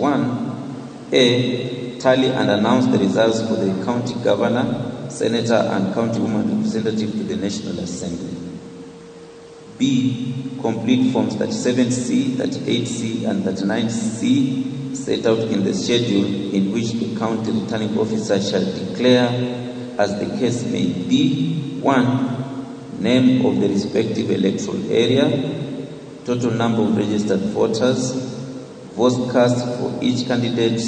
1. A. Tally and announce the results for the county governor, senator, and countywoman representative to the National Assembly. B. Complete forms 37C, 38C, and 39C set out in the schedule in which the county returning officer shall declare, as the case may be, 1. Name of the respective electoral area, total number of registered voters, votes cast for each candidate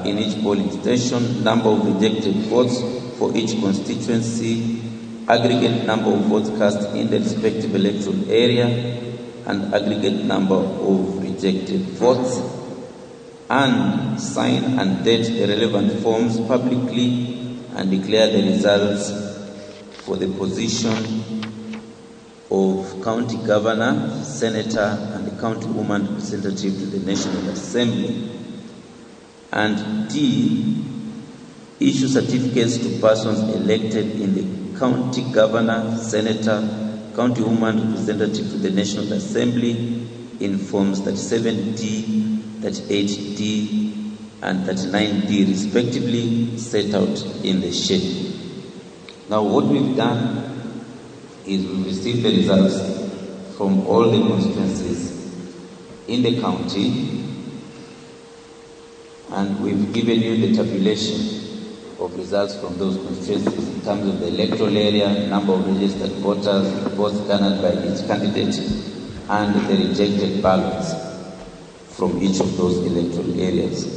in each polling station, number of rejected votes for each constituency, aggregate number of votes cast in the respective electoral area, and aggregate number of rejected votes, and sign and date the relevant forms publicly and declare the results for the position of county governor, senator, and the countywoman representative to the National Assembly. And D. Issue certificates to persons elected in the county governor, senator, countywoman representative to the National Assembly in forms 37D, 38D, and 39D respectively set out in the schedule. Now what we've done is we've received the results from all the constituencies in the county, and we've given you the tabulation of results from those constituencies in terms of the electoral area, number of registered voters, votes garnered by each candidate, and the rejected ballots from each of those electoral areas.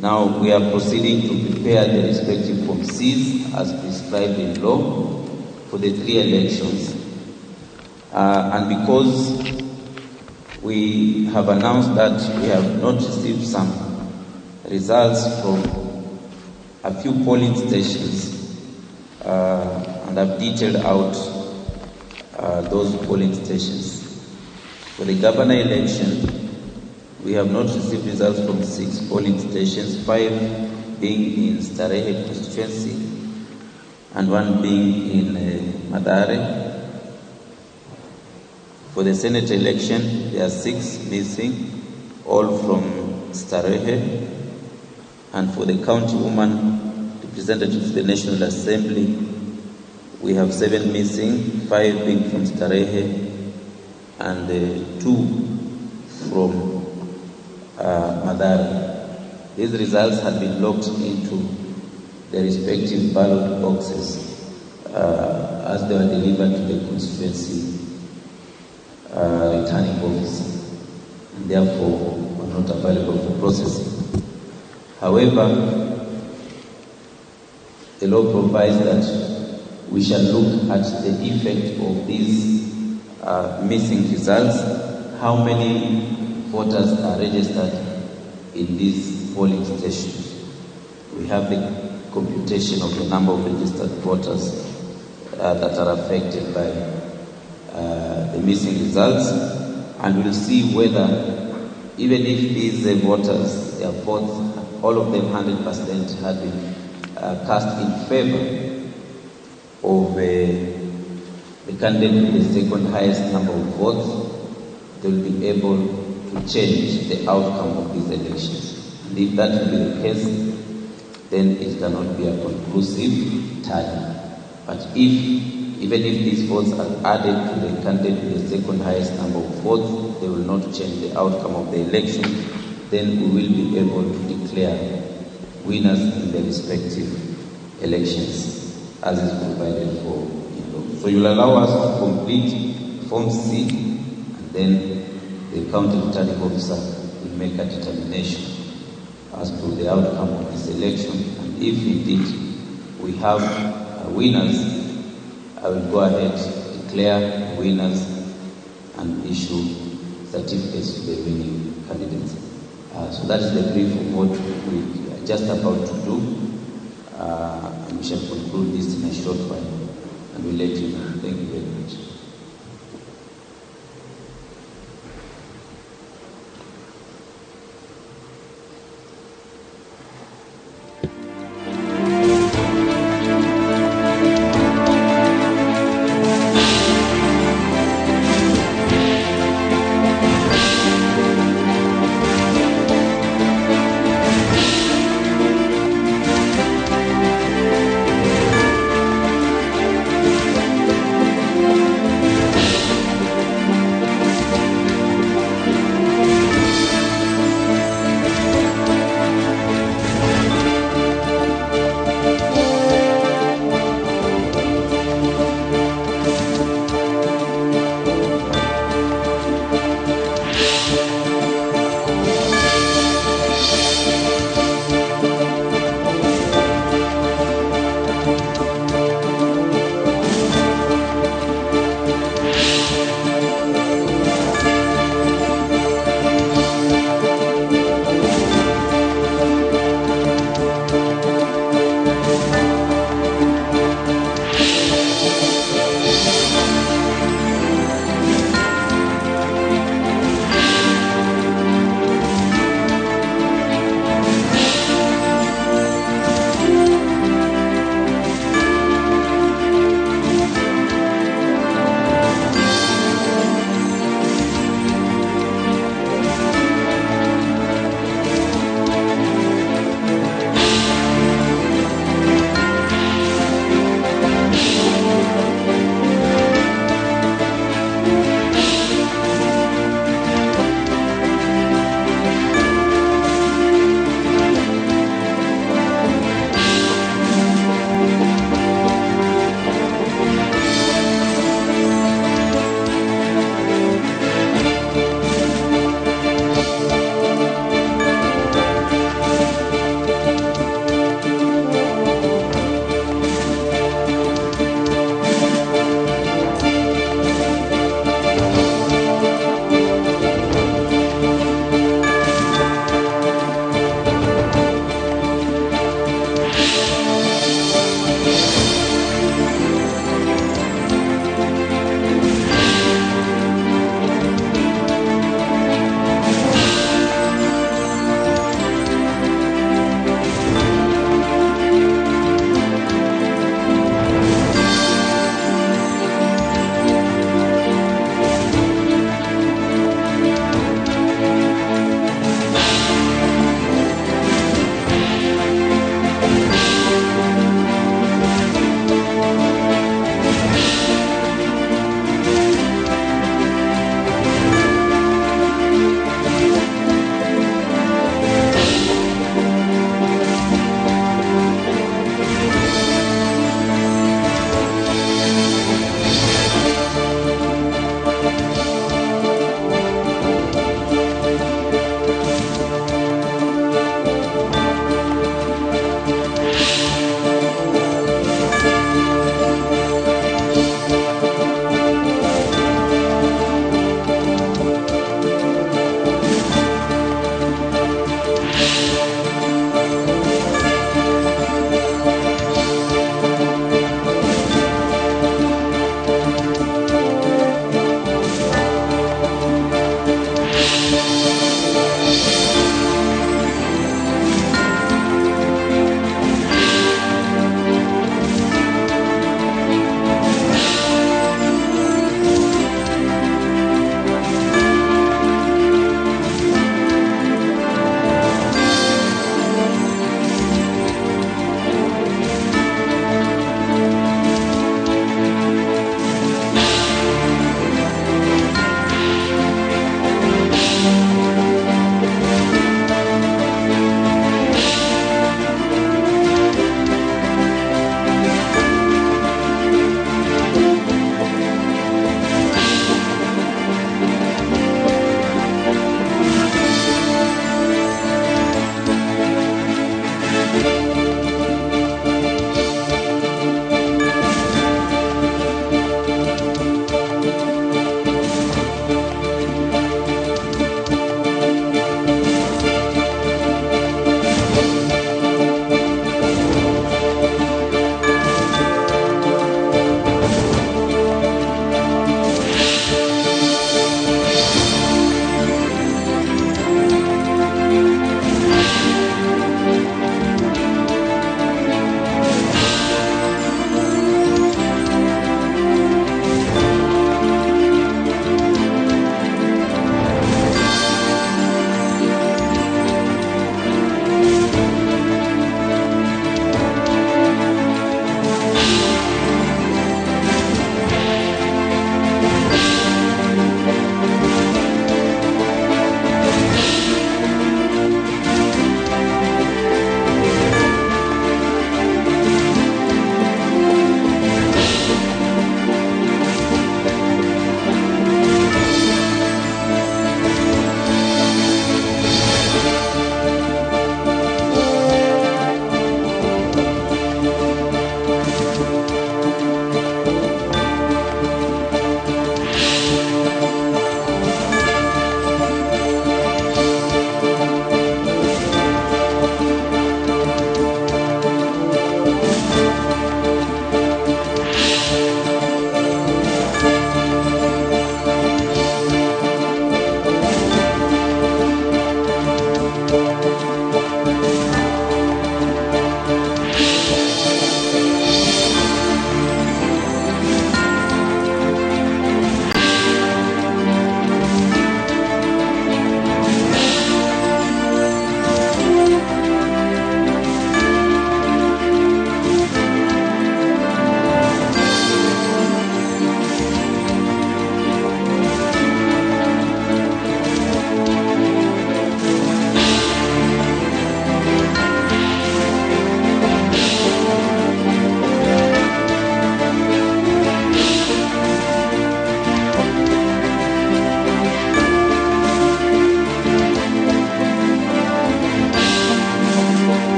Now we are proceeding to prepare the respective Form Cs as prescribed in law for the 3 elections. And because we have announced that we have not received some results from a few polling stations, and I've detailed out those polling stations. For the governor election, we have not received results from 6 polling stations, 5 being in Starehe constituency and 1 being in Madare. For the Senate election, there are 6 missing, all from Starehe. And for the countywoman representative to the National Assembly, we have 7 missing, 5 being from Starehe and 2 from Madara. These results had been locked into the respective ballot boxes as they were delivered to the constituency returning officer, and therefore were not available for processing. However, the law provides that we shall look at the effect of these missing results, how many voters are registered in these polling stations. We have the computation of the number of registered voters that are affected by the missing results, and we'll see whether, even if these voters, their votes, all of them 100% had been cast in favor of the candidate with the second highest number of votes, they will be able to change the outcome of these elections. And if that will be the case, then it cannot be a conclusive tally. But even if these votes are added to the candidate with the second highest number of votes, they will not change the outcome of the election, then we will be able to declare winners in the respective elections as is provided for in law. So you'll allow us to complete Form C, and then the county returning officer will make a determination as to the outcome of this election. And if indeed we have winners, I will go ahead, declare winners, and issue certificates to the winning candidates. So that is the brief of what we are just about to do, and we shall conclude this in a short while, and we'll let you know. Thank you very much.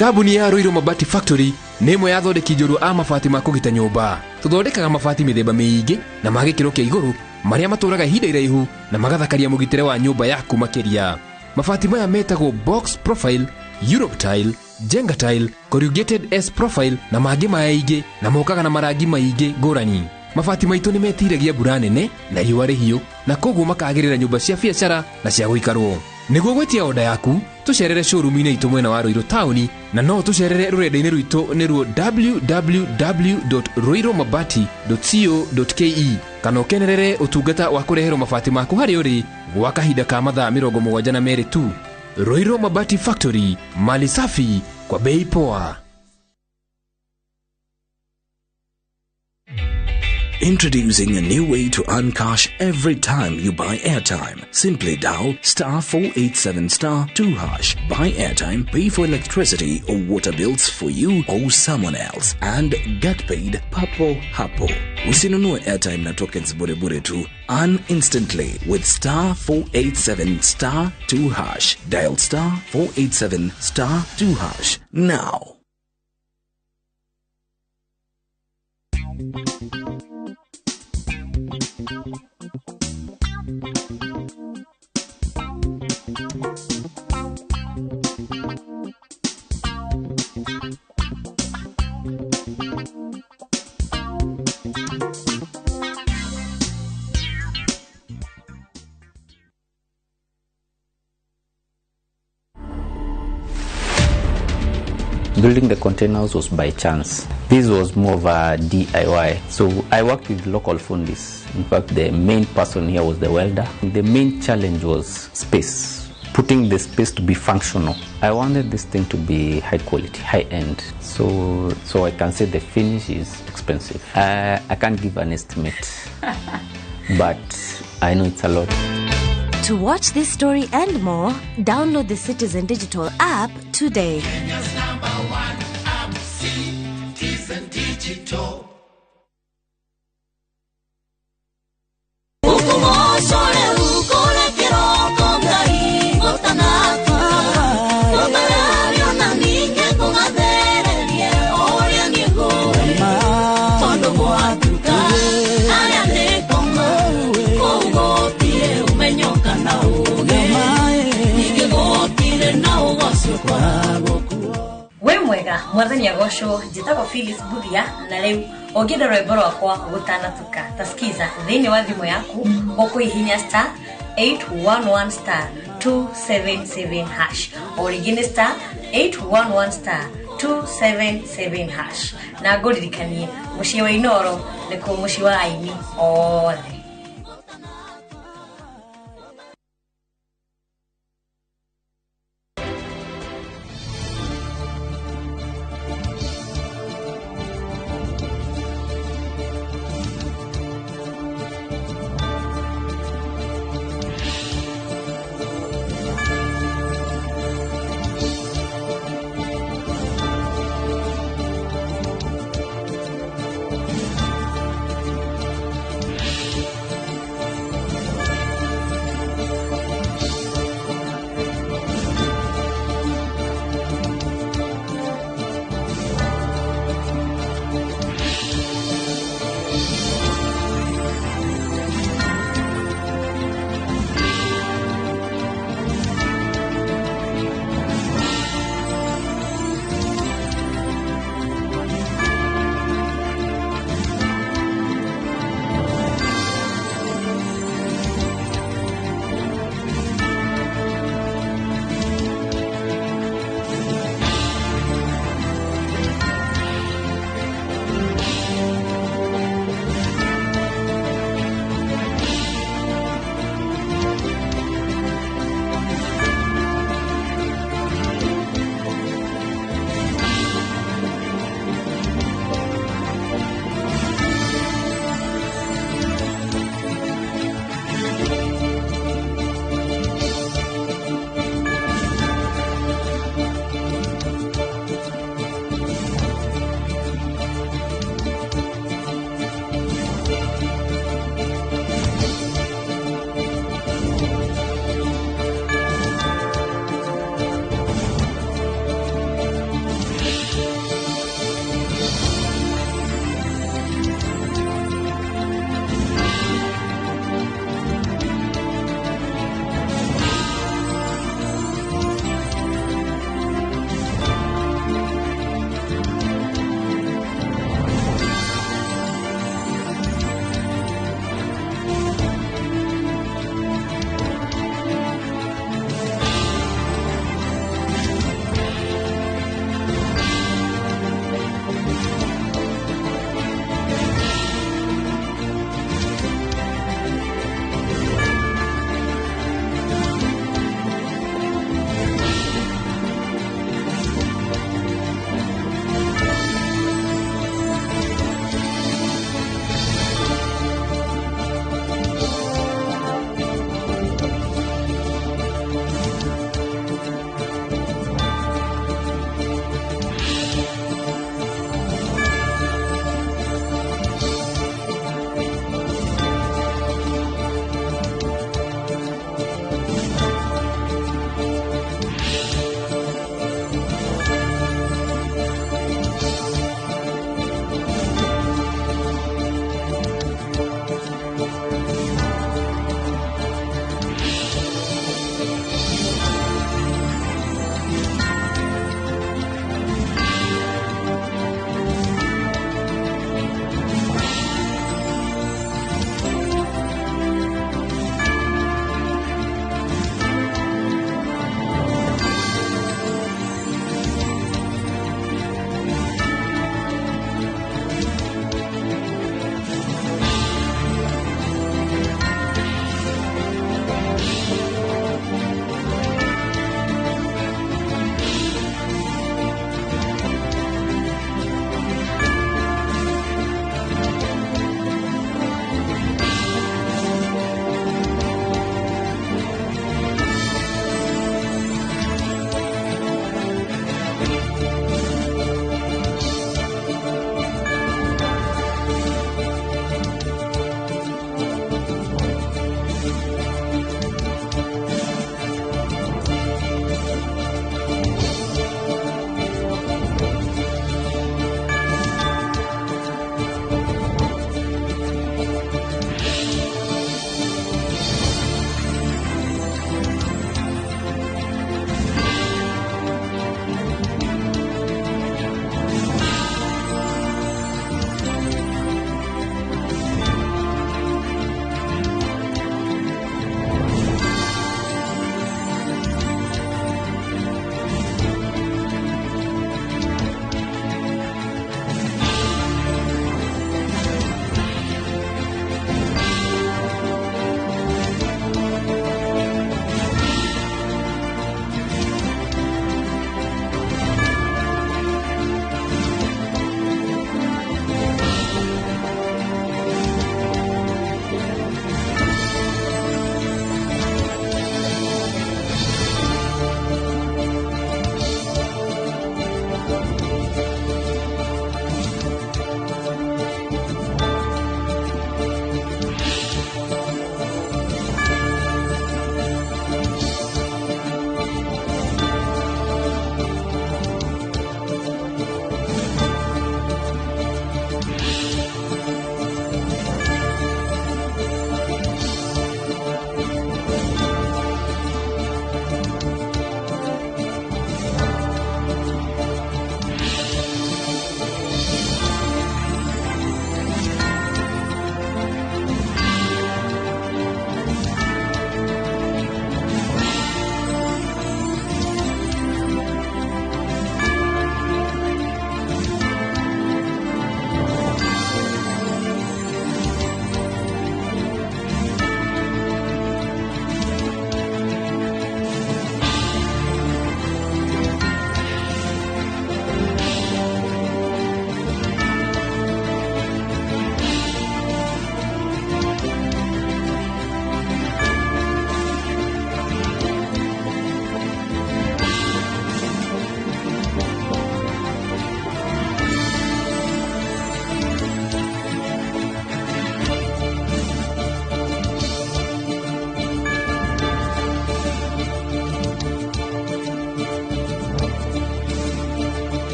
Kabuni ya Roiro Mabati Factory nĩmwe ya thondeki njorua a mabati ma kũgita nyũmba. Tũthondekaga mabati mĩthemba mĩingĩ na ma gĩkĩro kĩa igũrũ marĩa matũraga ihinda iraihu na magathakaria mũgitĩre wa nyũmba yaku makĩria. Mabati maya metagwo box profile, Europe tile, Jenga tile, corrugated S profile na mangĩ maingĩ na mokaga na marangi maingĩ ngũrani. Mabati maitũ nĩ metiragia mbura nene na riũa rĩhiũ na koguo makagĩrĩra nyũmba cia biacara na cia gũikarwo. Nĩguo gwetia oda yaku, tũcerere showroom-inĩ itũ mwena wa Roiro Town na no tũcerere rũrenda-inĩ rwitũ nĩruo www.roiromabati.co.ke kana ũkenerere ũtungata wa kũreherwo mabati maku harĩa ũrĩ gwa kahinda ka mathaa 72 tu. Roiro Mabati Factory, mali safi kwa bei poa. Introducing a new way to earn cash every time you buy airtime. Simply dial *487*2#. Buy airtime, pay for electricity or water bills for you or someone else, and get paid papo hapo. Usinunue airtime na tokens bure bure tu. Earn instantly with *487*2#. Dial *487*2# now. Building the containers was by chance. This was more of a DIY. So I worked with local fundis. In fact, the main person here was the welder. The main challenge was space. Putting the space to be functional. I wanted this thing to be high quality, high end. So I can say the finish is expensive. I can't give an estimate, but I know it's a lot. To watch this story and more, download the Citizen Digital app today. Kenya's #1 app, Citizen Digital. We mwega mwathani agocwo njitagwo Phyllis Buthia na rĩu ongera rwĩmbo rwakwa gũtanatuka tasikiza thĩinĩ wa thimũ yaku ũkũhihinya *811*277# origin *811*277# na ngũririkanie mũciĩ wa Inoro nĩkuo mũciĩ wa aini othe.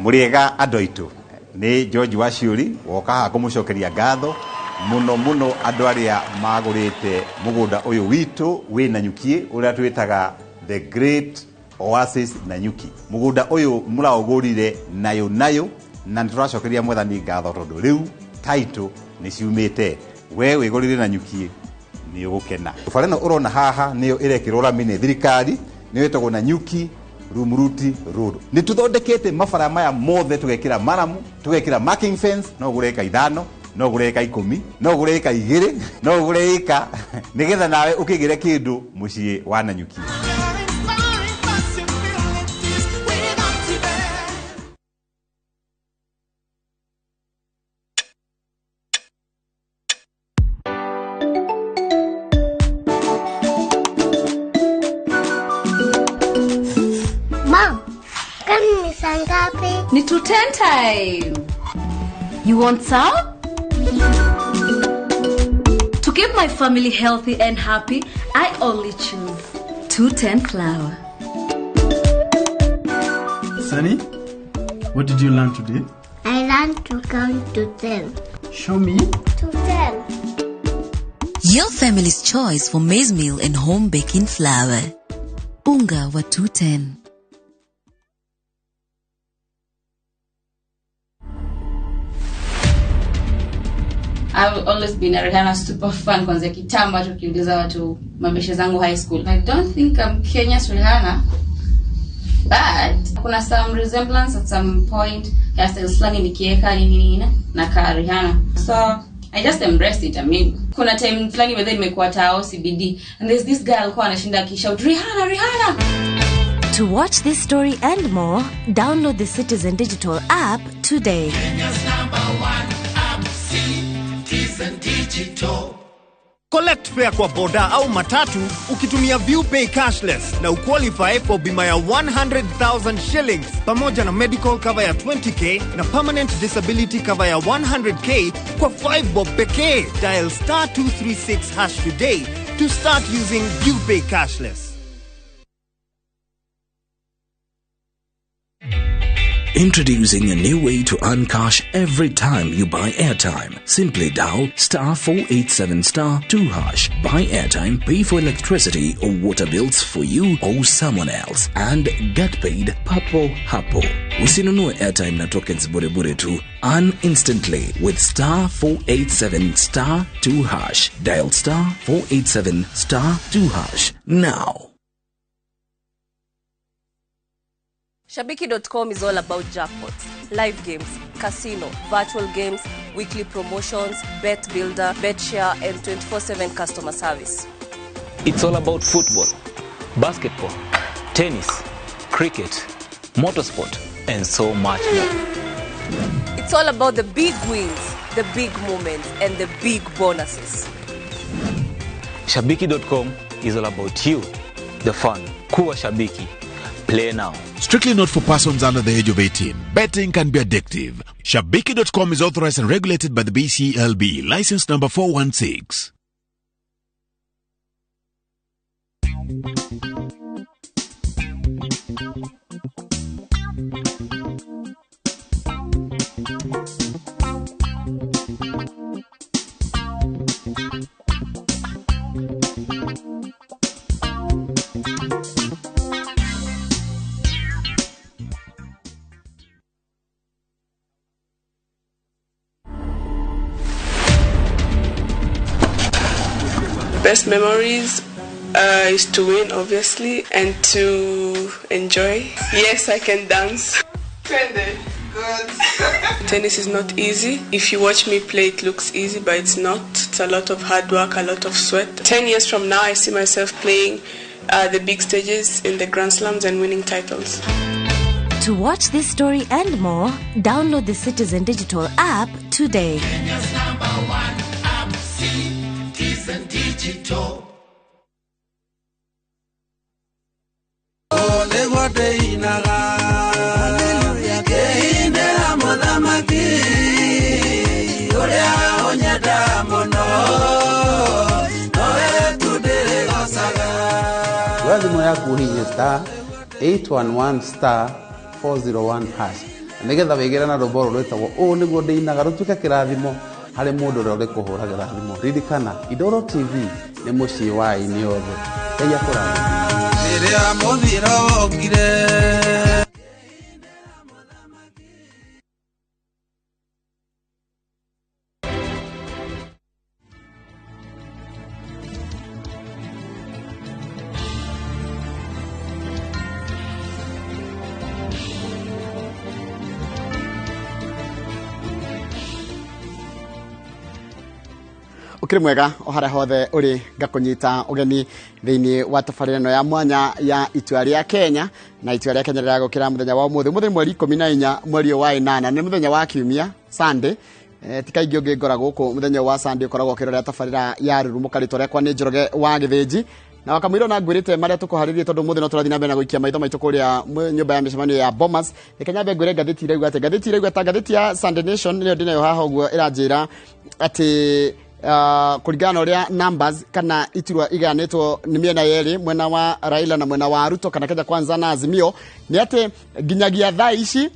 Muriega adoitu ni George Waciuri woka kumucokeria ngatho muno andu aria magurite mugunda uyu witu wi Nanyuki uria twitaga the great oasis Nanyuki. Mugunda uyu muraugurire nayo na turacokeria mwathani ngatho tondu riu title ni ciumite we wigurire Nanyuki ni ugukena. Fareno urona haha niyo irekirwo ramine thirikari niyo itagwo Nanyuki Rumuruti Road. Ni tuthondekete mabara maya mothe tugekira maramu, tugekira marking fence, no gureka 5, no gureka 10, no gureka 2, no gureka nigetha nawe ukigire kindu mucii wa Nanyuki. Ni 2:10 time. You want some? To keep my family healthy and happy, I only choose 210 flour. Sunny, what did you learn today? I learned to count to 10. Show me. To 10. Your family's choice for maize meal and home baking flour. Unga wa 210. I've always been a Rihanna super fan kwanza kitambo tukiuliza watu mabeshe zangu high school. I don't think I'm Kenya's Rihanna, but kuna some resemblance at some point. Hairstyles fulani nikieka nini na ka Rihanna. So I just embraced it. I mean, kuna time fulani whether imekuwa tao CBD and there's this girl alikuwa anashinda akishout Rihanna. To watch this story and more, download the Citizen Digital app today. Kenya's #1 app, Citizen Digital. Collect fare kwa boda au matatu ukitumia ViewPay cashless na uqualify for bima ya 100,000 shillings pamoja na medical cover ya 20k na permanent disability cover ya 100k kwa 5 bob pekee. Dial *236# today to start using ViewPay cashless. Introducing a new way to earn cash every time you buy airtime. Simply dial *487*2#. Buy airtime, pay for electricity or water bills for you or someone else, and get paid papo hapo. Usinunue airtime na tokens bure tu. Earn instantly with *487*2#. Dial *487*2# now. Shabiki.com is all about jackpots, live games, casino, virtual games, weekly promotions, bet builder, bet share, and 24/7 customer service. It's all about football, basketball, tennis, cricket, motorsport, and so much more. It's all about the big wins, the big moments, and the big bonuses. Shabiki.com is all about you, the fun. Kuwa Shabiki. Play now. Strictly not for persons under the age of 18. Betting can be addictive. Shabiki.com is authorized and regulated by the BCLB. License number 416. Best memories is to win, obviously, and to enjoy. Yes, I can dance. Good. Tennis is not easy. If you watch me play, it looks easy, but it's not. It's a lot of hard work, a lot of sweat. 10 years from now, I see myself playing the big stages in the Grand Slams and winning titles. To watch this story and more, download the Citizen Digital app today. Kenya's #1 app, Citizen Digital. Wazimu yako hinya *811*401#. nigetha wegera na roboro rwetagwo o niguo ndeinaga rutuke kirathimo hari mundu uri uri kuhuragira thimo ririkana Idoro TV ni mucii wa ini yothe Ngai akurathime Iria muthiro wokire ukiri mwega ohara hothe uri ngakunyita ugeni thiini wa tabarĩra ya mwanya ya itua rĩa Kenya na itua rĩa Kenya rĩragũkĩra muthenya wa ũmũthĩ mweri 14 mweri wa 8 nĩ muthenya wa kiumia Sunday tikaingĩ ũngĩngora gũkũ muthenya wa Sunday ũkoragwo ũkĩrorera tabarĩra ya rurumuka rĩtwa rĩakwa nĩ Njoroge wa Gĩthĩnji na wakamwĩra na ngwĩrĩte marĩa tũkũharĩrĩrie tondũ mũthenya no tũrathiĩ na mbere na gũikia maitho maitũ kũrĩa nyũmba ya mĩcemanio ya Bomas reke nyambe ngwĩre ngathĩti irauga atĩ ngathĩti ya Sunday Nation nĩyo ndĩnayo haha ũguo ĩranjĩra atĩ kuringana uria numbers kana iturwa iganetwo ni miena yeri mwena wa Raila na mwena wa Ruto kana Kenya Kwanza na Azimio ni ati ginyagia thaa ici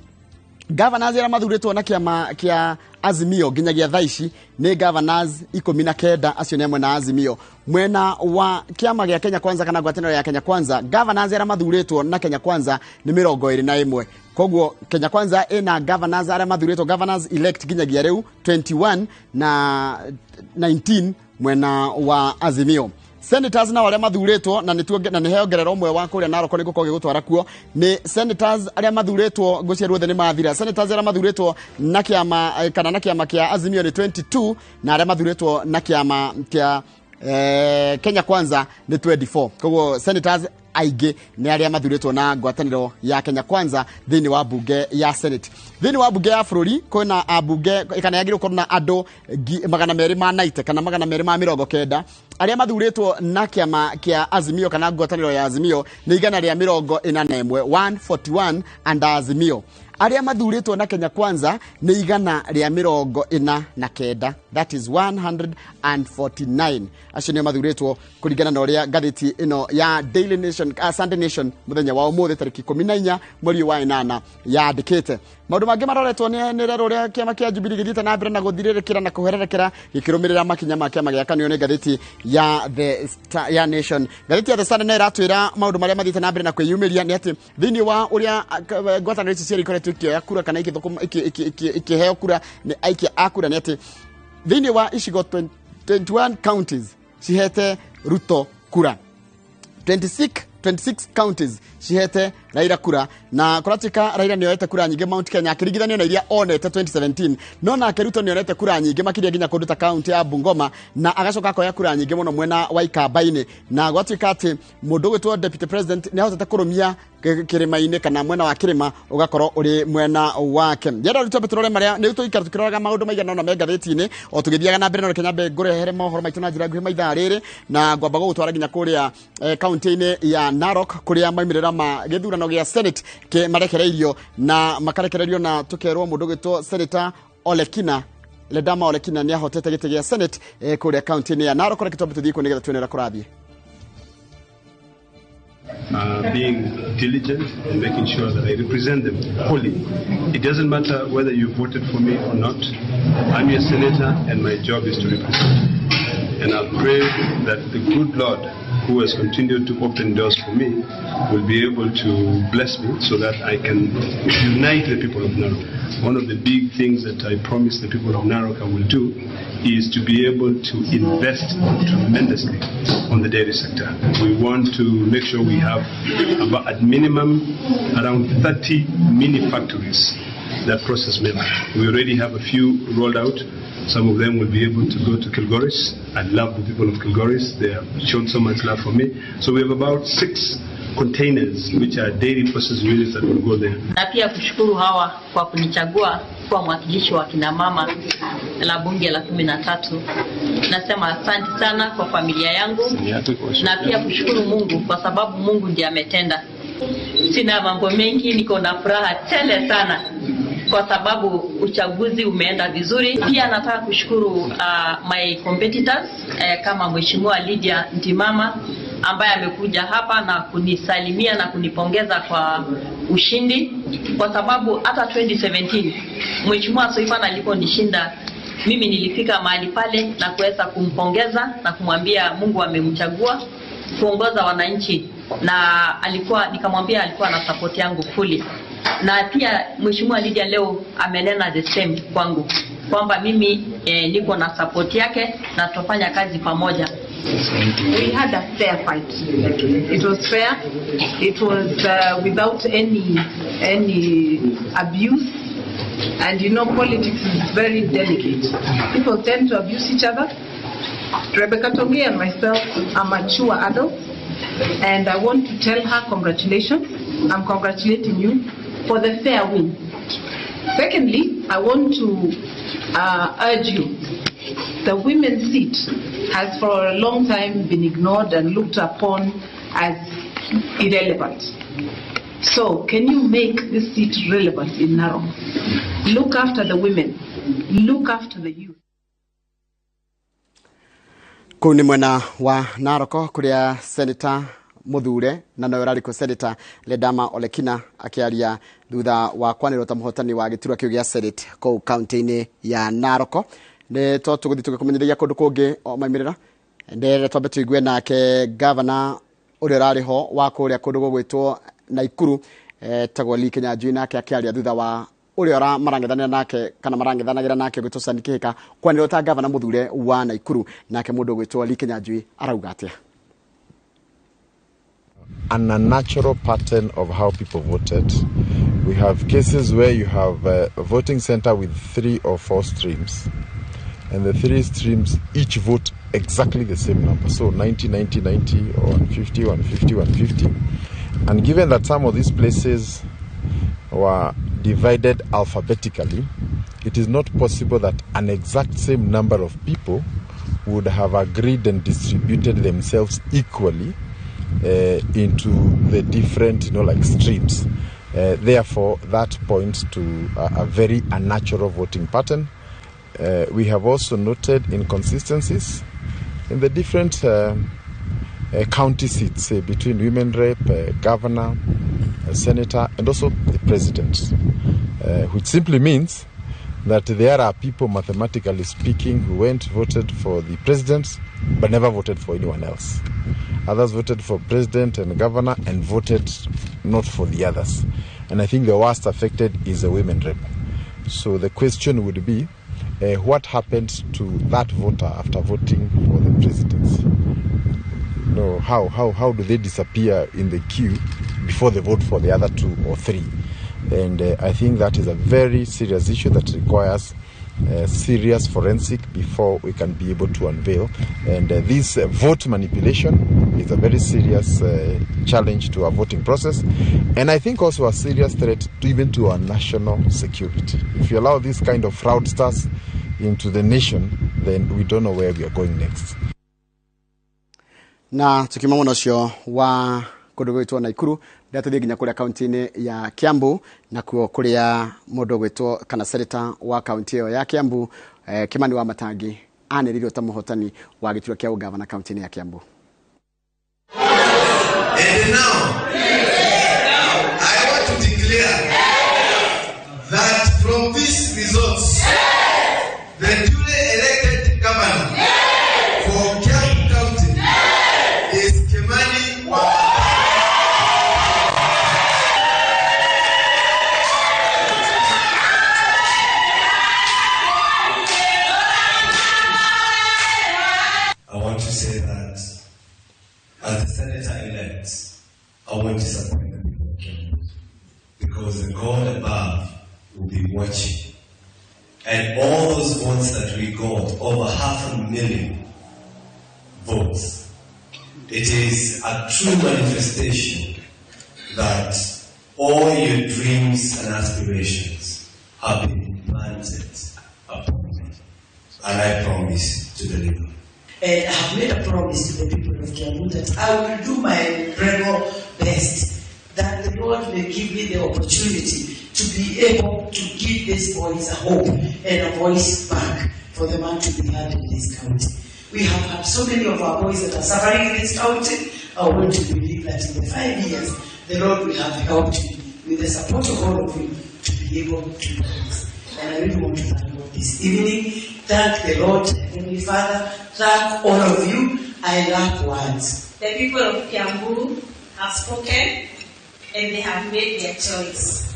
governors era mathuritwo na kiama kia Azimio ginyagia thaa ici ni governors 19 acio ni mwena Azimio mwena wa kiama gia Kenya Kwanza kana ngwatanĩro ya Kenya Kwanza governors era mathuritwo na Kenya Kwanza ni 21 koguo Kenya Kwanza ina governors ara mathuritwo governors elect ginyagia riu 21 na 19 mwena wa Azimio senators na wale mathuritwo na ni heongerero mwe wa kuria Narok ni gukorwo gutwara kuo ni senators aria mathuritwo guciarwo the ni mathira senators aria mathuritwo na kiama kana na kiama kia Azimio ni 22 na aria mathuritwo na kiama kia Kenya Kwanza ni 24 koguo senators aige ni aria mathuritwo na ngwatanĩro ya Kenya Kwanza thini wa bunge ya Senate thini wa bunge ya bũrũri kwina abunge kana yagirwo korwo na andu 290 kana 290 aria mathuritwo na kiama kia Azimio kana ngwatanĩro ya Azimio ni igana rĩa 141 and Azimio aria mathuritwo na Kenya Kwanza ni igana rĩa 49 that is 149 acio ni mathuritwo kuringana na uria gatheti ino ya Daily Nation Sunday Nation muthenya wa ũmũthĩ tariki 14 mweri wa 8 yandĩkĩte maundu mangĩ maroretwo ni rero uria kiama kia Jubilee githiĩte na mbere na gũthirĩrĩkĩra na kũhererekera gĩkĩrũmĩrĩra makinya ma kiama gĩa kanio ni gatheti ya The Nation gatheti ya The Sun nĩ ĩratwĩra maundu marĩa mathiĩte na mbere na kwĩyumĩria ni atĩ thĩinĩ wa uria ngwatanĩro ici ciarĩ ikoretwo ikĩoya kura kana ikĩheo kura ni aikia akura ni atĩ thĩinĩ wa icigo 21 counties cihete Ruto kura 26 counties cihete Raila kura na kuratika Raila nĩoete kura nyingĩ Mount Kenya akĩringithanio na iria onete 2017 no nake Ruto nĩonete kura nyingĩ makĩria nginya kũndũ ta county ya Bungoma na agacoka akoya kura nyingĩ mũno mwena wa Ikamba-inĩ na gwatuĩka atĩ mũndũ wĩtwo deputy president nĩahotete kũrũmia kĩrĩma-inĩ kana mwena wa kĩrĩma ũgakorwo uri mwena wake yenda Ruto betũrore marĩa nĩ tũikara tũkĩroraga maũndũ maigana na megathĩti-inĩ o tũgĩthiaga na mbere na reke nyambe ngũrehere mohoro maitũ na njĩra nguhĩ maithaa rĩrĩ na ngwamba gũgũtwara nginya kũrĩa county-inĩ ya Narok kũrĩa maimĩrĩra ma gĩthurano gĩa Senate ke marekereirio na makarekererio na tukerwo mundu gwitwo Senator Ledama Olekina ni ahotete gĩtĩ gĩa Senate kũrĩa county-inĩ ya Narok kũrĩa kĩtombe tũthiĩ kũnĩgetha tuonera kũrathiĩ being diligent and making sure that I represent them fully. It doesn't matter whether you voted for me or not. I'm your senator and my job is to represent you. And I pray that the good Lord who has continued to open doors for me will be able to bless me so that I can unite the people of Narok. One of the big things that I promise the people of Narok I will do is to be able to invest tremendously on the dairy sector. We want to make sure we have about at minimum around 30 mini factories that process milk. We already have a few rolled out. Some of them will be able to go to Kilgoris. I love the people of Kilgoris. They have shown so much love for me. So we have about 6 containers which are dairy process units that will go there. Na pia kushukuru hawa kwa kunichagua kuwa mwakilishi wa kina mama la bunge la 13. Nasema asante sana kwa familia yangu. Na pia kushukuru Mungu kwa sababu Mungu ndiye ametenda. Sina mambo mengi, niko na furaha tele sana kwa sababu uchaguzi umeenda vizuri. Pia nataka kushukuru my competitors kama Mheshimiwa Lydia Ntimama ambaye amekuja hapa na kunisalimia na kunipongeza kwa ushindi, kwa sababu hata 2017 Mheshimiwa Soifan aliponishinda, mimi nilifika mahali pale na kuweza kumpongeza na kumwambia Mungu amemchagua kuongoza wananchi, na nikamwambia alikuwa na support yangu fully. Na pia Mheshimiwa Lydia leo amenena the same kwangu kwamba mimi niko na support yake na tutafanya kazi pamoja. We had a fair fight. It was fair. It was without any abuse. And you know, politics is very delicate. People tend to abuse each other. Rebecca Tonge and myself are mature adults, and I want to tell her congratulations. I'm congratulating you for the fair win. Secondly, I want to urge you. The women's seat has for a long time been ignored and looked upon as irrelevant. So, can you make this seat relevant in Narok? Look after the women. Look after the youth. Kuni mwena wa Naroko kuria Senator Muthure na nawe rariko Senator Ledama Olekina akiaria thutha wa kwanirota muhotani wa giturwa kiu gia Senate ko county-ini ya Naroko. Ne to tuguthituke kumenyeria kundu kungi o maimirira ndere twambe tuigue nake governor uri rariho wa kuria kundu gugwitwo Naikuru tagwo Kenya Njui nake akiaria thutha wa uri ora marangethana nake kana marangethanagira nake gutosani kihika kwanirota governor Muthure wa Naikuru nake mundu gwitwo Kenya Njui arauga atia. And a natural pattern of how people voted. We have cases where you have a voting center with 3 or 4 streams, and the 3 streams each vote exactly the same number. So 90, 90, 90, or 150, 150, 150. And given that some of these places were divided alphabetically, it is not possible that an exact same number of people would have agreed and distributed themselves equally into the different, streams. Therefore, that points to a very unnatural voting pattern. We have also noted inconsistencies in the different county seats between women rep, governor, senator, and also the president, which simply means that there are people, mathematically speaking, who voted for the president but never voted for anyone else. Others voted for president and governor and voted not for the others. And I think the worst affected is the women rep. So the question would be, what happened to that voter after voting for the presidency? How do they disappear in the queue before they vote for the other 2 or 3? And I think that is a very serious issue that requires serious forensic before we can be able to unveil. And this vote manipulation is a very serious challenge to our voting process, and I think also a serious threat even to our national security. If you allow this kind of fraudsters into the nation, then we don't know where we are going next. Na tukimamo cio wa kundu gwitwo Naikuru ndia tuthie nginya kuria county-ini ya Kiambu na kuo kuria mundu gwitwo kana senator wa county yo ya Kiambu Kimani wa Matangi aniriro ta muhotani wa giturwa kia ugavana county-ini ya Kiambu. And now I want to declare that from these results the duly elected governor for Kiambu County is Kimani wa as the senator-elect, I won't disappoint the people of Kenya, because the God above will be watching. And all those votes that we got, over 500,000 votes, it is a true manifestation that all your dreams and aspirations have been planted upon me. And I promise to deliver. And I have made a promise to the people of Kiambu that I will do my very best, that the Lord may give me the opportunity to be able to give these boys a hope and a voice back for the man to be heard in this county. We have had so many of our boys that are suffering in this county. I want to believe that in the 5 years, the Lord will have helped me with the support of all of you, to be able to do this. And I really want to thank you this evening. Thank the Lord, Heavenly Father. Thank all of you. I love words. The people of Kiambu have spoken and they have made their choice.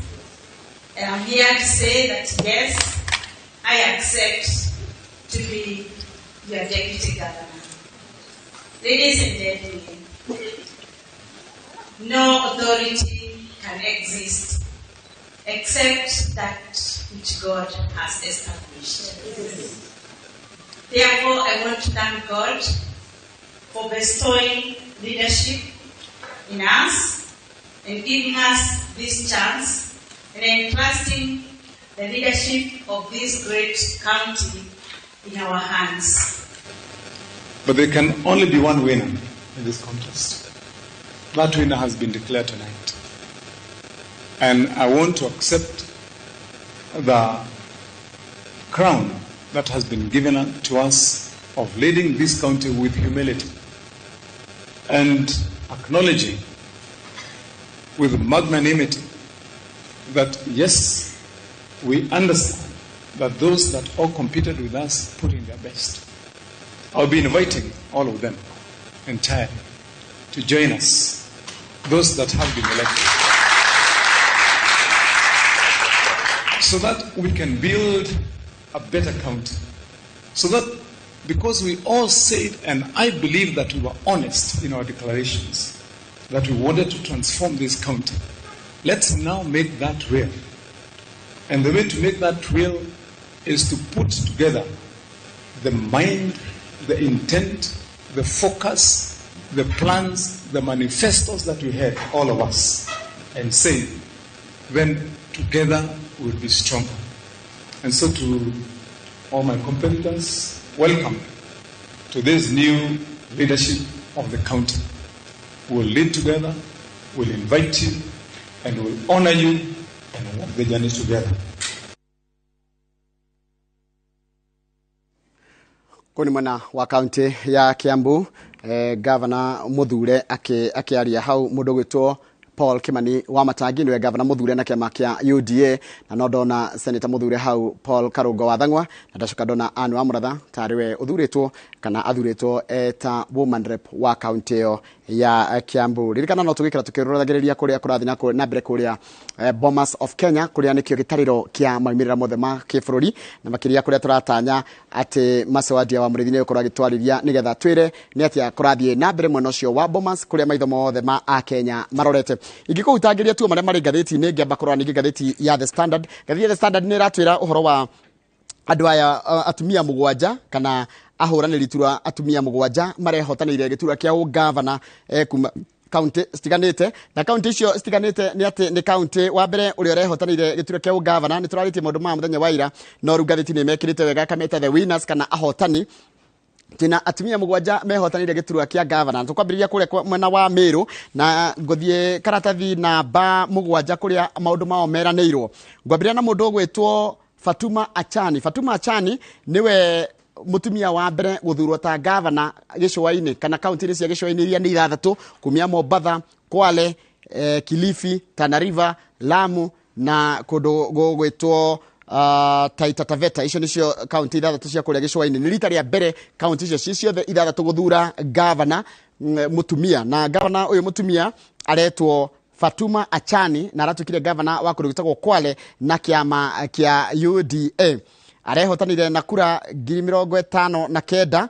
And I'm here to say that yes, I accept to be your deputy governor. Ladies and gentlemen, no authority can exist except that which God has established. Therefore, I want to thank God for bestowing leadership in us and giving us this chance and entrusting the leadership of this great county in our hands. But there can only be one winner in this contest. That winner has been declared tonight. And I want to accept the crown that has been given to us of leading this county with humility and acknowledging with magnanimity that yes, we understand that those that all competed with us put in their best. I'll be inviting all of them entirely to join us, those that have been elected, so that we can build a better county. So that because we all said, and I believe that we were honest in our declarations, that we wanted to transform this county, let's now make that real. And the way to make that real is to put together the mind, the intent, the focus, the plans, the manifestos that we had, all of us, and say, then together we'll be stronger. And so to all my competitors, welcome to this new leadership of the county. We'll lead together, we'll invite you, and we'll honor you and walk the journey together. Kuni mwana wa kaunti ya Kiambu, Governor Muthure akiaria hau mundu gwitwo Paul Kimani wa Matangi niwe Governor Muthure na kiama kia UDA, na no ndona Senator Muthure hau Paul Karungo wa Thang'wa, na ndacoka ndona Anne wa Muratha tariwe uthuritwo kana athuritwo eta woman rep wa kaunti yo ya Kiambu. Ririkana no tugikira tukiroragiriria kuria kurathi na mbere kuria Bomas of Kenya kuria nikio gitariro kia maimirira mothe ma kifururi, na makiria kuria turatanya ati Masewadia wa Murithine ukorwa gitwariria nigetha twire ni atia kurathie na mbere mwena ucio wa Bomas kuria maitho mothe ma a Kenya marorete. Ingiko utangiria tu maria mari gatheti ni ngiamba korwa ni gatheti ya The Standard. Gatheti ya The Standard ni ratwira uhoro wa andu aya atumia mugwanja kana ahuraniri tura atumia mugwanja marehotanire gitura kia governor kuma county stiganite, na county icio stiganite ni ati ni county wa mbere uri orehotanire gitura kia governor ni turarite maundu ma muthenya wa ira, no ru gatheti ni mekirite wega kameta the winners kana ahotani tina atumia mugwanja mehotanire giturwa kia governor. Tukwambiriria kuria mwena wa Meru na nguthie karatathi na ba mugwanja kuria maundu mao meranirwo. Ngwambiria na mundu gwitwo Fatuma Achani. Fatuma Achani niwe mutumia wa mbere guthurwo ta governor gicwa-ini kana county cia gicwa-ini iria ni ithathatu kumia Mombasa, Kwale, Kilifi, Tana River, Lamu na kundu gwitwo Taita Taveta. Icio nicio county ithathatu cia kuria gicwa-ini. Ni rita ria mbere county icio ciothe ithathatu guthura governor mutumia, na governor uyu mutumia aretwo Fatuma Achani na aratukire governor wa kundu gwitagwo Kwale na kiama kia UDA. Arehotanire na kura 59,000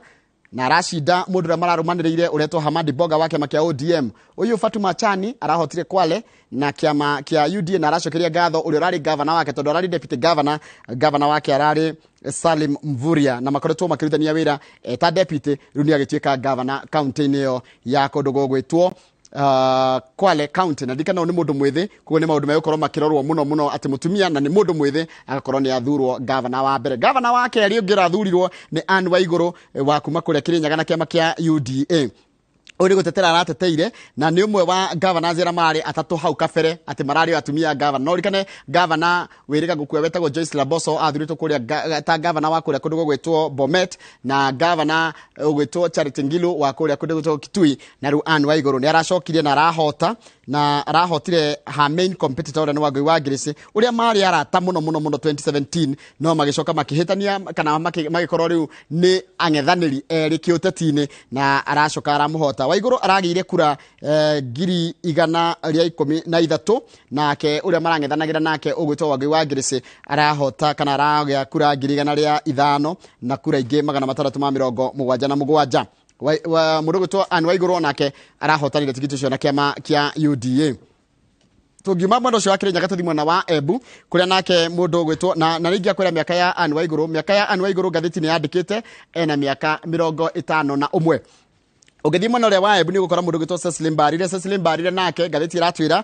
na arashinda mundu ria mararumaniriire uretwo Hamadi Boga wa kiama kia ODM. Uyu Fatuma Achani arahotire Kwale na kiama kia UDA na aracokeria gatho uri rari governor wake tondu rari deputy governor wake arari Salim Mvuria, na makoretwo makirutania wira ta deputy runi agituika governor county niyo ya kundu gwitwo Kwale county. Na dikana ni mundu mwithi kuko ni maundu megukorwo makirorwo muno ati mutumia na ni mundu mwithi agakorwo ni athurwo governor wa mbere. Governor wake ari ungira athurirwo ni Anne wa Iguru wa kuma kuria Kirinyaga na kiama kia UDA. Uri gutetera arateteire na ni umwe wa governors era mari atatu hau kabere ati marari atumia governor. No rikane governor wiriga gukua wetagwo Joyce Laboso athuritwo kuria ta governor wa kuria kundu gwetwo Bomet, na governor gwetwo Charity Ngilu wa kuria kundu gwetwo Kitui, na ru Anne wa Iguru ni aracokirie na arahota na arahotire ha main competitor ni Wangui wa Grace uria mari arata muno 2017 no magicoka makihitania kana magikorwo riu ni ang'ethaniri eri kiutetini na aracoka aramuhota. Waiguru aragire kura ngiri 113 nake uria marang'ethanagira nake ugwitwo Wangui wa Grace arahota kana aragia kura ngiri 105 na kura ingi 677 wa murugutwo Anne Waiguru nake arahotanire tigiti cio na kiama kia UDA. Tugiuma mwendo cio akire nyagatu thimwe na wa Ebu kuria nake mundu gwitwo na ringi akwira miaka ya Anne Waiguru gatheti ni yandikite ena miaka 51. Ugethi mwena uria wa Ebu ni gukora mundu gwitwo Cecily Mbarire nake gatheti iratwira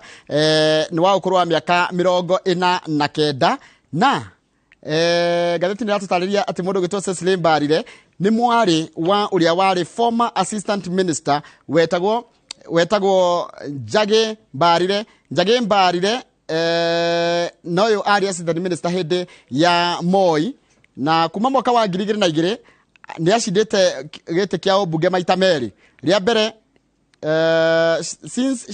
ni wa ukuru wa miaka 49 na gatheti ni ratutariria ati mundu gwitwo Cecily Mbarire ni mwari wa uria wari former assistant minister wetagwo Njage Mbarire noyo ari assistant minister hindi ya Moi na kuma mwaka wa 2002 ni acindite gite kia ubunge maita meri ria mbere since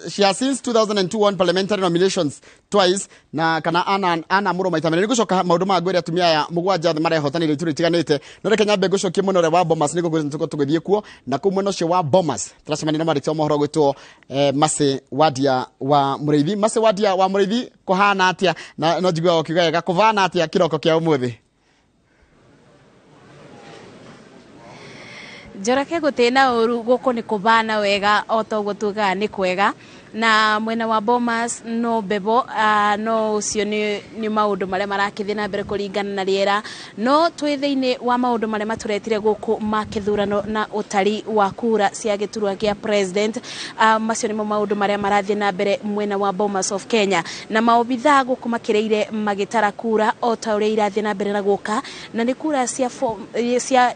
she has since 2002 won parliamentary nominations twice na kana ana muro maita meri gucoka maundu ma gwira tumia ya mugwanja marehotanire ituri tiganite no reke nyambe gucokie muno wa Bomas niko tugithie kuo na kumwe no cio wa Bomas tracemani na marikio mohoro gwitwo Mase Wadia wa Muriithi kuhana atia na no jigwa okigega kuvana atia kiroko kia umuthi. Njorake gutena uru guko ni kubana wega otogutuga ni kwega na mwena wa Bomas no bebo no ucio ni maundu mare marakithie na mbere kuringana na riera no twithiine wa maundu mare maturetire guku makithurano na utari wa kura cia giturwa kia president macio ni maundu mare marathie na mbere mwena wa Bomas of Kenya na maobitha guku makireire magitara kura otauria irathie na mbere na guka na ni kura cia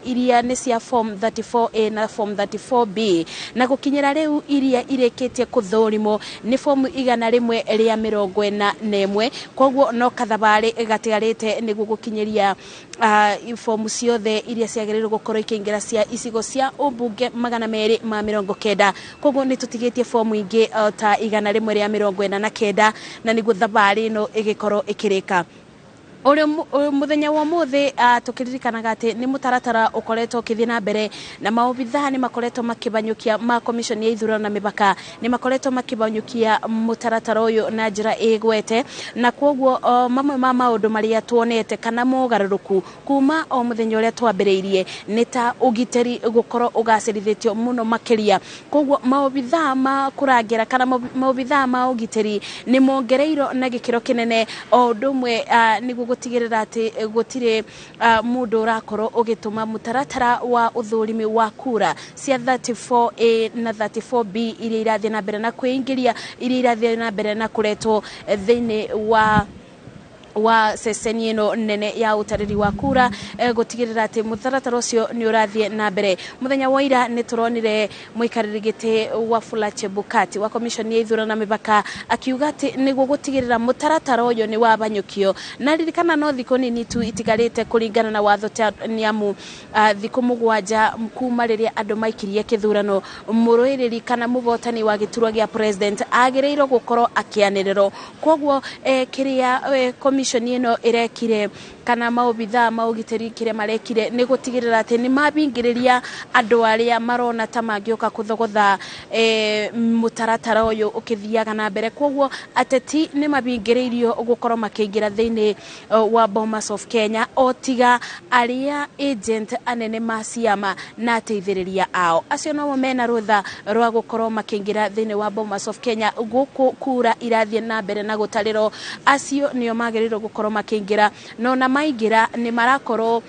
iria ni cia form 34A na form 34B na gukinyira riu iria ireketie kuthorimo ni form 141 koguo no kathabari gatigarite ni gukinyiria form ciothe iria ciagiririrwo gukorwo ikingira cia icigo cia ubunge 290 koguo ni tutigitie form ingi ta 149 na ni guthabari no igikorwo ikirika. Ore muthenya wa muthi tukiririkanaga ati ni mutaratara ukoretwo kithie na mbere na maobitha ni makoretwo makibanyukia ma commission ya ithurano na mibaka ni makoretwo makibanyukia mutaratara uyu na njira igwete na koguo mamwe ma maundu maria tuonete kana mugaruruku kuma o muthenya uria twambiriirie ni ta ugiteri gukorwo ugacirithitio muno makiria koguo maobitha ma kurangira kana maobitha ma ugiteri ni mongereiro na gikiro kinene o ndumwe ni gutigirira ati gutire mundu urakorwo ugituma mutaratara wa uthurimi wa kura cia 34A na 34B iria irathie na mbere na kuingiria iria irathie na mbere na kuretwo thiini wa seseni ino nene ya utariri wa kura gutigirira ati mutaratara ucio ni urathie na mbere. Muthenya wa ira ni turonire muikariri gite wa Fula Chebukati wa commission ya ithurano na mibaka akiuga ati ni gutigirira mutaratara uyu ni wabanyukio na ririkana no thiko nini tu itigarite kuringana na watho ta niamu thiko mugwanja kuma riria andu maikirie kithurano muruiriri kana muvotani wa giturwa gia president agireiro gukorwo akianiriro koguo kiria commission ino irekire kana maobitha maugiteri kire marekire ni gutigirira ati ni mabingiriria andu aria marona ta mangioka kuthogotha mutaratara uyu ukithiaga na mbere koguo ateti ni mabingiririo gukorwo makiingira thiini wa Bomas of Kenya otiga aria agent anene maciama na ateithiriria ao acio no mena rutha rwa gukorwo makiingira thiini wa Bomas of Kenya guku kura irathie na mbere na gutariro acio nio magiriro gukorwo makiingira no na maingira ni marakorwo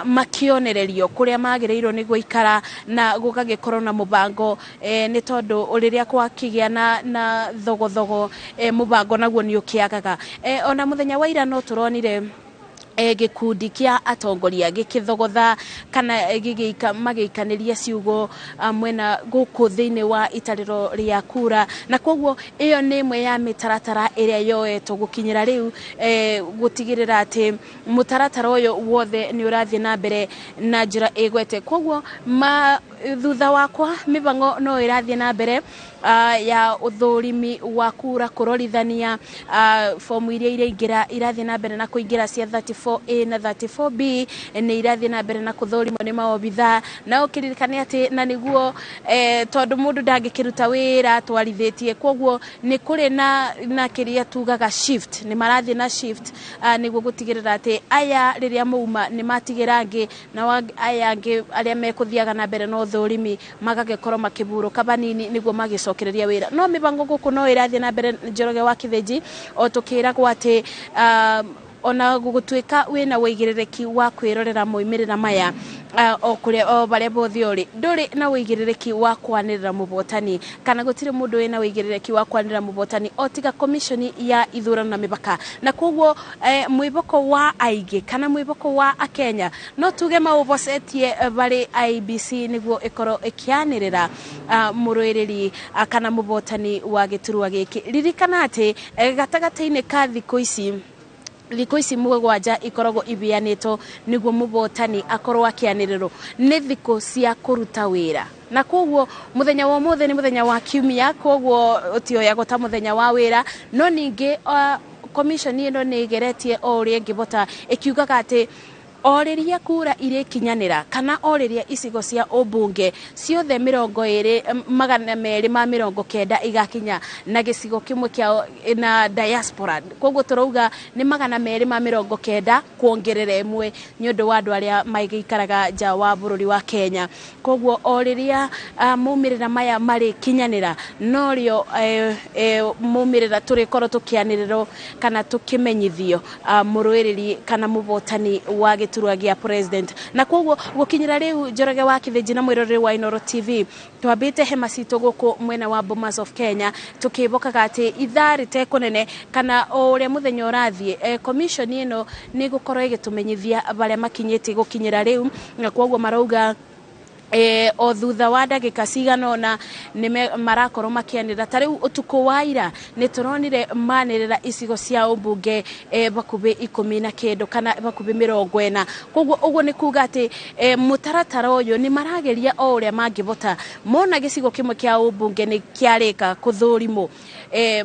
makionererio kuria magireiro ni guikara na gugagikorwo na mubango ni tondu uriria kwakigia na thogothogo mubango naguo ni ukiagaga ona muthenya wa ira no turonire gikundi kia atongoria gikithogotha kana magikaniria ciugo mwena guku thiini wa itariro ria kura na koguo iyo ni imwe ya mitaratara iria yoetwo gukinyira riu gutigirira ati mutaratara uyu wothe ni urathie na mbere na njira igwete koguo thutha wakwa mibango no irathie na mbere ya uthurimi wa kura kurorithania fomu iria ingira irathie na mbere na kuingira cia 34A na 34B ni irathie na mbere na kuthurimo ni maobitha na ukiririkania ati na niguo tondu mundu ndangikiruta wira twarithitie koguo ni kuri na kiria tugaga shift ni marathie na shift niguo gutigirira ati aya riria muuma ni matigirangi na aya angi aria mekuthiaga na mbere no thurimi magagikorwo makiburuka banini niguo magicokereria wira no mibango guku no irathie na mbere Njoroge wa Kitheji o tukiragwo ati ona gugutwika wina wigirereki wa kwirorera moimirira maya o kuria o bare bothiori nduri na wigirereki wa kwanirira mubotani kana gutire mundu wina wigirereki wa kwanirira mubotani o tiga commission ya ithurano na mibaka na koguo mwiboko wa aige kana mwiboko wa akenya no tuge maubocetie bari IBC niguo ikoro ikianirira muruiriri kana mubotani wa giturwa giki ririkana ati gatagataine ka thiko ici mugwanja ikoragwo ibianito niguo mubotani akorwo akianiriro ni thiko cia kuruta wira na koguo muthenya wa muthe ni muthenya wa kiumia koguo utioya gota muthenya wa wira no ningi commission ino ni igeretie o ri ngibota ikiugaga ati oriria kura ire kinyanira kana oriria icigo cia ubunge ciothe 290 igakinya na gicigo kimwe kia na diaspora koguo turauga ni 290 kuongerera imwe ni undu wa andu aria maigikaraga nja wa bururi wa Kenya koguo oriria mumirira maya mari kinyanira no rio mumirira turikoro tukianiriro kana tukimenyithio muruiriri kana mubotani wa turwagia president na koguo gukinyira riu Njoroge wa Kitheji na mwiroreri wa Inoro TV twambite hema cito guku mwena wa Bomas of Kenya tukibokaga ati ithari te kunene kana uria muthenya urathie commission ino ni gukorwo igitumenyithia baria makinyite gukinyira riu na koguo marauga o thutha wa ndagika cigana na ni marakorwo makianira tari utuko waira ni turonire manirira icigo cia ubunge bakubi 10 kana bakubi 40 koguo uguo ni kuga ati mutaratara uyu ni marageria o uria mangibota mona gicigo kimwe kia ubunge ni kiarika kuthurimo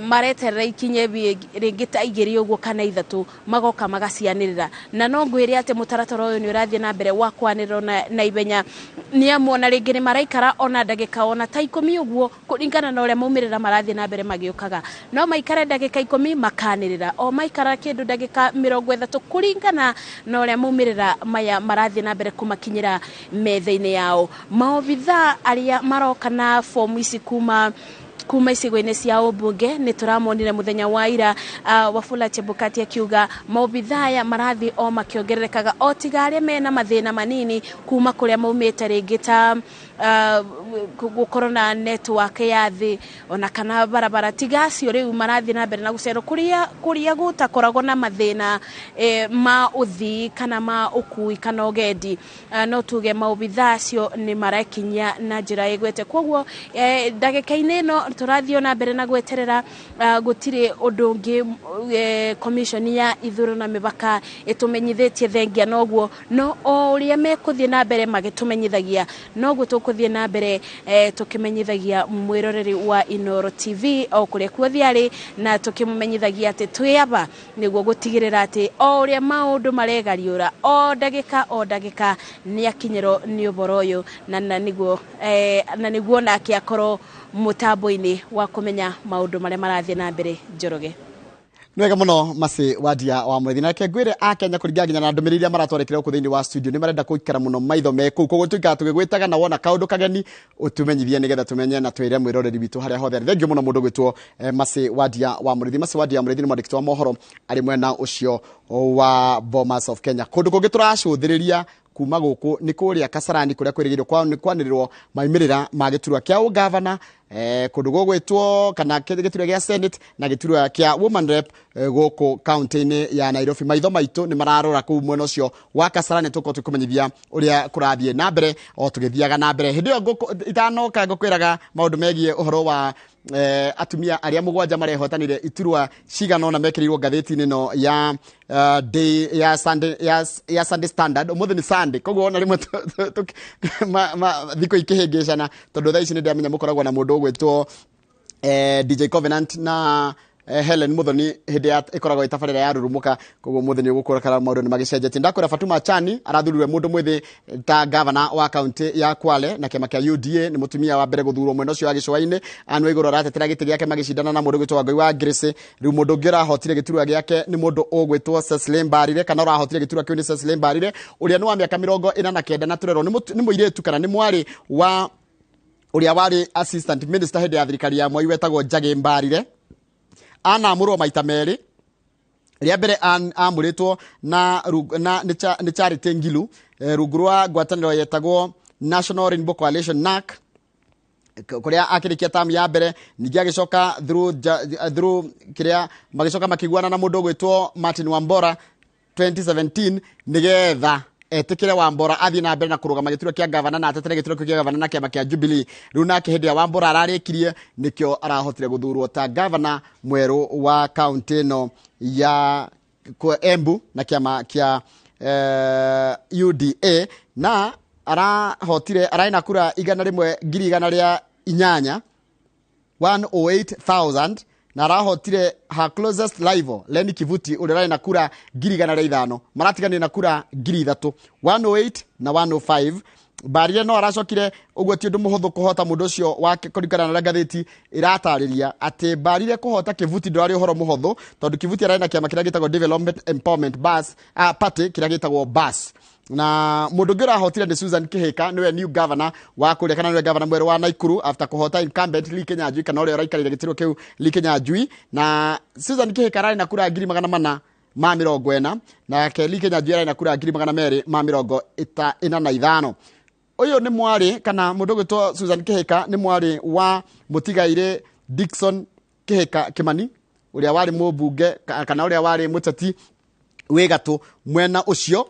mareterera ikinye ringi ta igiri uguo kana ithatu magoka magacianirira na no ngwire ati mutaratara uyu ni urathie na mbere wa kwanirwo na ibenya ni amona ringi ni maraikara ona ndagika ona ta 10 uguo kuringana na uria maumirira marathie na mbere magiukaga no maikare ndagika 10 makanirira o maikara kindu ndagika 30 kuringana na uria maumirira maya marathie na mbere kumakinyira metha-ini yao maobitha aria maroka na fomu ici kuma icigo-ini cia ubunge ni turamonire muthenya wa ira Wafula Chebukati akiuga maobithaya marathi o makiongererekaga o tiga aria mena mathina manini kuma kuria maumite ringi ta gukorwo na network ya thi ona kana barabara tigacio riu marathi na mbere na gucero kuria gutakoragwo na mathina ma uthi kana ma ukui kana ugendi no tuge maobithacio ni marakinya na njira igwete koguo ndagika-ini no turathio na mbere na gweterera gutire undu ungi commission ya ithurano na mibaka itumenyithitie thengia noguo no uria mekuthie na mbere magitumenyithagia noguo tukuthie na mbere tukimenyithagia mwiroreri wa Inoro TV o kuria kuothi ari na tukimumenyithagia ati twiyaba niguo gutigirira ati o uria maundu maregariura o ndagika ni akinyero ni uboro uyu na niguo nake akorwo mutambo-ini wa kumenya maundu maria marathie na mbere Njoroge Nwega muno masi wadia wa mwethi nake ngwire akenya kuringa nginya na ndumiriri maratwarekera ku thiini wa studio ni marenda kuikara muno maitho meku koguo tuika tugigwitaga na wona kaundu kageni utumenyithie nigetha tumenye na twire mwiroreri bitu haria hothe thengio muno mundu gwitwo masi wadia wa mwethi ni mwandiki wa mohoro ari mwena ucio wa Bomas of Kenya kundu kungi turacuthiriria kuma guku ni kuria Kasarani kuria kwirigirwo kwanirirwo maimirira ma giturwa kia ugavana kundu gugwitwo kana giturwa gia Senate na giturwa kia Women Rep goko county-ini ya Nairobi. Maitho maitu ni mararora ku mwena ucio wa Kasarani tuko tukumenyithia uria kurathie na mbere o tugithiaga na mbere. Hindi yo itanoka ngukwiraga maundu megie uhoro wa atumia aria mugwanja marehotanire iturwa cigana na mekirirwo ngatheti-ini no ya day ya Sunday Standard. Umuthi ni Sunday koguo ona rimwe thiko ikihingicana tondu thaici ni ndamenya mukoragwo na mundu gwitwo DJ Covenant na Helen Muthoni hindi ikoragwo itabarira ya rurumuka koguo muthoni ugukora maundu ni magicenjetie. Ndakora Fatuma Chani arathurire mundu mwithi ta governor wa county ya Kwale na kema kia UDA ni mutumia wa mbere guthurwo mwena ucio wa Gicwaini anu iguru aratetera giti giake magicindana na mundu gwitwo Ngoi wa Grace. Riu mundu ngira hotire giturwa giake ni mundu ugwitwo Cecily Mbarire kana ora hotire giturwa kiu ni Cecily Mbarire uria ni wa miaka 49 na turero ni muiretu kana ni mwari wa uria wari assistant minister hindi ya thirikari ya Moi wetagwo Njagi Mbarire. Ana murwa maita meri ria mbere amuritwo na ni Charity Ngilu rugurwa gwataniro yetagwo National Rainbow Coalition NAC kuria akirikia tamu ya mbere ningi agicoka through kiria magicoka makiguana na mundu gwitwo Martin Wambora 2017 nigetha etikire Wambora athie na mbere na kurugama giturwa kia governor na atetere giturwa kia governor na kiama kia Jubilee. Riu nake hindi ya Wambora ararikirie nikio arahotire guthurwo ta governor mweru wa county no ya Embu na kiama kia UDA na arahotire araina kura igana rimwe ngiri igana ria inyanya 108,000 na arahotire her closest rival Leni Kivuti uria na kura ngiri igana ria 5 maratigania na kura ngiri 3 108 na 105. Mbarire no aracokire uguo ti undu muhuthu kuhota mundu ucio wake kurikana na ngatheti iratariria ati Mbarire kuhota Kivuti ndwari uhoro muhuthu tondu Kivuti arena kiama kiria gitagwo Development Empowerment Bus party kiria gitagwo Bus na mundu ngira hotire ni Susan Kihika niwe new governor wa kuria kana niwe governor mweru wa Naikuru after kuhota incumbent Lee Kinyanjui kana uria raikarire gitiro kiu Lee Kinyanjui na Susan Kihika arena kura 440 na Lee Kinyanjui arena kura 245. Uyu ni mwari kana mundu gwitwo Susan Kihika ni mwari wa mutigaire Dickson Kihika Kimani uria wari mubunge kana uria wari muteti wegatu mwena ucio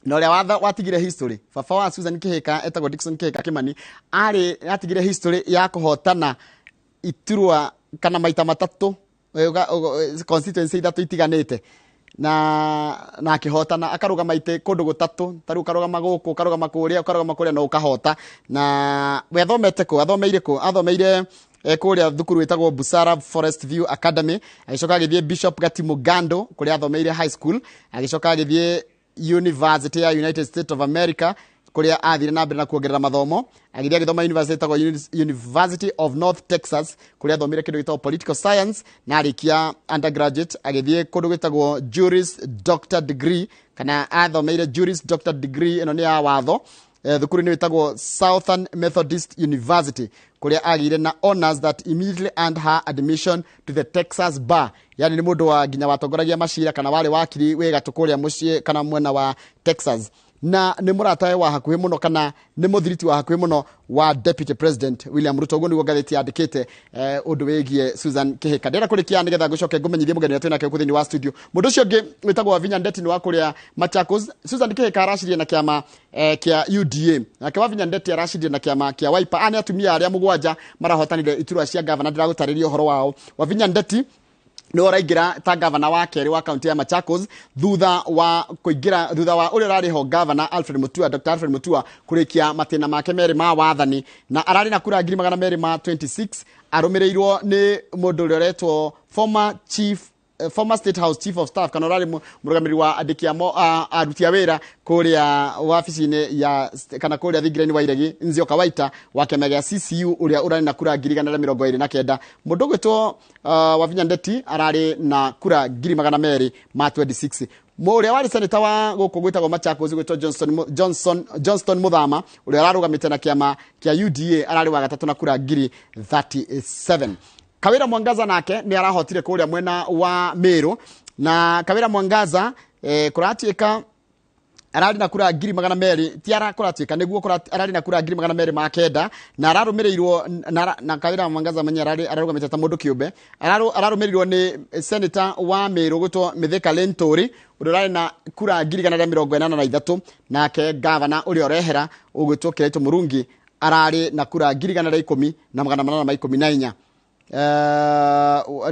na uria watigire history. Baba wa Susan Kihika etagwo Dickson Kihika Kimani atigire history ya kuhotana iturwa kana maita matatu constituency ithatu itiganite na akihotana akarugama ite kundu gutatu taru karugama guku karugama kuria no ukahota na we athomeire kuria thukuru wetagwo Busara Forest View Academy agicoka agithie Bishop Gatimu Gando kuria athomeire high school agicoka agithie University ya United States of America kuria athire na mbere na kuongerera mathomo agithie agithoma University of North Texas kuria athomire kindu gitagwo political science na arikia undergraduate agithie kundu gitagwo Juris Doctor degree kana athomeire Juris Doctor degree eno ni ya watho thukuru ni wetagwo Southern Methodist University kuria agire na honors that immediately earned her admission to the Texas bar. Yani ni mundu wa nginya watongoragia macira kana wari wakiri wega tukuria mucie kana mwena wa Texas na ni muratae wa hakuhi muno kana ni muthiriti wa hakuhi muno wa Deputy President William Ruto. Guo ni gatheti yandikite undu wegie Susan Kihika. Ndera kurikia nigetha gucoke ngumenyithie mugeni wetu nake kuthini wa studio mundu ucio ngi wetagwo Wavinya Ndeti ni wa kuria Machakos. Susan Kihika arashirie na kiama kia UDA na kwa Wavinya Ndeti arashirie na kiama kia Wiper. Ani atumia aria mugwanja marahotanire iturwa cia governor ndiragutariria uhoro wao. Wavinya Ndeti ni oraingira ta governor wa keri wa county ya Machakos thutha wa uria rariho governor Dr. Alfred Mutua kurikia matina make meri ma wathani na arari na kura 226 arumireirwo ni mundu uria retwo former State House Chief of Staff kana rari murugamiri wa andiki arutia wira kuria wabici-ini ya kana kuria thingirani wa Iregi Nzioka Waita wa kiama gia CCU uria urari na kura 229. Mundu gwitwo Wavinya Ndeti arari na kura 226. Muria wari senator wa guku gwitagwo Machakos gwitwo Johnston Muthama uria ararugamite na kiama kia UDA arari wa gatatu na kura 37. Kawira Mwangaza nake ni arahotire kuria mwena wa Meru na Kawira Mwangaza kuratuika arari na kura 200,000 ti arakora twika niguo kora arari na kura 200,000 makenda na ararumirirwo na Kawira Mwangaza menya ararugamite ta mundu kiumbe ararumirirwo ni senator wa Meru gutwo Mithika Lentori urari na kura 183 nake governor uri orehera ugutwo Kirito Murungi arari na kura 10,814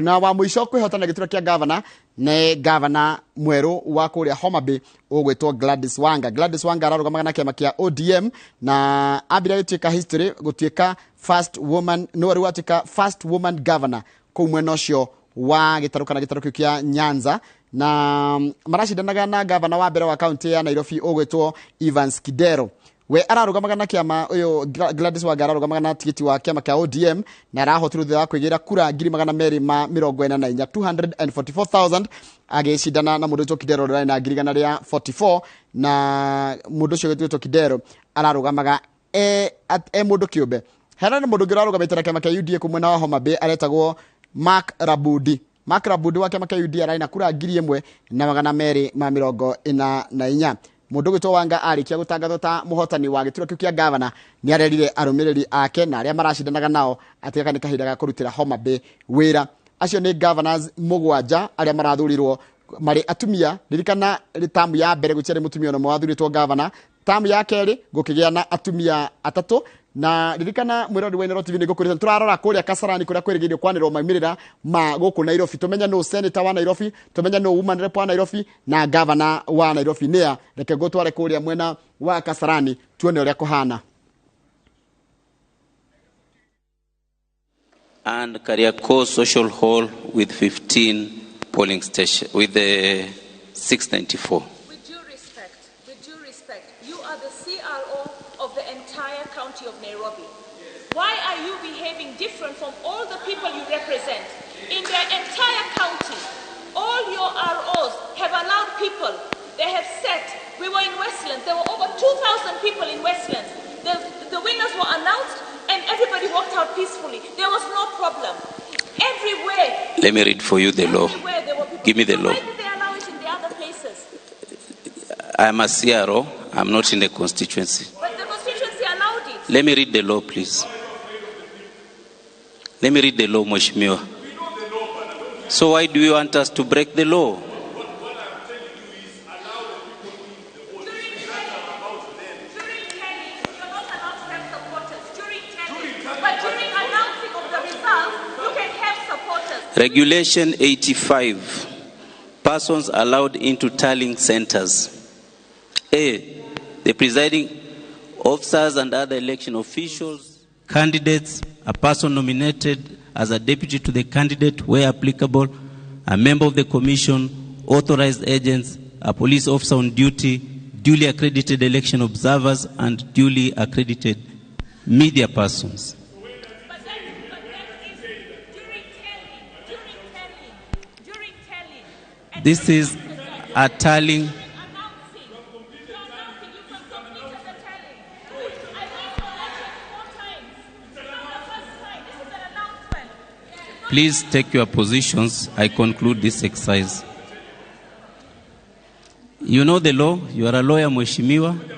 na wa muico kwihotana gitura kia governor ne governor mweru wa kuria Homa Bay ugwitwo Gladys Wanga ararugamaga na kiama kia ODM na abira gituika history gutuika first woman governor ku mwena ucio wa gitaruka kia Nyanza na marashidanaga na governor wa mbere wa county ya Nairobi ugwitwo Evans Kidero we ararugamaga na kiama uyo Gladys Wanga ararugamaga na tigiti wa kiama kia ODM na arahotiru thutha wa kwigira kura 244,000 244,000 agishidana na mundu Kidero rai na 144 na mundu ucio gitwitwo Kidero ararugamaga mundu kiumbe hera na mundu ngirarugamite na kiama kia UDA kumwena wa Homa Bay aretagwo Mark Rabudi wa kiama kia UDA rai na kura 1,244 mundu gitwo Wanga arikia gutangatho ta muhotani wa gituro kia governor ni arerire arumiriri ake na aria marashidanaga nao atika ni kahinda ga kurutira Homa Bay wira acio ni governors mugwanja aria marathurirwo mari atumia ririkana tamu ya mbere gucere mutumia no mwathuritwo governor tamu ya keri gukigia na atumia atatu na ririkana mwirori wa TV ni gukurira turarora kuria Kasarani kuria kwirigirio kwanirwo maimirira ma guku Nairobi tumenya no senator wa Nairobi tumenya no woman rep wa Nairobi na governor wa Nairobi nia reke gutware kuria mwena wa Kasarani tuone uria kuhana. And Kariako Social Hall with 15 polling station with the 694. With due respect, you are the CRO of the entire county of Nairobi. Why are you behaving different from all the people you represent? In the entire county, all your ROs have allowed people. They have set. We were in Westlands. There were over 2,000 people in Westlands. The winners were announced and everybody walked out peacefully. There was no problem. Everywhere. Let me read for you the law. Give me the law. Why did they allow it in the other places? I am a CRO. I'm not in the constituency. But the constituency allowed it. Let me read the law, please. Let me read the law, Mheshimiwa. So why do you want us to break the law? Regulation 85. Persons allowed into tallying centers. A. The presiding officers and other election officials. Candidates, a person nominated as a deputy to the candidate where applicable, a member of the commission, authorized agents, a police officer on duty, duly accredited election observers, and duly accredited media persons. This is a tallying. Please take your positions. I conclude this exercise. You know the law. You are a lawyer, Mheshimiwa.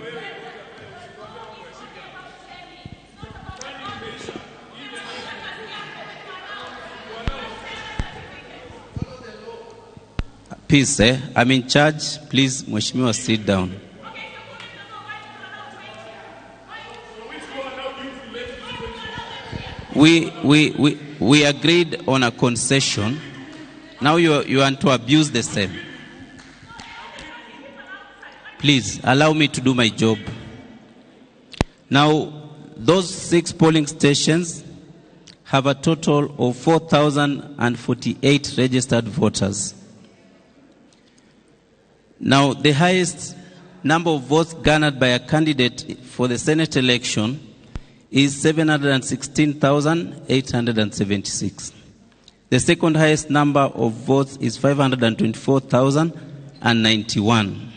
Peace, I'm in charge. Please, Mheshimiwa, sit down. We agreed on a concession. Now you want to abuse the same. Please, allow me to do my job. Now, those 6 polling stations have a total of 4,048 registered voters. Now, the highest number of votes garnered by a candidate for the Senate election is 716,876. The second highest number of votes is 524,091.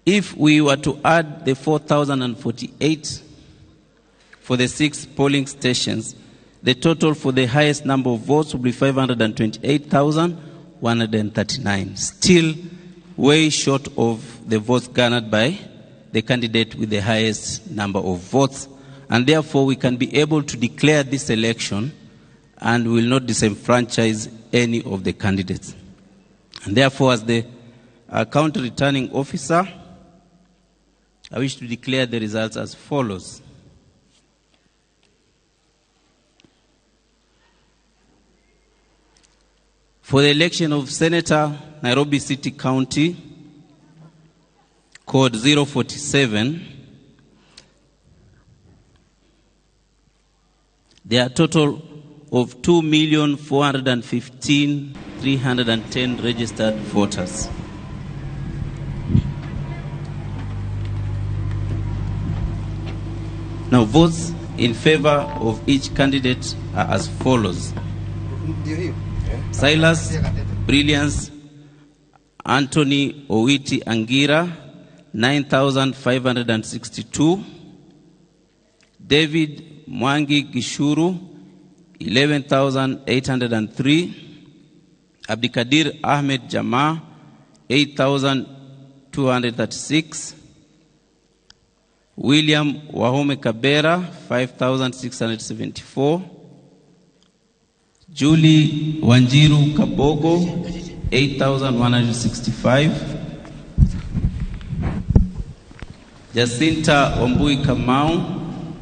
If we were to add the 4,048 for the 6 polling stations, the total for the highest number of votes would be 528,139. Still, way short of the votes garnered by the candidate with the highest number of votes, and therefore we can be able to declare this election and will not disenfranchise any of the candidates. And therefore, as the county returning officer, I wish to declare the results as follows. For the election of Senator, Nairobi City County, code 047, there are a total of 2,415,310 registered voters. Now, votes in favor of each candidate are as follows. Silas Brilliance Anthony Owiti Angira, 9,562. David Mwangi Gishuru, 11,803. Abdikadir Ahmed Jama, 8,236. William Wahome Kabera, 5,674. Julie Wanjiru Kabogo, 8,165. Jacinta Ombui Kamau,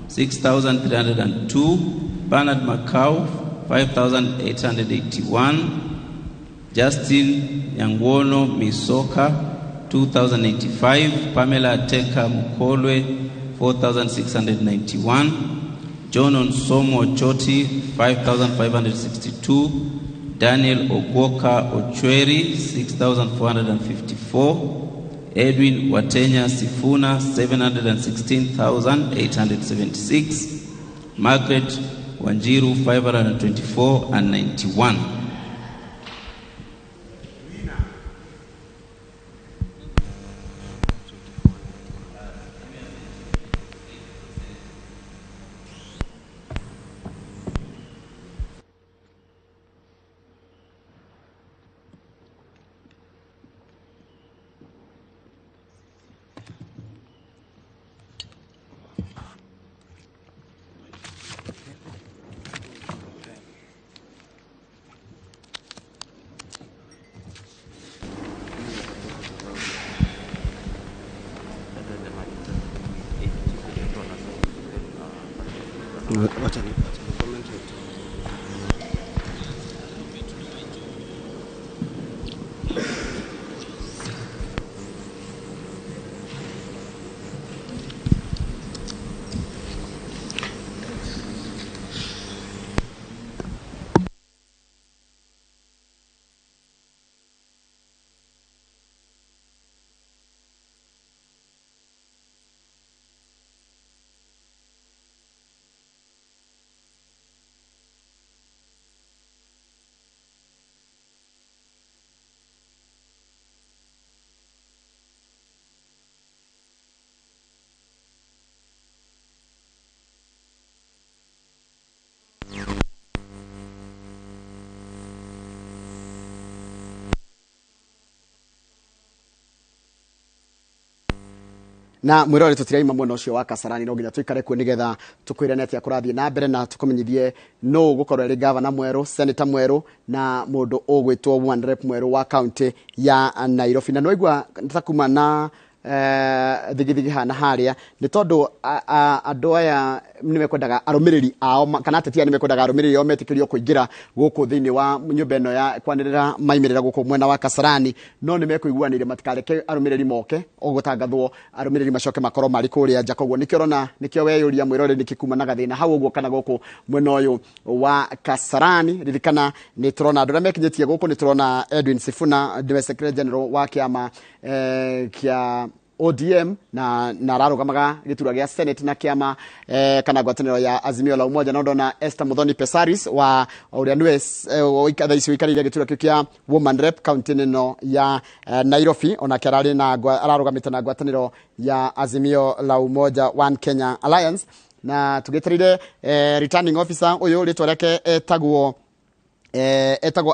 6,302. Bernard Macau, 5,881. Justin Yangwono Misoka, 2,085. Pamela Teka Mukolwe, 4,691. John Onsomo Choti, 5,562. Daniel Ogwoka Ochweri, 6,454. Edwin Watenya Sifuna, 716,876. Margaret Wanjiru, 524 and 91. na mwirore tutiraima mwena ucio wa Kasarani no nginya tuikare ku nigetha tukwire neti akurathie na mbere na tukumenyithie no gukorwo ri governor mweru, senator mweru na mundu ugwitwo one rep mweru wa county ya Nairobi. Na noigwa ntakuma na thigithigi hana haria ni tondu andu aya nimekwendaga arumiriri ao kana atetia nimekwendaga arumiriri ao metikirio kuingira guku thiini wa nyumba ino ya kwanirira maimirira guku mwena wa Kasarani, no nimekuiguanire matikareke arumiriri moke ogutangathwo arumiriri macoke makoro mari kuria nja. Koguo nikio rona nikio weyuria mwirore nikikuma na gathina hau uguo kana guku mwena uyu wa Kasarani. Ririkana ni turona andu mekinyitie guku, ni turona Edwin Sifuna the Secretary General wa kiama kia ODM na rarugamaga gitura gia Senate na kiama kana gwataniro ya Azimio la Umoja, na ndona Esther Muthoni Pesaris wa uria niwe oikatha icio ikarire gitura kia woman rep county no ya Nairobi, ona kirari na ararugamita na gwataniro ya Azimio la Umoja One Kenya Alliance. Na tugeterire returning officer uyu ritwa reke etagwo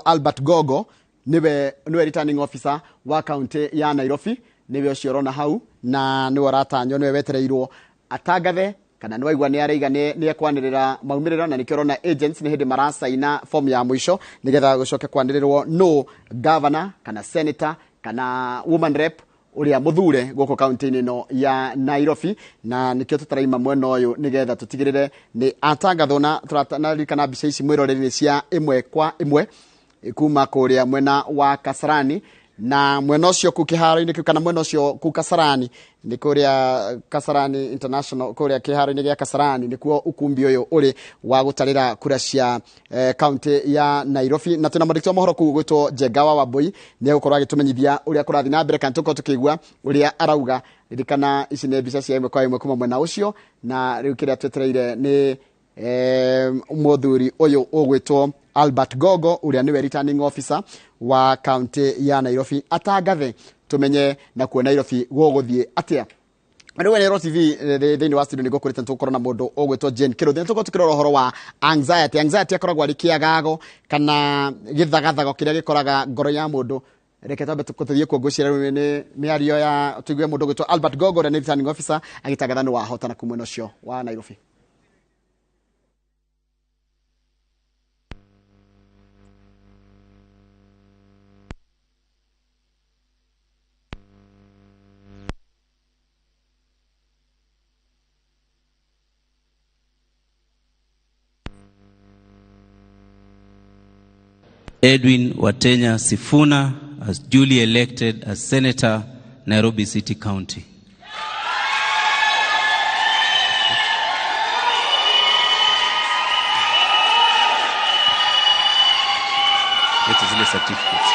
Albert Gogo niwe returning officer wa county ya Nairobi, niwe ucio rona hau na niwe ratanyo niwe wetereirwo atangathe kana niwe igwa ni areiga ni ekwanirira maumirira na nikio rona agents ni hindi marasaina form ya mwisho nigetha gucoke kwanirirwo no governor kana senator kana woman rep uria muthure goko county no ya Nairobi, na nikio tutaraima mwena uyu nigetha tutigirire ni atangatho na turatanarikana mbica ici mwiroreri cia imwe kwa imwe kuma kuria mwena wa Kasarani, na mwena ucio ku kiharo-ini kana mwena ucio ku Kasarani ni kuria Kasarani International kuria kiharo-ini gia Kasarani nikuo ukumbi uyu uri wa gutarira kura cia county ya Nairobi, na tuna mwandiki wa mohoro ku gwitwo Jegawa Wambui ni gukorwa agitumenyithia uria kurathi na mbere kana tuko tukigua uria arauga ririkana ici ni mbica cia imwe kwa imwe kuma mwena ucio, na riu kiria twetereire ni muthuri uyu ugwitwo Albert Gogo uria niwe returning officer wa county ya Nairobi atangathe tumenye na kuo Nairobi guguthie atia. Riu Nairobi TV thini wa studio niguo kurite tukoro na mundu ugwitwo Jane Kiruthi tuko tukirora horo wa anxiety akoragwo ari kiagago kana githagathago kiria gikoraga ngoro ya mundu. Reke tambe tukuthie kuo gucira ni miario ya tuigue mundu ugwitwo Albert Gogo uria ni returning officer agitangatha ni wahotana kumwena ucio wa Nairobi. Edwin Watenya Sifuna as duly elected as Senator, Nairobi City County. It is the certificates.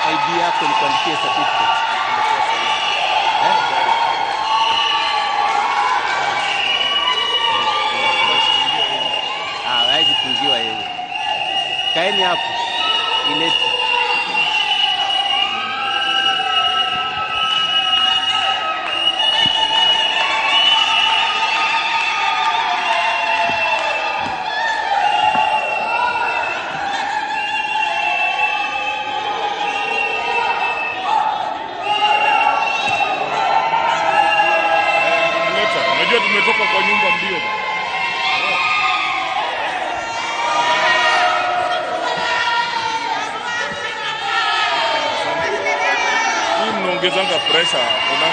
ID yako nikuandikie certificate. Hawezi kufungiwa yeye. Kaeni hapo. Ilete. Tumetoka kwa nyumba mbio. Hii mnaongezanga pressure kuna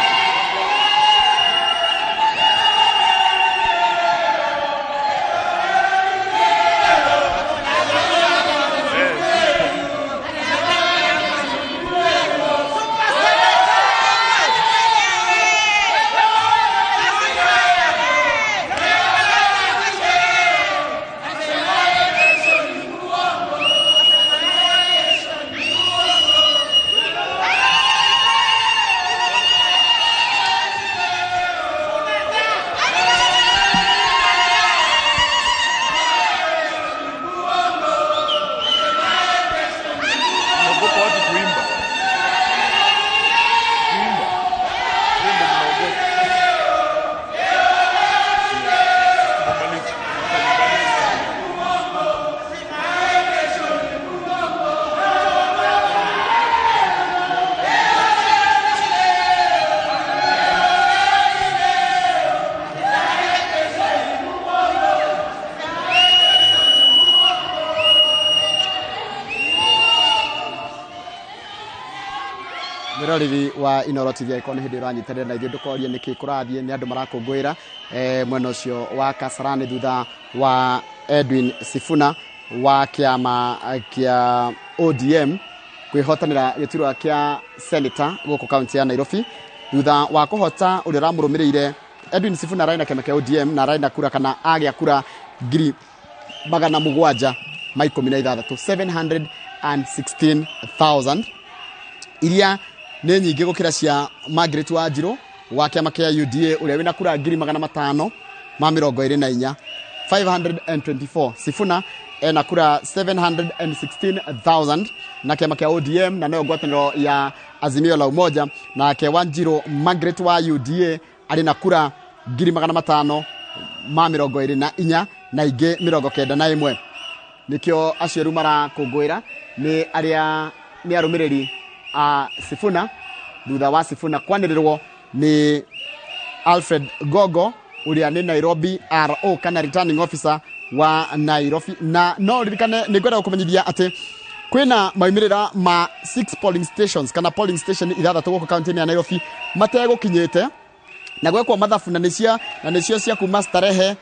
miroriri wa Inoro TV ikoni hindi ranyitanira na ithuĩ ndukoria niki kurathie ni andu marakungwira mwena ucio wa Kasarani thutha wa Edwin Sifuna wa kiama kia ODM kwihotanira giturwa kia senator goko county ya Nairobi thutha wa kuhota uria ramurumirire Edwin Sifuna raina kiama kia ODM na raina kura kana agia kura ngiri magana mugwanja ma 16 716,000 iria nĩ nyingĩ gũkĩra cia Margaret Wanjiru wa kĩama kĩa UDA ũrĩa wĩna kura ngiri magana matano ma 24 524. Sifuna ena kura 716,000 na kema kia ODM na nayo ngwataniro ya Azimio la Umoja na ke Wanjiru Margaret wa UDA ali na kura 524 na ingi 91. Nikio acio mara kungwira ni aria ni arumiriri a Sifuna thutha wa Sifuna kwanirirwo ni Alfred Gogo uria ni Nairobi RO kana returning officer wa Nairobi na no ririkane ni ngwenda kumenyithia ati kwina maumirira ma 6 polling stations kana polling station ithathatu goko county ya Nairobi mategukinyite na gwekwo mathabu na nicio cia kuma Starehe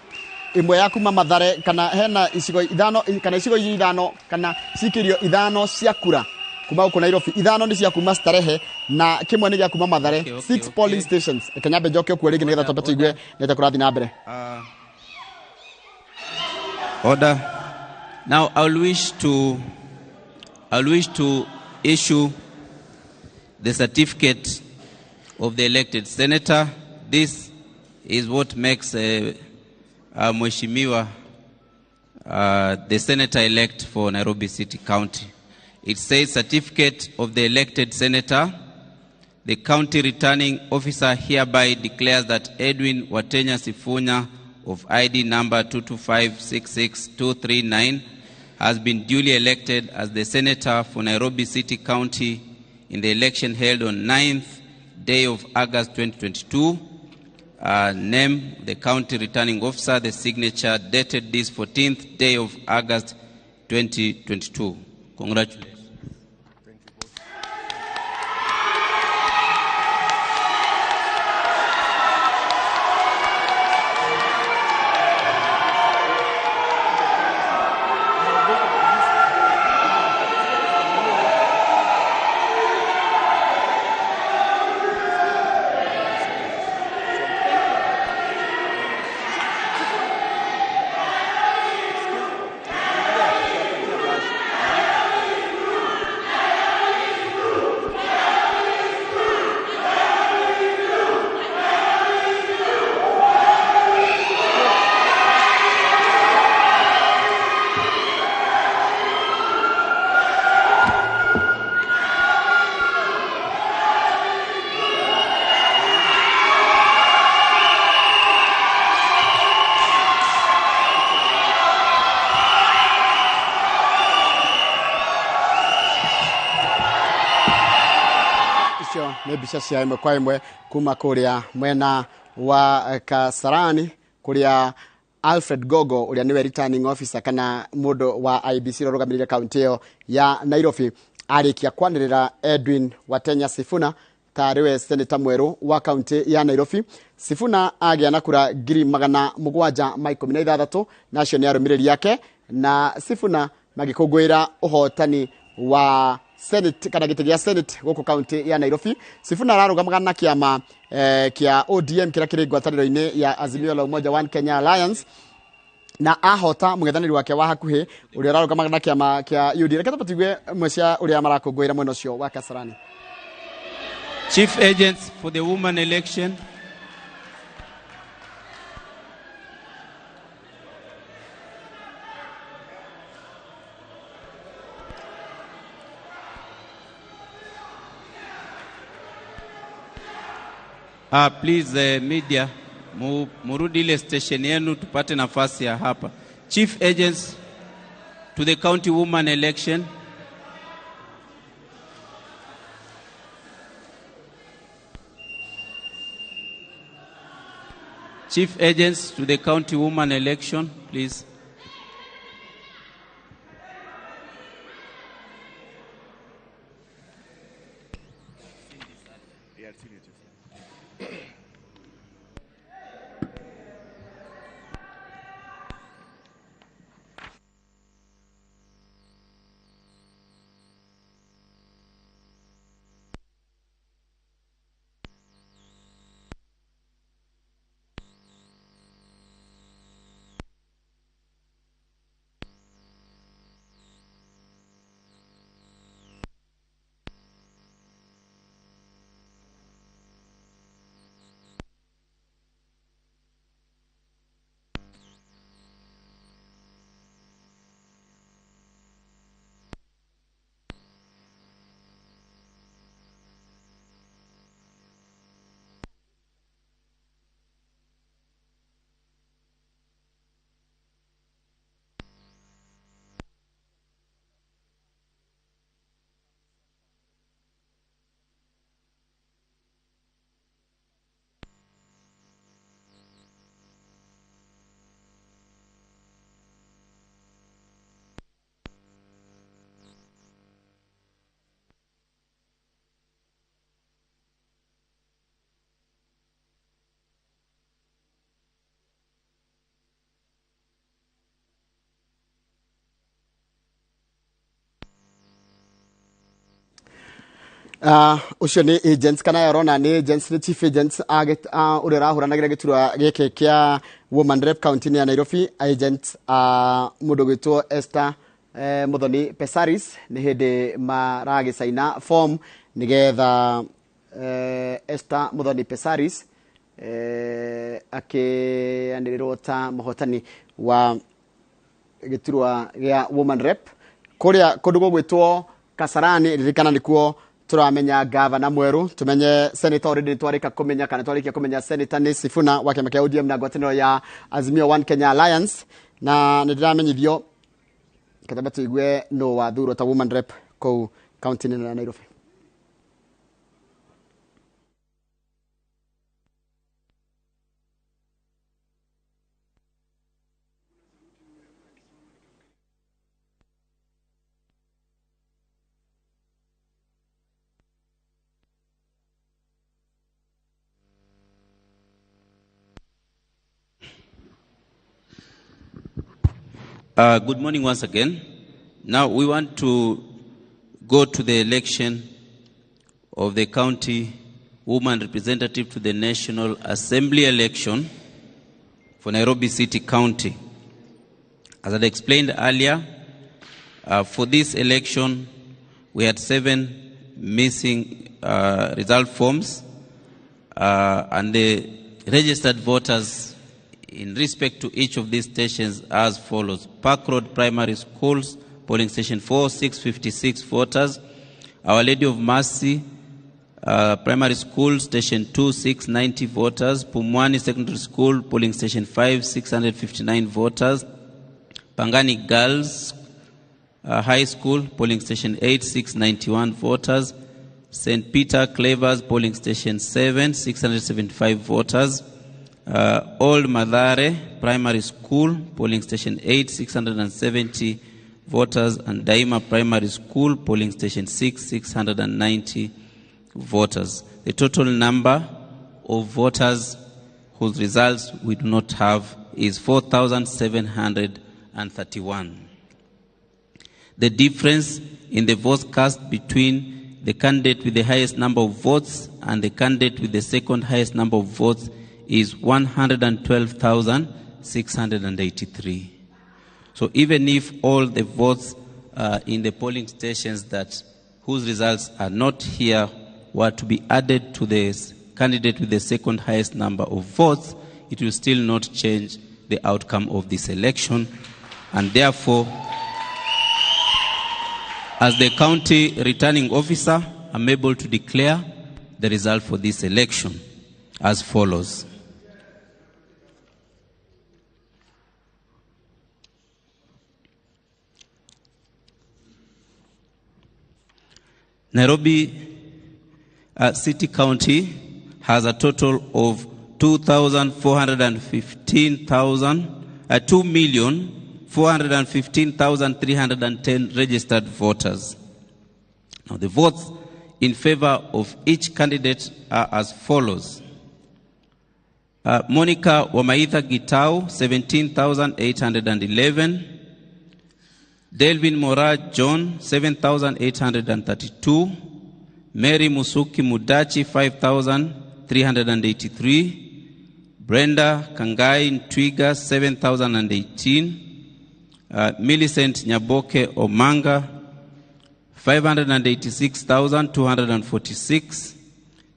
imwe ya kuma Mathare kana hena icigo ithano kana icigo ithano kana cikirio ithano cia kura kuma uko Nairobi ithano ni cia kuma Starehe na kimwe ni gya kuma Mathare. 6 polling stations Kenya Benjoke ku rigi nigetha twambe tuigue neta kurathi na mbere. Order. Now I'll wish to issue the certificate of the elected senator. This is what makes Mheshimiwa the senator-elect for Nairobi City County. It says, certificate of the elected senator. The county returning officer hereby declares that Edwin Watenya Sifunya of ID number 225662239 has been duly elected as the senator for Nairobi City County in the election held on 9th day of August 2022. Name, the county returning officer, the signature dated this 14th day of August 2022. Congratulations. Mbica cia imwe kwa imwe kuma kuria mwena wa Kasarani kuria Alfred Gogo uria niwe returning officer kana mundu wa IBC rorugamirire county yo ya Nairobi arikia kwanirira Edwin Watenya Sifuna tariwe senator mweru wa county ya Nairobi. Sifuna agia na kura 716 nacio ni arumiriri yake na Sifuna magikugwira uhotani wa Senate kana gite gya Senate goko county ya Nairobi. Sifuna ararugamaga na kiama kia ODM kira kiri ngwataniro-ini ya Azimio la Umoja One Kenya Alliance na ahota mugithaniri wake wa hakuhi uria ararugamaga na kiama kia UD. Reke tupatigue mwecia uria marakungwira mwena ucio wa Kasarani. Chief agents for the woman election. Please media murudi ile station yenu tupate nafasi ya hapa. Chief agents to the county woman election. Chief agents to the county woman election, please. ucio ni agents kana yorona ni agents ni chief agents uri rahuranagira giturwa gike kia woman rep county ya Nairobi agent mundu gwitwo Esther Muthoni Pesaris ni hindi maragicaina form nigetha Esther Muthoni Pesaris akiandirirwo ta muhotani wa giturwa gia woman rep kuria kundu gwitwo Kasarani ririkana nikuo turamenya gavana mweru tumenye senator already twarika kumenya kana twarikia kumenya senator ni Sifuna wa kiama kia ODM na ngwataniro ya Azimio One Kenya Alliance na ndiramenyithio kataba tuigwe no wathuro ta woman rep ko county ni na Nairobi. Good morning once again. Now we want to go to the election of the county woman representative to the National Assembly election for Nairobi City County. As I explained earlier, for this election we had 7 missing result forms and the registered voters in respect to each of these stations as follows. Park Road Primary Schools, polling station 4, 656 voters. Our Lady of Mercy Primary School, station 2, 690 voters. Pumwani Secondary School, polling station 5, 659 voters. Pangani Girls High School, polling station 8, 691 voters. St. Peter Clavers, polling station 7, 675 voters. Old Madare Primary School, polling station 8, 670 voters, and Daima Primary School, polling station 6, 690 voters. The total number of voters whose results we do not have is 4,731. The difference in the votes cast between the candidate with the highest number of votes and the candidate with the second highest number of votes is 112,683. So even if all the votes in the polling stations whose results are not here were to be added to the candidate with the second highest number of votes, it will still not change the outcome of this election. And therefore, as the county returning officer, I'm able to declare the result for this election as follows. Nairobi City County has a total of 2,415,310 registered voters. Now the votes in favor of each candidate are as follows. Monica Wamaitha Gitau, 17,811. Delvin Mora John, 7,832. Mary Musuki Mudachi, 5,383. Brenda Kangai Twiga, 7,018. Millicent Nyaboke Omanga, 586,246.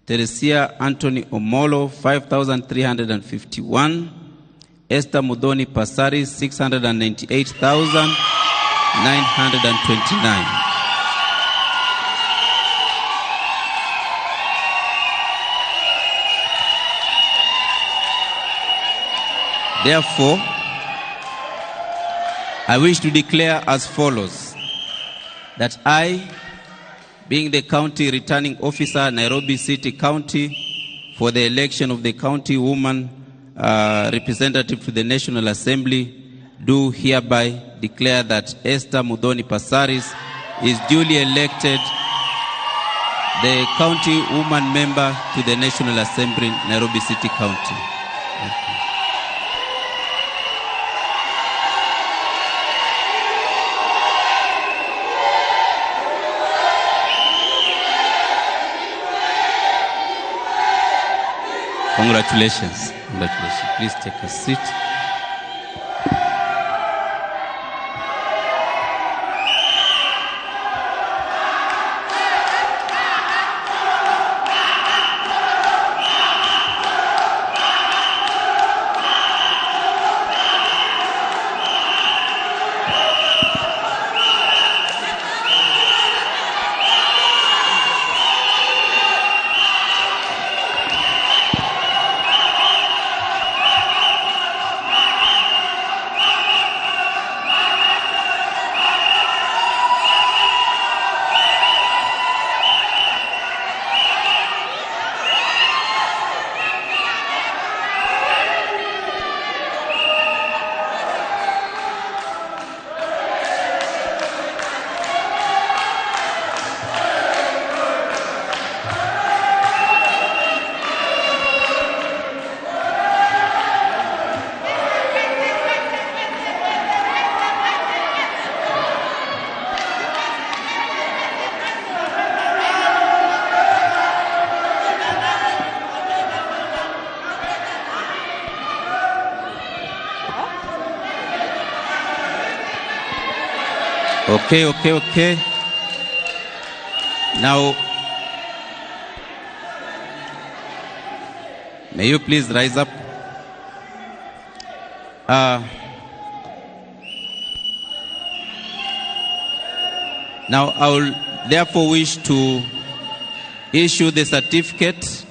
Teresia Anthony Omolo, 5,351. Esther Muthoni Pasari, 698,929. Therefore, I wish to declare as follows, that I, being the county returning officer, Nairobi City County, for the election of the county woman representative to the National Assembly, do hereby declare that Esther Muthoni Pasaris is duly elected the county woman member to the National Assembly, Nairobi City County. Congratulations. Congratulations. Please take a seat. Okay. Now, may you please rise up? Now, I will therefore wish to issue the certificate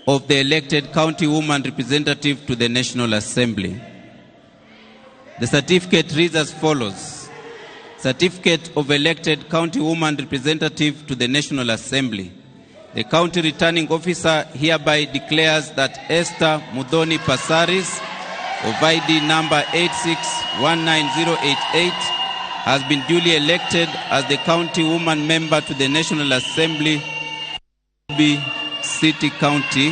of the elected county woman representative to the National Assembly. The certificate reads as follows. Certificate of elected county woman representative to the National Assembly. The county returning officer hereby declares that Esther Mudhoni Pasaris of ID number 8619088 has been duly elected as the county woman member to the National Assembly City County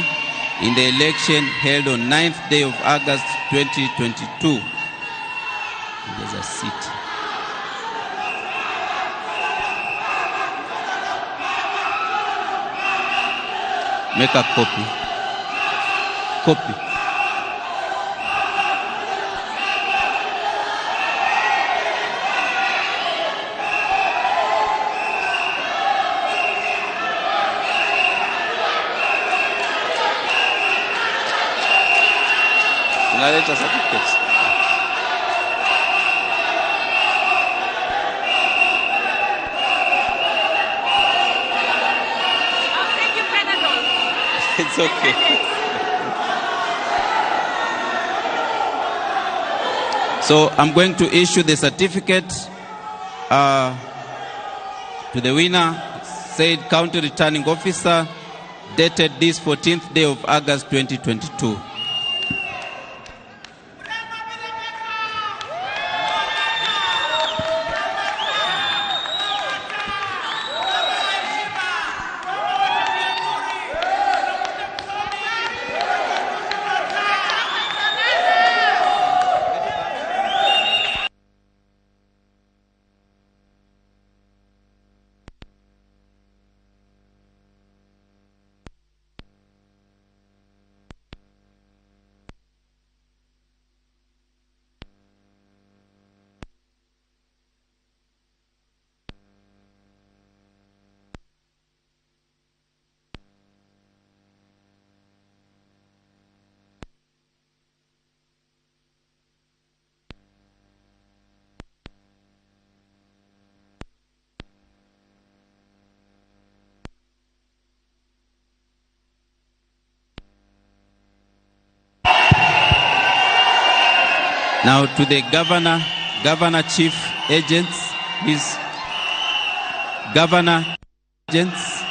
in the election held on 9th day of August 2022. There's a seat. Make a copy. Unaleta certificates. It's okay. So I'm going to issue the certificate to the winner, said county returning officer, dated this 14th day of August 2022. Now to the governor chief agents, please. Governor agents.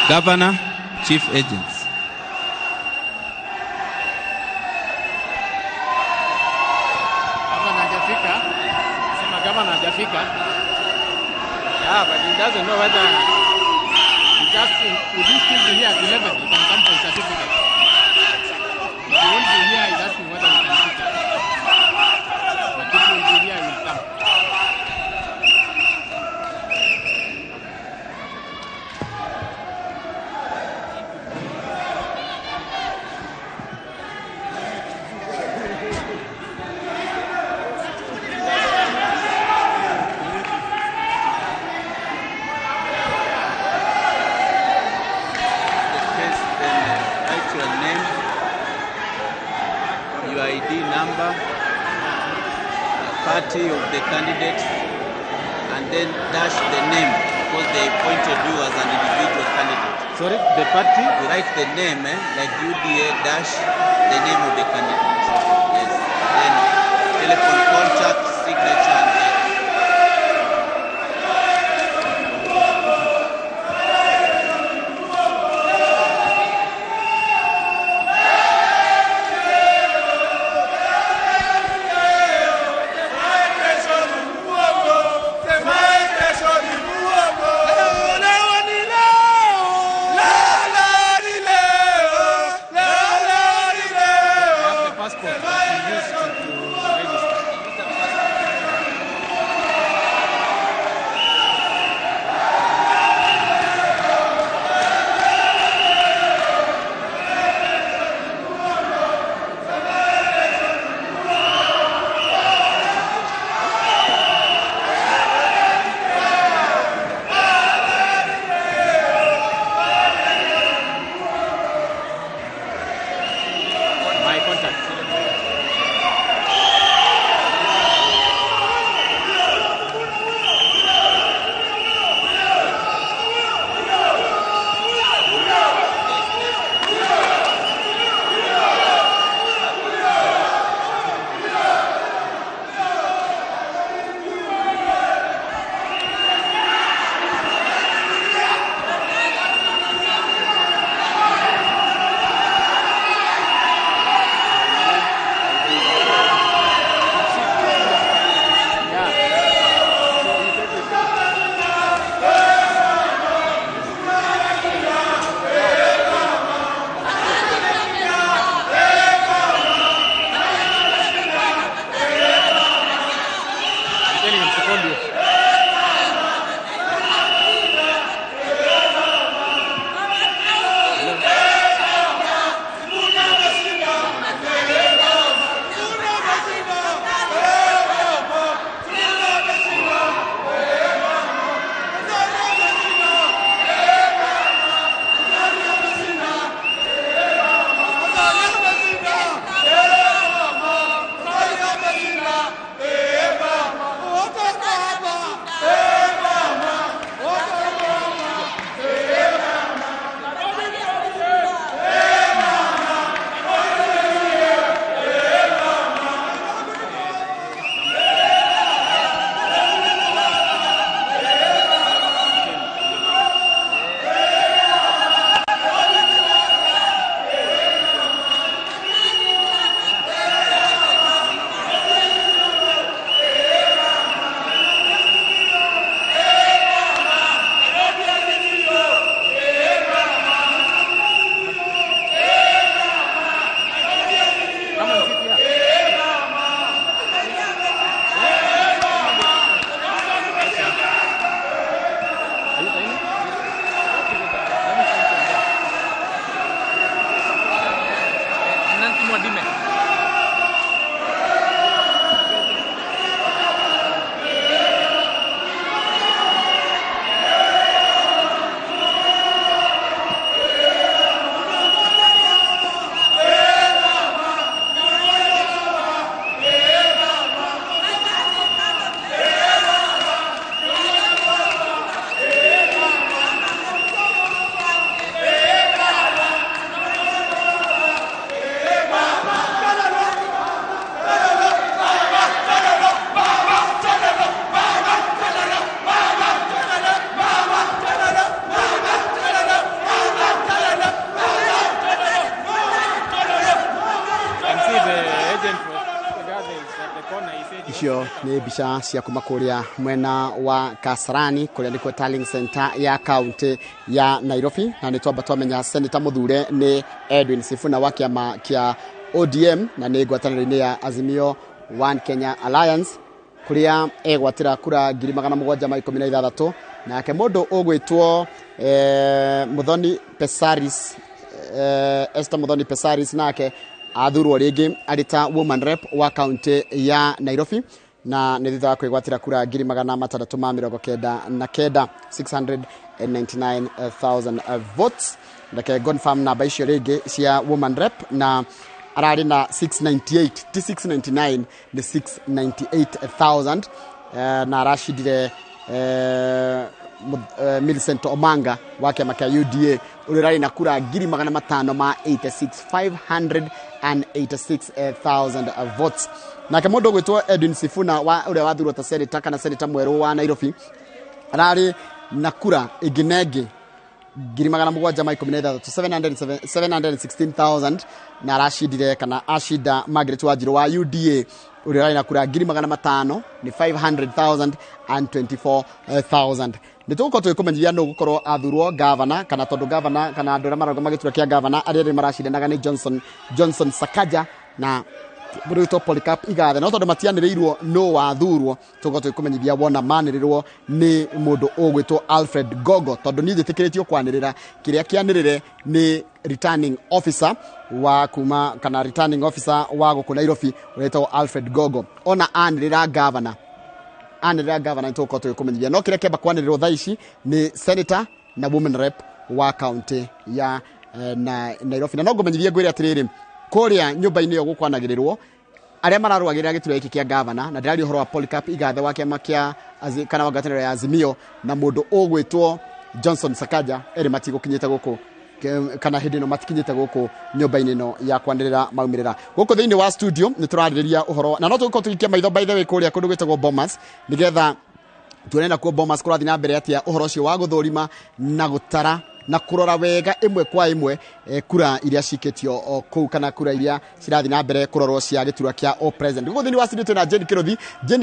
Governor chief agents. Governor hajafika. Yeah, but he doesn't know whether would you still be here at 11? You can come for a certificate. If you won't be here, he's asking whether we can sit there. But if you will be here, he will come. party of the candidate, and then dash the name, because they appointed you as an individual candidate. Sorry, the party? You write the name, like UDA dash the name of the candidate. Yes. Then telephone contact, signature, and date. icio nä mbica cia kuma kũrĩa mwena wa Kasarani kũrĩa nĩkuo Tallying Center ya kaunti ya Nairobi, na nĩ twamba twamenya seneta mũthure nĩ Edwin Sifuna wa kĩama kĩa ODM na nĩ ngwatanĩro-inĩ ya Azimio One Kenya Alliance kũrĩa egwatĩra kura 716 nake mũndũ ũgwĩtwo Muthoni Pesaris Esther Muthoni Pesaris nake athurwo rĩngĩ arĩ ta woman rep wa kaunti ya Nairobi na nĩ thutha wa kwĩgwatĩra kura 699 699,000 votes ndake confirm namba icio rĩngĩ cia woman rep na arari na 698 ti 699 ni 698,000 na arashidire Millicent Omanga wa kiama kia UDA urari na kura 586,586,000 votes. Na kamondo gwetwo Edwin Sifuna wa ule wathurwo ta senator kana senator mweru wa Nairobi arari na kura iginegi 716,000 na arashidire kana ashida Margaret Wanjiru wa UDA urari na kura 500,000 ni 500,000 and 24,000. Nituko tuikumenyia no gukorwo athurwo governor kana tondu governor kana andura marauga magitura kia governor arĩa marashidanaga ni Johnson Sakaja na Burito Polycarp Igathe no tondu matianĩrĩirwo no wathurwo tuko tuikumenyithia wona manĩrĩrwo ni mundu ũgwĩtwo Alfred Gogo tondu ni thĩtĩkĩrĩtio kwanĩrĩra kĩrĩa kĩanĩrĩre ni returning officer wa kuma kana returning officer wa gũkũ Nairobi ũrĩtwo Alfred Gogo ona anĩrĩra governor nituko tuikumenyithia no kĩrĩa kĩamba kwanĩrĩrwo thaa ici ni senator na women rep wa county ya Nairobi na no ngũmenyithie ngwĩre atĩrĩrĩ kuria nyumba-inĩ yo gukwanagĩrĩrwo arĩa mararũagĩrĩra gĩturwa gĩkĩ kĩa governor na ndĩrari ũhoro wa Polycarp Igathe wa kĩama kĩa kana wa ngwatanĩro ya Azimio na mũndũ ũgwĩtwo Johnson Sakaja erĩ matigũkinyĩte gũkũ kana hĩndĩ ĩno matikinyĩte gũkũ nyũmba-inĩ ĩno ya kwanĩrĩra maumĩrĩra gũkũ thĩinĩ wa studio nĩ tũrarĩrĩria ũhoro na no tũgũkorwo tũgĩikia maitho by the way kũrĩa kũndũ gwĩtagwo Bomas nĩgetha tuone na kuo Bomas kũrathiĩ na mbere atĩa ũhoro ũcio wa gũthũrima na gũtara na kurora wega imwe kwa imwe kura iria ciketio kuu kana kura iria cirathi na mbere kurorwo cia giturwa kia o president guko thini wa studio na Jane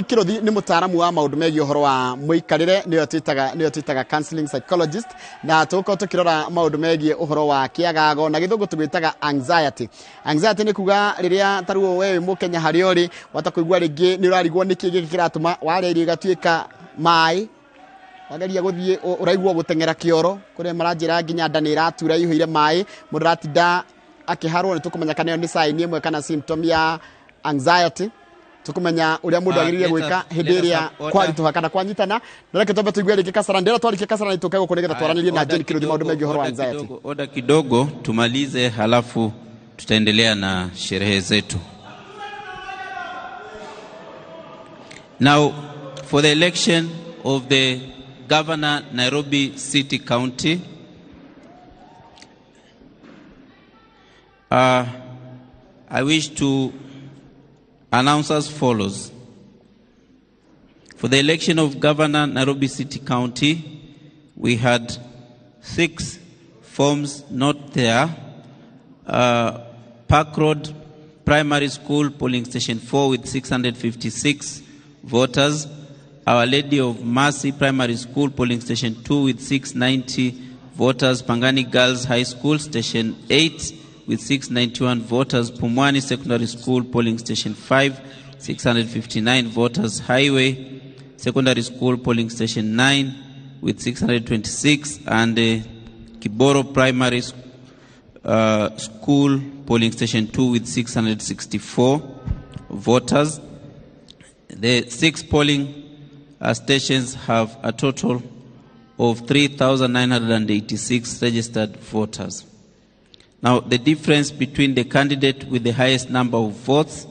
Kirothi ni mutaaramu wa maundu megie uhoro wa muikarire niyo twitaga counseling psychologist na tuko tukirora maundu megie uhoro wa kiagago na githungu tugwitaga anxiety ni kuga riria taruo wewe mukenya hariori watakuigwa ringi ni urarigwo niki giki kiratuma warerie gatuika mai wagaria guthie uraigwo gutengera kioro kuri maranjira nginya nda ni iratura ihuire mai muratinda akiharwo ni tukumenya kana ni sign imwe kana symptom ya anxiety tukumenya uria mundu agiririe gwika hindi iria kwarituha kana kwanyitana na reke tombe tuigwe riki kasara ndera twari kasara ni tukego kunegetha twaranirie na Jane Kirothi maundu mengi horo anxiety oda kidogo tumalize halafu tutaendelea na sherehe zetu. Now for the election of the Governor, Nairobi City County. I wish to announce as follows. For the election of Governor, Nairobi City County, we had 6 forms not there. Park Road Primary School, polling station 4 with 656 voters. Our Lady of Mercy Primary School, polling station 2 with 690 voters. Pangani Girls High School, station 8 with 691 voters. Pumwani Secondary School, polling station 5, 659 voters. Highway Secondary School, polling station 9 with 626. And Kiboro Primary School, polling station 2 with 664 voters. The 6 polling stations have a total of 3,986 registered voters. Now, the difference between the candidate with the highest number of votes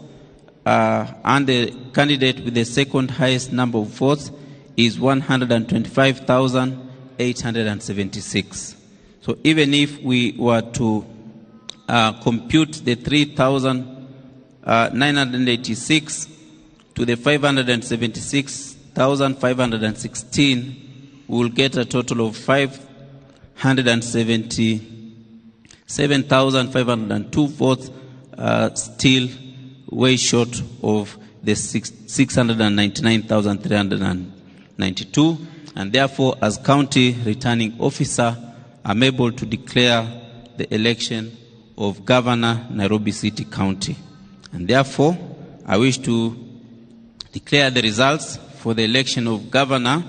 and the candidate with the second highest number of votes is 125,876. So even if we were to compute the 3,986 to the 576,516, we will get a total of 577,502 votes, still way short of the 699,392. And therefore, as county returning officer, I'm able to declare the election of Governor, Nairobi City County. And therefore, I wish to declare the results for the election of Governor,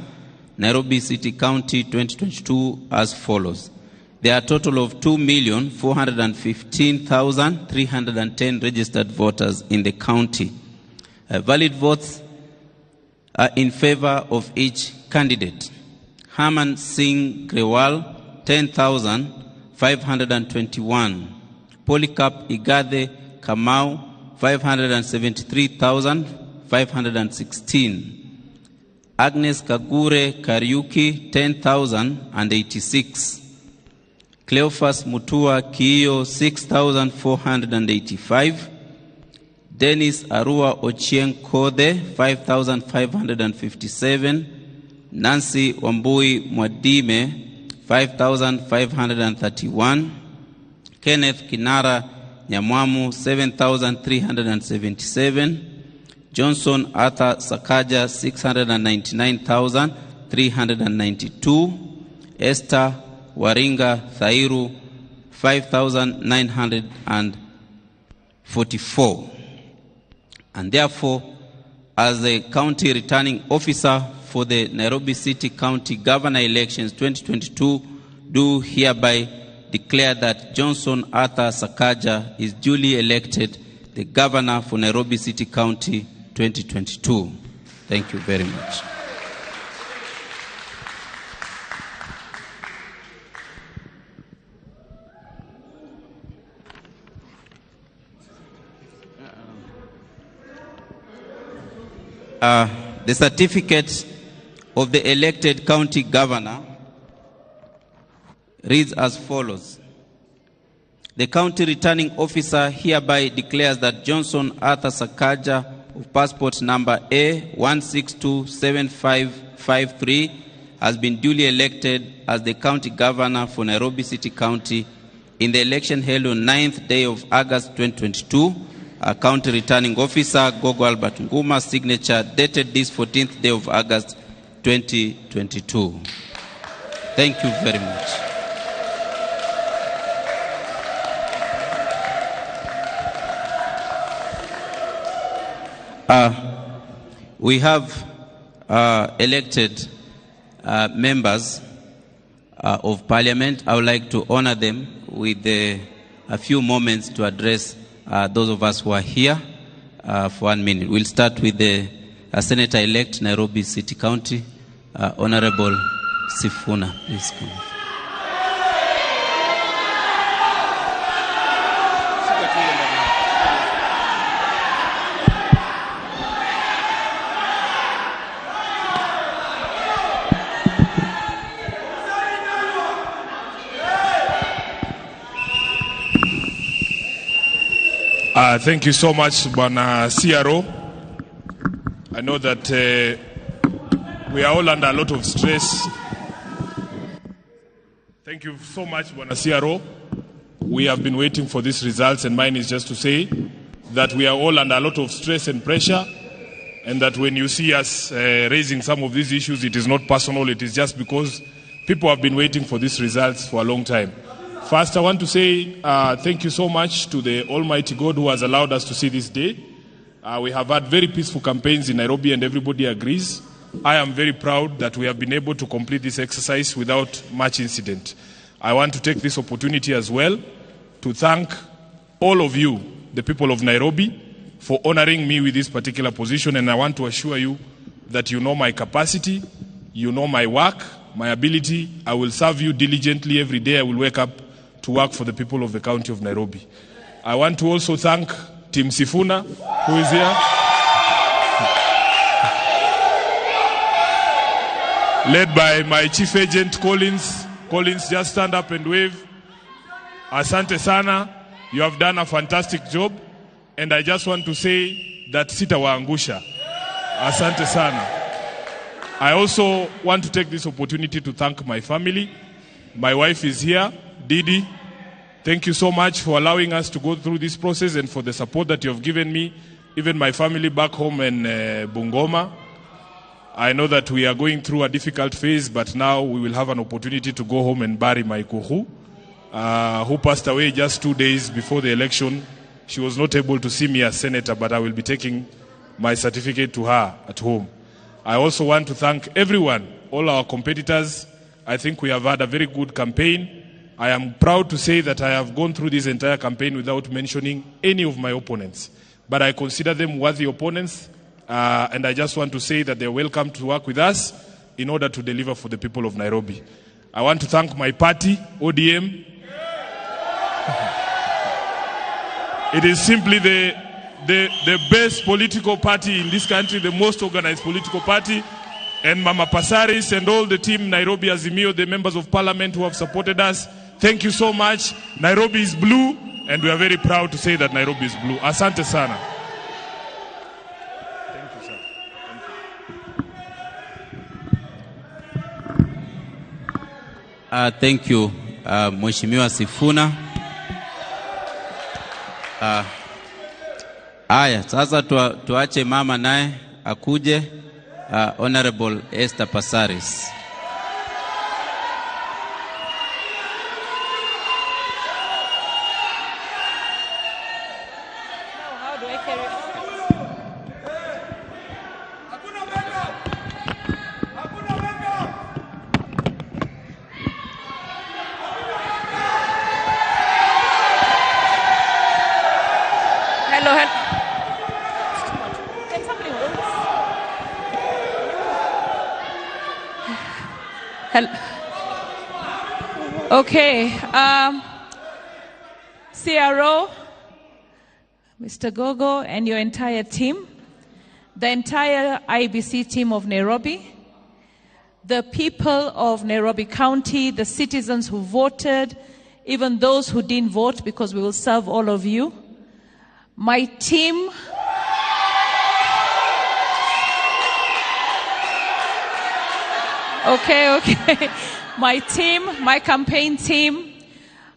Nairobi City County 2022 as follows. There are a total of 2,415,310 registered voters in the county. Valid votes are in favor of each candidate. Harman Singh Grewal, 10,521. Polycarp Igathe, Kamau 573,516. Agnes Kagure Kariuki 10,086. Cleophas Mutua Kiyo 6,485. Dennis Arua Ochieng Kode 5,557. Nancy Wambui Mwadime 5,531. Kenneth Kinara Nyamwamu 7,377. Johnson Arthur Sakaja 699,392. Esther Waringa Thairu 5,944. And therefore, as the county returning officer for the Nairobi City County Governor Elections 2022, do hereby declare that Johnson Arthur Sakaja is duly elected the Governor for Nairobi City County 2022. Thank you very much. The certificate of the elected county governor reads as follows. The county returning officer hereby declares that Johnson Arthur Sakaja of passport number A1627553 has been duly elected as the county governor for Nairobi City County in the election held on 9th day of August 2022. A county returning officer, Gogo Albert Nguma, signature dated this 14th day of August 2022. Thank you very much. We have elected members of parliament. I would like to honor them with a few moments to address those of us who are here for 1 minute. We'll start with the Senator-elect Nairobi City County, Honorable Sifuna. Please come. Thank you so much, Bwana CRO. I know that we are all under a lot of stress. Thank you so much, Bwana CRO. We have been waiting for these results, and mine is just to say that we are all under a lot of stress and pressure, and that when you see us raising some of these issues, it is not personal, it is just because people have been waiting for these results for a long time. First, I want to say thank you so much to the Almighty God who has allowed us to see this day. We have had very peaceful campaigns in Nairobi, and everybody agrees. I am very proud that we have been able to complete this exercise without much incident. I want to take this opportunity as well to thank all of you, the people of Nairobi, for honoring me with this particular position, and I want to assure you that you know my capacity, you know my work, my ability. I will serve you diligently every day. I will wake up to work for the people of the county of Nairobi. I want to also thank Team Sifuna, who is here. Led by my chief agent, Collins. Collins, just stand up and wave. Asante sana. You have done a fantastic job. And I just want to say that sitawaangusha. Asante sana. I also want to take this opportunity to thank my family. My wife is here, Didi. Thank you so much for allowing us to go through this process and for the support that you have given me, even my family back home in Bungoma. I know that we are going through a difficult phase, but now we will have an opportunity to go home and bury my kuhu, who passed away just 2 days before the election. She was not able to see me as senator, but I will be taking my certificate to her at home. I also want to thank everyone, all our competitors. I think we have had a very good campaign. I am proud to say that I have gone through this entire campaign without mentioning any of my opponents. But I consider them worthy opponents, and I just want to say that they're welcome to work with us in order to deliver for the people of Nairobi. I want to thank my party, ODM. It is simply the best political party in this country, the most organized political party. And Mama Pasaris and all the team, Nairobi Azimio, the members of parliament who have supported us, thank you so much. Nairobi is blue, and we are very proud to say that Nairobi is blue. Asante sana. Thank you, sir. Thank you, Mheshimiwa Sifuna. Aya, sasa tuache mama naye akuje. Honorable Esther Pasaris. How do I carry it? Hello. Can somebody hold this? Hello. Okay. CRO, Mr. Gogo, and your entire team, the entire IBC team of Nairobi, the people of Nairobi County, the citizens who voted, even those who didn't vote, because we will serve all of you. My team, okay. My team, my campaign team,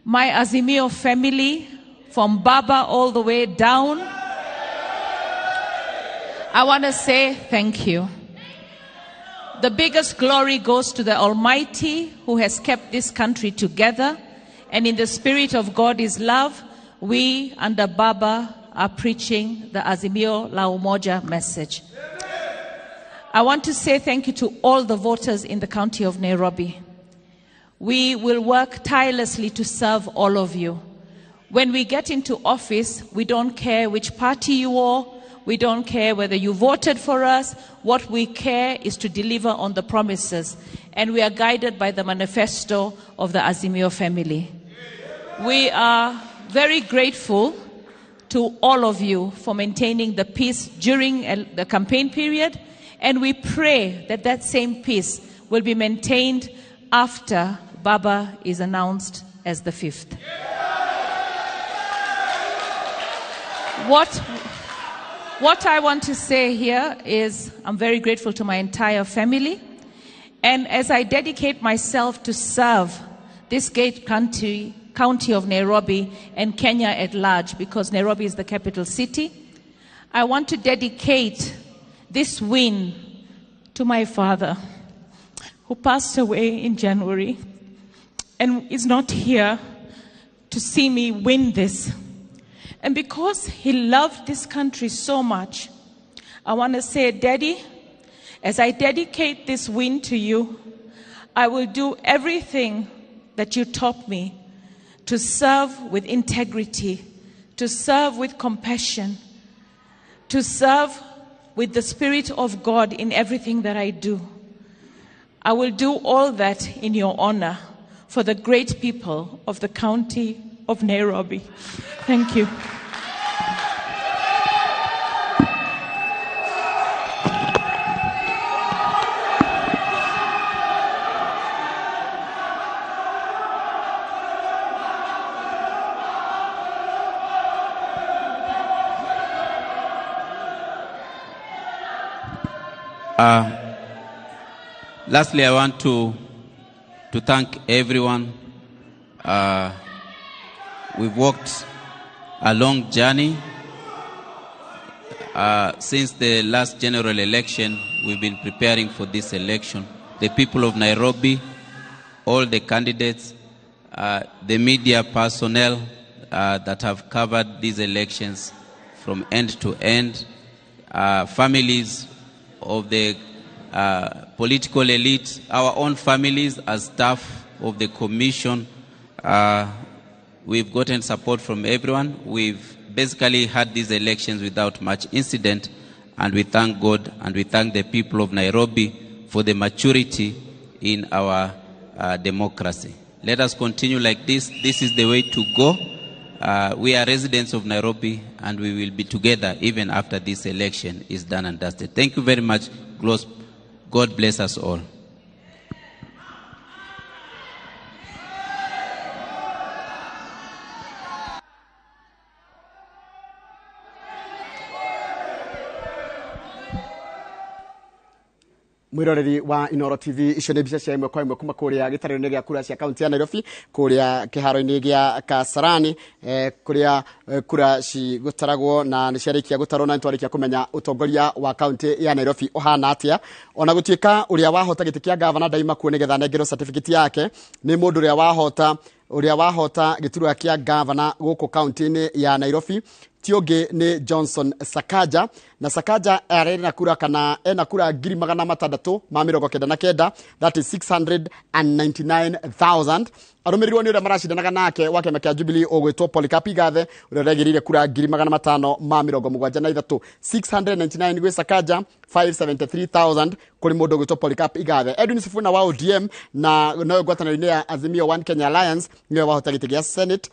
my Azimio family, from Baba all the way down. I want to say thank you. The biggest glory goes to the Almighty who has kept this country together. And in the spirit of God is love, we under Baba are preaching the Azimio la Umoja message. I want to say thank you to all the voters in the county of Nairobi. We will work tirelessly to serve all of you. When we get into office, we don't care which party you are. We don't care whether you voted for us. What we care is to deliver on the promises. And we are guided by the manifesto of the Azimio family. We are very grateful to all of you for maintaining the peace during the campaign period. And we pray that that same peace will be maintained after Baba is announced as the 5th. What I want to say here is I'm very grateful to my entire family. And as I dedicate myself to serve this great county of Nairobi and Kenya at large, because Nairobi is the capital city, I want to dedicate this win to my father, who passed away in January and is not here to see me win this. And because he loved this country so much, I want to say, Daddy, as I dedicate this win to you, I will do everything that you taught me to serve with integrity, to serve with compassion, to serve with the Spirit of God in everything that I do. I will do all that in your honor for the great people of the county of Nairobi. Thank you. Lastly, I want to thank everyone. We've walked a long journey. Since the last general election, we've been preparing for this election. The people of Nairobi, all the candidates, the media personnel that have covered these elections from end to end, families of the political elite, our own families as staff of the commission. We've gotten support from everyone. We've basically had these elections without much incident, and we thank God and we thank the people of Nairobi for the maturity in our democracy. Let us continue like this. This is the way to go. we are residents of Nairobi, and we will be together even after this election is done and dusted. Thank you very much. God bless us all. mwiroreri wa Inoro TV icio nĩ mbica cia imwe kwa imwe kuma kuria gĩtarĩro-inĩ gĩa kura cia kaunti ya Nairobi kuria kĩharo-inĩ gĩa Kasarani kuria kura cigũtaragwo na nĩ ciarĩkia gũtarwo na nĩtwarĩkia kũmenya ũtongoria wa kaunti ya Nairobi ũhana atĩa. Ona gũtuĩka ũrĩa wahota gĩtĩ kĩa gavana ndaima kuo nĩgetha nengerwo certificate yake nĩ mũndũ ũrĩa wahota gĩturwa kĩa gavana gũkũ kaunti-inĩ ya Nairobi Tioge ni Johnson Sakaja na Sakaja arena kura kana ena kura 699 that is 699,000 arumirirwo ni uria marashindanaga nake wake makia Jubilee ogwetwo Polycarp Igathe uria regirire kura 573 699 gwe Sakaja 573,000 kuri mundu ogwetwo Polycarp Igathe. Edwin Sifuna wa ODM na no ngwatanĩro-inĩ ya Azimio One Kenya Alliance niwe wahota gĩtĩ gĩa Senate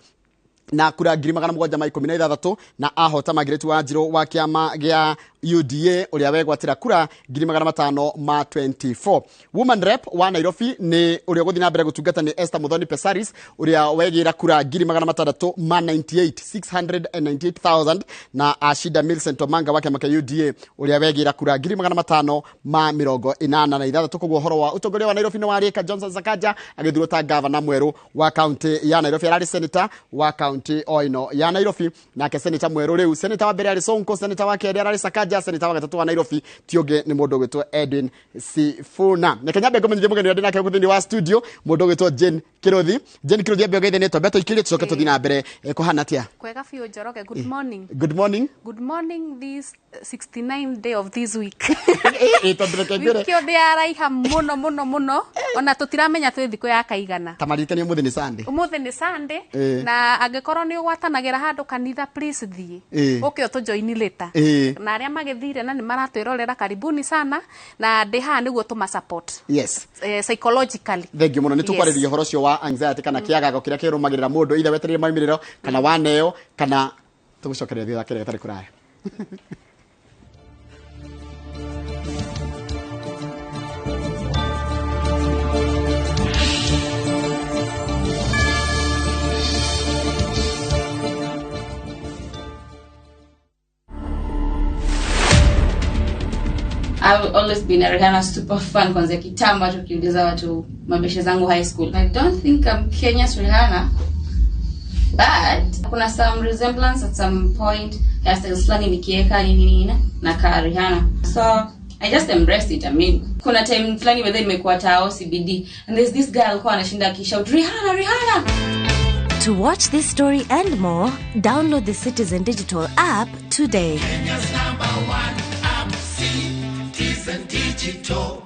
na kura 716 na ahota Margaret Wanjiru wa kiama gĩa UDA uria wegwatira kura 524. Woman rep wa Nairobi ni uria guthi na mbere gutungata ni Esther Muthoni Pesaris uria wegira kura 698,000 na Ashida Millicent Omanga wa kiama kĩa UDA uria wegira kura 586 koguo horo wa utongoria wa Nairobi ni warika Johnson Sakaja agithurwo ta governor mweru wa county ya Nairobi arari senator wa county oino ya Nairobi nake senator mweru riu senator wa mbere ari Sonko senator wa keri arari Sakaja senator wa gatatu wa Nairobi Tioge ni mundu gwetwo Edwin Sifuna na Kenyambe ngomenye mugeni ndi nake guthini wa studio mundu gwetwo Jane Kirothi ambe ogeithe neto beto ikiri tucoke tuthi na mbere kuhana atia kwega fiu Njoroge. Good morning. Good morning. Good morning this 69th day of this week. Wiki othe araiha muno ona tutiramenya twi thiku ya kaigana tamaritania umuthi ni Sunday na angikorwo ni ugwatanagira handu kanitha please thie uke utujoini later na aria magithire na ni maratwirorera karibuni sana na ndiha niguo tuma support yes psychologically thengi muno nitukwarĩria horo cio wa anxiety kana kiagago kiria kirumagirira mundu either wetereire maimiriro kana waneo kana tugucokereria thutha kĩrĩa gĩtarĩ kũraya. I've always been a Rihanna super fan kwanza kitambo tukiuliza watu mabeshe zangu high school. I don't think I'm Kenya's Rihanna, but kuna some resemblance at some point. Hairstyles flani nikieka nini na ka Rihanna. So I just embraced it. I mean, kuna time flani whether imekuwa tao CBD and there's this guy alikuwa anashinda akishout Rihanna, Rihanna. To watch this story and more, download the Citizen Digital app today. Kenya's #1 app, Citizen Digital.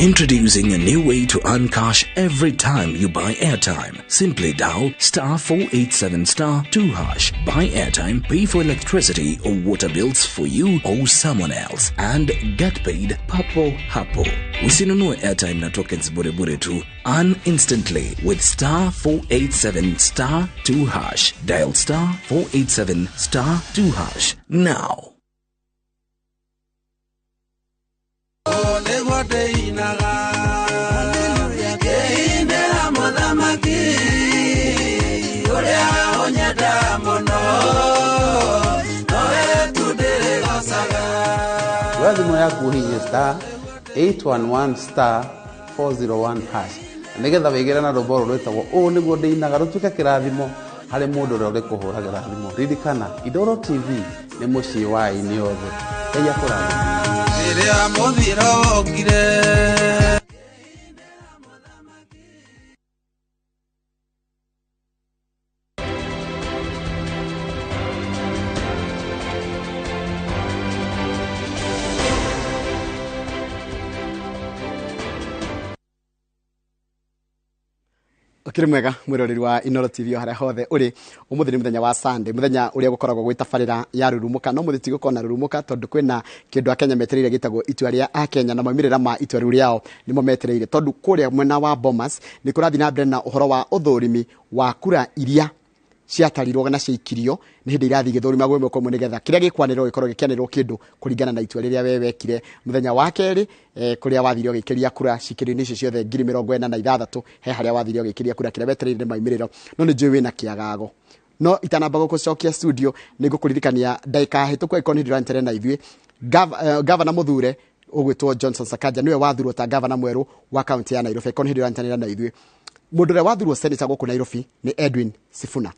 Introducing a new way to earn cash every time you buy airtime. Simply dial *487*2#. Buy airtime, pay for electricity or water bills for you or someone else, and get paid papo hapo. Usinunue airtime na tokens bure tu. Earn instantly with *487*2#. Dial *487*2#. Now. Thimũ yaku hihinya *811*401# nigetha wĩgĩre na rwĩmbo rwĩtagwo ũũ nĩguo ndĩinaga rũtuĩke kĩrathimo harĩ mũndũ ũrĩa ũrĩkũhũragĩra thimũ. Ririkana Indoro TV nĩ mũciĩ wa aini othe. Ngai akũrathime. Rĩrĩa mũthiro wokire Mukire mwega mwiroreri wa Inoro TV haria hothe uri umuthi ni muthenya wa Sunday muthenya uria gukoragwo gwitabarira ya rurumuka no muthi tigukona rurumuka tondu kwina kindu akenya metereire gitagwo itua ria akenya na mamirira ma itua riu riao nimo metereire tondu kuria mwena wa Bomas ni kurathi na mbere na uhoro wa uthurimi wa kura iria ciatarirwo na ciikirio ni hindi irathi githurima gwemwe kwa nigetha kiria gikwanirwo gikorwo gikianirwo kindu kuringana na itua riria we wekire muthenya wa keri kuria wathirio gikiria kura cikirio-ini icio ciothe 46,000 he haria wathirio gikiria kura kiria wetereire maimiriro no ni njui wina kiagago no itanamba gukucokia studio ni ngukuririkania ndaika hituku ikoni ndirantere na ithue governor muthure ugwitwo Johnson Sakaja niwe wathurwo ta governor mweru wa county ya Nairobi ikoni ndirantere na ithue mundu ria wathurwo senator guku Nairobi ni Edwin Sifuna.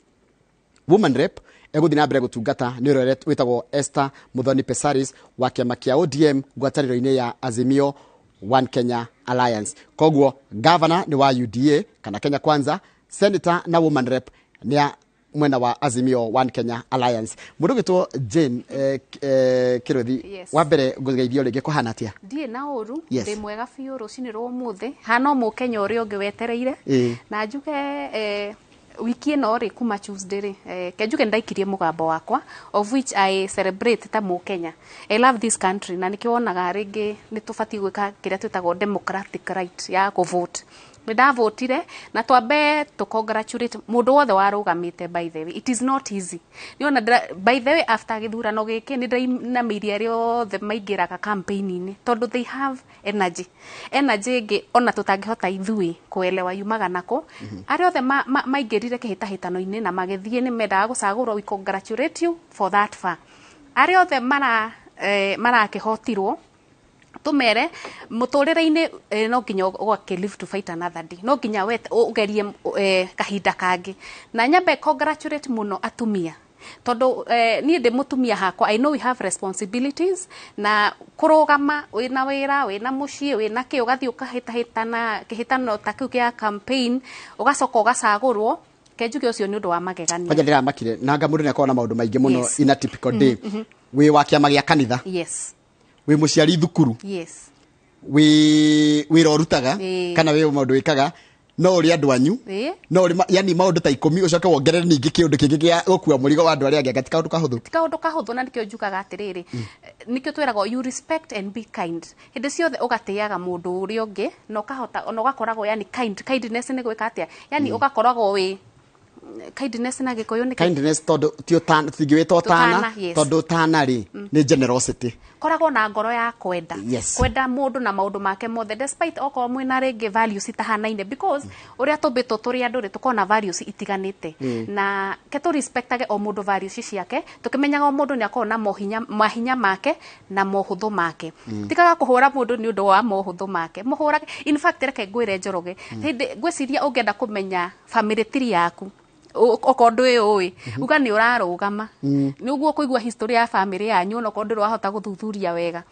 Woman rep eguthi na mbere gutungata ni rore witagwo Esther Muthoni Pesaris wa kiama kia ODM ngwataniro-ini ya Azimio One Kenya Alliance. Kogwo governor ni wa UDA kana Kenya Kwanza, senator na woman rep ni ya mwena wa Azimio One Kenya Alliance. Mundu gitwo Jane Kirothi wa mbere ngugeithio ringi kuhana atia? Die na uru ndi mwega biu rucini rwo muthi hano mu Kenya uri ungi wetereire na njuge wiki ino ri kuma Tuesday ri kejuke ndaikirie mugambo wakwa of which I celebrate ta mu Kenya. I love this country na nikionaga ringi ni tubati gwika kiria twitagwo democratic right ya ku vote. Ndavotire na twambe to congratulate mundu wothe warugamite by the way. It is not easy. Niona by the way after githurano giki ni ndainamiria rio the maingiraga campaign-ini tondu they have energy ngi ona tutangihota ithui kuelewa yumaga nako ari othe maingirire kihitahitano-ini na magithie ni mendaga gucagurwo. We congratulate you for that far. Ari othe mara kihotirwo tumere muturire-ini no nginya ugake live to fight another day. No nginya we ugerie kahinda kangi na nyambe congratulate muno atumia tondu ni ndi mutumia hakwa. I know we have responsibilities na kurugama wina wira wina mucii wina ki ugathi ukahitahitana kihitano ta kiu kia campaign ugacoka ugacagurwo kejuge ucio ni undu wa magegania. Kaja ndira makire nanga mundu ni akona maundu maingi muno in a typical day. We wa kiama gia kanitha. Yes. We muciari thukuru. Yes. We rorutaga kana we maundu wikaga no uri andu anyu no uri yani maundu ta 10 ucoke wongerere ningi kiundu kingi gia gukua murigo wa andu aria angi gatika undu kahuthu na nikio njukaga atiriri nikio twirago you respect and be kind. Hindi ciothe ugatiaga mundu uri ungi no kahota no gakoragwo yani kindness ni gwika atia yani ugakoragwo we kindness na gikoyo ni kindness tondu tio tan thingwito tana tondu tana ri ni generosity koragwo na ngoro ya kwenda kwenda mundu na maundu make mothe despite oko mwina ringi values itahanaine because uria tubito turi andu ri tukona values itiganite na keto respectage o mundu values ciake tukimenyaga o mundu ni akona mahinya make na mohuthu make tikaga kuhura mundu ni undu wa mohuthu make muhura in fact reke ngwire njoroge hindi gwiciria ungenda kumenya family tree yaku okondu uyu uga ni urarugama niguo kuigua history ya family yanyu no kondu wahota guthuthuria wega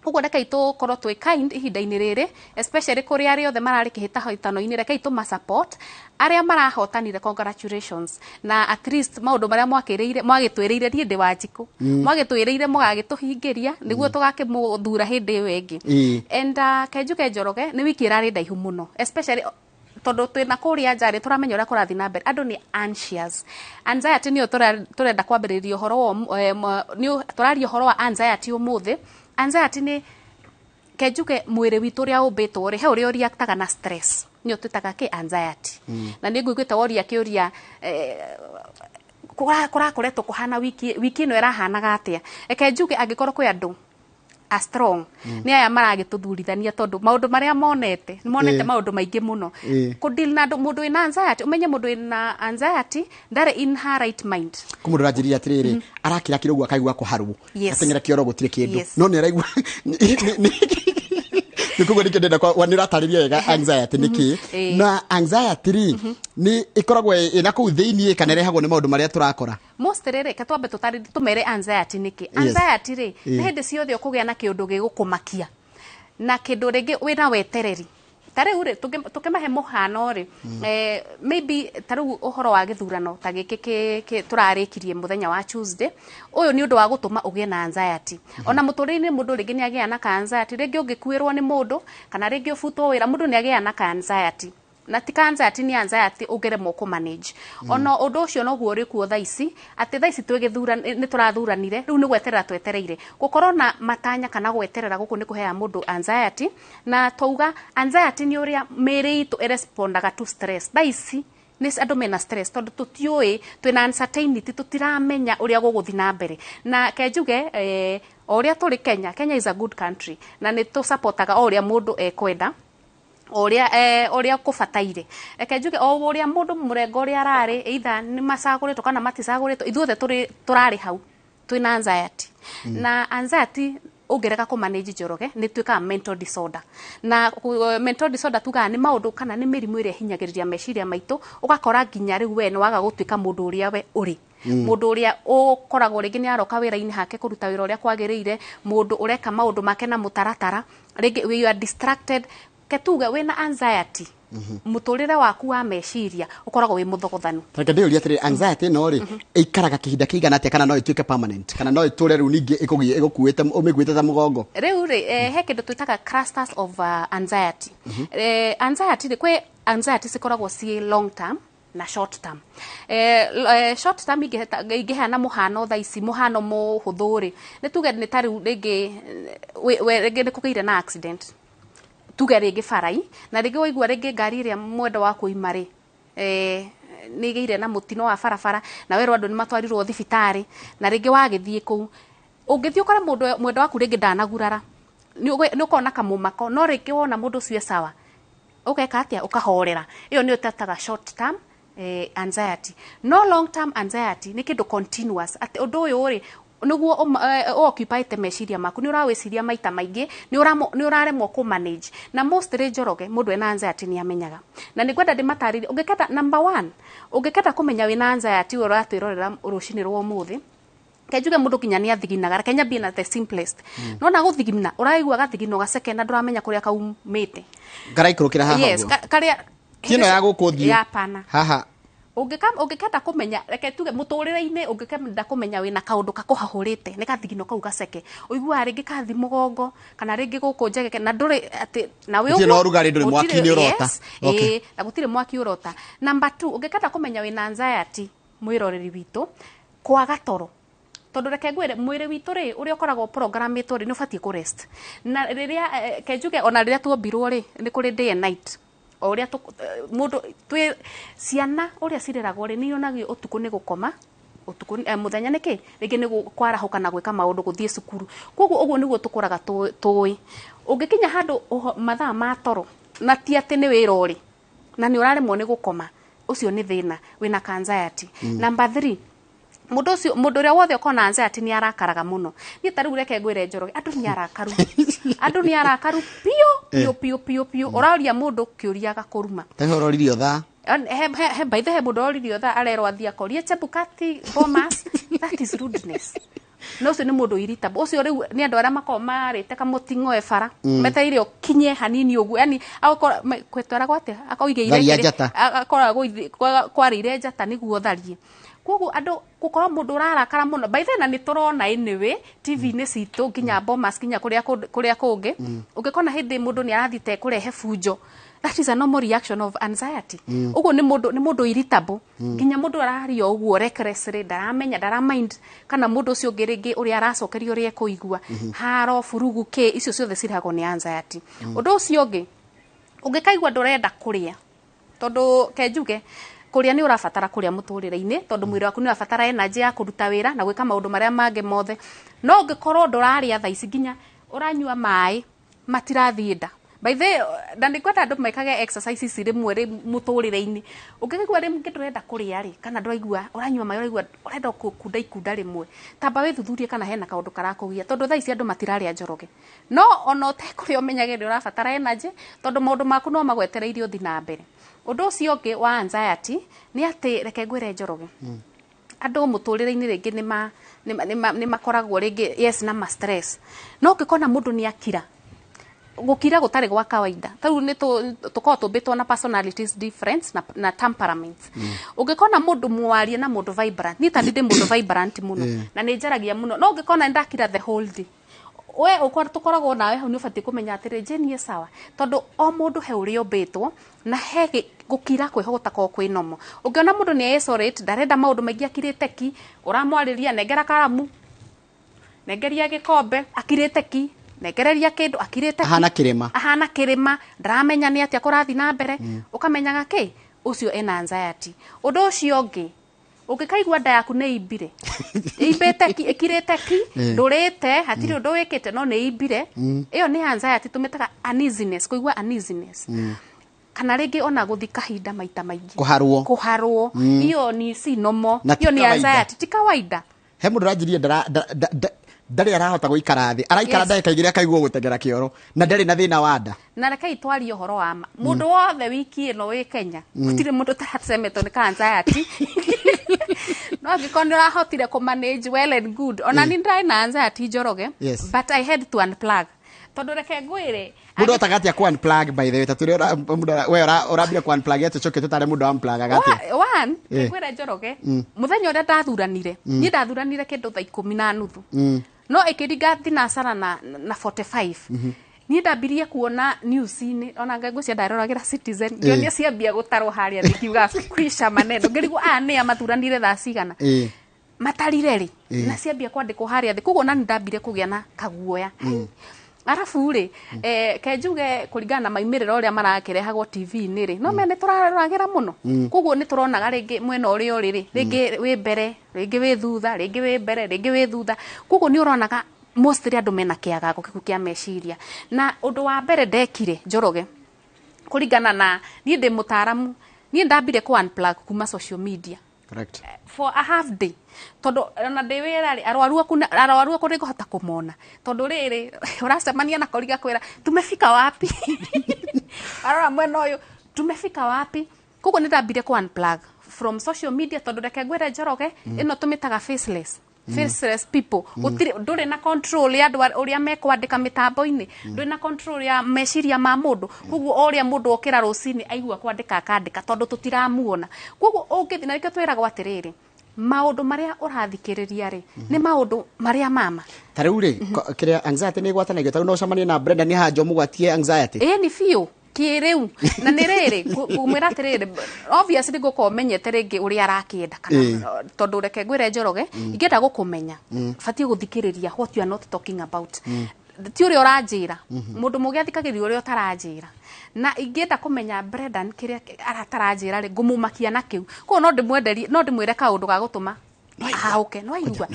ugo reke itu korwo twi kind ihinda-ini riri especially kuri ari othe marari kihitahitano-ini reke itu ma support aria marahotanire congratulations na at least maundu maria mwagitwiriire ni ndi wanjiku mwagitwiriire mugagituhingiria niguo tugakimuthura hindi wengi and kejuke njoroge ni wiki irari ndaihu muno especially tondu twina kuria njari turamenya uria kurathi na mbere andu ni anxious. Anxiety ni turenda kwambiriria horo ni turaria horo wa anxiety umuthi. Anxiety ni kejuke mwiri witu uria umbitwo ri he uria reactaga na stress ni ututaga ki anxiety na ni nguigwita woria kiuria kurakoretwo kuhana wiki ino irahanaga atia kejuke angikorwo kwi andu a strong ni aya maragituthurithania tondu maundu maria monete maundu maingi muno ku deal na mundu ina anxiety umenye mundu ina anxiety ndare in her right mind kumundu rajiria atiriri arakira kirogu akaigua kuharu atengera kioro gutire kindu no ni araigua nikugo nikendenda kwa waniratariria wega anxiety niki na anxiety ni ikoragwo ina ku thiini kana rehagwo ni maundu maria turakora most rere katwambe tutariri tumere anxiety niki anxiety ri ni hindi ciothe ukugia na kiundu gigukumakia na kindu ringi wina wetereri tare ure tukimahe muhano ri maybe taru uhoro wa githurano ta giki turarikirie muthenya wa Tuesday uyu ni undu wa gutuma ugie na anxiety ona muturire mundu ringi ni agia na anxiety ringi ungikuirwo ni mundu kana ringi ufutwo wira mundu ni agia na anxiety na tika anxiety ni anxiety ugeremo ku manage ono undu ucio no guo ri kuo thaici ati thaici twigithura ni turathuranire riu ni gweterera twetereire gukorwo na matanya kana gweterera guku ni kuhea mundu anxiety na twauga anxiety ni uria miri itu respondaga to stress thaici ni andu mena stress tondu tutiui twina uncertainty tutiramenya uria guguthi na mbere na kenjuge oria turi Kenya is a good country na ni tu supportaga oria mundu ekwenda oria kubataire kenjuge oria mundu murengo oria arari either ni macaguritwo kana maticaguritwo ithuothe turari hau twina anxiety na anxiety ugereka ku manage Njoroge ni twika mental disorder na mental disorder tuga ni maundu kana ni mirimu iria hinyagiriria meciria maitu ugakora nginya riu we ni waga gutwika mundu uria we uri mundu uria ukoragwo ringi ni aroka wira-ini hake kuruta wira uria kwagiriire mundu ureka maundu make na mutaratara ringi you are distracted ketuga wina anxiety muturire waku wa meciria ukoragwo wi muthogothanu reke ndiuria atiri anxiety no ri ikaraga kihinda kigana atia kana no ituike permanent kana no iture riu ningi igukuite umiguite ta mugongo riu ri he kindu twitaga clusters of anxiety anxiety ri kwi anxiety cikoragwo ci long term na short term short term ingehana muhano thaici muhano muhuthuri ni tuge ni tari ringi ni kugeire na accident tuge ringi farai na ringi waigua ringi ngari iria mwendo wa kuimari ni geire na mutino wa barabara na wero andu ni matwarirwo thibitari na ringi wagithie ku ungithie ukore mwendo waku ringi ndanagurara ni ukona kamumako no ringi wona mundu ucio sawa ukeka atia ukahorera iyo ni utataga short term anxiety no long term anxiety ni kindu continuous ati undu uyu ri niguo occupy te meciria maku ni urawiciria maita maingi ni uraremwo ku manage na most Njoroge mundu ena anxiety ni amenyaga na ni gwenda ndimatarire ungeketa number 1 ungeketa kumenya wina anxiety uratwirorera rucini rwa muthi kenjuge mundu kinya ni athiginaga Kenya being at the simplest no na guthigina uraigua gathigino gaceke na nduramenya kuria kaumite ngaraikirukira haha yes karia kino ya gukuthio ya pana haha ungekenda kumenya reke tuge muturire-ini ungekenda kumenya wina kaundu kakuhahurite ni kathigino kau gaceke uigua ringi kathi mugongo kana ringi guku njegeke na nduri ati na we no rugari nduri mwaki ni urota na gutire mwaki urota number 2 ungekenda kumenya wina anxiety mwiroreri witu kwaga toro tondu reke ngwire mwiri witu ri uria ukoragwo programitwo ri ni ubatie ku rest na riria kenjuge ona riria tuombirwo ri ni kuri day and night oria mundu twi ciana uria cireragwo ri ni onagio utuku ni gukoma utuku muthenya niki ringi ni kwarahuka na gwika maundu guthie cukuru koguo uguo niguo tukuraga tui ungikinya handu mathaa ma toro na ti ati ni wira uri na ni uraremwo ni gukoma ucio ni thina wina anxiety number 3 mundu uria wothe ukona anxiety ni arakaraga muno ni tariu reke ngwire Njoroge andu ni arakaru pio uraria mundu kiuria gakuruma tehororirio tha he by the mundu ororirio tha arero athia korie Chebukati Bomas that is rudeness no ucio ni mundu irritable ucio riu ni andu aria makomarite kamutingo ebara meteire ukinye hanini ugu yani akora kwetwara gwate akoigeire akora kwarire njata niguo tharie koguo andu gukorwo mundu urarakara muno by the na ni turona anyway TV ni citu nginya Bomas kinya kuria kungi ungikona hindi mundu ni arathite kurehe fujo that is a normal reaction of anxiety uguo ni mundu irritable nginya mundu arario uguo recklessly ndara mind kana mundu ucio ngiringi uria aracokerio uria kuigua haro furugu ke icio ciothe ciragwo ni anxiety undu ucio ngi ungikaigua ndurenda kuria tondu kenjuge kuria ni urabatara kuria muturire-ini tondu mwiri waku ni urabatara energy ya kuruta wira na gwika maundu maria mange mothe no ngikorwo nduraria thaa ici nginya uranyua mai matirathie nda by the ndani kwenda andu maikage exercises rimwe ri muturire-ini ungigwa rimwe ndurenda kuria ri kana nduraigua uranyua mai urenda kunda rimwe tamba withuthurie kana hena kaundu karakugia tondu thaa ici andu matiraria Njoroge no ona utekuria umenyage ndi urabatara energy tondu maundu maku no magwetereirio thi na mbere undu ucio ngi wa anxiety ni ati reke ngwire Njoroge andu muturire-ini ringi ni makoragwo ringi yes na stress no ngikona mundu ni akira gukira gutari gwa kawaida tau ni tuko tubitwo na personalities difference na temperaments ungikona mundu mwarie na mundu vibrant ni tandi ndi mundu vibrant muno na ni njaragia muno no ungikona ndakira the whole day we ukora tukoragwo nawe hau ni ubati kumenya atire Jane sawa tondu o mundu he uri ombitwo na he gukira kwihota ko kwinomo ungiona mundu ni isolate ndarenda maundu maingi akirite ki uramwariria negera karamu negeria gikombe akirite ki negereria kindu akirite ahana kirima ndramenya ni atia kurathi na mbere ukamenyaga ki ucio ena anxiety undu ucio ngi ukikaigwa nda yaku ni ibire ibete ki ikirite ki ndurite hatiri undu wikite no ni ibire iyo ni anxiety tumetaga uneasiness kuigwa uneasiness kana ringi ona guthi kahinda maita maingi kuharwo iyo ni sinomo iyo ni anxiety ti kawaida he mundu ranjirie ndari arahota guikara thi araikara ndagika igire akaigwo gutengera kioro na ndari na thina wa nda na reke itwari uhoro wa mundu wothe wiki ino wi Kenya gutire mundu tarasemetwo ni anxiety no gikoni rahotire ku manage well and good ona ni ndai na anxiety Njoroge but I had to unplug tondu reke ngwire mundu otagati ya ku unplug by the way taturi we urambia ku unplug yetu choke tutare mundu unplug agati one ngwire Njoroge muthenya uria ndathuranire ni ndathuranire kindu thaa 10:30 no ikiringa thinasara na 45 ni ndambirie kuona news ini ona ngagwo cia ndaroragira Citizen ngionia ciambia gutarwo haria thikiuga kwisha maneno ngirigwo ni amathuranire thaa cigana matarire ri na ciambia kwandikwo haria thi kugo na ndambire kugia na kaguoya arafu ri kenjuge kuringana na maimiriro uria marakirehagwo TV ni ri no mene turaroragira muno kugo ni turonaga ringi mwena uria uri ringi wi mbere ringi wi thutha ringi wi mbere ringi wi thutha kugo ni uronaga mostly andu mena kiagago kia meciria na undu wa mbere ndekire Njoroge kuringana na ni ndi mutaramu ni ndambire ku unplug kuma social media correct for a half day tondu na ndiwira ri arwaru aku ndingihota kumona tondu riri uracemania na koriga kwira tumefika wapi arora mwena uyu tumefika wapi kugo ni ndambire ku unplug from social media tondu reke ngwira Njoroge ino tumitaga faceless people nduri na control ya andu uria mekwandika mitambo-ini nduri na control ya meciria ma mundu kuguo uria mundu okira rucini aigua kwandika akandika tondu tutiramuona kuguo ungithi na rike twiragwo atiriri maundu maria urathikiriria ri ni maundu maria mama tariu ri kiria anxiety ni gwatanagio tariu no cemania na Brenda ni hanjo mugwatie anxiety ni fiu kiriu na ni riri kumwira atiriri obviously gukomenyete ringi uria arakienda kana tondu reke ngwire Njoroge ingienda gukumenya fatie guthikiriria what you are not talking about ti uria uranjira mundu mugiathikagiriria uria utaranjira na ingienda kumenya Brendan kiria arataranjira ri ngumumakia na kiu ko no ndimwenderie no ndimwire kaundu ga gutuma okay no aigua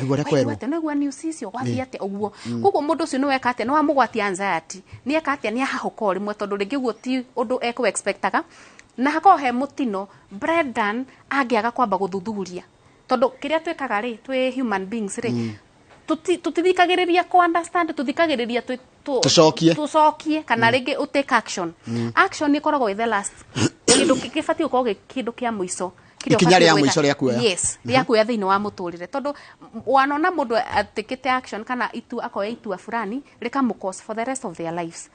no news icio gwathi ate uguo kuguo mundu ucio no weka ate no amugwati anxiety ni eka ate ni ahahuka rimwe tondu ringi guo ti undu eko expectaga na hako he mutino Brendan angiaga kwamba guthuthuria tondu kiria twekaga ri twi human beings ri tutithikagiriria ku understand tuthikagiriria tucokie kana ringi utake action action ni koragwo the last kindu kifati uko kindu kia muico ikinya ria muico ria kuoya ria kuoya thiini wa muturire tondu wanona mundu atikite action kana akoya itua fulani rikamu cause for the rest of their lives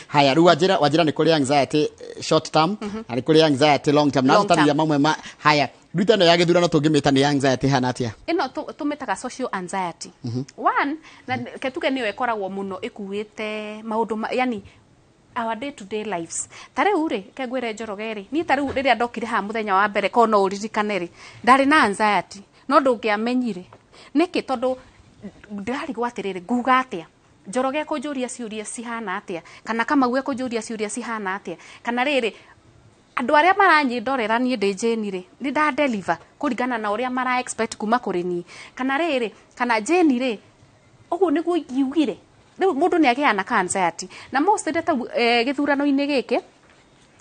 haya ru wajira ni kuri anxiety short term ari kuri anxiety long term na tutaria mamwe haya ndutano ya githurano tungimita ni anxiety hana atia ino tumitaga social anxiety one na ketuke niyo ekoragwo muno ikuite maundu yani our day to day lives tare ure kegwire Njoroge ri ni tare riria ndokire ha muthenya wa mbere ko no uririkane ri ndari na anxiety no ndungiamenyire niki tondu ndirari gwatirire nguga atia Njoroge kunjuria ciuria cihana atia kana kama gwe kunjuria ciuria cihana atia kana riri andu aria maranyindorera ni ndi Jane ri ni nda deliver kuringana na uria mara expect kuma kuri ni kana riri kana Jane ri uguo niguo ingiugire mundu ni agia na anxiety na most ndeta githurano-ini giki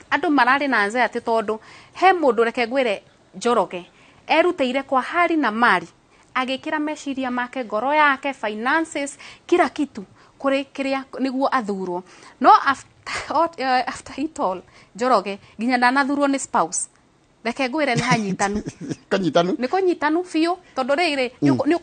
andu marari na anxiety tondu he mundu reke ngwire Njoroge eruteire kwa hali na mali agikira meciria make ngoro yake finances kila kitu kuri kiria niguo athurwo no after it all Njoroge ginya ndanathurwo ni spouse reke ngwire ni hanyitanu kanyitanu ni kunyitanu fiu tondu riri ni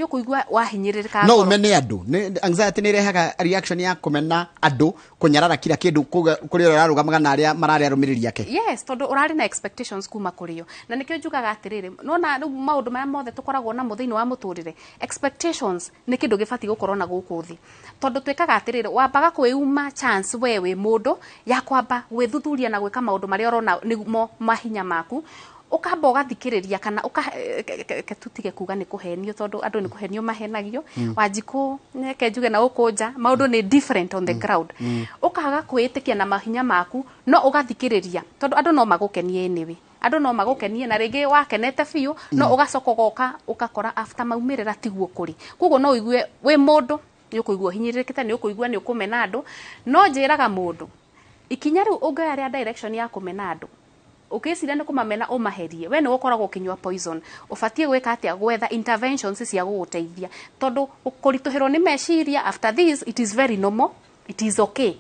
ukuigua wahinyiririka no umene andu anxiety ni rehaga reaction ya kumena andu kunyarara kila kindu kuri rarugamaga na aria marari arumiriria yake yes tondu urari na expectations kuma kurio na nikio njugaga atiriri nona maundu maya mothe tukoragwo na muthini wa muturire expectations ni kindu gibati gukorwo na guku thi tondu twikaga atiriri wambaga kwiuma chance wewe mundu ya kwamba gwithuthuria na gwika maundu maria urona nigumo mahinya maku ukamba ugathikiriria kana tutige kuga ni kuhenio tondu andu ni kuhenio mahenagio Wanjiku neke njuge na ukunja maundu ni different on the ground ukaga kwitikia na mahinya maku no ugathikiriria tondu andu no magukenie niwe andu no magukenie na ringi wakenete fiu no ugacokogoka ukakora after maumirira tiguo kuri kugo no igue we mundu ni ukuigua hinyiririkite ni ukuigua ni ukumena andu no njiraga mundu ikinya riu ungaria direction ya kumena andu ukisira ni kumamena umaherie we ni gukoragwo kinywa poison ufatie gweka atia gwetha interventions cia guguteithia tondu ukurituhirwo ni meciria after this it is very normal it is okay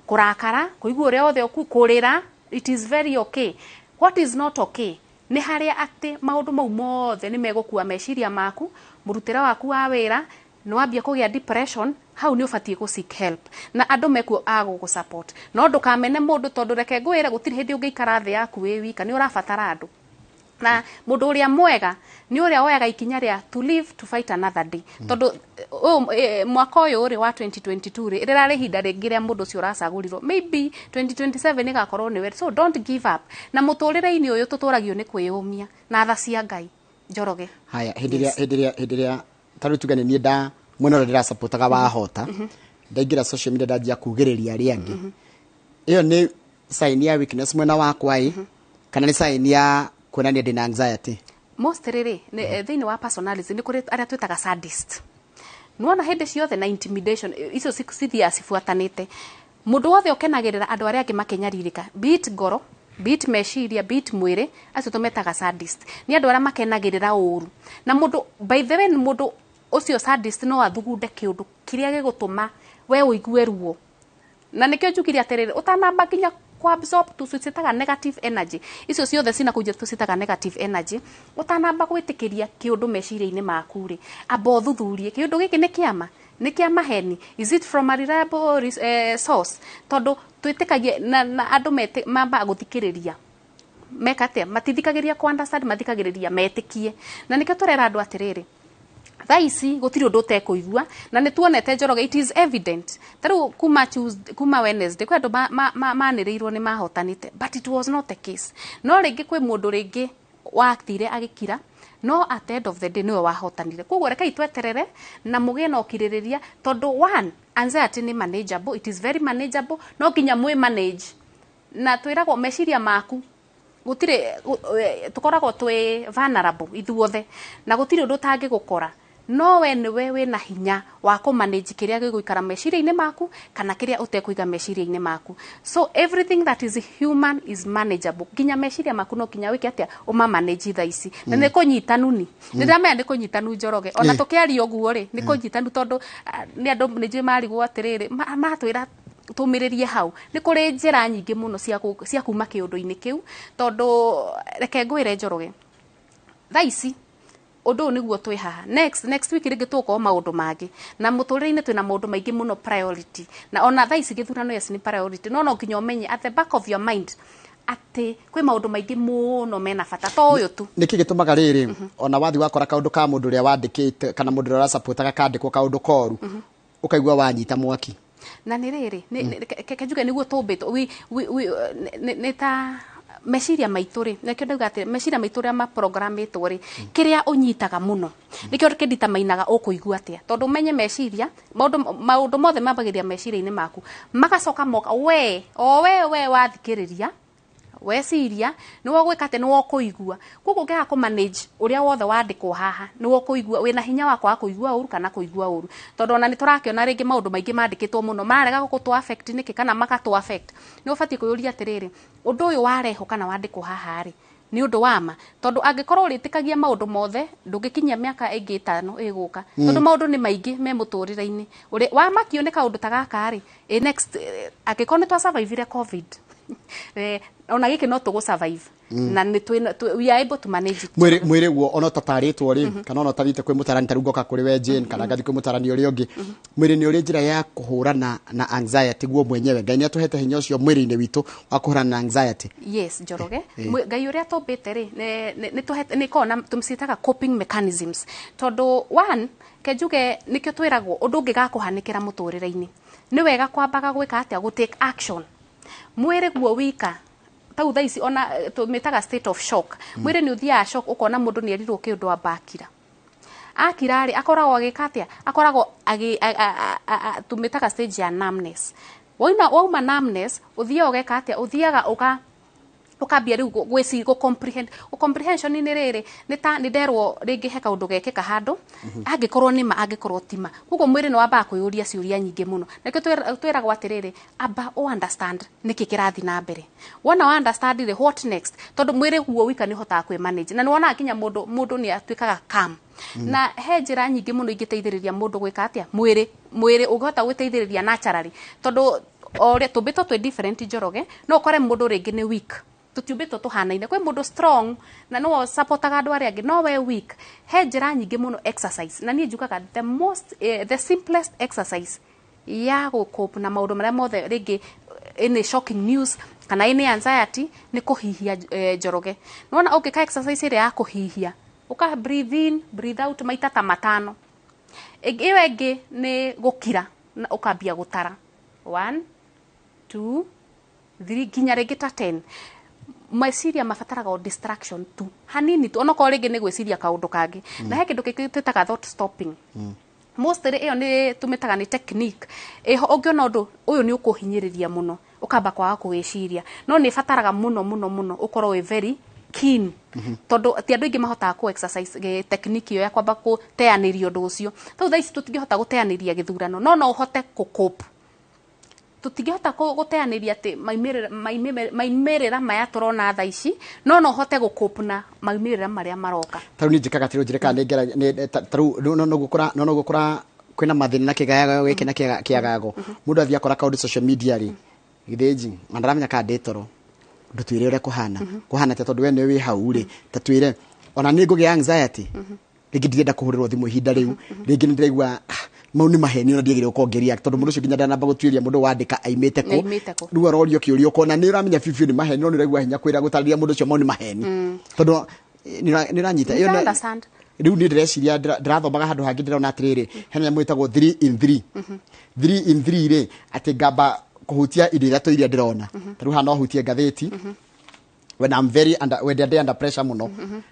kurakara kuigua uria othe kurira it is very okay what is not okay ni haria ati maundu mau mothe ni megukua meciria maku murutira waku wa wira no wambia kugia depression how ni ufatie ku seek help na andu mekuo agu support no ndukamene mundu tondu reke ngwire gutiri hindi ungeikara thi yaku wi wika ni urabatara andu na mundu uria mwega ni uria oyaga ikinya ria to live to fight another day tondu mwaka uyu uri wa 2022 ri rirari hinda ringi ria mundu cio uracagurirwo maybe 2027 ni gakorwo ni we so don't give up na muturire-ini uyu tuturagio ni kwiyumia na tha cia Ngai Njoroge haya hindiria taru tugane ni nda muno ndira supportaga wahota ndaingira social media ndajia kugiriria aria angi iyo ni sign ya weakness mwena wakwa kana ni sign ya kuonania ndina anxiety most riri thini wa personality ni kuri aria twitaga sadist nuona hindi ciothe na intimidation icio cithia cifuatanite mundu wothe ukenagirira andu aria angi makenyaririka beat ngoro beat meciria beat mwire acio tumetaga sadist ni andu aria makenagirira uru na mundu by the way mundu ucio sadist no athugunde kiundu kiria gigutuma we uigue ruo na nikio njukiria atiriri utanamba kinya kwa absorb tucitaga negative energy icio ciothe cina kujia tucitaga negative energy utanamba gwitikiria kiundu meciria-ini maku ri amba uthuthurie kiundu giki ni kiama heni is it from a reliable source tondu twitikagie na andu mamba guthikiriria mekatia matithikagiria kwa understand mathikagiriria metikie na nikio turera andu atiriri thaici gutiri undu utekuigua na ni tuonete Njoroge it is evident taru kuma Wednesday kwa andu maniriirwo ni mahotanite but it was not the case no ringi kwi mundu ringi waktire agikira no at the end of the day niwe wahotanire kugo reka itweterere na mugie na ukiririria tondu one anxiety ni manageable it is very manageable no kinya mwe manage na twiragwo meciria maku gutire tukoragwo twi vulnerable ithuothe na gutire undu tangi gukora no we niwe wina hinya wa ku manage kiria giguikara meciria-ini maku kana kiria utekuiga meciria-ini maku so everything that is human is manageable kinya meciria maku no kinya wiki atia uma manage thaici na ni kunyitanu ni ndiramenya ni kunyitanu Njoroge ona tukiaria uguo ri ni kunyitanu tondu ni andu ni njui marigwo atiriri matwira tumiririe hau ni kuri njira nyingi muno cia kuma kiundu-ini kiu tondu reke ngwire Njoroge thaici undu niguo twi haha next week ringi tuko maundu mangi na muturire-ini twina maundu maingi muno priority na ona thaici githurano yes ni priority no nginya umenye at the back of your mind ati kwi maundu maingi muno mena bata to uyu tu niki gitumaga riri ona wathi wakora kaundu ka mundu ria wandikite kana mundu ria supportaga kandikwo kaundu koru ukaigua wanyita mwaki na ni riri kejuge niguo tumbitwo ni ta meciria maitu ri nekio ndauga ati meciria maitu ria ma programitwo ri kiria unyitaga muno nikio kinditamainaga ukuigua atia tondu menye meciria maundu mothe mabagiria meciria-ini maku magacoka moka we wathikiriria weciria ni wogwika ati ni wokuigua kuko ngiga ku manage uria wothe wandikwo haha ni wokuigua wina hinya wakwa kuigua uru kana kuigua uru tondu ona ni turakiona ringi maundu maingi mandikitwo muno marega gukutu affect niki kana makatu affect ni ufatie kuyuria atiriri undu uyu wareho kana wandikwo haha ri ni undu wama tondu angikorwo uritikagia maundu mothe ndungikinyia miaka ingi 5 iguka tondu maundu ni maingi me muturire-ini uri wamakio ni kaundu ta gaka ri next angikorwo ni twa survive covid ona giki no tugu survive na we are able to manage it. Mwire guo ona tataritwo ri kana ona tathite kwi mutarani tarugoka kuri we Jane kana gathi kwi mutarani uri ungi mwire ni uri njira ya kuhurana na anxiety guo mwenyewe Ngai ni atuhete hinya ucio mwiri-ini witu wa kuhurana na anxiety. Yes, Njoroge. Ngai uria tombite ri ni tuhete ni kona tumsitaga coping mechanisms tondu one kejuge nikyo twiragwo undu ungi gakuhanikira muturire-ini ni wega kwambaga gwika atia go take action. Mwire guo wika tau thaisi ona tumitaga state of shock. Mwire ni uthia shock ukona mundu ni erirwo kiundu wa bakira akirari akoragwo agikatia akoragwo tumitaga stage ya numbness. Wauma numbness uthia ugekatia uthiaga ukambia riu gweci go comprehension ni riri ni nderwo ringi heka undu gekeka handu angikorwo nima angikorwo tima kuko mwiri ni wamba kuyuria ciuria nyingi muno nike twiragwo atiriri amba understand niki kirathi na mbere wona understand the what next tondu mwiri huo wika ni hota kwi manage na ni wona akinya mundu ni atwikaga calm na he njira nyingi muno ingiteithiriria mundu gwika atia mwiri ugihota gwiteithiriria naturally tondu ore tubito twe different Njoroge no kore mundu ringi ni weak tutiumbitwo tuhanaine kwe mundu strong na no supportaga andu aria angi no we weak he njira nyingi muno exercise na nie njukaga the simplest exercise ya cope na maundu maria mothe ringi any shocking news kana any anxiety ni kuhihia Njoroge nona ukika exercise ire ya kuhihia uka breathe in breathe out maita ta matano iwe ingi ni gukira na ukambia gutara 1 2 3 ginya ringi ta 10 meciria mabataraga distraction tu hanini tu onako ringi ni gwiciria kaundu kangi na he kindu kikitetaga thought stopping mostly iyo ni tumitaga ni technique eho ungiona undu uyu ni ukuhinyiriria muno ukamba kwaga kuwiciria no ni bataraga muno ukorwo we very keen tondu ti andu ingi mahotaga ku exercise technique iyo ya kwamba guteaniria undu ucio tau thaici tutingihota guteaniria githurano no uhote kucope tutingihota guteaniria ati maimirira maya turona thaici no hote gucope na maimirira maria maroka taru ni njikaga tiru njirika ni taru no gukura kwina mathina na kigayago giki na kiagago mundu athia kora kaundu social media ri githeji mandaramenya ka ndetoro ndutwire ure kuhana te tondu we ni wi hau ri tatwire ona ni ngugi anxiety ringi ndirenda kuhurirwo thimu ihinda riu ringi ndirigwa mau ni maheni ona ndiagire ukongeria tondu mundu ucio nginya ndanamba gutwiria mundu wandika aimite ku riu arorio kiurio kona ni uramenya bibiu ni maheni no ni regwa hinya kwira gutariria mundu ucio mau ni maheni tondu ni ranyita iyo riu ni ndireciria ndirathomaga handu hangi ndirona atiriri hena mwitagwo 3 in 3 3 in 3 ri ati ngamba kuhutia indo iria iria ndirona riu hana hutie ngatheti when I'm very under pressure muno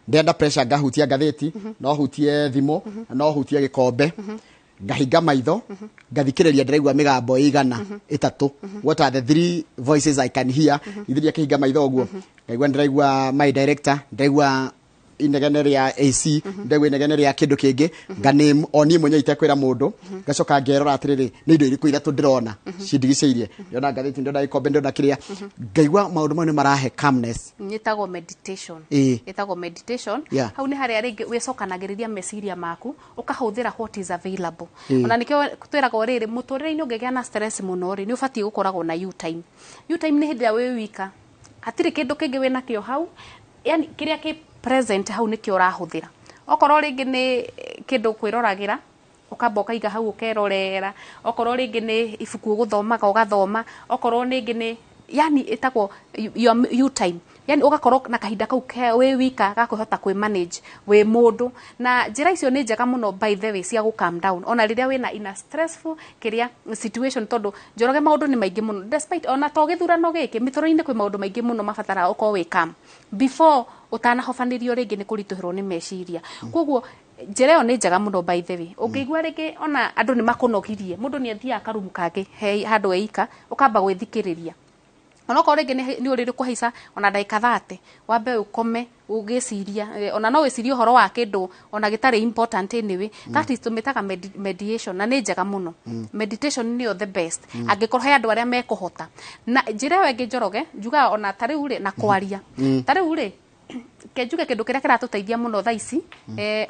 under pressure ngahutia ngatheti no hutie thimo no hutie gikombe ngahinga maitho ngathikiriria ndiraigua migambo igana itatu what are the 3 voices I can hear ithiria kihinga maitho oguo ngaigua ndiraigua my director ndiraigua inegene ya AC ndiraigua inegene ya kindu kingi ngane oni mwenye itekwira mundu ngacoka ngerora atiriri ni indo iriku ithatu ndirona cindigiceirie ndona ngatheti ndona ikombe ndona kiria ngaigua maundu mau ni marahe calmness nyitago meditation hau ni haria ringi wicokanagiriria meciria maku ukahuthira what is available ona nikio twirago riri muturire-ini ungigia na stress muno ri ni ubati gukoragwo na you time ni hindi ya wi wika atiri kindu kingi wina kio hau yani kiria ki present hau nikio urahuthira okorwo ringi ni kindu kwiroragira ukamba ukaiga hau ukerorera okorwo ringi ni ibuku uguthomaga ugathoma okorwo ringi ni yani itagwo you time yani ugakorwo na kahinda kau we wika gakuhota kwi manage we mundu na njira icio ni njega muno by the way cia gu calm down ona riria wina in a stressful kiria situation tondu Njoroge maundu ni maingi muno despite ona to githurano giki mitoro-ini kwi maundu maingi muno mabatara uko we calm before utanahofanirio ringi ni kurituhirwo ni meciria koguo njira iyo ni njega muno by the way ungigua ringi ona andu ni makunogirie mundu ni athia akarumu kake handu eika ukamba gwithikiriria ona ko ringi ni uriri kuhaica ona ndagika 30 wambe ukome ugiciria ona no wicirie horo wa kindu ona gitari important anyway that is tumitaga mediation na ni njega muno meditation ni the best angikorwo he andu aria mekuhota na njira wengi Njoroge njuga ona tariu ri na kwaria tariu ri kenjuge kindu kiria kiratuteithia muno thaici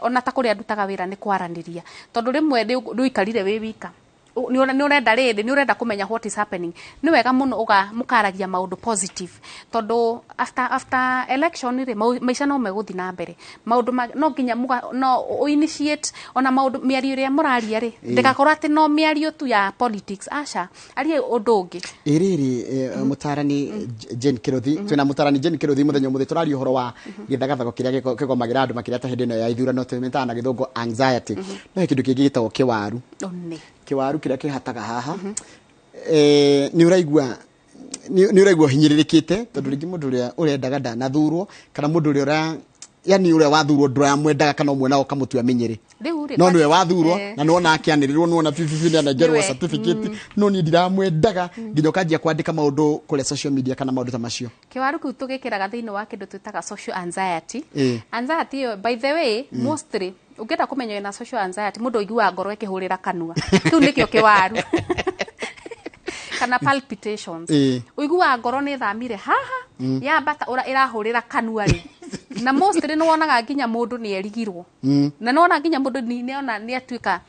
ona ta kuria ndutaga wira ni kwaraniria tondu rimwe nduikarire wi wika ni urenda riri ni urenda kumenya what is happening ni wega muno mukaragia maundu positive tondu after election ri maisha no meguthi na mbere maundu no nginya no initiate ona maundu miario ria muraria ri ndikakorwo ati no miario tu ya politics asha ari undu ungi iriri mutarani Jane Kiruthi twina mutarani Jane Kiruthi muthenya muthi turari uhoro wa githagathago kiria kigomagira andu makiria ta hindi no ya ithurano tumitana githungu anxiety no kindu kingi gitagwo kiwaru kiwaru kiria kihataga haha ni uraigua hinyiririkite tondu ringi mundu uria urendaga ndanathurwo kana mundu uria yani uria wathurwo ndura mwendaga kana umwena ukamutua menyere no niwe wathurwo na nona akianirirwo nona pipi na gerwa certificate no ni ndiramwendaga nginya kanjia kwandika maundu kule social media kana maundu ta macio kiwaru kiu tugikiraga thiini wa kindu twitaga social anxiety anxiety by the way mostly ukenda kumenya na social anxiety mundu igua ngoro ikihurira kanua kiu nikio kiwaru kana palpitations uigua ngoro ni thamire haha ya bata ura irahurira kanua ri na mostly no wonaga nginya mundu ni erigirwo na no wona nginya mundu ni ona ni atuika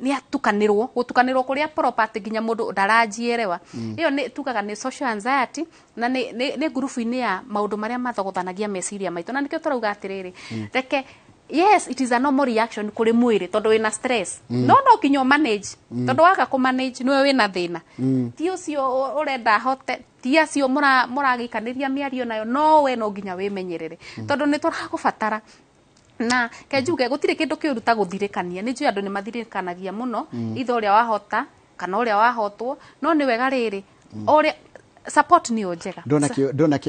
ni atukanirwo gutukanirwo kuria property nginya mundu ndaranjierewa iyo ni tukaga ni social anxiety na ni group-ini ya maundu maria mathogothanagia meciria maitu na nikio turauga atiriri reke yes it is a normal reaction kuri mwiri tondu wina stress no kinyo manage tondu waka ku manage niwe wina thina ti ucio urenda hote ti acio muragikaniria miario nayo no we no nginya wimenyerere tondu ni turagubatara na kejuge gutire kindu kiuruta guthirikania ni njui andu ni mathirikanagia muno itho uria wahota kana uria wahotwo no ni wega riri uria support ni njega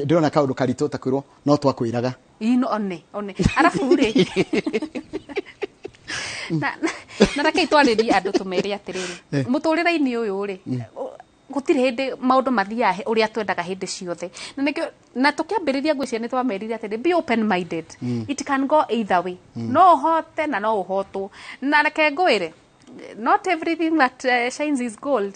ndona kaundu karito takwirwo no twakwiraga ino one arafu ri na reke twaririe andu tumeri atiriri muturira-ini uyu ri gutire hindi maundu mathia uria twendaga hindi ciothe na nikio na tukiambiriria ngwiciria ni twamerire atiri be open minded it can go either way no hote na no uhotwo na reke ngwire not everything that shines is gold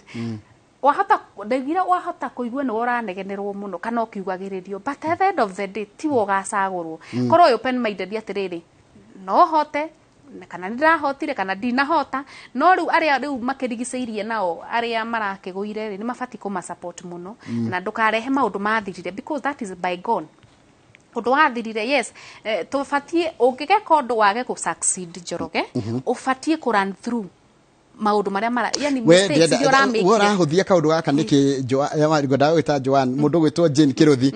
wahota ndegira wahota kuigua ni uranegenerwo muno kana ukiugagiririo but at the end of the day ti wogacagurwo korwo open minded atiriri no hote kana ndirahotire kana ndinahota no riu aria riu makirigiceirie nao aria marakiguire ni mabati kuma support muno na ndukarehe maundu mathirire because that is bygone undu wathirire yes tubatie ungigeka undu wage ku succeed Njoroge ubatie ku run through maundu maria yani mistakes iria uramake urahuthia kaundu gaka niki ngoda gwita Joan mundu gwitwo Jane Kiruthi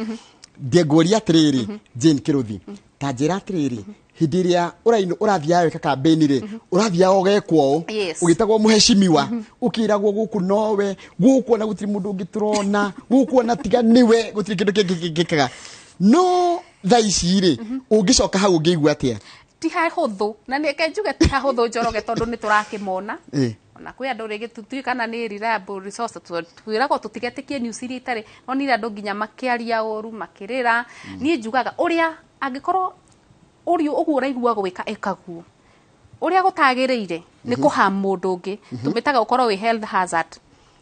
ndieguria atiriri Jane Kiruthi ta njira atiriri hindi iria urathia weka campaign ri urathia ogekwo ugitagwo muheshimiwa ukiragwo guku nowe guku na gutiri mundu ungiturona guku na tiga niwe gutiri kindu kingikaga no thaici ri ungicoka hau ungiigua atia ti hahuthu na nike njuge ti hahuthu Njoroge tondu ni turakimona na kwi andu rigi tutuikana ni reliable resource twiragwo tutigetikie news iria itari no ni andu nginya makiaria uru makirira ni njugaga uria angikorwo urio ugu uraigua gwika ekaguo uria gutagiriire ni kuha mundu ungi tumitaga ukorwo wi health hazard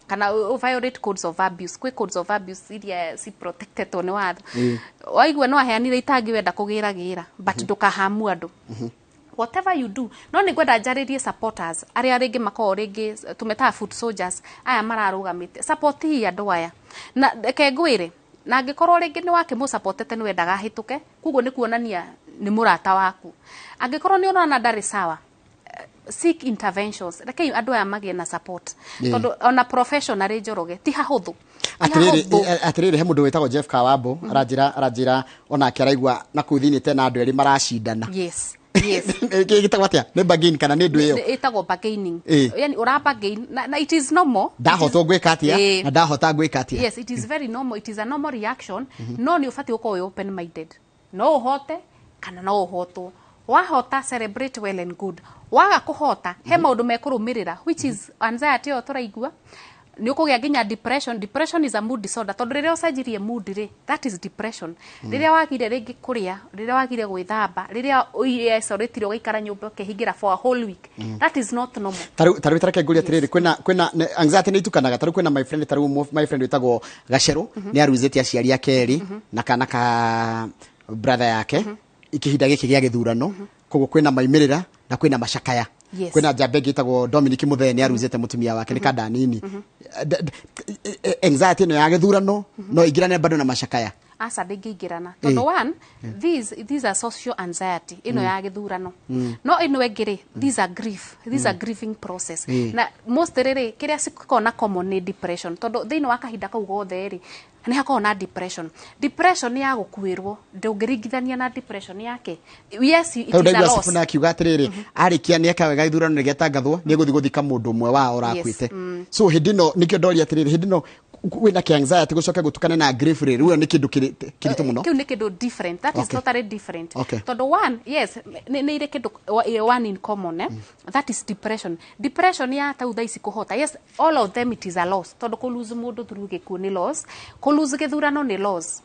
kana violate codes of abuse kwi codes of abuse iria si protected ni watho waigua no aheanire itangi wenda kugiragira but ndukahamu andu whatever you do no ni gwenda njaririe supporters aria ringi makoo ringi tumeta foot soldiers aya mararugamite support hii andu aya na kengwire na angikorwo ringi ni wake mu supportete ni wendaga hituke kugo ni kuonania ni murata waku angikorwo ni ona ndari sawa seek interventions reke andu aya magie na support tondu ona professional Njoroge ti hahuthu atiriri he mundu wetagwo Jeff Kawambo arajira ona akiraigua na kuthini tena andu eri marashindana yes gitagwo atia ni bargain kana ni ndu iyo itagwo bargaining yani ura bargain na it is normal ndahotwo gwika atia na ndahota gwika atia yes it is very normal it is a normal reaction no ni ufati uko open minded no uhote kana no uhotwo wahota celebrate well and good waga kuhota he maundu mekurumirira which is anxiety o turaigua ni ukugia nginya depression is a mood disorder tondu riria ucenjirie mood ri that is depression riria wagire ringi kuria riria wagire gwithamba riria uisolate ugaikara nyumba ukihingira for a whole week that is not normal taru tareke nguria tiriri kwina anxiety ni itukanaga taru kwina my friend witagwo Gacero ni aruizetie aciari akeri na kana ka brother yake ikihinda giki gia githurano koguo kwina maimirira na kwina macakaya Yes. Kwina jambe gitagwo Dominic Mutheni aruzete mutumia wake ni kada nini. Anxiety no ya githurano no igirane bado na mashakaya. Asa ndingĩingĩrana tondu one these are social anxiety ino ya githurano no ino engire these are grief, these are grieving process na most riri kiria sikona common ni depression tondu thiini wa kahinda kau gothe ri ni hakorwo na depression ya gukuirwo ndungĩringithania na depression yake. Yes, it is a loss. Tondũ akiuga atiriri arikia ni akawega ithurano ni getangathwo ni guthika mundu umwe wa orakwite. So hindino nikio ndori atiriri hindino wina ki anxiety gucoka gutukana na grief riri uyo ni kindu kiritu muno. Kiu ni kindu different, that is totally different. Tondu one, yes, ni ire kindu one in common that is depression ya tautha ici kuhota. Yes, all of them it is a loss tondu ku lose mundu through gikuo ni loss, ku lose githurano ni loss.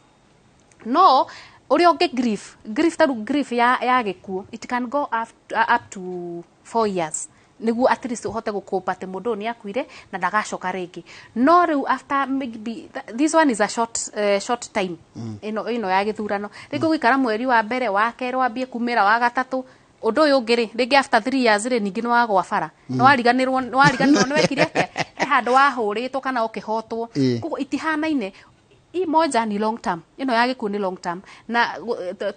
No uri onge grief taru grief ya gikuo it can go up to 4 years niguo at least uhote gukopa ati mundu ni akuire na ndagacoka ringi. No riu after maybe this one is a short time ino ya githurano ringi gwikara mweri wa mbere wa kero wambie kumira wa gatatu undu uyu ngiri ringi after 3 years ri ningi no agwa bara no wariganirwo ni wekire ke handu wahuritwo kana ukihotwo kugo itihanaine. I moja ni long term ino ya gikuo ni long term na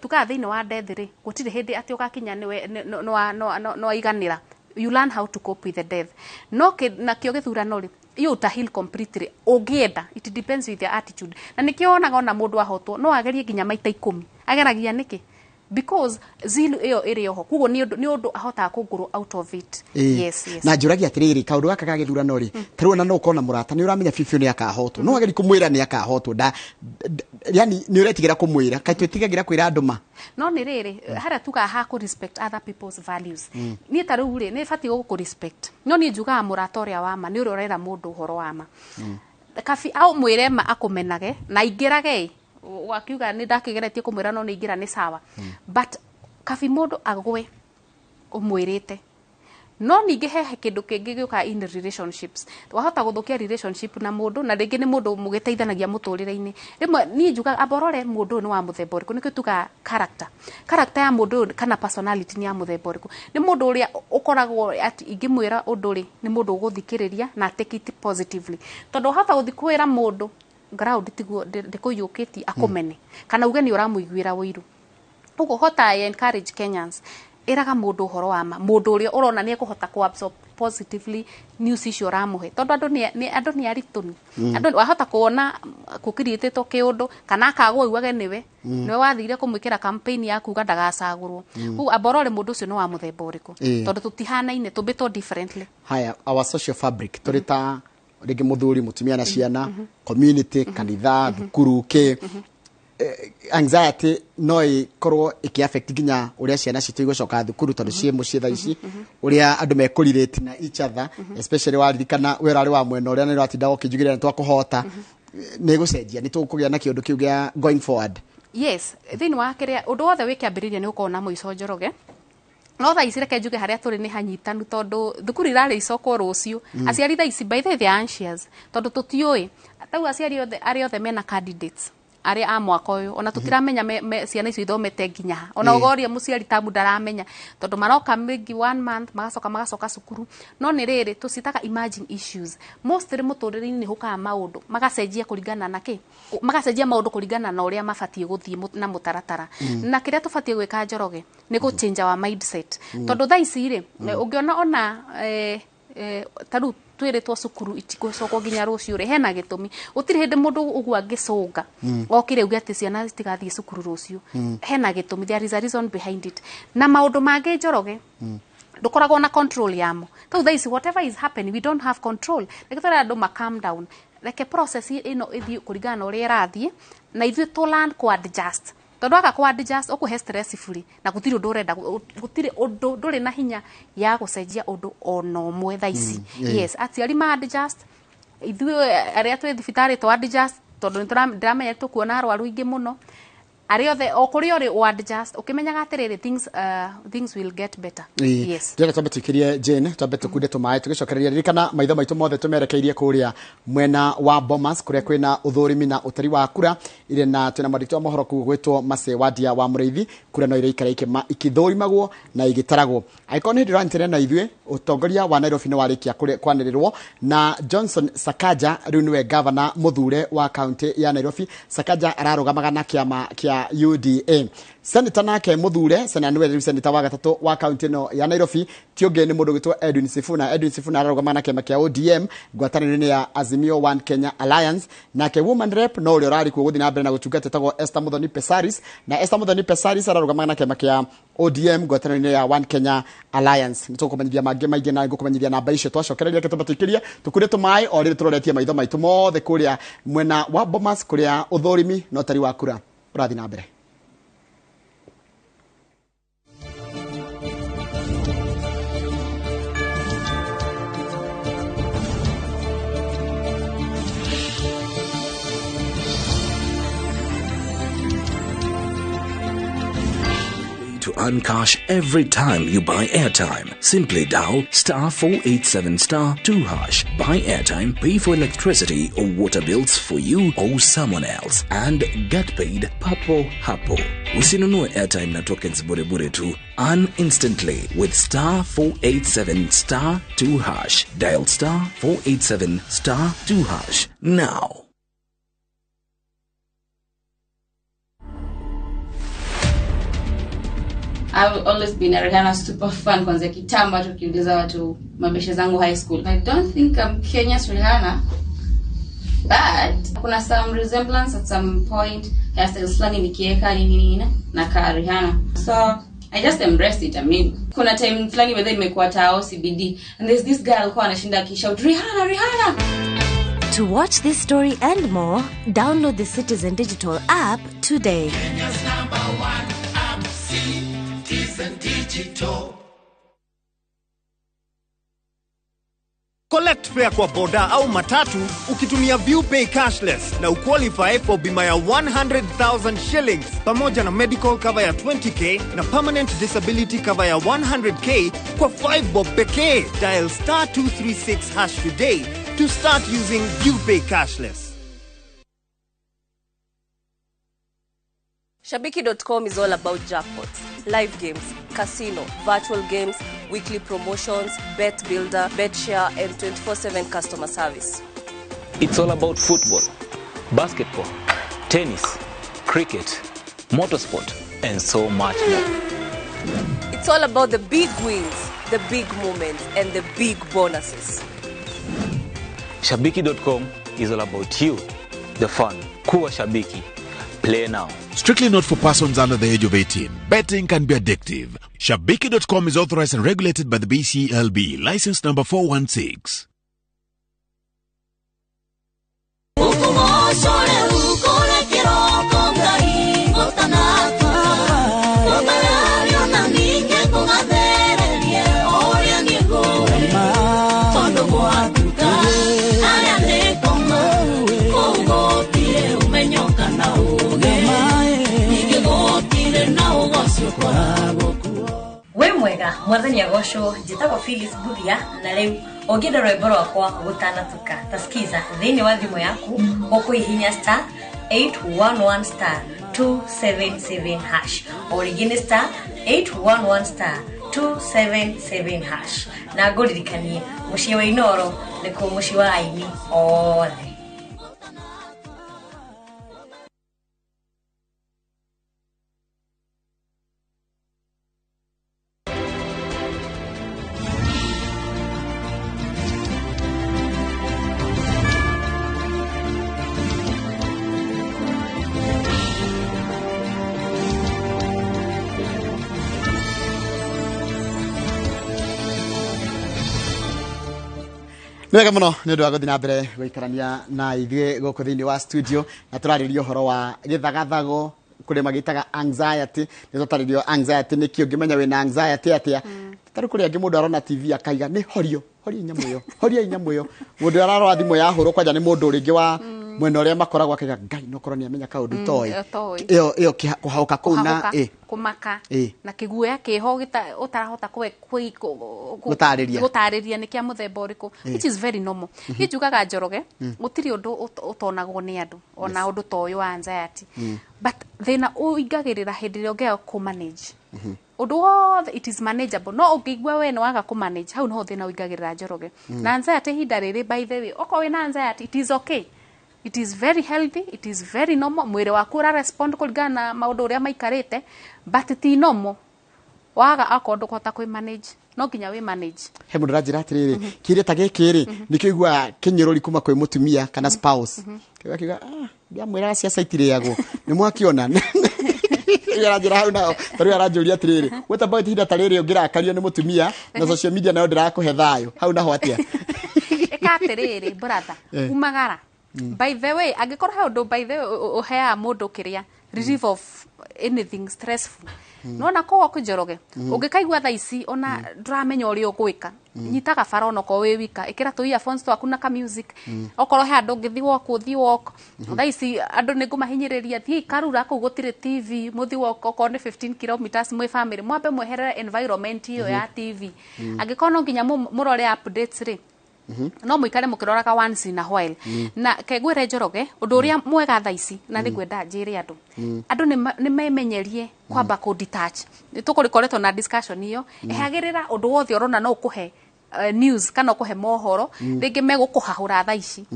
tuka thiini wa death ri gutire hindi ati ugakinya no iganira. You learn how to cope with the death. No na kio githurano ri you uta heal completely ogienda. It depends with your attitude. Na nikio onaga ona mundu ahotwo no agerie ginya maita 10 ageragia niki because zilu iyo iri oho kugo ni undu ahota kunguru out of it. Yes. Na njuragia atiriri kaundu gaka ka githurano ri tarona no ukona murata ni uramenya fifio ni akahotwo no ageri kumwira ni akahotwo yani ni uretigira kumwira kai twitigagira kwira nduma no ni riri hara tuga ha ku respect other people's values ni taru ri ni fati ku respect no ni njuga muratoria wa ma ni urorera mundu horo wa ma kafi au mwire ma akumenage na ingirage wakiuga ni ndakigeretie kumwira no ni ingira ni sawa but kafi mundu agwe umwirite no ningi hehe kindu kingi gioka in relationships wahota guthukia relationship na mundu na ringi ni mundu mugiteithanagia muturire-ini rimwe ni njuga aborore mundu ni wa muthemba uriku nikio tuga character ya mundu kana personality ni ya muthemba uriku ni mundu uria ukoragwo ati ingimwira undu ri ni mundu uguthikiriria na take it positively tondu hota guthikwira mundu ground tiguo ndikuyukiti akumene kana uge ni uramuiguira wiru ugo hota encourage Kenyans iraga mundu horo wa ma mundu uria urona ni ekuhota ku absorb positively news icio ramuhe tondu andu ni arituni andu wahota kuona kukiritetwo kiundu kana akagwo iwage niwe wathire kumwikira campaign yaku ndagacagurwo u aborore mundu ucio no wa muthemba uriku tondu tutihanaine tubito differently. Haya, our social fabric turita ringi muthuri mutumia na ciana community kanitha thukuru ke anxiety no ikorwo ikiaffect ginya uria ciana citu igocoka thukuru tondu cie mucie tha ici uria andu mekulirate na each other especially waririkana wera ari wa mwena uria ni ratinda ukijugira ni twakuhota ni gucenjia ni tukugia na kiundu kiu gia going forward. Yes, thini wa kiria undu wothe wikiambiriria ni ukona muico njoroge no tha ici reke njuge haria turi ni hanyitanu tondu thukuru irari icoko rucio aciari tha ici by the anxious tondu tutiui tau aciari othe mena candidates ari a mwaka uyu ona tutiramenya ciana icio ithomete nginya ona ugoria muciari tamu ndaramenya tondu maroka migi 1 month magacoka cukuru no ni riri tucitaga emerging issues mostly muturire-ini ni hukaa maundu magacenjia kuringana na ki magacenjia maundu kuringana na uria mabatie guthie na mutaratara na kiria tubatie gwika njoroge ni go change our mindset tondu tha ici ri ungiona ona taru twiritwo cukuru itigocoko nginya rucio ri hena gitumi utiri hindi mundu ugwa ngicunga okire uge ati ciana zitigathie cukuru rucio hena gitumi, there is a reason behind it na maundu mange njoroge ndukoragwo na control yamo tau tha ici whatever is happening we don't have control reketara andu ma calm down like a process ino ithi kuringana uria irathie na ithu to learn ku adjust tondu aka ku adjust okuhe stressfully na gutiri undu urenda gutiri undu nduri na hinya ya gucenjia undu ona umwe tha ici yes atiari ma adjust ithu aria twi thibitari to adjust tondu ndiramenya tukuona arwaru ingi muno Ari othe okuri ori adjust ukimenyaga atiriri things will get better. Yes. Ndira twambe tukirie Jane twambe tukunde tumae tugicokereria ririkana maitho maitu mothe tumerekeirie kuria mwena wa Bomas kuria kwina uthurimi na utari wa kura ire na twina mwandiki wa mohoro kugwitwo Mase Wadia wa Mureithi kura no ire ikara ikithurimagwo na igitaragwo aikoni ndira na ithwe utongoria wa Nairobi no warikia kwanirirwo na Johnson Sakaja riu niwe governor muthure wa county ya Nairobi. Sakaja ararugamaga na kiama kia UDA. Senator nake muthure niwe senator wa gatatu wa county no ya Nairobi tionge ni mundu gitwa Edwin Sifuna ararugamaga na kiama kia ODM ngwataniro ya Azimio One Kenya Alliance nake woman rep no uri rari kuguthi na mbere na gutungata tago Esther Muthoni Pesaris na Esther Muthoni Pesaris ararugamaga na kiama kia ODM ngwataniro ya One Kenya Alliance nitukumenyithia mangi maingi na ngukumenyithia namba icio twacokereria ketubatikiria tukure tumai o riri turoretie maitho maitu mothe kuria mwena wa Bomas kuria uthurimi no tari wa kura urathi na mbere. To earn cash every time you buy airtime, simply dial *487*2#. Buy airtime, pay for electricity or water bills for you or someone else, and get paid papo hapo. Usinunue airtime na tokens bure tu. Earn instantly with *487*2#. Dial *487*2# now. I've always been a Rihanna super fan kwanza kitambo tukiuliza watu mabeshe zangu high school. I don't think I'm Kenya's Rihanna, but kuna some resemblance at some point. Hairstyles flani nikieka nini na ka Rihanna. So I just embraced it. I mean, kuna time flani whether imekuwa tao CBD and there's this girl alikuwa anashinda akishout Rihanna. To watch this story and more, download the Citizen Digital app today. Kenya's #1 app, Citizen Digital. Collect fare kwa boda au matatu ukitumia View Pay cashless na uqualify for bima ya 100,000 shillings pamoja na medical cover ya 20k na permanent disability cover ya 100k kwa 5 bob pekee. Dial *236# today to start using View Pay cashless. Shabiki.com is all about jackpots, live games, casino, virtual games, weekly promotions, bet builder, bet share, and 24/7 customer service. It's all about football, basketball, tennis, cricket, motorsport, and so much more. It's all about the big wins, the big moments, and the big bonuses. Shabiki.com is all about you, the fun. Kuwa Shabiki. Play now. Strictly not for persons under the age of 18. Betting can be addictive. Shabiki.com is authorized and regulated by the BCLB. License number 416. We mwega mwathani agocwo njitagwo Phyllis Buthia na riu ongenda rwimbo rwakwa gutanatuka tasikiza thini wa thimu yaku ukuihinya *811*277# origin *811*277# na nguririkanie mucii wa Inoro nikuo mucii wa aini othe. Wega muno ni ndu aguthi na mbere gwikarania na ithue guku thiini wa studio na turaririo horo wa githagathago kuri magitaga anxiety ni tutaririo anxiety ni kio ngimenya wina anxiety atia taru kuri angi mundu arona TV akaiga ni horia nyamu yo mundu ararora thimu ya horo kwanja ni mundu ringi wa mwena uria makoragwo akiga ngai no korwo ni amenya kaundu toy iyo kuhauka kuna kumaka na kiguoya kiho utarahota gutariria ni kia muthemba uriku which is very normal njugaga Njoroge gutiri undu utonagwo ni andu ona undu toyo anxiety but thina uingagirira hindi ria ungea ku manage undu wothe it is manageable no ungigwa we no waga ku manage hau no thina uingagirira Njoroge na anxiety hinda riri by the way oko we na anxiety it is okay. It is very healthy, it is very normal. Mwire waku ra respond kulingana na maundu uria maikarite, but ti normal. Waga akondu kota kwi manage. No nginya we manage. He mundu ranjira atiriri, kiria ta gikiri nikigwa kinyururi kuma kwi mutumia kana spouse. Kiga bia mwira cia saitire yago. Ni mwakiona. Yaranjira hau nao. Tari aranjuria atiriri. What about hinda tariri ungirakario ni mutumia na social media nayo ndirakuhe thayo. Hau naho atia. Ekatiriri brother. Umagara. By the way, angikora handu by the way uhea mundu kiria relief of anything stressful. No na ko ku Njoroge. Ungikaigwa tha ici ona ndramenya uri ugwika. Nyitaga fara ono ko we wika. Ikira tu earphones twaku na ka music. Okoro he andu ngithi walk. Tha ici andu ningumahinyiriria thii karura ku gutire TV muthi walk ko ni 15 kilometers mwe family. Mwambe mweherere environment iyo ya TV. Angikona nginya murore updates ri. No muikare mukiroraga once in a while na kegwire Njoroge undu uria mwega tha ici na nigwenda njire andu ni memenyerie kwamba ku detach tukurikoretwo na discussion iyo ehagirira undu wothe urona no ukuhe news kana ukuhe mohoro ringi megukuhahura tha ici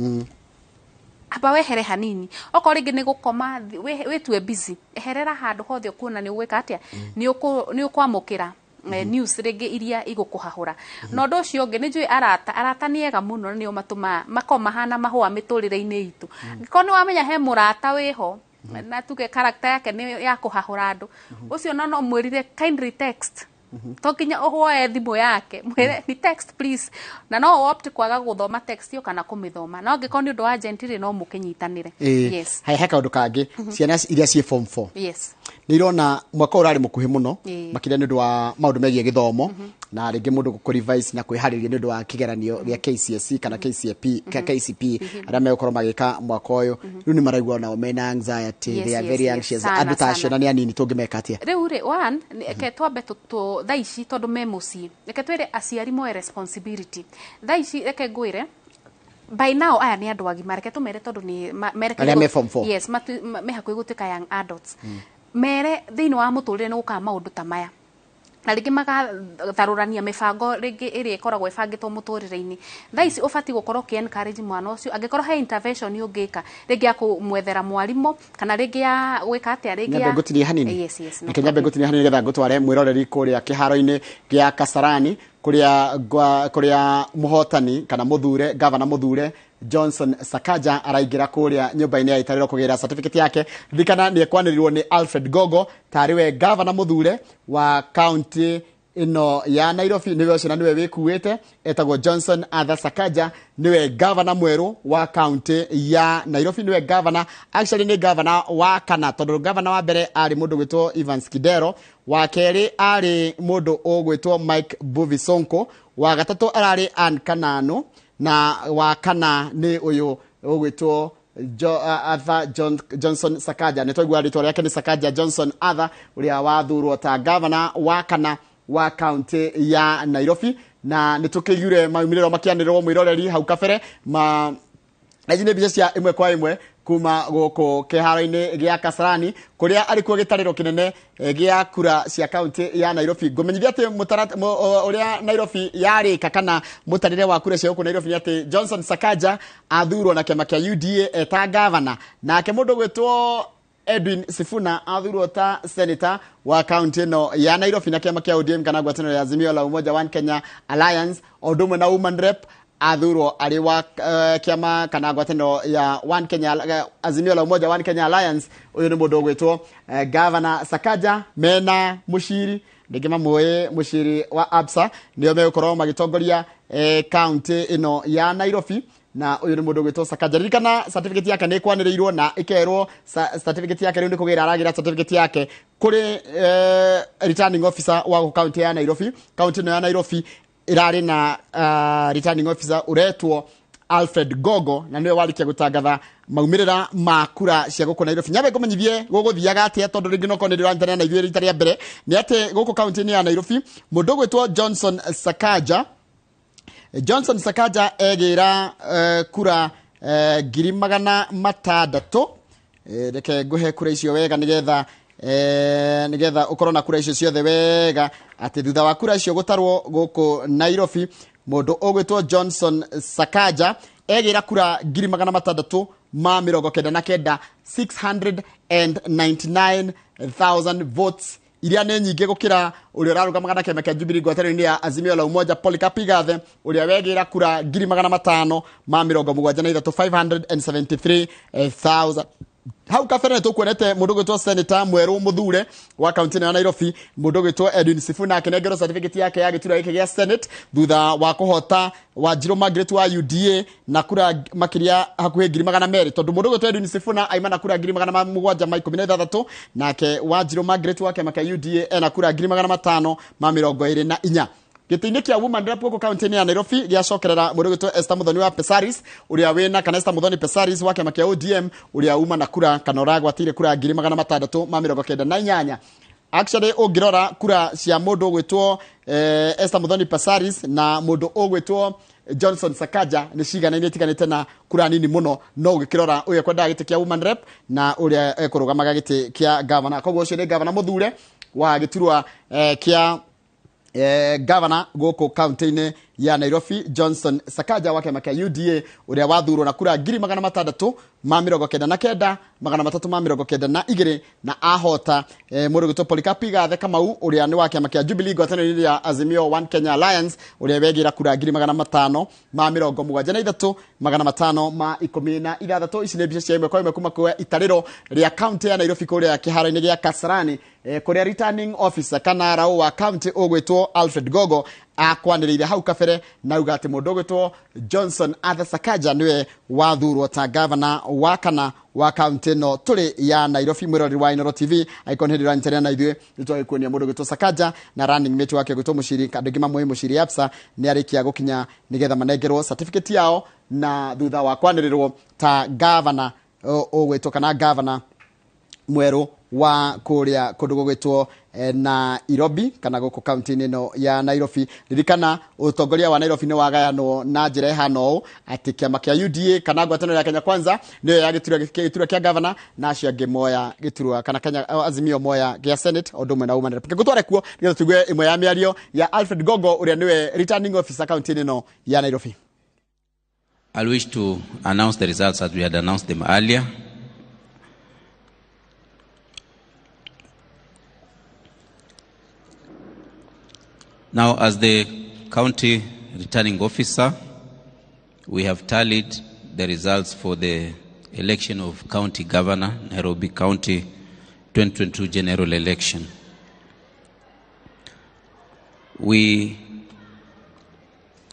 aba wehere hanini oko ringi ni gukoma wetue busy eherera handu hothe ukuona ni ugwika atia ni ukwamukira news ringi iria igukuhahura no ndo cio ngi njui arata niega muno ni o matuma makoma hana mahua miturire-ini itu ngiko ni wamenya he murata wiho na tuge character yake ni ya kuhahura andu ucio no mwirire kindly text to kinya ohoe thimu yake mwire ni text please na no opt kwaga guthoma text yo kana kumithoma no ngiko ni undu wa gentile no mukinyitanire yes hai haka undu kangi ciana iria cie form 4 yes nirona mwaka urari mukuhi muno makira ni undu wa maundu megie githomo na ringi mundu ku revise na kwihariria ni undu wa kigeranio gya KCSE kana KCPE aria megukorwo magika mwaka uyu riu ni maraigwa na mena anxiety they are very anxious advertisement ni anini tungimeka atia riu ri one ke twambe tu thaici tondu me mucii reke twire aciari moe responsibility thaici reke ngwire by now aya ni andu agima reke tumere tondu ni yes me hakui gutika young adults mere thiini wa muturire ni guka maundu ta maya na ringi magatharurania mibango ringi iri ikoragwo ibangitwo muturire-ini thaici ubati gukorwo ki encourage mwana ucio angikorwo he intervention ungika ringi ya kumwethera mwarimu kana ringi ya gwika atia ringi ya ngutiria hanini yes nyambe ngutiria hanini getha ngutware mwiroreri kuria kiharo-ini gya Kasarani kuria muhotani kana muthure governor muthure Johnson Sakaja araingira kuria nyumba-ini ya itariro kugira certificate yake thikana ni ekwanirirwo ni Alfred Gogo tariwe governor muthure wa county ino ya Nairobi niwe ucio niwe wikuite etagwo Johnson Arthur Sakaja niwe governor mweru wa county ya Nairobi niwe governor actually ni governor wa kana tondu governor wa mbere ari mundu gwitwo Evans Kidero wa keri ari mundu ugwitwo Mike Buvi Sonko wa gatatu arari Ann Kananu na wa kana ni uyu ugwitwo Arthur Johnson Sakaja nitwaigua ritwa riake ni Sakaja Johnson Arthur uria wathurwo ta governor wa kana wa county ya Nairobi na nitukigire maumiriro makianirwo mwiroreri hau kabere ejine bica cia imwe kwa imwe kuma goko kiharo-ini gya Kasarani kuria arikuo gitariro kinene gya kura cia county ya Nairobi ngumenyithia ati uria Nairobi yarika kana mutarire wa kura cia ku Nairobi ni ati Johnson Sakaja athurwo na kiama kia UDA eta governor nake mundu gwitwo Edwin Sifuna athurwo ta senator wa county no ya Nairobi na kiama kia ODM kana ngwataniro ya Azimio la Umoja One Kenya Alliance odumwe na woman rep athurwo ari wa kiama kana ngwataniro ya One Kenya Azimio la Umoja One Kenya Alliance uyu ni mundu gwitwo governor Sakaja mena mushiri ndegema moye mushiri wa Absa ndio megukorwo magitongoria county ino ya Nairobi na uyu ni mundu gwitwo Sakaja ririkana certificate yake ni kwanirirwo na ikerwo certificate yake riu ni kugira aragira certificate yake kuri returning officer wa county ya Nairobi county no ya Nairobi irari na returning officer uretwo Alfred Gogo na niwe walikia gutangatha maumirira ma kura cia guku Nairobi. Nyabe kumenyithie guguthiaga atia tondu ringi no konde rwantana na ithuĩ rita rĩa mbere ni ati guku county ya Nairobi mundu gwitwo Johnson Sakaja egira kura 600,000 reke nguhe kura icio wega nigetha ukorwo na kura icio ciothe wega ati thutha wa kura icio gutarwo guku Nairobi mundu ogwitwo Johnson Sakaja egira kura 699,000 699,000 votes iria nĩ nyingĩ gukira uria rarugamaga na kĩama kĩa Jubilee ngwatanĩro-inĩ ya Azimio la Umoja Polycarp Igathe uria wegira kura 573 573,000 hau kabere tukuonete mundu gwitwo senator mweru muthure wa county ya Nairobi mundu gwitwo Edwin Sifuna akenegero certificate yake ya gitura giki gĩa Senate thutha wa kuhota Wanjiru Margaret wa UDA na kura makiria hakuhe 200,000 tondu mundu gwitwo Edwin Sifuna aima na kura 716 nake Wanjiru Margaret wa kĩama kĩa UDA ena kura 524 gĩtĩ-inĩ kĩa woman rep gũkũ county ya Nairobi gĩacokerera mũndũ gwĩtwo Esther Muthoni wa Pesaris ũrĩa wĩna kana Esther Muthoni Pesaris wa kĩama kĩa ODM ũrĩa uma na kura kana ũragwatire kura 698 actually ũngĩrora kura cia mũndũ gwĩtwo Esther Muthoni Pesaris na mũndũ ũgwĩtwo Johnson Sakaja nĩ ciganaine itiganĩte na kura nini mũno no ũgĩkĩrora ũrĩa kwendaga gĩtĩ kĩa woman rep na ũrĩa ekũrũgamaga gĩtĩ kĩa governor koguo ũcio nĩ governor mũthure wa gĩturwa kĩa governor goko county ya Nairobi Johnson Sakaja wa kĩama kĩa UDA uria wathurwo na kura 699,392 na ahota mũndũ gwĩtwo Polycarp Igathe Kamau uria ni wa kĩama kĩa Jubilee ngwatanĩro-inĩ ya Azimio One Kenya Alliance uria wegira kura 573,516 ici nĩ mbica cia imwe kwa imwe kuma kwa itarĩro rĩa county ya Nairobi kũrĩa kĩharo-inĩ gĩa Kasarani kũrĩa returning officer kana rao wa county ũgwĩtwo Alfred Gogo akwanĩrĩire hau kabere na uga atĩ mũndũ gwĩtwo Johnson Sakaja niwe wathurwo ta governor wa kana wa county no tũrĩ ya Nairobi. Mwĩrori wa Inoro TV icon hĩndĩ ranitĩrĩa na ithuĩ nĩtwagĩkuonia mũndũ gwĩtwo Sakaja na running mate wake gwĩtwo Mũciri andũ angĩ mamwe Mũciri Absa nĩ arĩkia gũkinya nĩgetha manengerwo certificate yao na thutha wa kwanĩrĩrwo ta governor ũgwĩtwo kana governor mweru wa kuria kundu gugwitwo na Nairobi kana guku county no ya Nairobi. Ririkana utongoria wa Nairobi ni wagayanwo na njira hano ati kĩama kĩa UDA kana ngwatanĩro ya Kenya Kwanza niyo ya gĩturwa kĩa governor na acio angĩ moya gĩturwa kana Kenya Azimio moya gĩa Senate o ndumwe na woman rep. Gũtware kuo nĩgetha tugue imwe ya mĩario ya Alfred Gogo uria niwe returning officer county no ya Nairobi. I wish to announce the results as we had announced them earlier. Now, as the county returning officer, we have tallied the results for the election of county governor, Nairobi County 2022 general election. We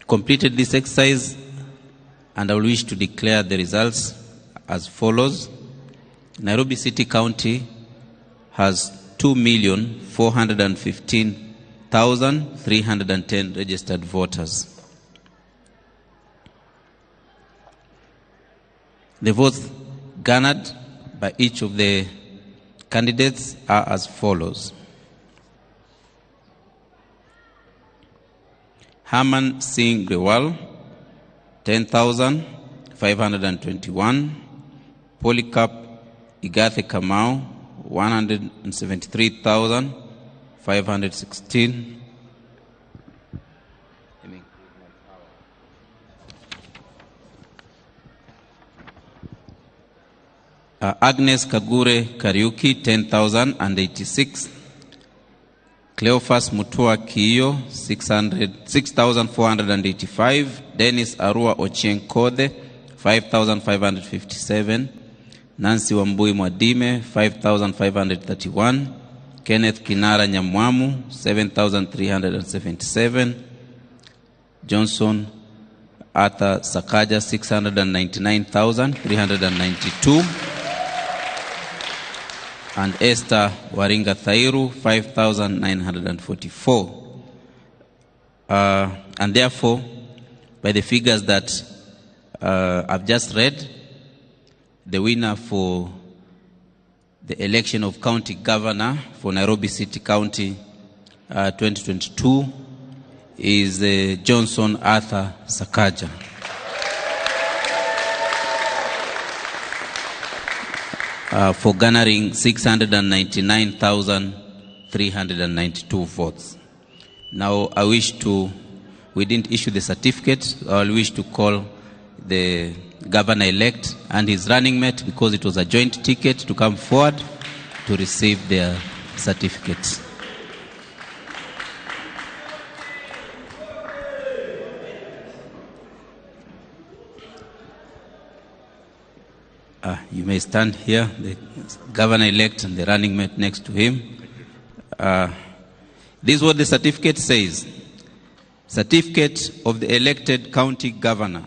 completed this exercise and I will wish to declare the results as follows. Nairobi City County has 2,415,310 registered voters. The votes garnered by each of the candidates are as follows. Herman Singh Grewal, 10,521. Polycarp Igathe Kamau, 173,516. Agnes Kagure Kariuki, 10,086. Cleophas Mutua Kiyo, 6,485. Dennis Arua Ochieng Kode, 5,557. Nancy Wambui Mwadime, 5,531. Kenneth Kinara Nyamwamu, 7,377. Johnson Arthur Sakaja, 699,392. And Esther Waringa Thairu, 5,944. And therefore, by the figures that I've just read the winner for the election of county governor for Nairobi City County 2022 is Johnson Arthur Sakaja. For garnering 699,392 votes. Now we didn't issue the certificate. I wish to call the governor-elect and his running mate, because it was a joint ticket, to come forward to receive their certificates. You may stand here, the governor-elect and the running mate next to him. This is what the certificate says. Certificate of the elected county governor.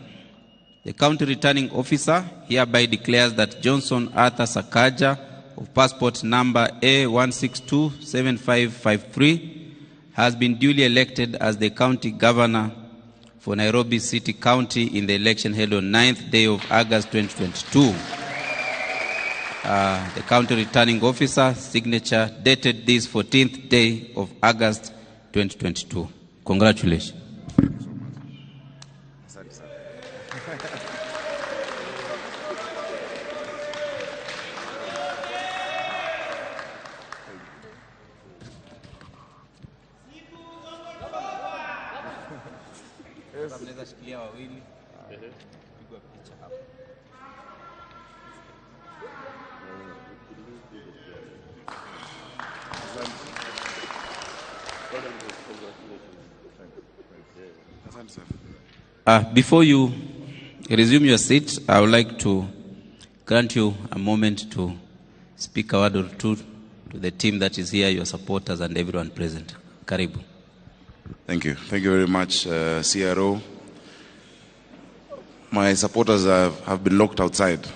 The county returning officer hereby declares that Johnson Arthur Sakaja of passport number A1627553 has been duly elected as the county governor for Nairobi City County in the election held on 9th day of August 2022. The county returning officer signature dated this 14th day of August 2022. Congratulations. Before you resume your seat, I would like to grant you a moment to speak a word or two to the team that is here, your supporters and everyone present. Karibu. Thank you. Thank you very much, CRO. My supporters have been locked outside.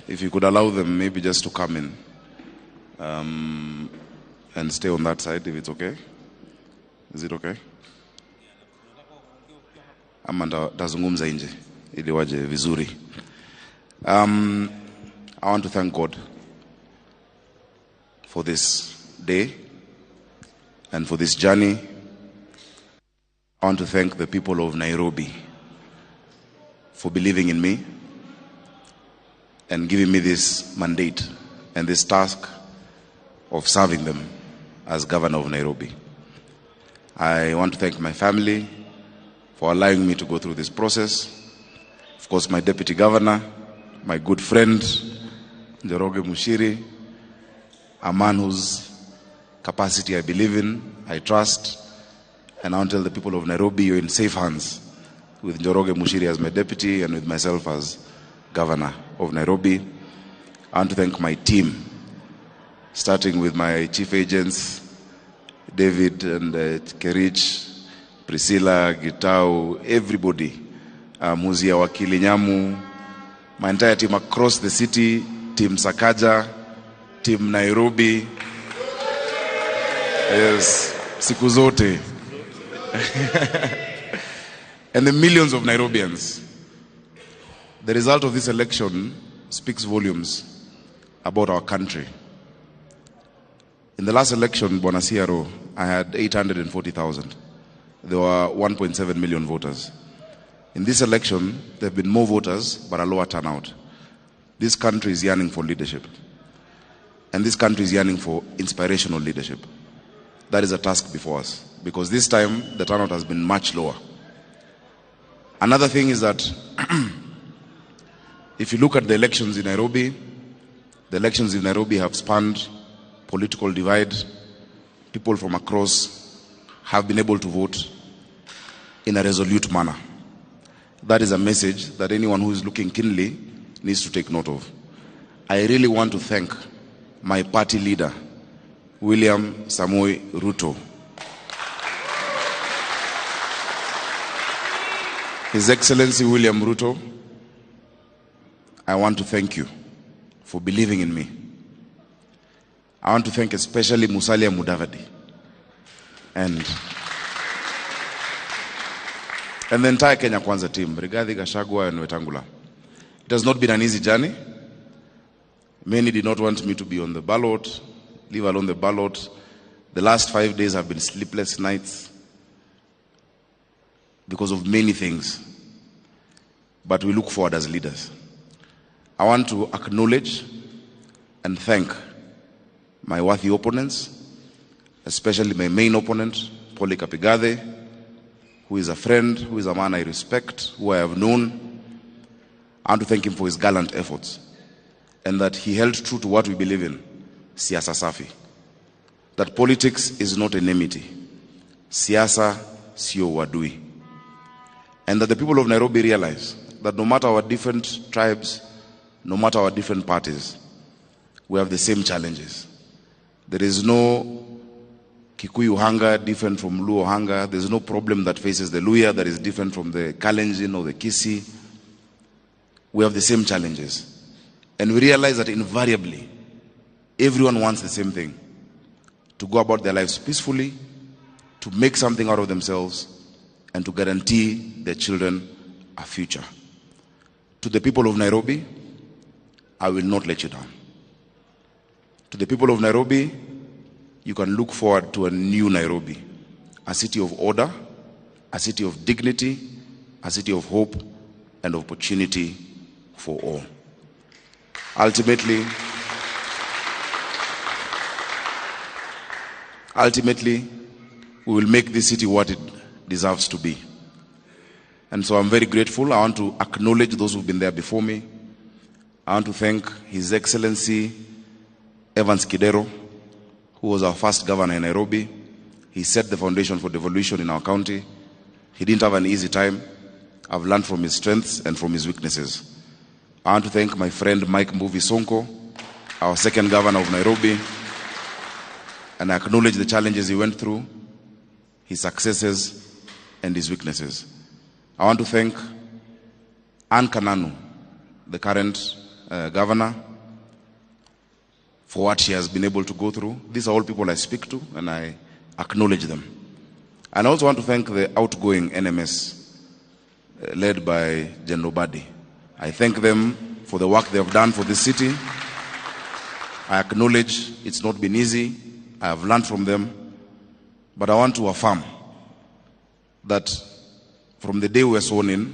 If you could allow them maybe just to come in and stay on that side, if it's okay. Is it okay? Ama tazungumza nje ili waje vizuri. I want to thank God for this day and for this journey. I want to thank the people of Nairobi for believing in me and giving me this mandate and this task of serving them as governor of Nairobi. I want to thank my family for allowing me to go through this process. Of course, my deputy governor, my good friend, Njoroge Mushiri, a man whose capacity I believe in, I trust, and I want to tell the people of Nairobi, you're in safe hands with Njoroge Mushiri as my deputy and with myself as governor of Nairobi. I want to thank my team, starting with my chief agents, David and Kerich, Priscilla, Gitau, everybody, who's here, Wakili Nyamu, my entire team across the city, Team Sakaja, Team Nairobi. Yes, siku zote. And the millions of Nairobians. The result of this election speaks volumes about our country. In the last election, Bwana CRO, I had 840,000. There were 1.7 million voters. In this election, there have been more voters, but a lower turnout. This country is yearning for leadership. And this country is yearning for inspirational leadership. That is a task before us, because this time the turnout has been much lower. Another thing is that if you look at the elections in Nairobi, the elections in Nairobi have spanned political divide. People from across have been able to vote in a resolute manner. That is a message that anyone who is looking keenly needs to take note of. I really want to thank my party leader, William Samoei Ruto. His Excellency William Ruto, I want to thank you for believing in me. I want to thank especially Musalia Mudavadi. And and the entire Kenya Kwanza team, Rigathi, Gachagua, and Wetangula. It has not been an easy journey. Many did not want me to be on the ballot, leave alone the ballot. The last 5 days have been sleepless nights because of many things. But we look forward as leaders. I want to acknowledge and thank my worthy opponents, especially my main opponent, Paul Kapigade, who is a friend, who is a man I respect, who I have known. I want to thank him for his gallant efforts and that he held true to what we believe in, siasa safi. That politics is not enmity. Siasa sio wadui. And that the people of Nairobi realize that no matter our different tribes, no matter our different parties, we have the same challenges. There is no Kikuyu hunger different from Luo hunger. There is no problem that faces the Luya that is different from the Kalenjin or the Kisii. We have the same challenges. And we realize that invariably, everyone wants the same thing: to go about their lives peacefully, to make something out of themselves, and to guarantee their children a future. To the people of Nairobi, I will not let you down. To the people of Nairobi, you can look forward to a new Nairobi, a city of order, a city of dignity, a city of hope and opportunity for all. Ultimately, we will make this city what it deserves to be. And so I'm very grateful. I want to acknowledge those who've been there before me. I want to thank His Excellency Evans Kidero, who was our first governor in Nairobi. He set the foundation for devolution in our county. He didn't have an easy time. I've learned from his strengths and from his weaknesses. I want to thank my friend Mike Mbuvi Sonko, our second governor of Nairobi, and I acknowledge the challenges he went through, his successes, and his weaknesses. I want to thank Anne Kananu, the current governor, for what she has been able to go through. These are all people I speak to, and I acknowledge them. And I also want to thank the outgoing NMS, led by General Badi. I thank them for the work they have done for this city. I acknowledge it's not been easy. I have learned from them. But I want to affirm that from the day we were sworn in,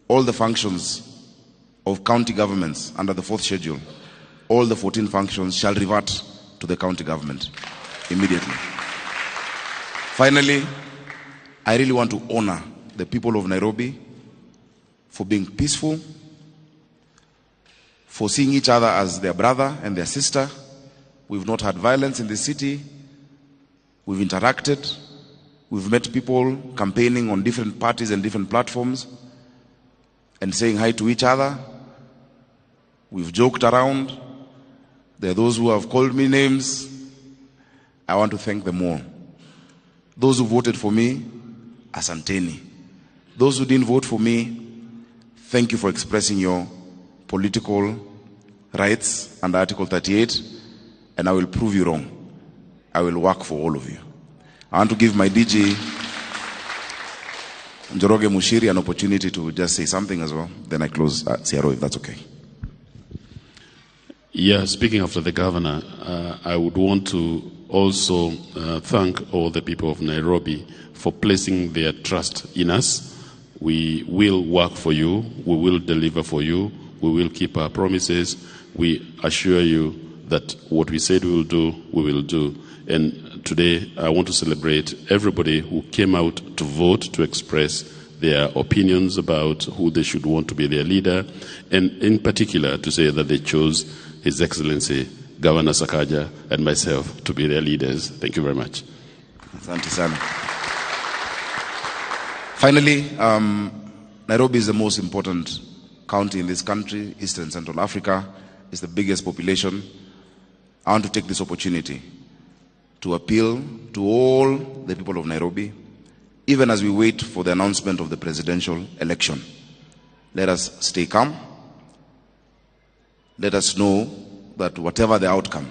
all the functions of county governments under the 4th schedule, all the 14 functions shall revert to the county government immediately. Finally, I really want to honor the people of Nairobi for being peaceful, for seeing each other as their brother and their sister. We've not had violence in the city. We've interacted. We've met people campaigning on different parties and different platforms and saying hi to each other. We've joked around. There are those who have called me names. I want to thank them all. Those who voted for me, asanteni. Those who didn't vote for me, thank you for expressing your political rights under Article 38, and I will prove you wrong. I will work for all of you. I want to give my DG, Njoroge Mushiri, an opportunity to just say something as well. Then I close CRO, if that's okay. Yeah, speaking after the governor, I would want to also thank all the people of Nairobi for placing their trust in us. We will work for you. We will deliver for you. We will keep our promises. We assure you that what we said we will do, we will do. And today, I want to celebrate everybody who came out to vote, to express their opinions about who they should want to be their leader, and in particular to say that they chose His Excellency Governor Sakaja and myself to be their leaders. Thank you very much. Asante sana. Finally, Nairobi is the most important county in this country, Eastern and Central Africa. It's the biggest population. I want to take this opportunity to appeal to all the people of Nairobi, even as we wait for the announcement of the presidential election. Let us stay calm. Let us know that whatever the outcome,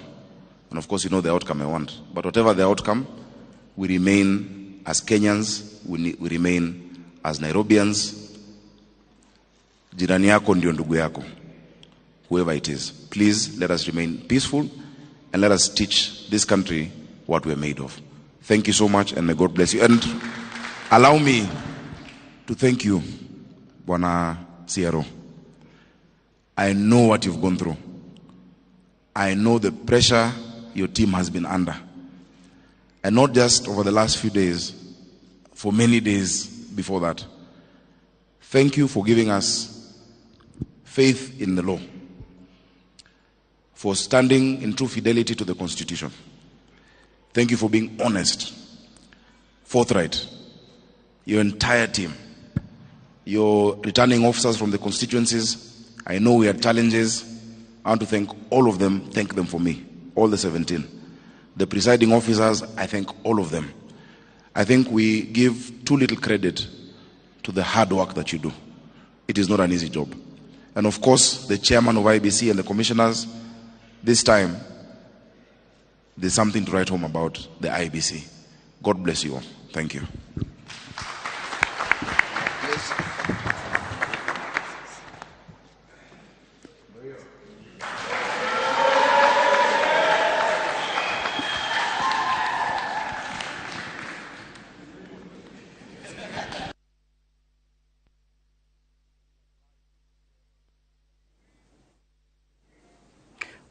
and of course you know the outcome I want, but whatever the outcome, we remain as Kenyans, we remain as Nairobians, jirani yako ndio ndugu yako, whoever it is. Please let us remain peaceful and let us teach this country what we are made of. Thank you so much, and may God bless you. And allow me to thank you, Bwana CRO. I know what you've gone through. I know the pressure your team has been under. And not just over the last few days, for many days before that. Thank you for giving us faith in the law, for standing in true fidelity to the Constitution. Thank you for being honest, forthright. Your entire team, your returning officers from the constituencies, I know we had challenges. I want to thank all of them. Thank them for me, all the 17. The presiding officers, I thank all of them. I think we give too little credit to the hard work that you do. It is not an easy job. And of course, the chairman of IBC and the commissioners, this time, there's something to write home about the IBC. God bless you all. Thank you.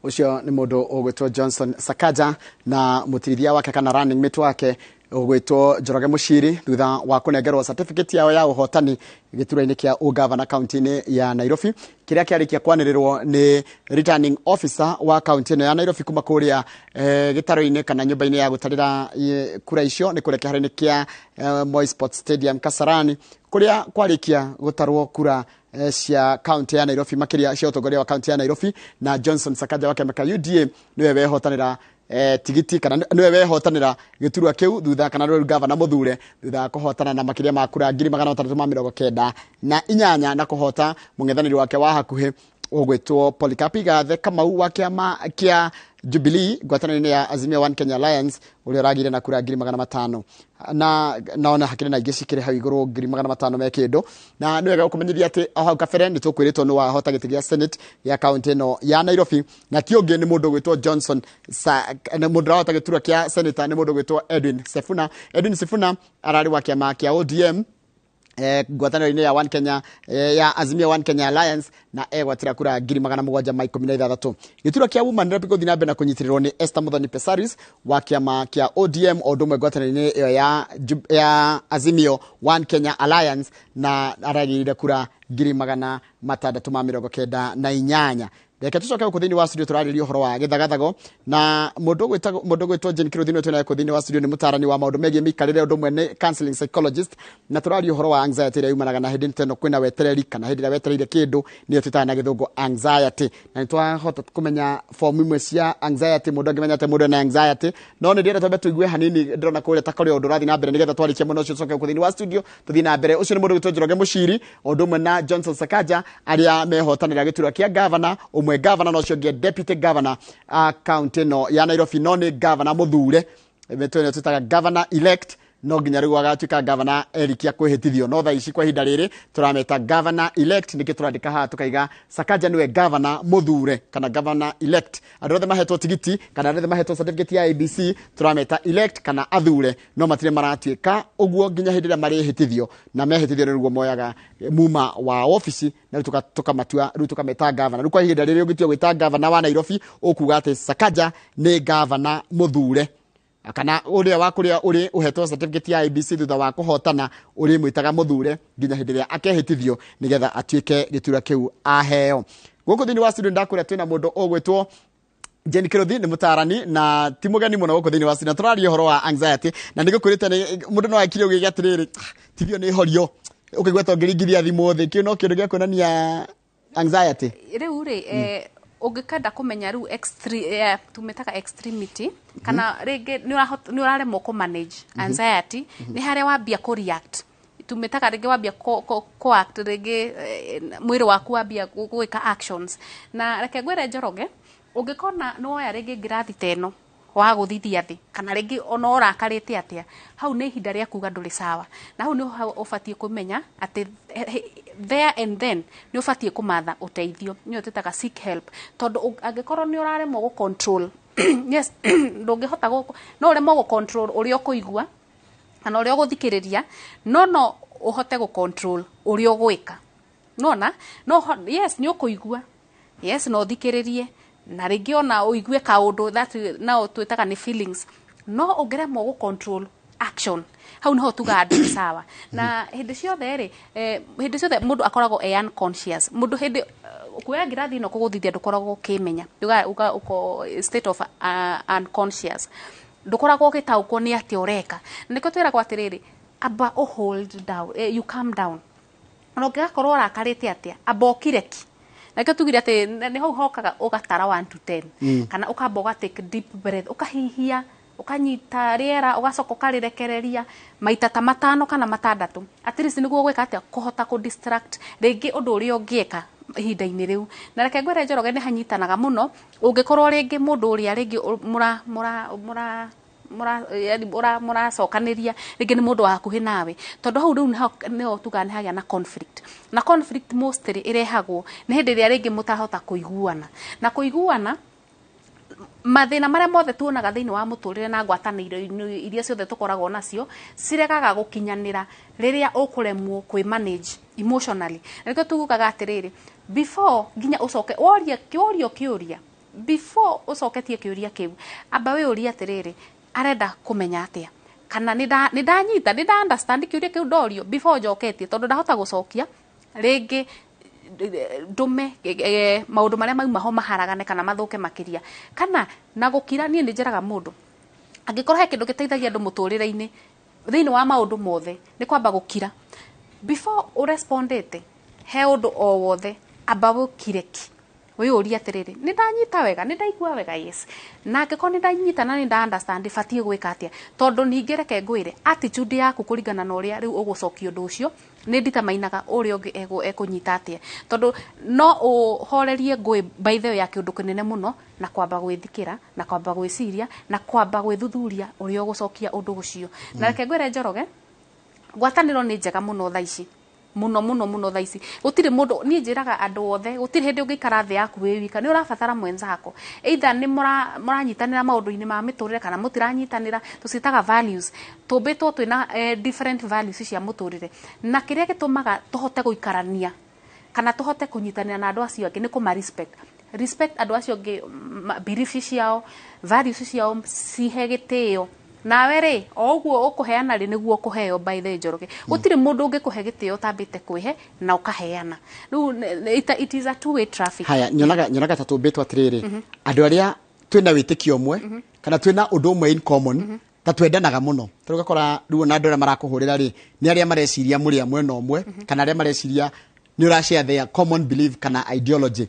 Ucio ni mundu ugwitwo Johnson Sakaja na mutirithia wake kana running mate wake ugwitwo Njoroge Mushiri thutha wa kunengerwo certificate yao ya uhotani gituraini kia ugavana county-ini ya Nairobi kiria kiarikia kwanirirwo ni returning officer wa county ya Nairobi kuma kuria gitaro-ini kana nyumba-ini ya gutarira kura icio ni kuria kiharani kia Moi Sports Stadium Kasarani kuria kwarikia gutarwo kura cia county ya Nairobi makiria cia utongoria wa county ya Nairobi na Johnson Sakaja wake meka UDA niwe wehotanira tigiti kana niwe wehotanira giturwa kiu thutha kana rweu governor muthure thutha kuhotana na makiria makura 390 na inyanya na kuhota mungethaniri wake wa hakuhi ugwitwo Polycarp Gathe Kamau wa kiama kia Jubilee ngwataniro ya Azimio One Kenya Alliance uri ragire na kura 500 na naona hakire na igicikire hau iguru 500 mekindu na niwega ukumenyithia ati hau kabere ni tukwiritwo no wahota gitigia Senate ya county no ya Nairobi na kionge ni mundu gwitwo Johnson na mundu wahota gitura kia senator ni mundu gwitwo Edwin Sifuna arari wa kiama kia ODM ngwataniro ya One Kenya ya Azimio One Kenya Alliance na gwatira kura 716 gitura kia woman rep go thinabe na kunyitirirwo ni Esther Muthoni Pesaris wa kiama kia ODM odumwe ngwataniro ya Azimio One Kenya Alliance na aragirire kura 698 Reke tucoke kuthini wa studio turaririo horo wa githagathago na mundu gwitwo Jane Kiruthini twena kuthini wa studio ni mutarani wa maundu megie mikarire ndumwe ni counseling psychologist na turario horo wa anxiety ria yumanaga na hindi teno kwina wetereri kana hindi ria wetereire kindu ni tutana na githungu anxiety na nitwahota kumenya form imwe cia anxiety mundu angimenyate mundu na anxiety no ni ndira twambe tuigue hanini ndirona kuria takore undu rathi na mbere nigetha twarikie muno ucio tucoke kuthini wa studio tuthi na mbere ucio ni mundu gwitwo Njoroge Mushiri ndumwe na Johnson Sakaja aria mehotanira gitura kia governor mwe governor no cio deputy governor county no ya Nairobi no ni governor muthure betone tutaga governor elect no nginya riu agatuika governor erikia kwihitithio no tha ici kwa hinda riri turameta governor elect niki turandika ha tukaiga Sakaja niwe governor muthure kana governor elect andothe mahetwo tigiti kana andothe mahetwo certificate ya ABC turameta elect kana athure no matire maratuika uguo nginya hindi ria marihitithio na mehitithio niguo moyaga muma wa office na tukamatua riu tukameta governor riu kwa hinda riri ugitio gwita governor wa Nairobi ukuga ati Sakaja ni governor muthure kana uria wa kuria uri uhetwo certificate ya IBC thutha wa kuhotana uri mwitaga muthure nginya hindi ria akehitithio nigetha atuike gitura kiu aheo guku thini wa studio ndakuria twina mundu ogwitwo Jane Kiruthini ni mutarani na timugani muno guku thini wa studio turario horo wa anxiety na nigukurite ni mundu no akire ugiga atiriri tivio ni horio ukigweta ngiringithia thimu thi kio no kindu gia kuonania anxiety riu ri ungikenda kumenya riu tumetaga extremity kana ringi ni uraremwo ku manage anxiety ni haria wambia ku react tumetaga ringi wambia ko act ringi mwiri waku wambia gwika actions na reke ngwire Njoroge ungikona no ya ringi ngirathi teno wa guthithia thi kana ringi ona orakarite atia hau ni ihinda ria kuga nduri sawa na hau ni ubatie kumenya ati there and then ni ubatie kumatha uteithio ni utetaga seek help tondu angikorwo ni uraremwo gu control yes ndungihota no uremwo gu control uri ukuigua kana uri uguthikiriria no uhote gu control uri ugwika nona no yes ni ukuigua yes no thikiririe na ringi ona uigue kaundu that now twitaga ni feelings no ungeremwo gu control action hau niho tuga andu sawa na hindi ciothe hindi ciothe mundu akoragwo unconscious mundu hindi kuya ngirathi no kuguthithia ndukoragwo ukimenya uko state of unconscious ndukoragwo ukitaukwo ni ati ureka niko twira kwa atiriri aba hold down you calm down no ngigakorwo urakarite atia aba okireki nake tugire ati ni hau hokaga ugatara 1 to 10 kana ukamba uga take deep breath ukahihia ukanyita riera ugacoka ukarirekereria maita ta 5 kana 6 at least niguo gwika atia kuhota ku distract ringi undu uri ungieka ihinda-ini riu na reke ngwire Njoroge ni hanyitanaga muno ungikorwo ringi mundu uri ringi muracokaniria ringi ni mundu wakuhi nawe tondu hau riu niho tuga ni hagia na conflict mostly irehagwo ni hindi ria ringi mutahota kuiguana na kuiguana mathina maria mothe tuonaga thiini wa muturire na ngwataniro iria ciothe tukoragwo nacio ciregaga gukinyanira riria ukuremwo kwi manage emotionally reke tugukaga atiriri before nginya ucoke oria kiuria before ucoketie kiuria kiu amba we uria atiriri arenda kumenya atia kana ni understand kiuria kiu ndorio before njoketie tondu ndahota gucokia ringi ndume maundu maria mauma ho maharagane kana mathuke makiria kana na gukira nie ni njeraga mundu angikorwo he kindu giteithagia andu muturire-ini thiini wa maundu mothe ni kwamba gukira before urespondete he undu o wothe amba gukireki we uria atiriri ni ndanyita wega ni ndaigua wega yes na angiko ni ndanyita na ni nda understand fatie gwika atia tondu ningi reke ngwire attitude yaku kuringana na uria riu ugucokia undu ucio ni nditamainaga uria ungi ekunyita atia tondu no uhorerie ngui by the way ya kiundu kinene muno na kwamba gwithikira na kwamba gwiciria na kwamba gwithuthuria uria ugucokia undu ucio na reke ngwire Njoroge ngwataniro ni njega muno thaici muno thaici gutire mundu ni njiraga andu othe gutire hindi ungikara thi yaku wi wika ni urabatara mwenzako either ni muranyitanira maundu-ini ma miturire kana mutiranyitanira tucitaga values tumbitwo twina different values cia muturire na kiria gitumaga tuhote guikarania kana tuhote kunyitanira na andu acio angi ni kuma respect andu acio angi beliefs ciao values ciao cihe gitio nawe ri oguo ukuheana ri niguo kuheo by the Njoroge gutire mundu ungikuhe gitio tambite kwihe na ukaheana riu it is a two way traffic haya nyonaga tatumbitwo atiriri andu aria twina witikio umwe kana twina undu umwe in common ta twendanaga muno turugakora riu na andu aria marakuhurira ri ni aria mareciria muri amwe no umwe kana aria mareciria ni urashare their common belief kana ideology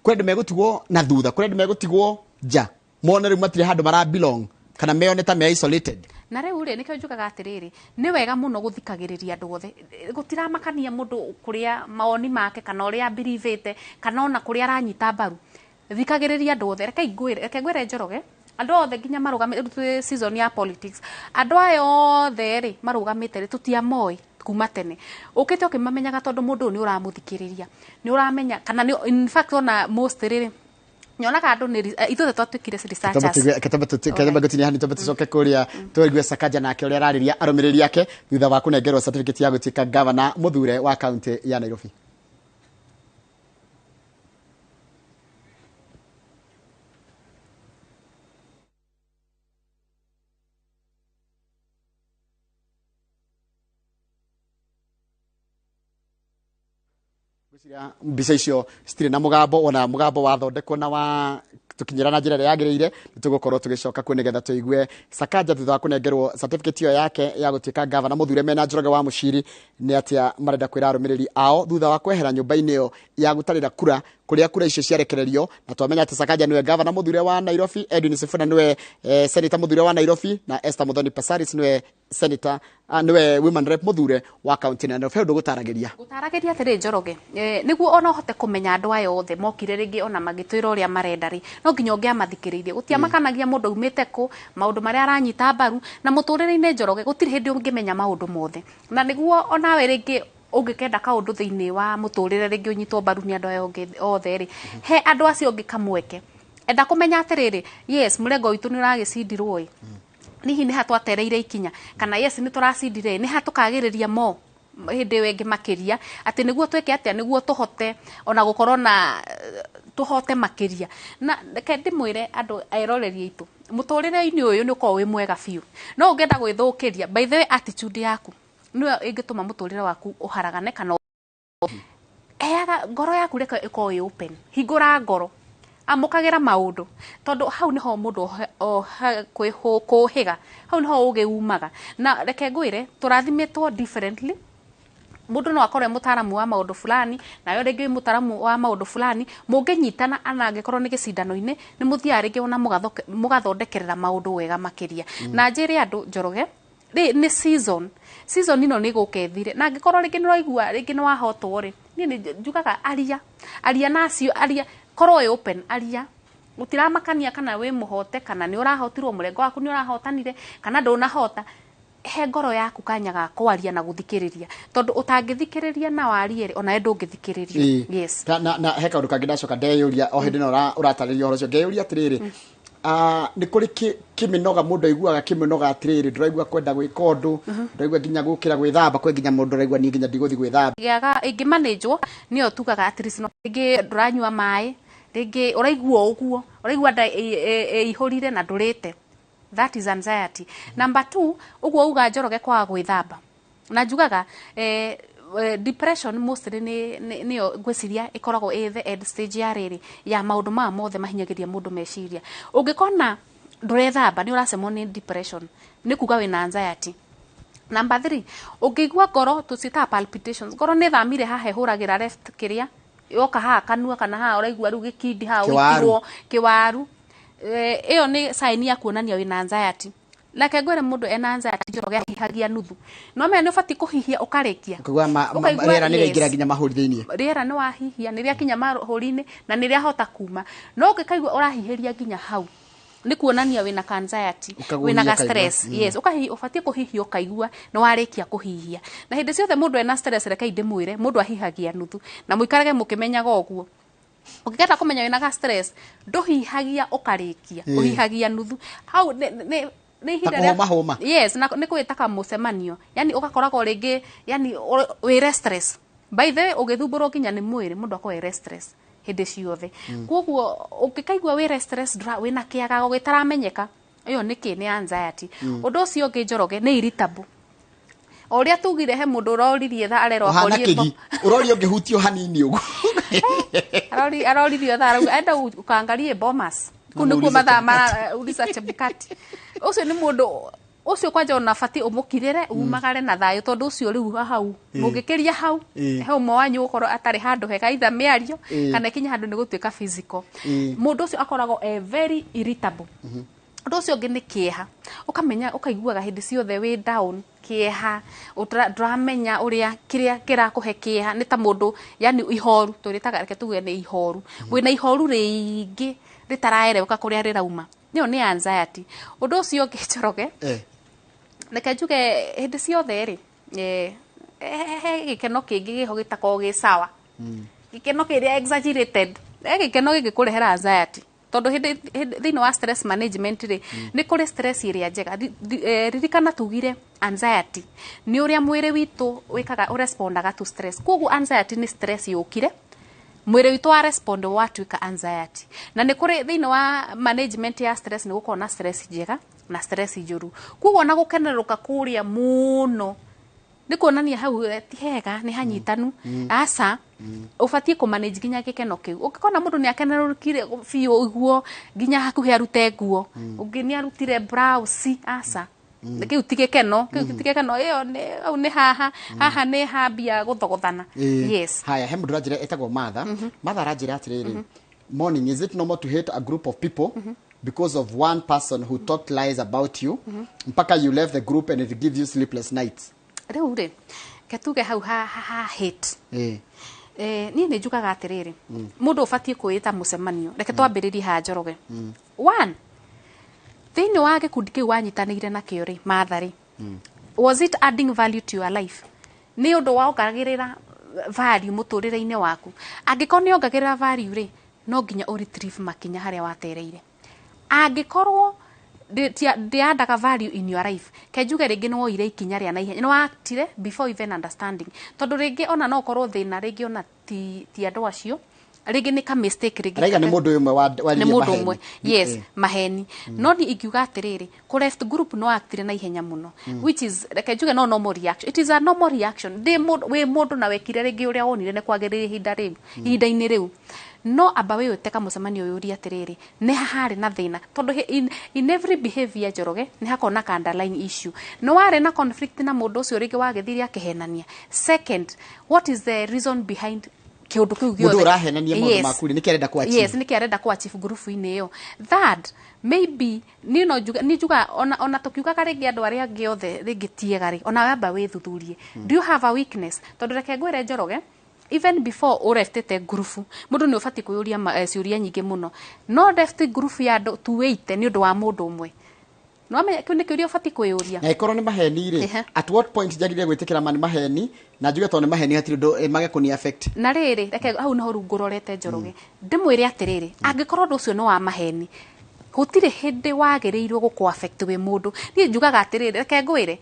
kwendu megutigwo na thutha kwendu megutigwo ja mona riu matire handu mara belong kana meone ta me isolated na riu ri nikyo njugaga atiriri ni wega muno guthikagiriria andu othe gutiramakania mundu kuria maoni make kana uria believete kana ona kuria aranyita mbaru thikagiriria andu othe reke ngwire Njoroge andu othe nginya marugamite season ya politics andu ayo othe ri marugamite ri tutiamoi kuma tene ukite ukimamenyaga tondu mundu ni uramuthikiriria ni uramenya kana ni in fact ona most riri nyonaga andu ni ithuothe twatuikire researchers ketamba gutini hani tobe tucoke kuria twerigwe Sakaja nake uria arariria arumiriri yake thutha wa kunengerwo certificate ya gutuika governor muthure wa county ya Nairobi. Mbica icio citire na mugambo ona mugambo wathondekwo na wa tukinyira na njira yagiriire nitugukorwo tugicoka ku nigetha tuigue Sakaja thutha wa kunengerwo certificate iyo yake ya gutuika governor muthure mena Njoroge wa Muciri ni atia marenda kwira arumiriri ao thutha wa kwehera nyumba-ini iyo ya gutarira kura kuria kura icio ciarekererio na twamenya ati Sakaja niwe governor muthure wa Nairobi, Edwin Sifuna niwe senator muthure wa Nairobi, na Esther Muthoni Passaris niwe senator niwe women rep muthure wa county na Nairobi. Ndu gutarageria atiri Njoroge niguo ona hote kumenya andu aya othe mokire ringi ona magitwira uria marenda ri no nginya ungiamathikiririe gutiamakanagia mundu umite ku maundu maria aranyita mbaru na muturire-ini Njoroge gutiri hindi ungimenya maundu mothe na niguo ona we ringi ungikenda kaundu thiini wa muturire ringi unyitwo mbaru ni andu aya othe ri he andu acio ungi kamweke enda kumenya atiriri yes murengo witu ni uragicindirwo ri nihi ni hatwatereire ikinya kana yes ni turacindire ni hatukagiriria mo hindi wengi makiria ati niguo tweke atia niguo tuhote ona gukorwo na tuhote makiria na reke ndimwire andu airoreri itu muturire-ini uyu ni ukorwo wi mwega biu no ungenda gwithukiria by the way attitude yaku niyo ingituma muturire waku uharagane kana eaga ngoro yaku reka iko open hingura ngoro amukagira maundu tondu hau niho mundu kuhiga hau niho ugiumaga na reke ngwire turathimitwo differently mundu no akorwe mutaramu wa maundu fulani na yo ringi mutaramu wa maundu fulani munginyitana ana angikorwo ni gicindano-ini ni muthia ringi ona mugathondekerera maundu wega makiria na njire andu Njoroge ni season ino ni gukethire na angikorwo ringi ni roigua ringi ni wahotwo ri ni njugaga aria nacio aria korwo open aria utiramakania kana we muhote kana ni urahotirwo murengo waku ni urahotanire kana ndunahota he ngoro yaku kanya ga kwaria na guthikiriria tondu utangithikiriria na wariere ona endo ngithikiriria yes na he kaundu kangi ndacoka ndeyuria o hindi no uratariria horo cio ngeyuria atiriri ni kuri kiminoga mundu aiguaga kiminoga atiriri nduraigua kwenda gwika undu nduraigua nginya gukira gwithamba kwe nginya mundu araigua ni nginya ndiguthi gwithamba giaga ingi manage niyo tugaga atirisi no ingi nduranyua mai ringi uraigua uguo uraigua nda ihurire na ndurite that is anxiety. Number 2 uguo uga Njoroge kwa gwithamba na njugaga depression mostly niyo gwiciria ikoragwo the end stage ya riri ya maundu ma mothe mahinyagiria mundu meciria ungikona ndurethamba ni uracemwo ni depression ni kuga wina anxiety. Number 3 ungigua ngoro tucita palpitations ngoro ni thamire haha huragira left kiria yoka haha kanua kana haha uraigua ru gikindi haha uikirwo kiwaru iyo ni sign ya kuonania wina anxiety. Like ngwere mundu ena anxiety Njoroge ahihagia nuthu no me ni ubati kuhihia ukarikia ukagwa riera ni riingira nginya mahuri thiini riera ni wahihia ni ria kinya mahuri-ini na ni ria hota kuma no ukikaigua urahihiria nginya hau ni kuonania wina anxiety wina stress yes ubati kuhihia ukaigua no warikia kuhihia na hindi ciothe mundu ena stress reke ndimwire mundu ahihagia nuthu na muikarage mukimenyaga uguo ukigeta kumenya wina stress nduhihagia ukarikia uhihagia nuthu hau ni hida homa yes na ni kwitaka mucemanio yani ugakoragwo ringi yani we restless by the way ugithumburwo nginya ni mwiri mundu akwa restless hindi ciothe koguo ukikaigua we restless wina kiagago gitaramenyeka iyo niki ni anxiety undu ucio ungi Njoroge ni irritable oria tugire he mundu uroririe tha arero akorie urorio ngihutio hanini ugu aroririo tha enda ukangarie bomas kunuko matha ulisa chebukati ucio ni mundu ucio kwanja unafati umukirire umagare na thayo tondu ucio riu hau mungikiria hau he umwe wanyu ukoro atari handu hega itha miario kana kinya handu ni gutuika physical mundu ucio akoragwo very irritable undu ucio ngi ni kieha ukamenya ukaiguaga hindi ciothe wi down kieha utramenya uria kiria kirakuhe kieha ni ta mundu yani ihoru turitaga reke tuge ni ihoru wina ihoru ringi ritaraereuka kuria rirauma niyo ni anxiety undu ucio ngi Njoroge reke njuge hindi ciothe ri he gikeno kingi giho gitako gi sawa gikeno kiria exaggerated gikeno gigikurehera anxiety tondu thiini wa stress management ri ni kuri stress iria njega ririkana tugire anxiety ni uria mwiri witu wikaga urespondaga to stress koguo anxiety ni stress yukire mwiri witu wa respond watuika anxiety na ni kuri thiini wa management ya stress ni gukona stress njega na stress njuru koguo na gukeneruka kuria muno ni kuonania hau ti hega ni hanyitanu asa ufatie ku manage ginya gikeno kiu ukikona mundu ni akenerukire biu iguo ginya hakuhe arute nguo ungi ni arutire blouse asa kiu tigekeno iyo ni haha ni hambia guthogothana. Yes. Haya, he mundu ranjira etagwo Matha ranjira atiriri, morning, is it normal to hate a group of people because of one person who talked lies about you mpaka you left the group and it gives you sleepless nights? Riu ri ketuge hau hate ni njugaga atiriri, mundu ubatie kwita mucemanio, reke twambiririe ha Njoroge. One, thini wa gikundi kiu wanyitanire na kio ri Mathari, was it adding value to your life? Ni undu wa ongagirira value muturire-ini waku? Angikorwo ni ongagirira value ri, no nginya u retrieve makinya haria watereire. Angikorwo ndiandaga value in your life, kenjuge ringi no ire ikinya ria na ihenya, no actire before even understanding. Tondu ringi ona no korwo thina ringi ona ti andu acio, ringi ni ka mistake ringi raiga ni mundu umwe wa ni mundu umwe. Yes, maheni. No ni ingiuga atiriri, ku left group no actire na ihenya muno, which is kenjuge no normal reaction. It is a normal reaction. We mundu na wekire ringi uria wonire ne kwagiriria ihinda-ini riu. No aba we uteka mucemanio uyu uri atiriri, ne hahari na thina, tondu in every behavior Njoroge ni hakona ka underline issue. No ware na conflict na mundu ucio ringi wagithiri akihenania. Second, what is the reason behind kiundu kiu giothe? Mundu urahenania mundu makuri niki arenda kwa chief. Yes, niki arenda kwa chief group-ini iyo. That maybe ni juga ona tukiuga ringi andu aria angi othe ringi tiega ri, ona wamba we thuthurie. Do you have a weakness? Tondu reke ngwire Njoroge, even before ureftete group, mundu ni ubati kuyuria ciuria nyingi muno. No left group ya 280 ni undu wa mundu umwe. No amenye kiu ni kiuria ubati kuyuria. Na ikorwo ni maheni ri, at what point jagire gwitikira mani maheni na njuge to ni maheni hatiri ndo mage kuni affect. Na riri reke hau no rungurorete Njoroge. Ndimwire atiriri, angikorwo ndu ucio no wa maheni, gutire hindi wagirirwo guku affect we mundu. Ni njugaga atiriri, reke ngwire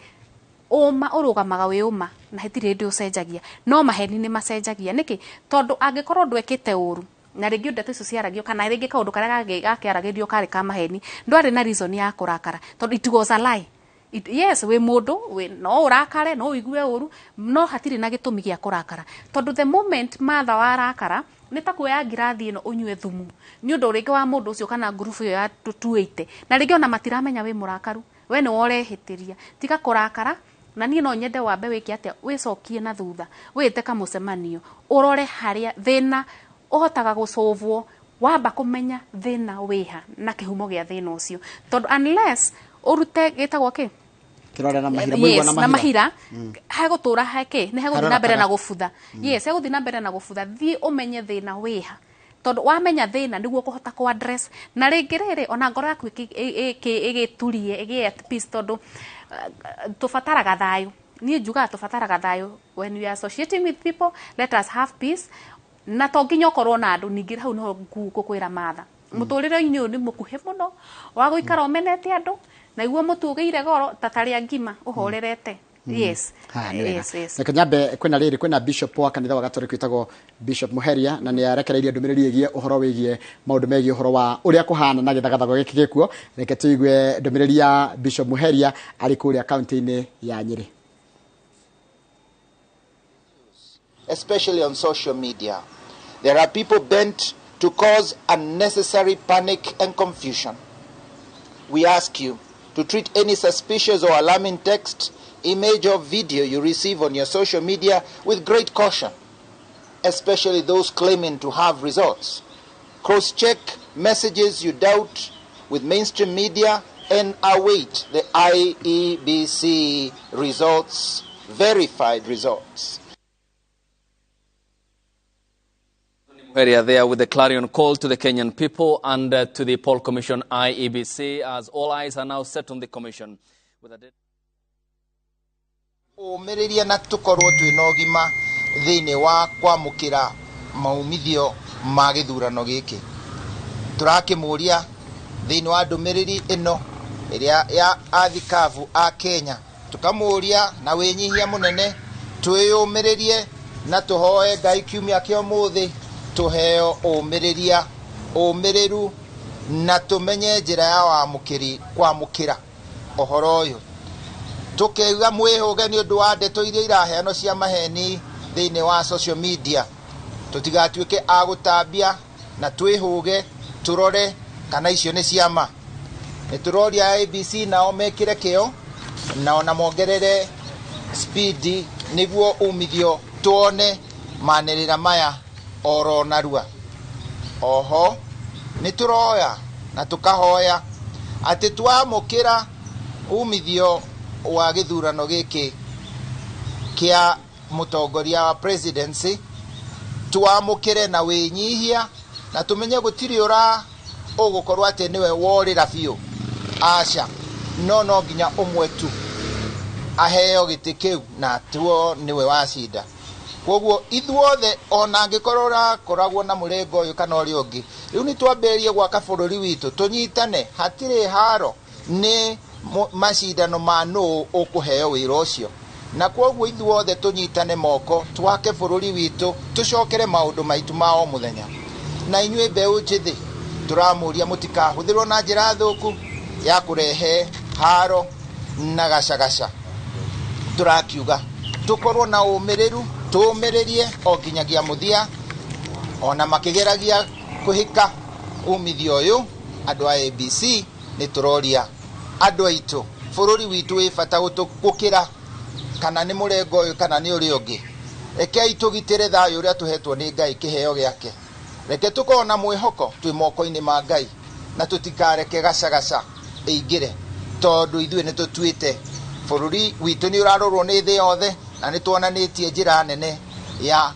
uma urugamaga we uma na hitire ndi ucenjagia, no maheni ni macenjagia. Niki tondu angikorwo ndwekite uru na ringi ndeto icio ciaragio kana ringi kaundu karia gakiaragirio kari ka maheni, ndwari na reason ya kurakara tondu it was a lie. Yes, we mundu we no urakare, no igue uru, no hatiri na gitumi gia kurakara tondu the moment Matha warakara ni ta kuya ngirathi ino unywe thumu ni undu ringi wa mundu ucio kana group yo ya 280 na ringi ona matiramenya we murakaru, we ni worehitiria tiga kurakara. Na ni no nyende wambe wiki atia wicokie na thutha wite ka mucemanio urore haria thina uhotaga gucovwo, wamba kumenya thina wiha na kihumo gia thina ucio, tondu unless urute gitagwo ki kirore na mahira mwigwa na mahira hagutura hake ni haguthi na mbere na gufutha. Yes, haguthi na mbere na gufutha, thi umenye thina wiha, tondu wamenya thina niguo kuhota ku address. Na ringi riri ona ngoro yaku igiturie igi at peace, tondu tufataraga thayu. Ni njuga tufataraga thayu. When we are associating with people, let us have peace. Na to nginya ukorwo na andu ningi hau no ngukwira Matha, muturire-ini uyu ni mukuhe muno wa guikara umenete andu na iguo mutugeire goro tataria ngima uhorerete. Yes. Yes. Na kanyambe kwena riri kwena bishop wa kanitha wa Gatoreki witagwo Bishop Muheria, na ni arekereirie ndumiriri igie uhoro wigie maundu megie uhoro wa uria kuhana na githagathago giki gikuo. Reke tuigue ndumiriri ya Bishop Muheria ari kuria county-ini ya Nyeri. Especially on social media, there are people bent to cause unnecessary panic and confusion. We ask you to treat any suspicious or alarming text, image or video you receive on your social media with great caution, especially those claiming to have results. Cross-check messages you doubt with mainstream media and await the IEBC results, verified results. Area there with the clarion call to the Kenyan people and to the poll commission IEBC, as all eyes are now set on the commission. Umiriria na tukorwo twina ugima thiini wa kwamukira maumithio ma githurano giki. Turakimuria thiini wa ndumiriri ino iria ya athikavu a Kenya, tukamuria na winyihia munene twiyumiririe na tuhoe Ngai kiumia kio muthi tuheo umiriria umiriru na tumenye njira ya wamukiri kwamukira ohoro uyu. Tukiuga mwihuge ni undu wa ndeto iria iraheano cia maheni thiini wa social media, tutigatuike agutambia na twihuge turore kana icio ni ciama. Ni turoria ABC nao mekire kio na ona mongerere speed niguo umithio tuone manirira maya oro narua. Oho ni turoya na tukahoya ati twamukira umithio wa githurano giki kia mutongoria wa presidency twamukire na winyihia na tumenye gutiri ura ugukorwa ati niwe worira biu. Aca no nginya umwe tu aheo giti kiu na tuo niwe wacinda. Koguo ithuothe ona ngikorora koragwo na murengo uyu kana uri ungi riu ni twamberie gwaka bururi witu tunyitane hatiri haro ni macindano ma no ukuheo wira ucio na koguo ithuothe tunyitane moko twake bururi witu tucokere maundu maitu ma o muthenya na inyue mbeu njithi turamuria mutikahuthirwo na njira thuku ya kurehe haro na gacagaca. Turakiuga tukorwo na umiriru tumiririe o nginyagia muthia ona makigeragia kuhika umithio uyu andu a ABC ni turoria andu aitu bururi witu wi bata gukira kana ni murengo uyu kana ni uri ungi. Reke itugitire thayo uria tuhetwo ni Ngai kiheo giake. Reke tukona mwihoko twi moko-ini ma Ngai na tutikareke gacagaca eigire tondu ithue ni tutuite bururi witu ni urarorwo ni thi yothe na ni tuonanitie njira nene ya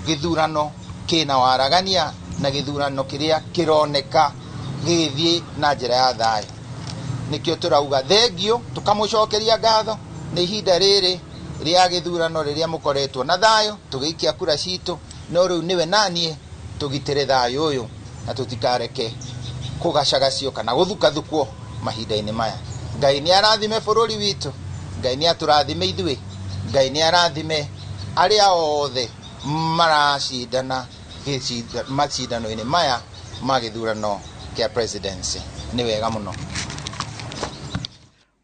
githurano kina waragania na githurano kiria kironeka githii na njira ya thayo. Nikio turauga thengio tukamucokeria ngatho ni ihinda riri ria githurano riria mukoretwo na thayo tugiikia kura citu no riu niwe nanie tugitire thayo uyu na tutikareke kugacagacio kana guthukathukwo mahinda-ini maya. Ngai ni arathime bururi witu, Ngai ni aturathime ithue, Ngai ni arathime aria othe maracindana macindano-ini maya ma githurano kia presidency. Ni wega muno.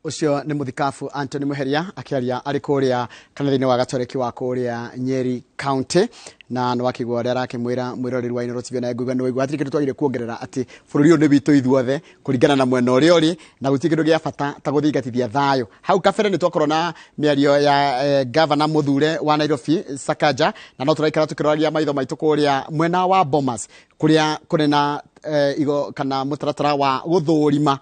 Ucio ni muthikabu Anthony Muheria akiaria ari kuria kana thini wa gatoreki wa kuria Nyeri County na no wakigwa ria rakimwira mwiroreri wa Inoro TV na Google no igwa atiri kindu twagire kuongerera ati bururi uyu ni bitu ithuothe kuringana na mwena uria uri na guti kindu gia bata ta guthingatithia thayo. Hau kabere ni twakorona miario ya governor muthure wa Nairobi Sakaja na no turaikara tukiroria maitho maitu kuria mwena wa Bomas kuria kunena igo kana mutaratara wa guthurima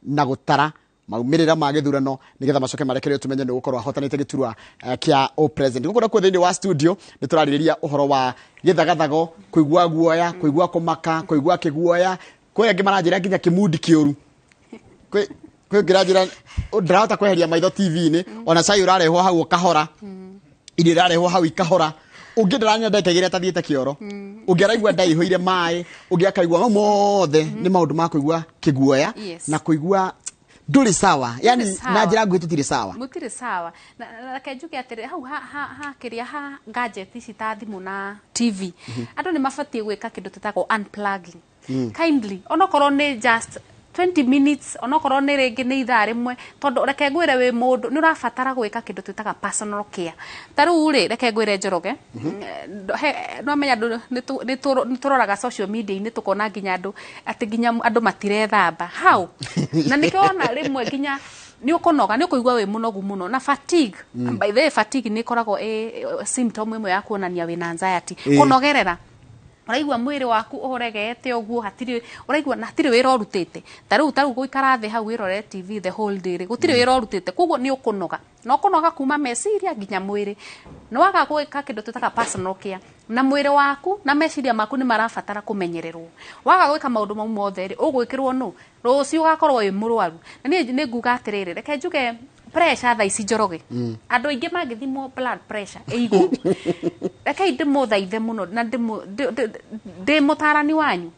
na gutara maumirira ma githurano nigetha macoke marekerio tumenye ni gukorwa hotanite giturwa kia o president. Gukora ku thiini wa studio ni turaririria uhoro wa githagathago, kuigua guoya, kuigua kumaka, kuigua kiguoya, kwe angi maranjira nginya kimudi kiuru. Kwe ngiranjira ndirahota kweheria maitho TV-ini ona cai urarehwo hau ukahora. Indi irarehwo hau ikahora. Ungi ndiranya ndekegira tathiite kioro. Ungi araigua ndaihoire mai, ungi akaigua mothe ni maundu ma kuigua kiguoya na kuigua nduri sawa, yani na njira ngwitu tiri sawa. Mutiri sawa. Na kenjuke atiri hau ha kiria ha gadget ici ta thimu na TV. Andu ni mabatie gwika kindu tutako unplugging. Kindly onokorwo ni just 20 minutes onokorwo ni ringi ni ithaa rimwe tondu reke ngwire wi mundu ni urabatara gwika kindu twitaga personal care. Taru ri reke ngwire Njoroge no menya ni turoraga social media ni tukona nginya andu ati nginya andu matirethamba how na nikiona rimwe nginya ni ukonoga ni kuigua wi munogu muno na fatigue. By the way fatigue ni koragwo symptom imwe ya kuonania wina anxiety kunogerera uraigua mwiri waku uregete uguo hatiri uraigua na hatiri wira urutite taru guikara thi hau wirore TV the whole day gutiri wira urutite koguo ni ukunoga no kunoga kuma meciria nginya mwiri no waga gwika kindu tutaka personal care na mwiri waku na meciria maku ni marabatara kumenyererwo waga gwika maundu mau mothe ri ugwikirwo no rucio ugakorwo wi murwaru na ni nguga atiriri reke njuge pressure tha ici Njoroge andu aingi magithimwo blood pressure eigu reke ndimo thaithe muno na ndi mutarani wanyu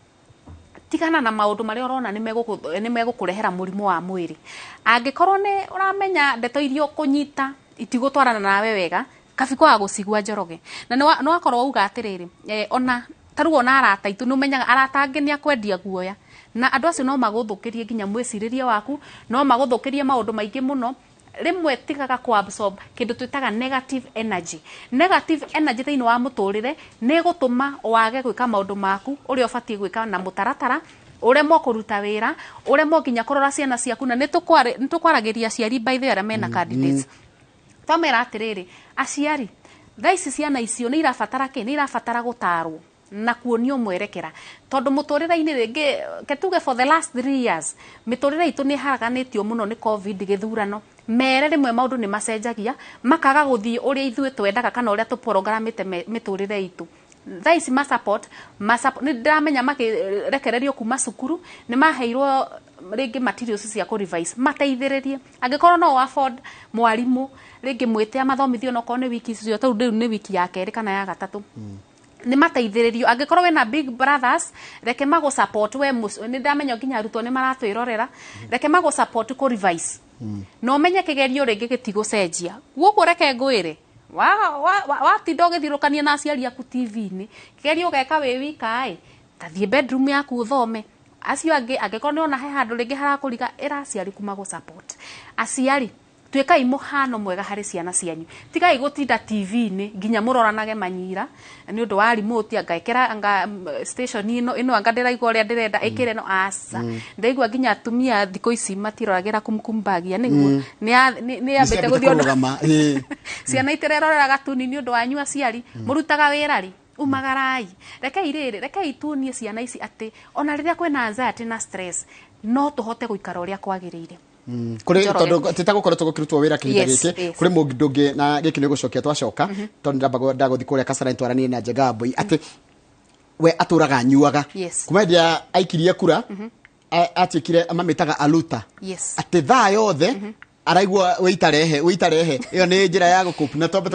tigana na maundu mari urona ni megukurehera murimu wa mwiri angikorwo ni uramenya ndeto irio kunyita itigutwarana nawe wega kabiko wa gucigua Njoroge na no akorwo uga atiriri ona taru ona arata itu no menyaga arata angi ni akwendia guoya na andu acio no maguthukirie nginya mwiciririe waku no maguthukirie maundu maingi muno rimwe tigaga ku absorb kindu twitaga negative energy thiini wa muturire ni gutuma wage gwika maundu maku uri ubatie gwika na mutaratara uremwo kuruta wira uremwo nginya kurora ciana ciaku na nitukwaragiria aciari by the way mena candidates twamera atiriri aciari thaici ciana icio ni irabatara ni irabatara gutarwo na kuonio mwerekera tondu muturira-ini ringi ketuge for the last 3 years miturira itu ni haraganitio muno ni covid githurano mere rimwe maundu ni macenjagia makaga guthii uria ithuĩ twendaga kana uria tuprogramite miturire itu thaici support ni ndamenya makirekererio kuma cukuru ni maheirwo ringi materials cia ku revise mateithiririe angikorwo no afford mwarimu ringi mwite amathomithio no kone wiki icio tau ni wiki ya keri kana ya gatatu ni mateithiririo angikorwo wena big brothers reke mago support we ni ndamenya nginya arutwo ni maratwirorera reke mago support ku revise no menye kigerio ringi gitigucenjia guko reke ngwire wa tindo githirukania na aciari aku TV-ini kigerio geka we wika tathie bedroom yaku uthome acio angikorwo ni ona he handu ringi harakuriga iraciari kuma go support aciari twekai muhano mwega hari ciana cianyu tigai gutinda TV-ini nginya muroranage manyira ni undu wa remote angekera anga station ino anga ndiraigwa uria ndirenda ikire no asa ndaigwa nginya atumia thiko ici matiroragira kumkumbagia niguo ni ambete guthio ciana itirerorera gatuni ni undu wanyu aciari murutaga wira ri umagarai rekei tunie ciana ici ati ona riria kwena anxiety na stress no tuhote guikara uria kwagirire kuri tondu titagukorwo tugukirutwo wira kihinda giki kuri mundungi na giki ni gucokia twacoka tondu ndagothi kuria Kasarani twaranie na Njegambui ati we aturaga nyuaga kumendia aikirie kura atikire amamitaga aluta ati thaa yothe araigwa witarehe iyo ni njira ya gukupu na tombe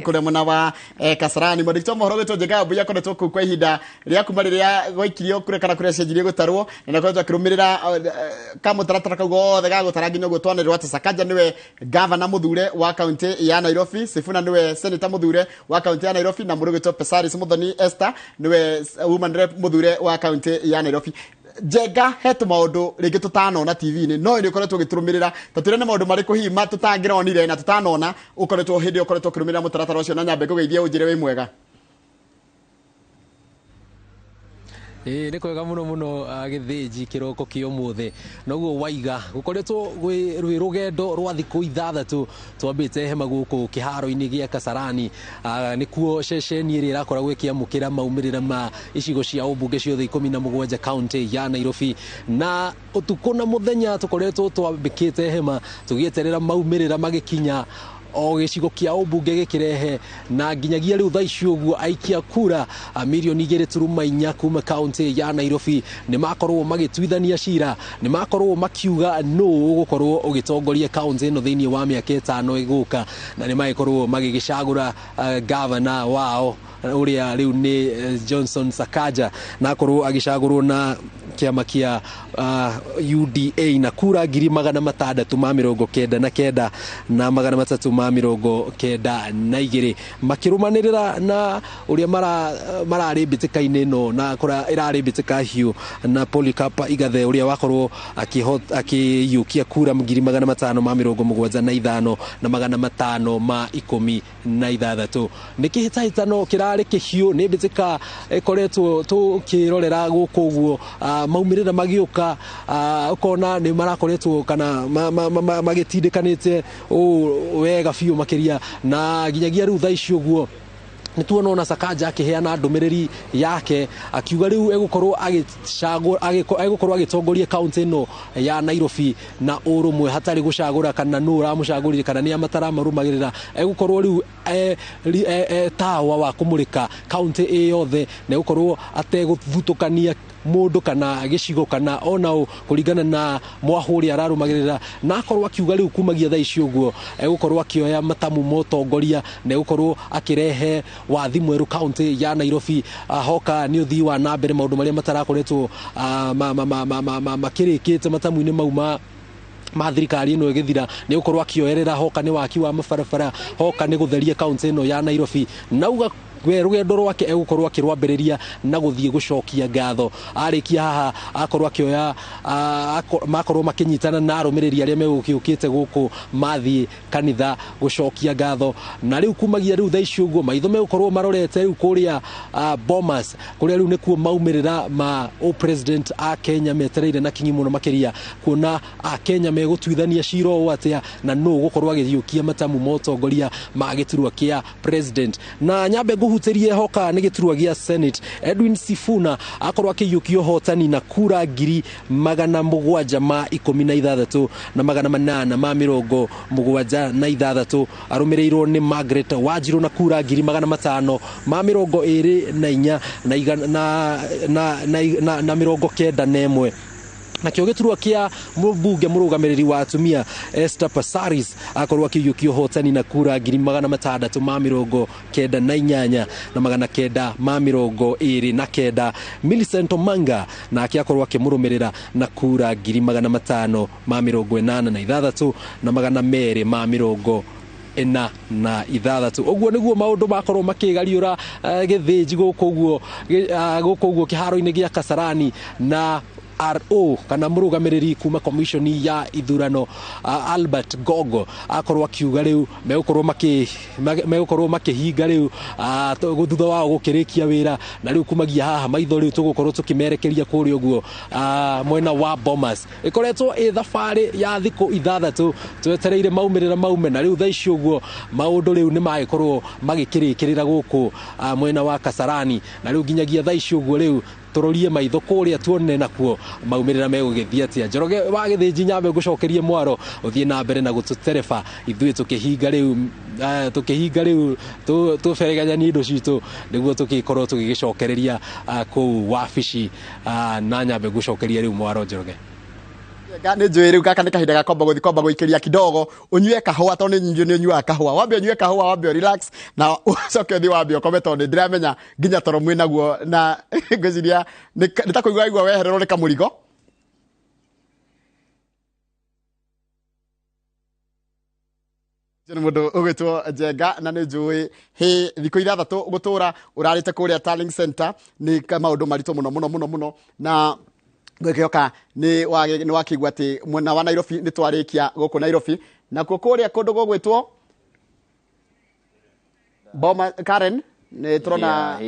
kure muna wa Kasarani mwandikito mohoro gitwo Njegambui akoretwo ku kwa ihinda ria kuma riria gwaikirio kure kana kure cenjirie gutarwo na nakoretwo akirumirira kamutaratara kau gothe ga gutara nginya guo twanirwo ati Sakaja niwe governor muthure wa county ya Nairobi Sifuna niwe senator muthure wa county ya Nairobi na murugito Pesaris Muthoni Esther niwe woman rep muthure wa county ya Nairobi Jega hetu maundu ringi tutanona TV-ini no ni ukoretwo giturumirira tature ne maundu mariko hima tutangironire na tutanona ukoretwo hindi ukoretwo kirumirira mutaratara ucio na nyambe kugeithia unjire wi mwega ni kwega muno githiji kiroko kio muthe noguo waiga gukoretwo rwi rugendo rwa thiku ithathatu twambite hema guku kiharo-ini gia Kasarani nikuo ceceni iri irakoragwo ikiamukira maumirira ma icigo cia ubunge ciothe 17 county ya Nairobi na utuko na muthenya tukoretwo twambikite hema tugieterera maumirira magikinya o gicigo kia ubunge gikirehe na nginyagia riu thaici uguo aikia kura milioni 2.4 kuma county ya Nairobi ni makorwo magitwithania cira ni makorwo makiuga no gukorwo ugitongoria county no thiini wa miaka 5 iguka na ni maikorwo magigicagura governor wao uria riu ni Johnson Sakaja na korwo agicagurwo na kiama kia UDA na kura 699 na 392 makirumanirira na uria marari bitikaine no na kura irari bitika hiu na Polycarp Igathe uria wakorwo akiyukia kura 575 na 516 nikihitahitano kirari kihiu ni bitika ekoretwo tukirorera guku guo maumirira magiuka ukona ni marakoretwo kana magitindikanite wega fiu makiria na ginyagia riu thaici uguo nituona ona Sakaja akiheana ndumiriri yake akiuga riu egukorwo agitongoria county no ya Nairobi na urumwe hatari gucagura kana no uramucagurire kana ni amatara marumagirira egukorwo riu tawa wa kumurika county yothe na egukorwo ateguthutukania mundu kana gicigo kana ona kuringana na mwahuri ararumagirira na akorwo akiuga riu kumagia thaici uguo egukorwo akioya matamu motongoria na egukorwo akirehe wathi mweru county ya Nairobi hoka ni uthii wa nambere maundu maria matarakoretwo makirikite matamu-ini mauma mathirikari ino igithira ni ukorwo akioerera hoka ni waki wa mabarabara hoka ni gutheria county ino ya Nairobi nauga rugendo rwake egukorwo akirwambiriria na guthie gucokia ngatho arikia haha akorwo akioya makorwo makinyitana na arumiriri aria megukiukite guku mathie kanitha gucokia ngatho na riu kumagia riu thaici uguo maitho megukorwo marorete riu kuria Bomas kuria riu nikuo maumirira ma president a Kenya metereire na kinyi muno makiria kuona a Kenya megutwithania ciro atia na no gukorwo agithiukia matamu motongoria magiturwa kia president na nyambe guhuterie hoka ni giturwa gia Senate Edwin Sifuna akorwo akiyukio hotani na kura 716 na 876 arumireirwo ni Margaret Wanjiru na kura 524 na mirongo kenda na emwe na kio giturwa kia mbunge murugamiriri wa atumia Esther Passaris akorwo akiyukio hotani na kura 698 na 929 Millicent Omanga na akiakorwo akimurumirira na kura 586 na 220 na ithathatu uguo niguo maundu makorwo makigariura githinji guku uguo kiharo-ini gia Kasarani na RO kana murugamiriri kuma commission ya ithurano Albert Gogo akorwo akiuga riu megukorwo makihinga riu thutha wao gukirikia wira na riu kumagia haha maitho riu tugukorwo tukimerekeria kuri uguo mwena wa Bomas ikoretwo thabari ya thiku ithathatu twetereire maumirira maume na riu thaici uguo maundu riu ni magikorwo magikirikirira guku mwena wa Kasarani na riu nginyagia thaici uguo riu turorie maitho kuria tuone nakuo maumirira megugithia atia Njoroge wa githinji nyambe gucokerie mwaro uthie na mbere na gututerefa ithui tukihinga riu tufereganya indo citu niguo tukikorwo tugigicokereria ku wabici na nyambe gucokeria riu mwaro Njoroge Gani njuiru gaka ni kahinda gakomba guikiria kidogo unyue kahua to ni nyua kahua wambe unyue kahua wambe relax na ucoke thi wambe ukome to ni ndiramenya nginya toro mwe naguo na ngwiciria nitakuigua igua wehererwo ni kamurigo Jeni mundu ugwitwo Njenga na ni njui hi thiko ithathatu gutura urarite kuria Tallying Center ni maundu marito muno na gwikioka ni wakigwa ati mwena wa Nairobi ni twarikia guku Nairobi na kukuria kundu gugwitwo Boma Karen ni turona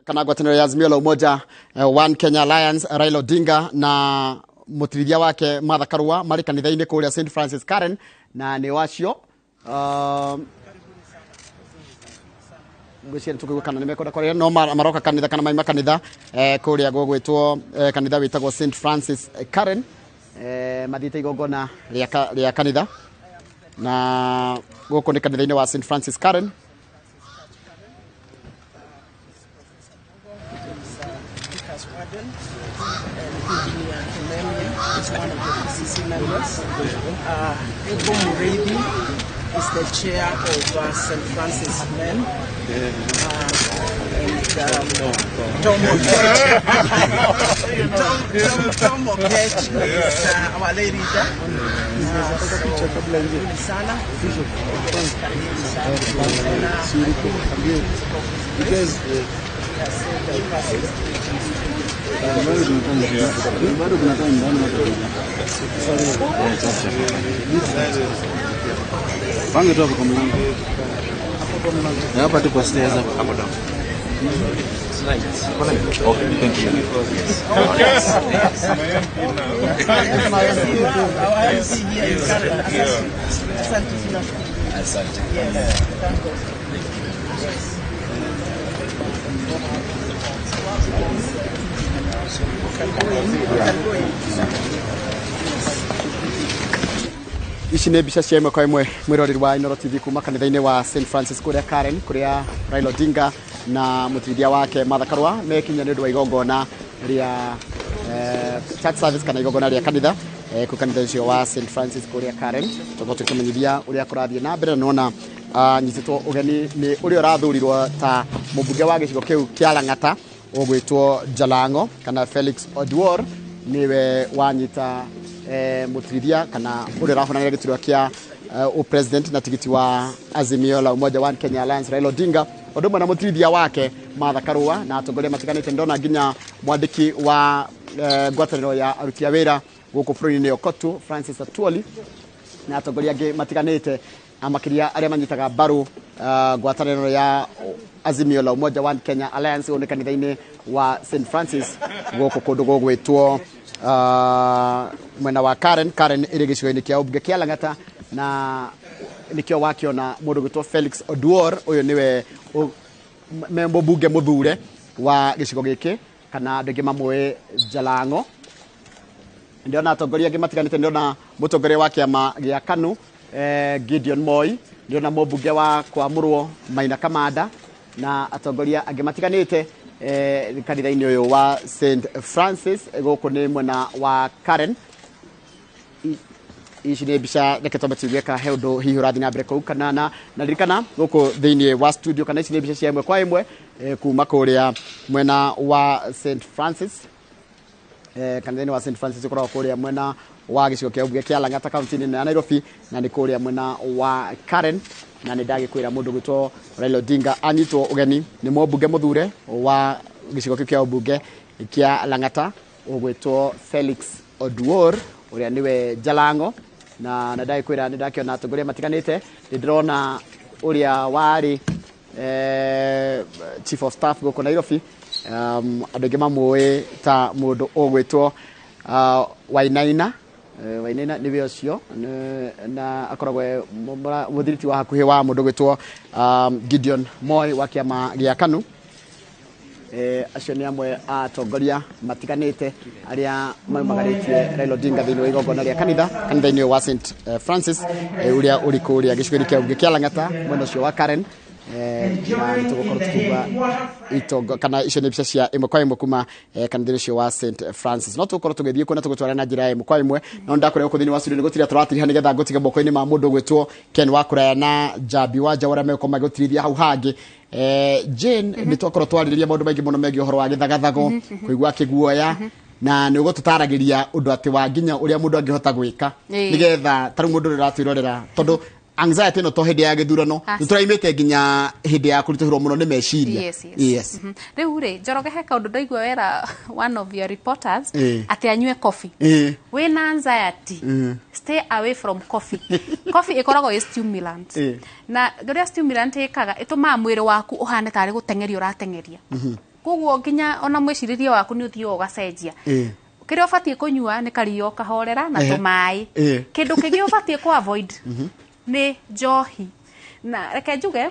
kana ngwataniro ya Azimio la Umoja One Kenya Alliance Raila Odinga na mutirithia wake Martha Karua mari kanitha-ini kuria St Francis Karen na ni wacio ngwiciria tukigwa kana nimekoda kuria no maroka kanitha kana maima kanitha kuria gugwitwo kanitha witagwo St Francis Karen mathite igongona ria kanitha na guku ni kanitha-ini wa St Francis Karen is one of the PCC members. Ego Muredi is the chair of St. Francis Men. Tom Okech is our lady leader. Pange tu hapo kwa mlango. Hapa tu kwa stairs hapo. Hapo down. Okay, thank you. Asante. Ici nĩ mbica cia ĩmwe kwa ĩmwe mwĩroreri wa Inooro TV kuma kanitha-inĩ wa St Francis kũrĩa Karen kũrĩa Raila Odinga na mũtirithia wake Martha Karua mekinya nĩ ũndũ wa igongona rĩa church service kana igongona rĩa kanitha ku kanitha ucio wa St Francis kuria Karen tuko tukimenyithia uria kurathie na mbere nona nyititwo ugeni ni uria urathurirwo ta mubunge wa gicigo kiu kia Lang'ata ogwitwo Jalango kana Felix Oduor niwe wanyita mutirithia kana uria rahonanira giturwa kia president na tigiti wa Azimio la Umoja wa Kenya Alliance Raila Odinga odumwe na mutirithia wake Martha Karua na atongoria matiganite ndona nginya mwandiki wa ngwataniro ya aruti a wira guku bũrũri-inĩ Okotu Francis Atwoli na atongoria angĩ matiganĩte amakiria arĩa manyitaga mbaru ngwatanĩro ya Azimio la Umoja wa Kenya Alliance ũnĩ kanitha-inĩ wa St Francis guku kũndũ gũgwĩtwo mwena wa Karen ĩrĩ gĩcigo-inĩ kĩa ũmbunge kĩa Lang'ata na nikio wakiona mũndũ gwĩtwo Felix Oduor ũyũ nĩwe mũmbunge mũthure wa gĩcigo gĩkĩ kana andũ angĩ mamwe Jalango ndiona atongoria angĩ matiganĩte ndiona mũtongoria wa kĩama gĩa KANU Gideon Moi ndiona mũmbunge wa Kwamũrwo Maina Kamanda na atongoria angĩ matiganĩte kanitha-inĩ ũyũ wa St Francis gũkũ nĩ mwena wa Karen ici nĩ mbica reke twambe tuge ka he ũndũ hihi ũrathiĩ na mbere kũu kana na ririkana gũkũ thĩinĩ wa studio kana ici nĩ mbica cia ĩmwe kwa ĩmwe kuma kũrĩa mwena wa St Francis kanitha-inĩ wa St Francis ũkoragwo kũrĩa mwena wa gĩcigo kĩa ũmbunge kĩa Lang'ata kaunti-inĩ ya Nairobi na nĩ kũrĩa mwena wa Karen na nĩ ndagĩkwĩra mũndũ gwĩtwo Raila Odinga anyitwo ũgeni nĩ mũmbunge mũthure wa gĩcigo kĩu kĩa ũmbunge kĩa Lang'ata ũgwĩtwo Felix Oduor ũrĩa nĩwe Jalango na ndagĩkwĩra nĩ ndakĩona atongoria matiganĩte nĩ ndĩrona ũrĩa warĩ chief of staff gũkũ Nairobi andũ aingĩ mamũĩ ta mũndũ ũgwĩtwo Wainaina nĩwe ũcio na akoragwo mũthiriti wa hakuhĩ wa mũndũ gwĩtwo Gideon Moi wa kĩama gĩa KANU acio nĩ amwe atongoria matiganĩte arĩa maumagarĩtie Raila Odinga thĩinĩ wa igongona rĩa kanitha-inĩ wa St Francis ũrĩa ũrĩ kũrĩa gĩcigo-inĩ kĩa ũmbunge kĩa Lang'ata mwena ũcio wa Karen na nĩtũgũkorwo tukiuga itongo kana icio nĩ mbica cia ĩmwe kwa ĩmwe kuma kanitha ũcio wa St Francis no tũgũkorwo tũgĩthiĩ kuo na tũgũtwara na njĩra ĩmwe kwa ĩmwe no ndakũrĩa gũkũ thĩinĩ wa studio nĩgũtirĩa tũratiriha nĩgetha ngũtige moko-inĩ ma mũndũ gwĩtwo Ken Wakũraya na Njambi wa Njawara megũkorwo magĩgũtirithia hau hangĩ Jane nĩ twakorwo twarĩrĩria maũndũ maingĩ mũno megiĩ ũhoro wa gĩthagathago kũigua kĩguoya na nĩ ũgũtũtaragĩria ũndũ atĩ wa nginya ũrĩa mũndũ angĩhota gwĩka nĩgetha tarĩ mũndũ ũrĩa ũratwĩrorera tondũ anxiety no to hĩndĩ ya gĩthurano nĩtũraimĩte nginya hĩndĩ ya kũritũhĩrwo mũno nĩ meciria yes rĩu rĩ Njoroge he kaũndũ ndaigua wera one of your reporters atĩ anyue coffee wĩna anxiety stay away from coffee coffee ĩkoragwo ĩ stimulant na rĩrĩa stimulant ĩkaga ĩtũmaga mwĩrĩ waku ũhane tarĩ gũtengeria ũratengeria koguo nginya ona mwĩcirĩrie waku nĩ ũthiĩ ũgacenjia kĩrĩa ũbatiĩ kũnyua nĩ kario kahorera na tũmaĩ kĩndũ kĩngĩ ũbatiĩ kũ avoid ni njohi na reke njuge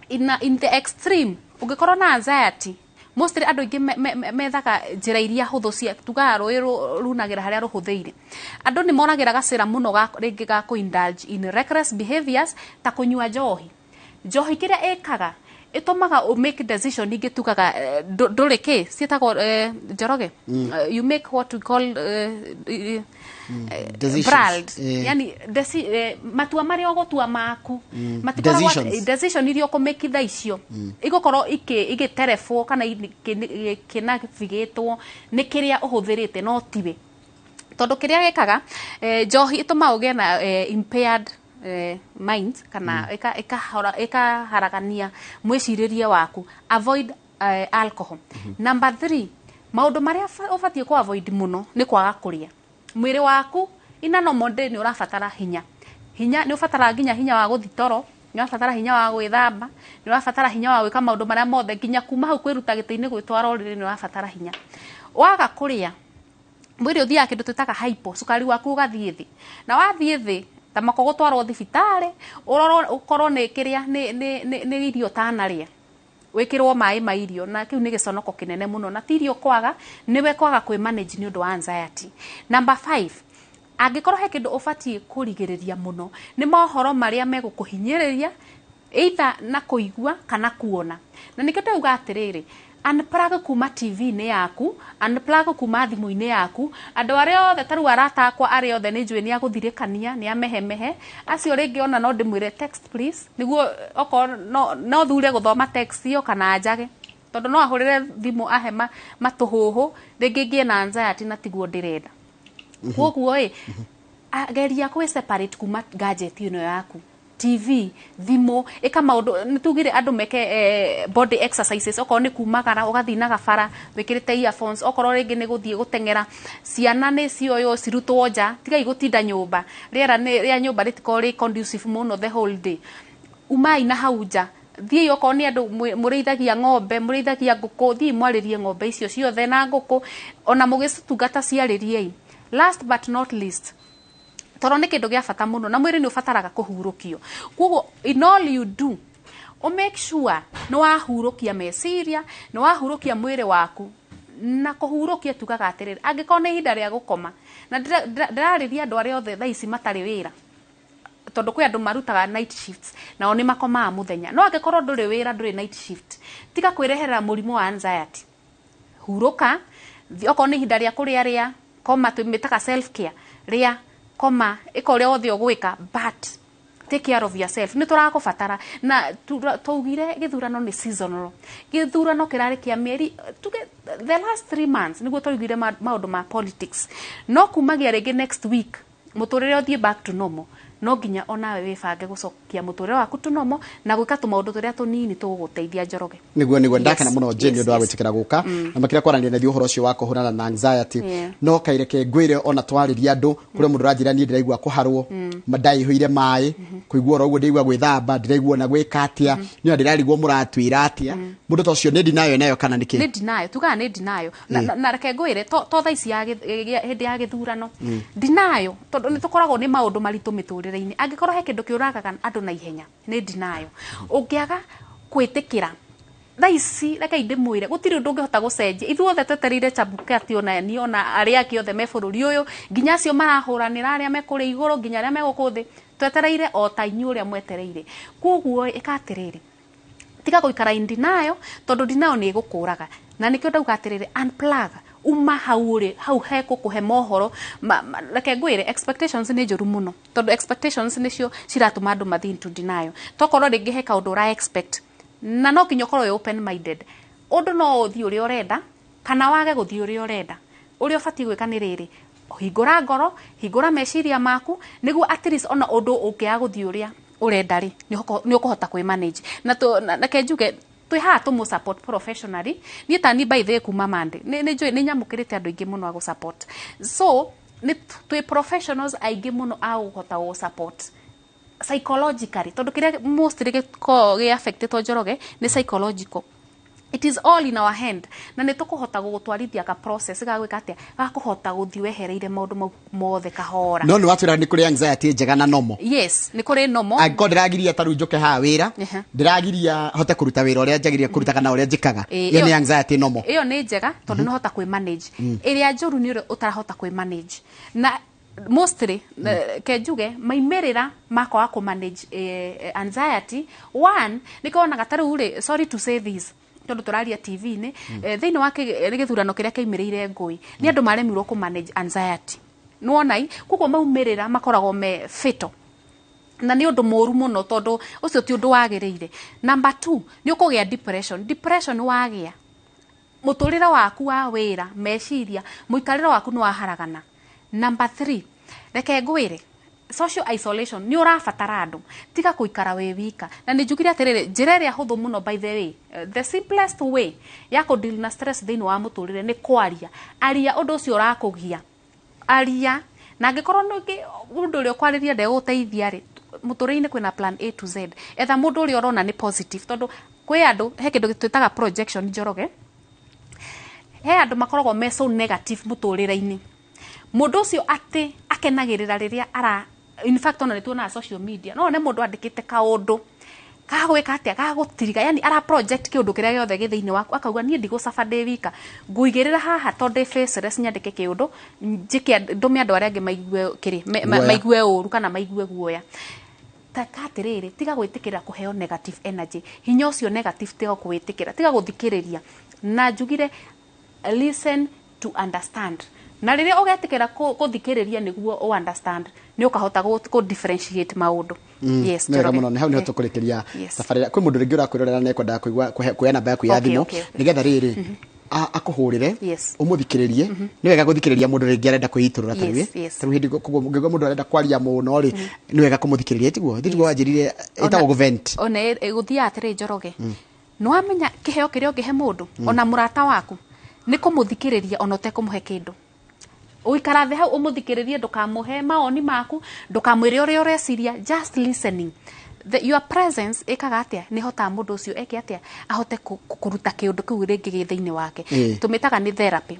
in the extreme ungikorwo na anxiety mostly andũ aingĩ methaga njĩra iria hũthũ cia tugaga rũĩ runagĩra harĩa rũhũthĩire andũ nĩ moragĩra gacĩra mũno rĩngĩ ga indulge in reckless behaviors ta kũnyua njohi kĩrĩa ĩkaga ĩtũmaga make decision ingĩ tugaga ndũrĩ kĩ ciĩtagwo Njoroge you make what we call yani matua marĩa ũgũtua maku matikoragwo decision iria ũkũmĩkitha icio igũkorwo igĩterebwo kana kĩnavigĩtwo nĩ kĩrĩa ũhũthĩrĩte no tiwe tondũ kĩrĩa gĩkaga njohi ĩtũmaga ũgĩe na impaired mind kana ĩkaharagania mwĩcirĩrie waku avoid alcohol number 3 maũndũ marĩa ũbatiĩ ku avoid mũno nĩ kwaga kũrĩa mwĩrĩ waku ina normal day nĩ ũrabatara hinya nĩ ũbatara nginya hinya wa gũthi toro nĩ ũrabatara hinya wa gwĩthamba nĩ ũrabatara hinya wa gwĩka maũndũ marĩa mothe nginya kuma hau kwĩruta gĩtĩ-inĩ gwĩtwara ũrĩrĩ nĩ ũrabatara hinya waga kũrĩa mwĩrĩ ũthiaga kĩndũ twĩtaga hypo cukari waku ũgathiĩ thĩ na wathiĩ thĩ ta mako gũtwarwo thibitarĩ ũkorwo nĩ kĩrĩa nĩ irio tanarĩa wĩkĩrwo maĩ ma irio na kĩu nĩ gĩconoko kĩnene mũno na tirio kwaga nĩwe kwaga kwĩ manage nĩ ũndũ wa anxiety number 5 angĩkorwo he kĩndũ ũbatiĩ kũrigĩrĩria mũno nĩ mohoro marĩa megũkũhinyĩrĩria either na kũigua kana kuona na nĩkĩo ndauga atĩrĩrĩ unplug kuma TV-inĩ yaku, unplug kuma thimũ-inĩ yaku, andũ arĩa othe tarũ aratakwa arĩa othe nĩ njũĩ nĩ agũthirĩkania nĩ amehemehe acio rĩngĩ ona no ndĩmwĩre text please nĩguo okorwo no thure gũthoma text ĩyo kana njage tondũ no ahũrĩre thimũ ahe matũhũhũ rĩngĩ ngĩe na anxiety na tiguo ndĩrenda koguo geria kwĩ separate kuma gadget ĩno yaku TV, thimo, eka maundu nitugire andu meke body exercises okorwo ni kumagara ugathi na gabara wikirite earphones okorwo ringi ni guthie gutengera ciana ni cioyo cirutwo nja tiga igutinda nyumba riera ni ria nyumba ritikori conducive muno the whole day umai na hauja thie okorwo ni andu mureithagia ng'ombe mureithagia nguku thie mwaririe ng'ombe icio ciothe na nguku ona mugicitungata ciaririei last but not least toro nĩ kĩndũ gĩa bata mũno na mwĩrĩ nĩ ũbataraga kũhurũkio koguo in all you do make sure nĩ wahurũkia meciria nĩ wahurũkia mwĩrĩ waku na kũhurũkia tugaga atĩrĩrĩ angĩkorwo nĩ ihinda rĩa gũkoma na ndĩrarĩria andũ arĩa othe thaa ici matarĩ wĩra tondũ kwĩ andũ marutaga night shifts nao nĩ makomaga mũthenya no angĩkorwo ndũrĩ wĩra ndũrĩ night shift tiga kwĩreherera mũrimũ wa anxiety hurũka okorwo nĩ ihinda rĩa kũrĩa koma twĩmĩtaga self care rĩa koma iko ria othe ogwika but take care of yourself ni turakubatara na tugire githurano ni seasonal githurano kirari kia mieri the last 3 months niguo tugire maundu ma politics no kumagia rege next week muturire othie back to normal no nginya onawe wibange gucokia muturire waku to normal na gwika tumaundu turia tunini tuguteithia Njoroge niguo ndakana muno Jane ndu agwitikira guka na makira kwaranira na uhoro ucio wako hurana na anxiety no kaireke ngwire ona twariria andu kuria mundu ranjira ni ndiraigua kuharwo mandaihuire mai kuigua oro uguo ndigua gwithamba ndiraigua na gwikatia ni ndirarigwo muratwira atia mundu ta ucio ni dinayo nayo kana niki ni dinayo tuga ni dinayo na reke ngwire to tha ici ya hindi ya githurano dinayo tondu ni tukoragwo ni maundu maritu miturire-ini angikorwo he kindu kiuragaga andu na ihenya ni dinayo ungiaga kwitikira tha ici reke ndimwire gutiri undu ungihota gucenjia ithuothe twetereire Chebukati ona ni ona aria ki othe me bururi uyu nginya acio marahuranira aria me kuri iguru nginya aria me gukuthi twetereire o ta inyu uria mwetereire koguo ikatiriri tiga guikara in denial tondu denial ni igukuraga na nikio ndauga atiriri unplug uma haure hau heko kuhe mohoro reke ngwire expectations ni njuru muno tondu expectations nicio ciratuma andu mathi into denial tokorwo ringi he kaundu ra expect na no kinyo korwo open minded undu no uthi uri urenda kana wage guthi uri urenda uri ubati gwika ni riri hingura ngoro hingura meciria maku niguo at least ona undu ungia guthi uria urenda ri ni ukuhota kwi manage na kenjuge twi ha tumu support professionally ni tani by the kuma mande ni njui ni nyamukirite andu ingi muno agu support so ni twi professionals aingi muno au hota wo support psychologically tondu kiria mostly ge affected to Njoroge ni psychological it is all in our hand na ni tukuhota gutwarithia ka process ga gwika atia ga kuhota guthi wehereire maundu mothe kahora no ni watwira ni kuri anxiety njega na nomo yes ni kuri nomo angiko ndiragiria taru njoke ha wira ndiragiria hote kuruta wira uria njagiria kuruta kana uria njikaga iyo ni anxiety nomo iyo ni njega tondu ni hota kwi manage iria njuru ni utarahota kwi manage na mostly kenjuge maimerera mako wa ku manage anxiety one nikona gataru uri sorry to say this tondu turaria TV-ini thiini wa githurano kiria kiimireire ngui ni andu maremirwo ku manage anxiety nuonai kuko maumerera makoragwo me fito na ni undu moru muno tondu ucio ti undu wagiriire number 2 ni ukugia depression wagia muturira waku wa wira meciria muikariro waku ni waharagana number 3 reke ngwire social isolation ni urabatara andu tiga kuikara we wika na ni njugire atiriri njira iria huthu muno by the way the simplest way ya ku deal na stress thiini wa muturire ni kwaria aria undu ucio urakugia aria na ngikorwo ngi undu uria kwariria ndeguteithia ri muturire-ini kwina plan A to Z etha mundu uria urona ni positive tondu kwi andu he kindu gitwitaga projection Njoroge he andu makoragwo me so negative muturire-ini mundu ucio ati akenagirira riria ara in fact ona nituona social media no ne mundu andikite kaundu kagwika atia gagutiriga yani ara project kiundu kiria giothe githiini waku akauga nie ndigucaba ndi wika nguigirira haha tondu faceless nyandike kiundu njike ndume andu aria angi maigue kiri maigue uru kana maigue guoya takatiriri tiga gwitikira kuheo negative energy hinya ucio negative tiga gwitikira tiga guthikiriria na njugire listen to understand na riria ugetikira kuthikiriria niguo u understand ni ukahota ku differentiate maundu. Yes, nega muno ni hau ni tukurekeria safari kwi mundu ringi urakwirorera na ekwenda kuya namba yaku ya thimu nigetha riri akuhurire umuthikiririe ni wega guthikiriria mundu ringi arenda kwiiturura tarwi hindi ngego mundu arenda kwaria muno ri ni wega kumuthikiriria tiguo wanjirire itago vent ona guthia atiri Njoroge no amenya kiheo kiria ungihe mundu ona murata waku ni kumuthikiriria ona utekumuhe kindu uikara the hau umuthikiririe ndukamuhe maoni maku ndukamwire uria ureciria just listening. Your presence ekaga atia ni hota mundu ucio eke atia ahote kuruta kiundu kiu ringi githiini wake tumitaga ni therapy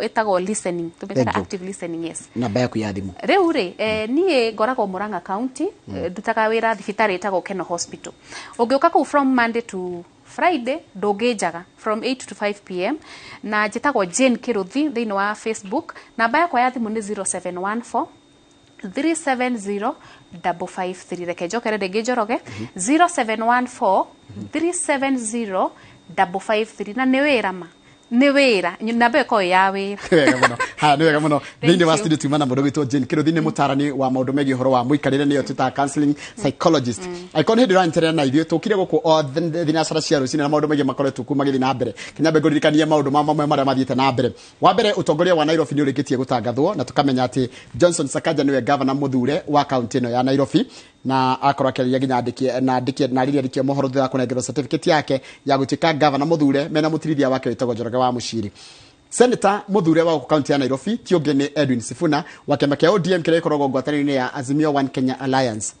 etago listening tumitaga active listening. Yes, namba yaku ya thimu riu ri nie ngoragwo Murang'a County ndutaga wira thibitari etago Keno Hospital ungiuka ku from Monday to Friday ndungijaga from 8 to 5 pm na njitagwo Jane Kiruthi thiini wa Facebook. Namba yakwa ya thimu ni 0714 370 553 reke njokere ringi Njoroge 0714 370 553 na ni wira ma ni wira namba iko ya wira wega muno ni wega muno thiini wa studio tumana mundu gwitwo Jane Kiruthi ni mutarani wa maundu megi horo wa muikarire niyo tuta counseling psychologist icon hindi rantere na ithio tukire guku o thina sara cia rucina na maundu megi makoretwo kuma githi na mbere kinyambe ngurikania maundu mamwe maria mathiete na mbere wa mbere utongoria wa Nairobi ni urikitie gutangathwo na tukamenya ati Johnson Sakaja niwe governor muthure wa county ino ya Nairobi na akorokeria ginya andike na riria rikio mohoro thutha kunengerwo certificate yake ya gutika governor muthure mena mutirithia wake witagwo Njoroge wa Muciri. Senator muthure wa county ya Nairobi tionge ni Edwin Sifuna wa kiama kia ODM kire korogwo ngwataniro ya Azimio One Kenya Alliance.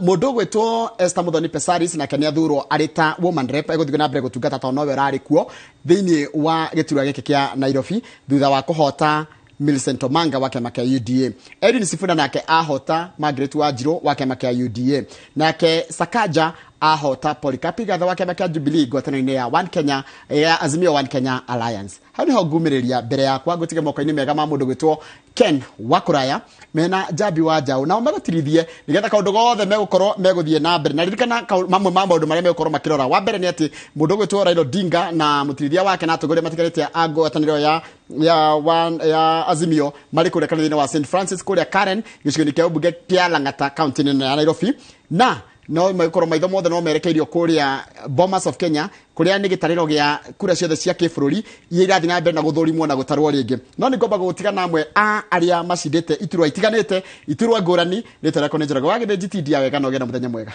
Mundu gwetwo Esther Muthoni Pesaris na Kenya thuro arita woman rep eguthigwo na mbere gutungata to nowe rari kuo thiini wa giturwa giki kia Nairobi thutha wa kuhota Millicent Omanga wa kiama kia UDA. Edwin Sifuna nake ahota Margaret Wanjiru wa kiama kia UDA. Nake Sakaja ahota Polycarp Gatha wa kiama kia Jubilee ngwataniro ya One Kenya ya Azimio One Kenya Alliance. Hau niho ngumiriria mbere yakwa gutige moko-ini mega ma mundu gwitwo Ken Wakuraya mena Jabi wa Jau na magatirithie nigetha kaundu gothe megukorwo meguthie na mbere na ririkana mamwe ma maundu maria megukorwo makirora wa mbere ni ati mundu gwitwo Raila Odinga na mutirithia wake na atongoria matigarite ngwataniro ya Azimio mari kuria kanitha wa St Francis kuria Karen gicigo-ini kia ubunge kia Lang'ata county ino ya Nairobi na no maikoro maitho mothe no merekeirio kuria Bomas of Kenya kuria ni gitariro gia kura ciothe cia kibururi irathi na mbere na guthurimwo na gutarwo ringi no ni ngomba gutigana amwe aria macindite iturwa itiganite iturwa ngurani ritara ko Njoroge wa githe GTD wega no gena muthenya mwega.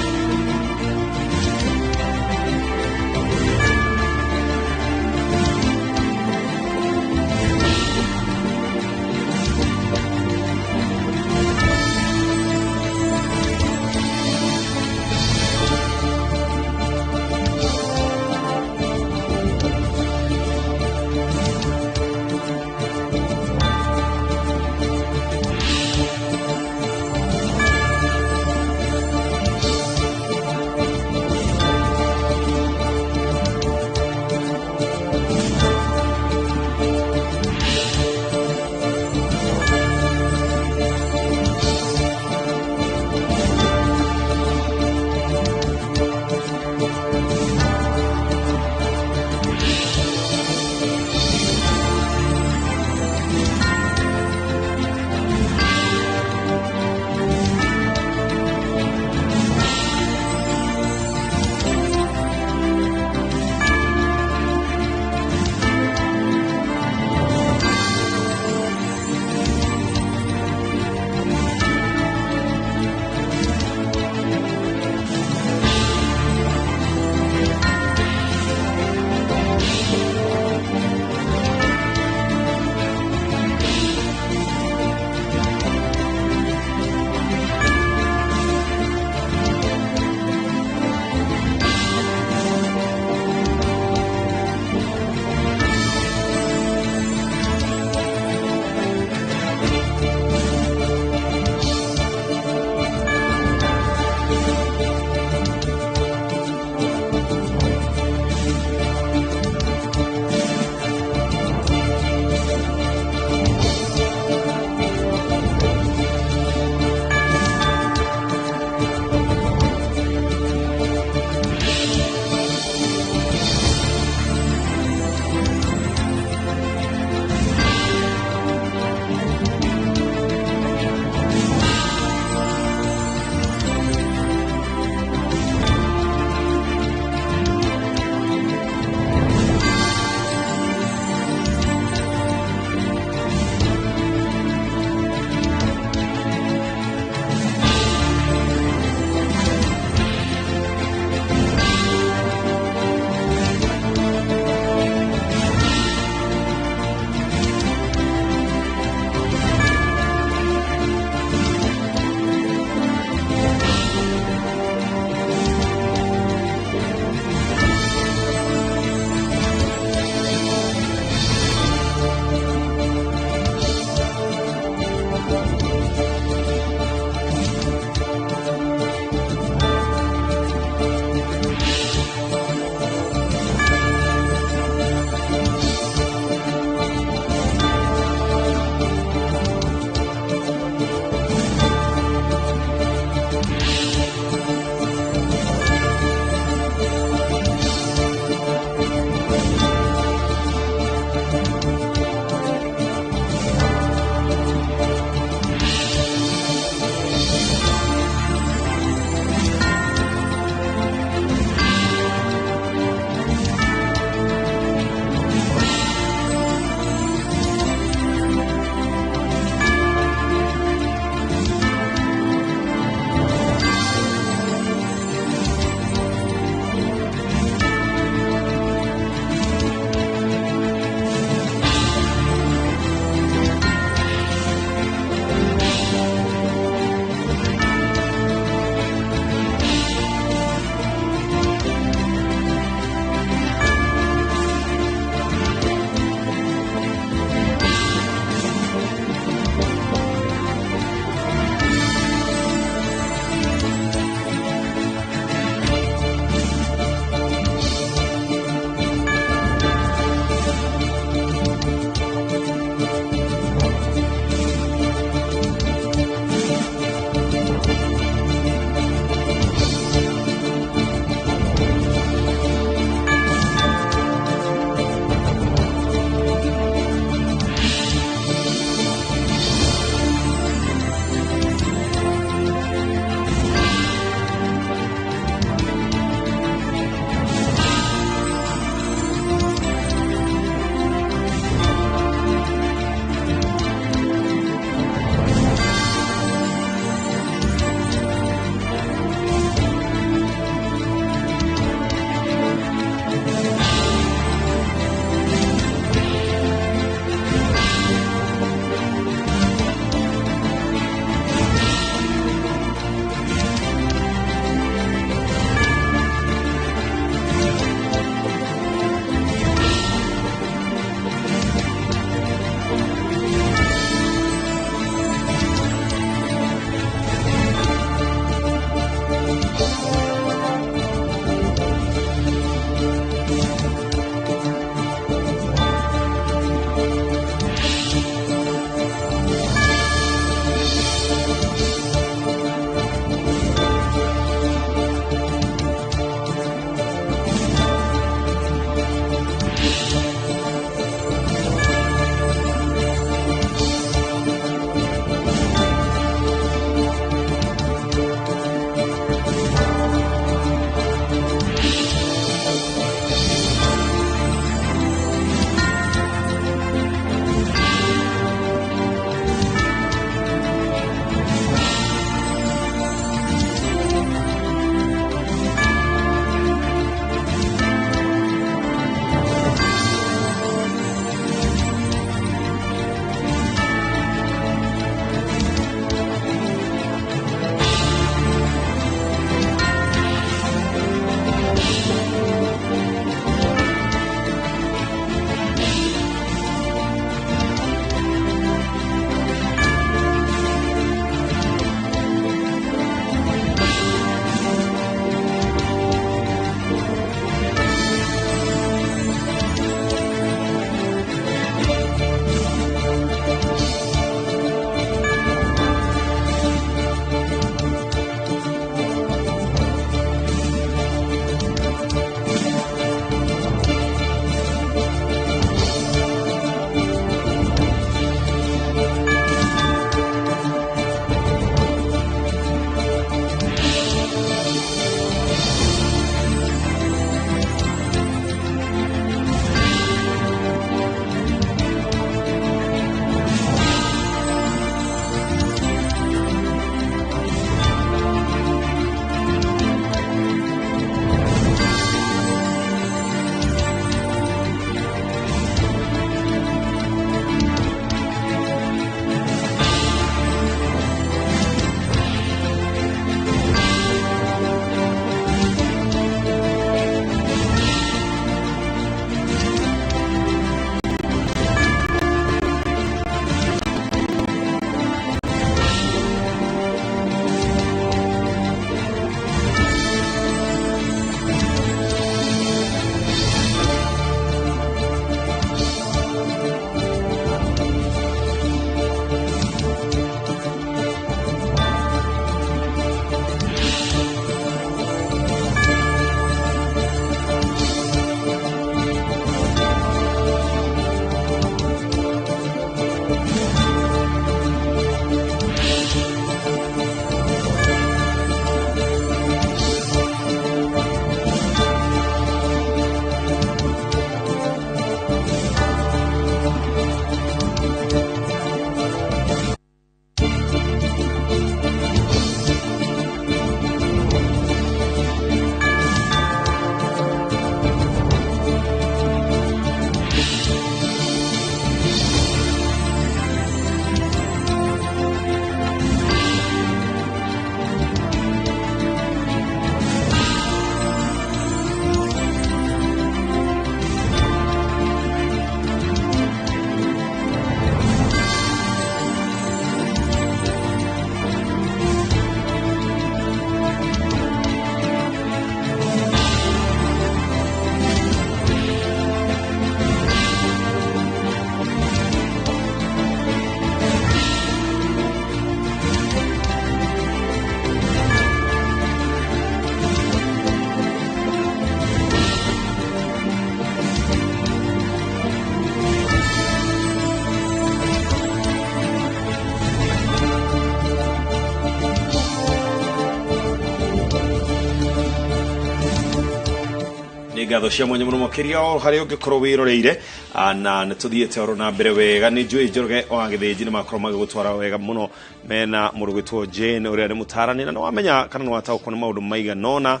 ngatho cia mwanya muno makiria o hari ungikorwo wiroreire na nituthiete oro na mbere wega ni njui Njoroge o agithiji ni makorwo magigutwara wega muno mena murugitwo Jane uria ni mutarani na wamenya kana no ataukwo ni maundu maiga nona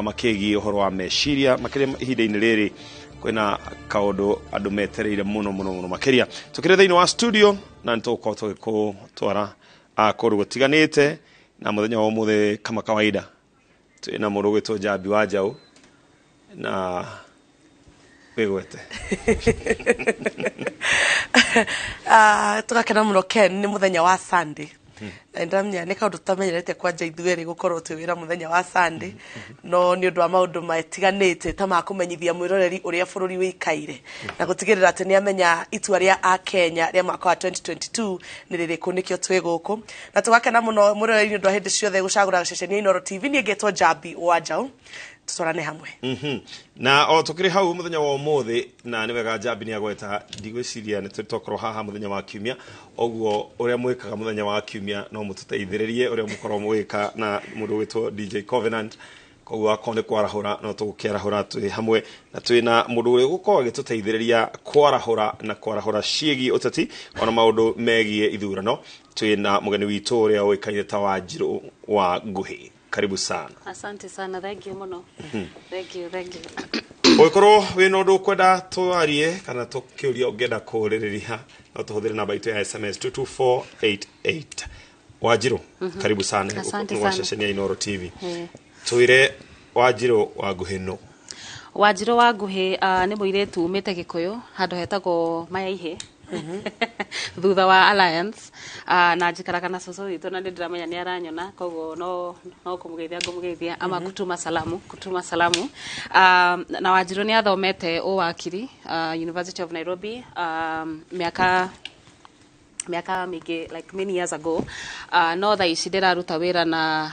makegi uhoro wa meciria makiria ihinda-ini riri kwina kaundu andu metereire muno makiria tukire thiini wa studio na nituko tugitwara kundu gutiganite na muthenya wa muthe kama kawaida twina murugitwo Jabi wa Jau na wegwete tugakena muno Ken ni muthenya wa Sunday ndamenya ni kaundu tamenyerete kwanja ithueri gukorwo twira muthenya wa Sunday no ni undu wa maundu matiganite ta makumenyithia mwiroreri uria bururi wikaire na gutigirira ati ni amenya itua ria a Kenya ria mwaka wa 2022 ni ririku nikio twi guku na tugakena muno mwiroreri ni undu wa hindi ciothe gucagura ceceni Inoro TV ni ngetwo Jabi wa Jau tutorane hamwe na o tukiri hau muthenya wa umuthi na ni wega Jabi ni agweta ndigwiciria ni tutokoro haha muthenya wa kiumia oguo uria mwikaga muthenya wa kiumia no mututeithiririe uria mukorwo mwika na mundu witwo DJ Covenant koguo akone kwarahura no tugukiarahura twi hamwe na twina mundu uri gukorwo agituteithiriria kwarahura ciegi utati ona maundu megie ithurano twina mugeni witu uria uikaire ta Wanjiru wa Nguhi. Karibu sana. Asante sana, thank you muno. Thank you. Oikoro wino ndu kwenda twarie kana tukiuria ungenda kuririria no tuhuthire namba itu ya SMS 22488. Wanjiru, karibu sana. Asante sana. Concession ya Inoro TV. Tuire Wanjiru wa Nguhi no. Wanjiru wa Nguhi ni muiretu umite Gikuyu handu hetagwo Mayaihe. Thutha wa Alliance na njikaraga na soso witu na ndiramenya ni aranyona koguo no kumugeithia ama kutuma salamu na Wanjiru ni athomete uwakiri University of Nairobi miaka mingi like many years ago no tha ici ndiraruta wira na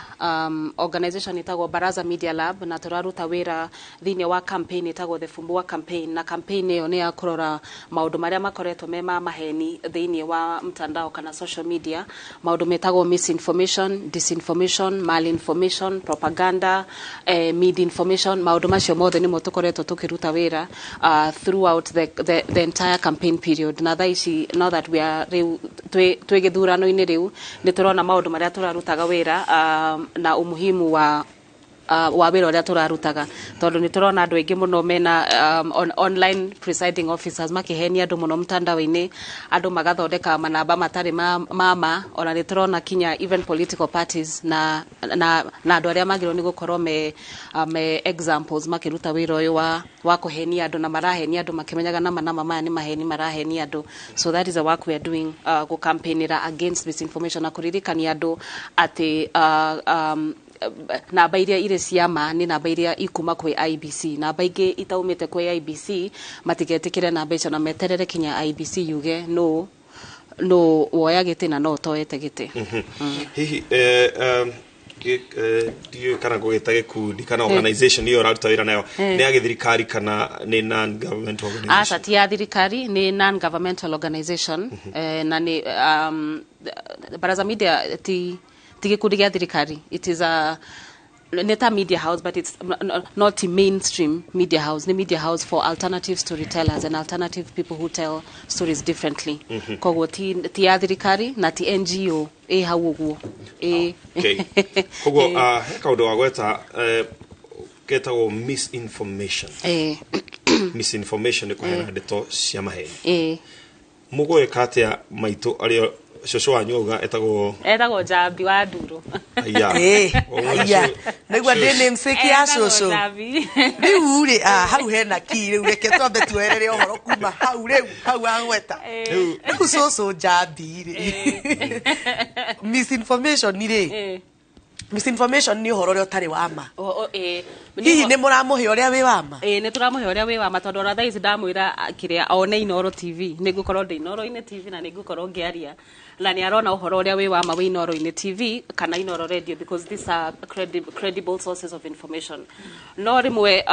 organization itagwo Baraza Media Lab na turaruta wira thini wa campaign itagwo the Fumbua campaign na campaign iyo ni ya kurora maundu maria makoretwo mema maheni thini wa mtandao kana social media maundu metagwo misinformation, disinformation, malinformation, propaganda, misinformation maundu macio mothe nimo tukoretwo tukiruta wira throughout the entire campaign period na tha ici now that we are twe githurano-ini riu ni turona maundu maria turarutaga wira na umuhimu wa wira uria turarutaga tondu ni turona andu aingi muno mena online presiding officers makihenia andu muno mtandao-ini andu magathondeka manamba matari mama ona ni turona kinya even political parties na andu aria magirwo ni gukorwo me examples makiruta wira uyu wa kuhenia andu na marahenia andu makimenyaga nama maya ni maheni marahenia andu so that is the work we are doing go campaignira against misinformation na kuririkania andu ati namba iria ire ciama ni namba iria ikuma kwi IBC namba ingi itaumite kwi IBC matigetikire namba icio na meterere kinya IBC yuge no woya giti na no toete giti hihi dio kana gugita gikundi kana organization iyo raruta wira nayo ni ya githirikari kana ni non governmental organization asa ti ya thirikari ni non governmental organization na ni Baraza Media gikundi gia thirikari it is a neta media house but it's not a mainstream media house ni media house for alternative storytellers and alternative people who tell stories differently koguo ti ya thirikari na ti NGO hau uguo okay koguo kaundu wa gweta getagwo misinformation misinformation ni kuhena ndeto cia maheni mugoe katia maitu ario shosho wanyoga etagwo Jabi wa Nduru aya negwa de name seki ya shosho riu ri hau hena ki riu reke twambe tuerere ohoro kuma hau riu hau angweta riu shosho Jabi ri misinformation ni ri misinformation ni uhoro ria utari wa ma hihi ni muramuhe uria wi wa ma ni turamuhe uria wi wa ma tondu ona thaici ndamwira kiria one Inoro TV ni ngukorwo ndi Inoro-ini TV na ni ngukorwo ngiaria na ni arona uhoro uria wi wa ma wi Inoro-ini TV kana Inoro Radio because these are credible sources of information no rimwe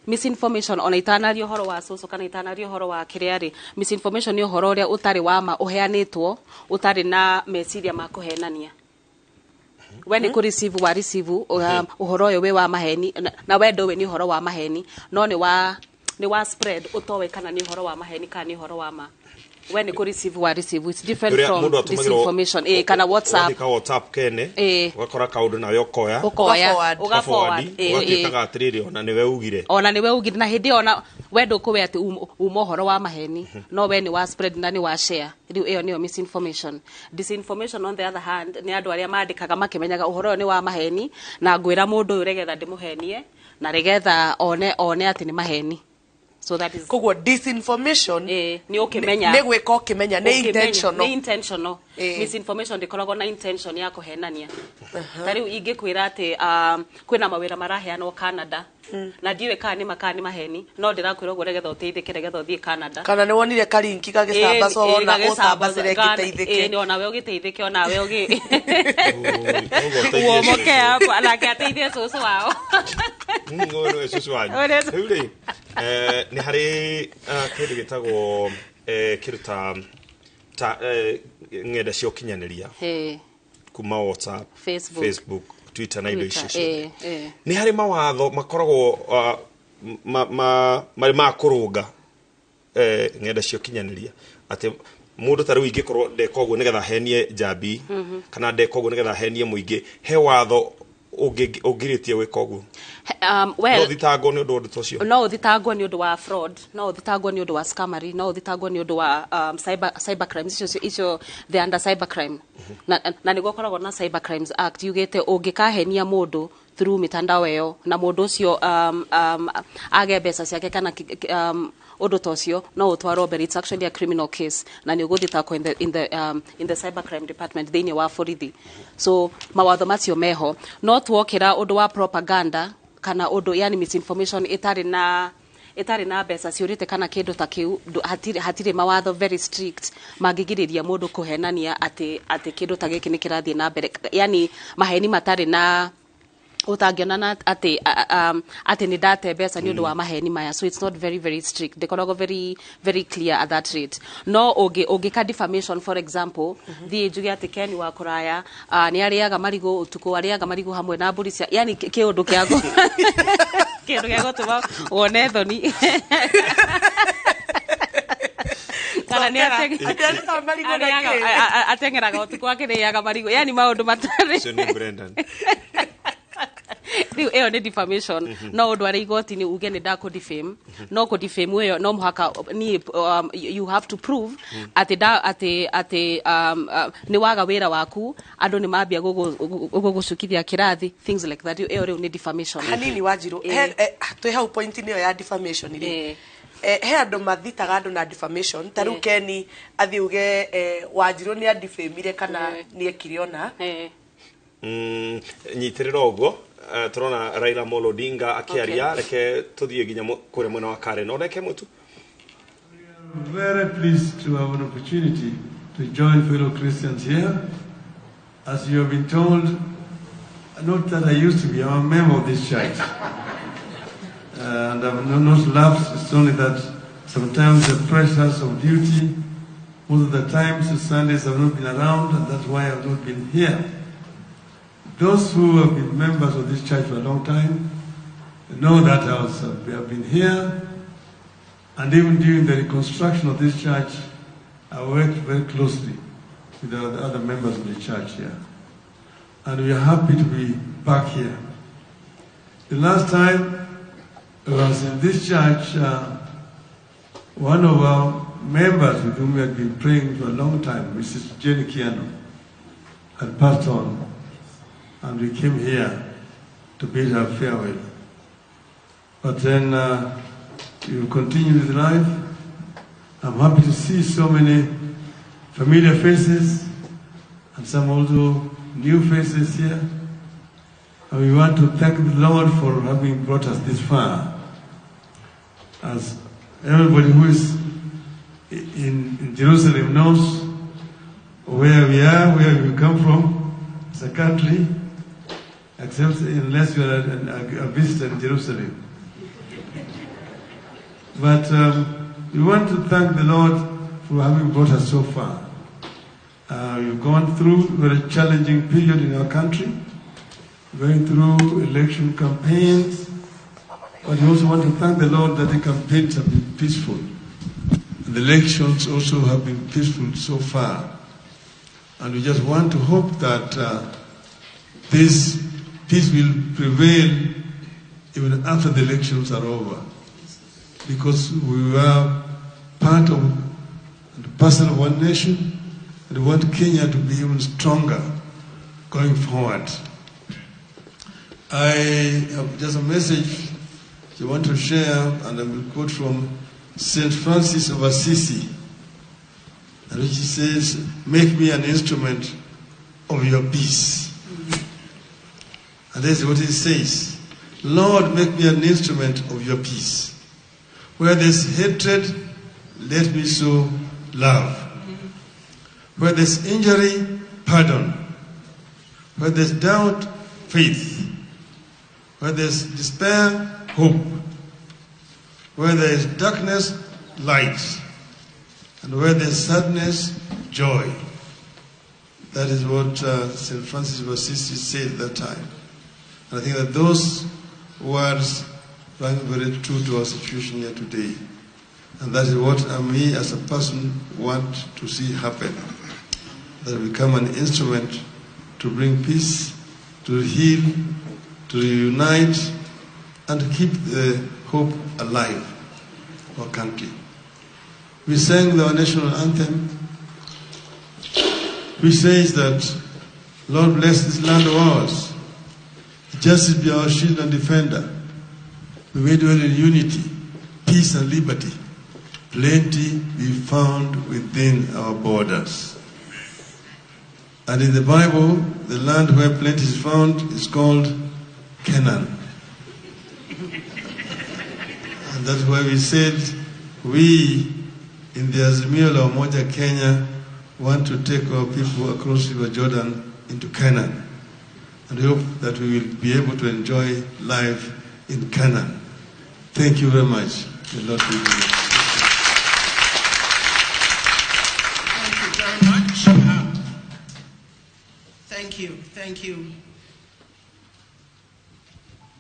misinformation ona itanario horo wa soso kana itanario horo wa kiriari misinformation ni uhoro uria utari wa ma uheanitwo utari na meciria ma kuhenania we nä kå receive wa receive uhoro uyu we wa maheni na wendo we ni uhoro wa maheni no ni wa spread utowe kana ni uhoro wa maheni kana ni uhoro wa ma we nä kå receive wa receive it's different from disinformation kana WhatsApp kene ugakora kaundu nawe ukoya forward ugakitaga atiriri ona niwe ugire na hindi ona wendo kuwe ati uma uhoro wa maheni no we ni wa spread na ni wa share riu iyo niyo misinformation. Disinformation on the other hand ni andu aria mandikaga makimenyaga uhoro ni wa maheni na ngwira mundu uyu regetha ndimuhenie na regetha one ati ni maheni. So that is kogwo disinformation ni ukimenya ni gwika ukimenya ni intentional misinformation ndikoragwo na intention ya kuhenania tari ingikwira ati kwina mawira maraheanwo Canada na ndiwe kana ni maheni no ndirakwira uguo regetha uteithike regetha uthie Canada kana ni wonire kalinki gagicamba so wona utambacire giteithike ni ona we ugiteithike ona we ugi uomoke hapo alake ateithie susu wao ngoro susu wao ni hari kindu gitagwo kiruta ng'enda cia ũkinyanĩria kuma WhatsApp, Facebook, Twitter na indo icio ciothe ni hari mawatho makoragwo marĩ ma kũrũnga ng'enda cia ũkinyanĩria ati mundu tari ingĩkorwo ndeka ũguo nĩgetha henie njambi kana ndeka ũguo nĩgetha henie mũingĩ he watho ungiritie gwika ũguo no thitango ni undu wa tocio no thitango ni undu wa fraud no thitango ni undu wa scammery no thitango ni undu wa cyber crimes icio the under cyber crime na niguo koragwo na cyber crimes act yugite ungikahenia mundu through mitandao yo na mundu ucio age mbeca ciake kana undu tocio no utwaro but it's actually a criminal case na ni uguthitako in the cyber crime department thini wa borithi. So mawatho macio meho no tuokira undu wa propaganda kana undu yani misinformation itari na mbeca ciurite kana kindu ta kiu hatire mawatho very strict magigiriria mundu kuhenania ati kindu ta giki nikirathie na mbere yani maheni matari na utangiona ati ni data mbeca ni undu wa maheni maya so it's not very strict they korago very clear at that rate no ungika defamation for example the juge ati Ken wa kuraya ni ariaga marigo utuko ariaga marigo hamwe na mburi cia yani kiundu kiago kindu kiago tuba wone thoni kana ni atengeraga utuko akiriaga marigo yani maundu matari so ni Brendan Eyo ni defamation no undu ari igoti ni uge ni ndako defame no ko defame eyo no muhaka ni you have to prove ati ni waga wira waku andu ni mambia gugucukithia kirathi things like that eyo ni defamation hanini Wanjiru twi hau point ni ya defamation ri he andu mathitaga andu na defamation taru Ken athiuge Wanjiru ni adefamire kana ni ekiriona nyitirira uguo turona Raila Amolo Odinga akiaria reke tuthie ginya kure mwena wa Karen no reke mutu. Very pleased to have an opportunity to join fellow Christians here. As you have been told, not that I used to be, I'm a member of this church. And I've not left, it's only that sometimes the pressures of duty, most of the times the Sundays have not been around, and that's why I've not been here. Those who have been members of this church for a long time know that we have been here, and even during the reconstruction of this church, I worked very closely with the other members of the church here. And we are happy to be back here. The last time I was in this church, one of our members with whom we had been praying for a long time, Mrs. Jenny Kiano, had passed on. And we came here to bid her farewell. But then you continue with life. I'm happy to see so many familiar faces and some also new faces here. And we want to thank the Lord for having brought us this far. As everybody who is in Jerusalem knows where we are, where we come from as a country, except unless you are a visitor in Jerusalem. But we want to thank the Lord for having brought us so far. You've gone through a very challenging period in our country, going through election campaigns, but we also want to thank the Lord that the campaigns have been peaceful. And the elections also have been peaceful so far. And we just want to hope that this peace will prevail even after the elections are over. Because we are part of and parcel of one nation, and we want Kenya to be even stronger going forward. I have just a message I want to share, and I will quote from St. Francis of Assisi, and which he says, "Make me an instrument of your peace." And this is what he says: "Lord, make me an instrument of your peace. Where there's hatred, let me sow love. Where there's injury, pardon. Where there's doubt, faith. Where there's despair, hope. Where there is darkness, light. And where there is sadness, joy." That is what St. Francis of Assisi said at that time. And I think that those words rang very true to our situation here today. And that is what me as a person want to see happen. That we become an instrument to bring peace, to heal, to reunite, and to keep the hope alive for our country. We sang our national anthem, which says that, "Lord, bless this land of ours. Justice be our shield and defender. We may dwell in unity, peace and liberty. Plenty be found within our borders." And in the Bible, the land where plenty is found is called Canaan. And that's why we said, we in the Azimio la Umoja Kenya want to take our people across River Jordan into Canaan. And we hope that we will be able to enjoy life in Canaan. Thank you very much. The Lord be with you. Thank you very much. Thank you.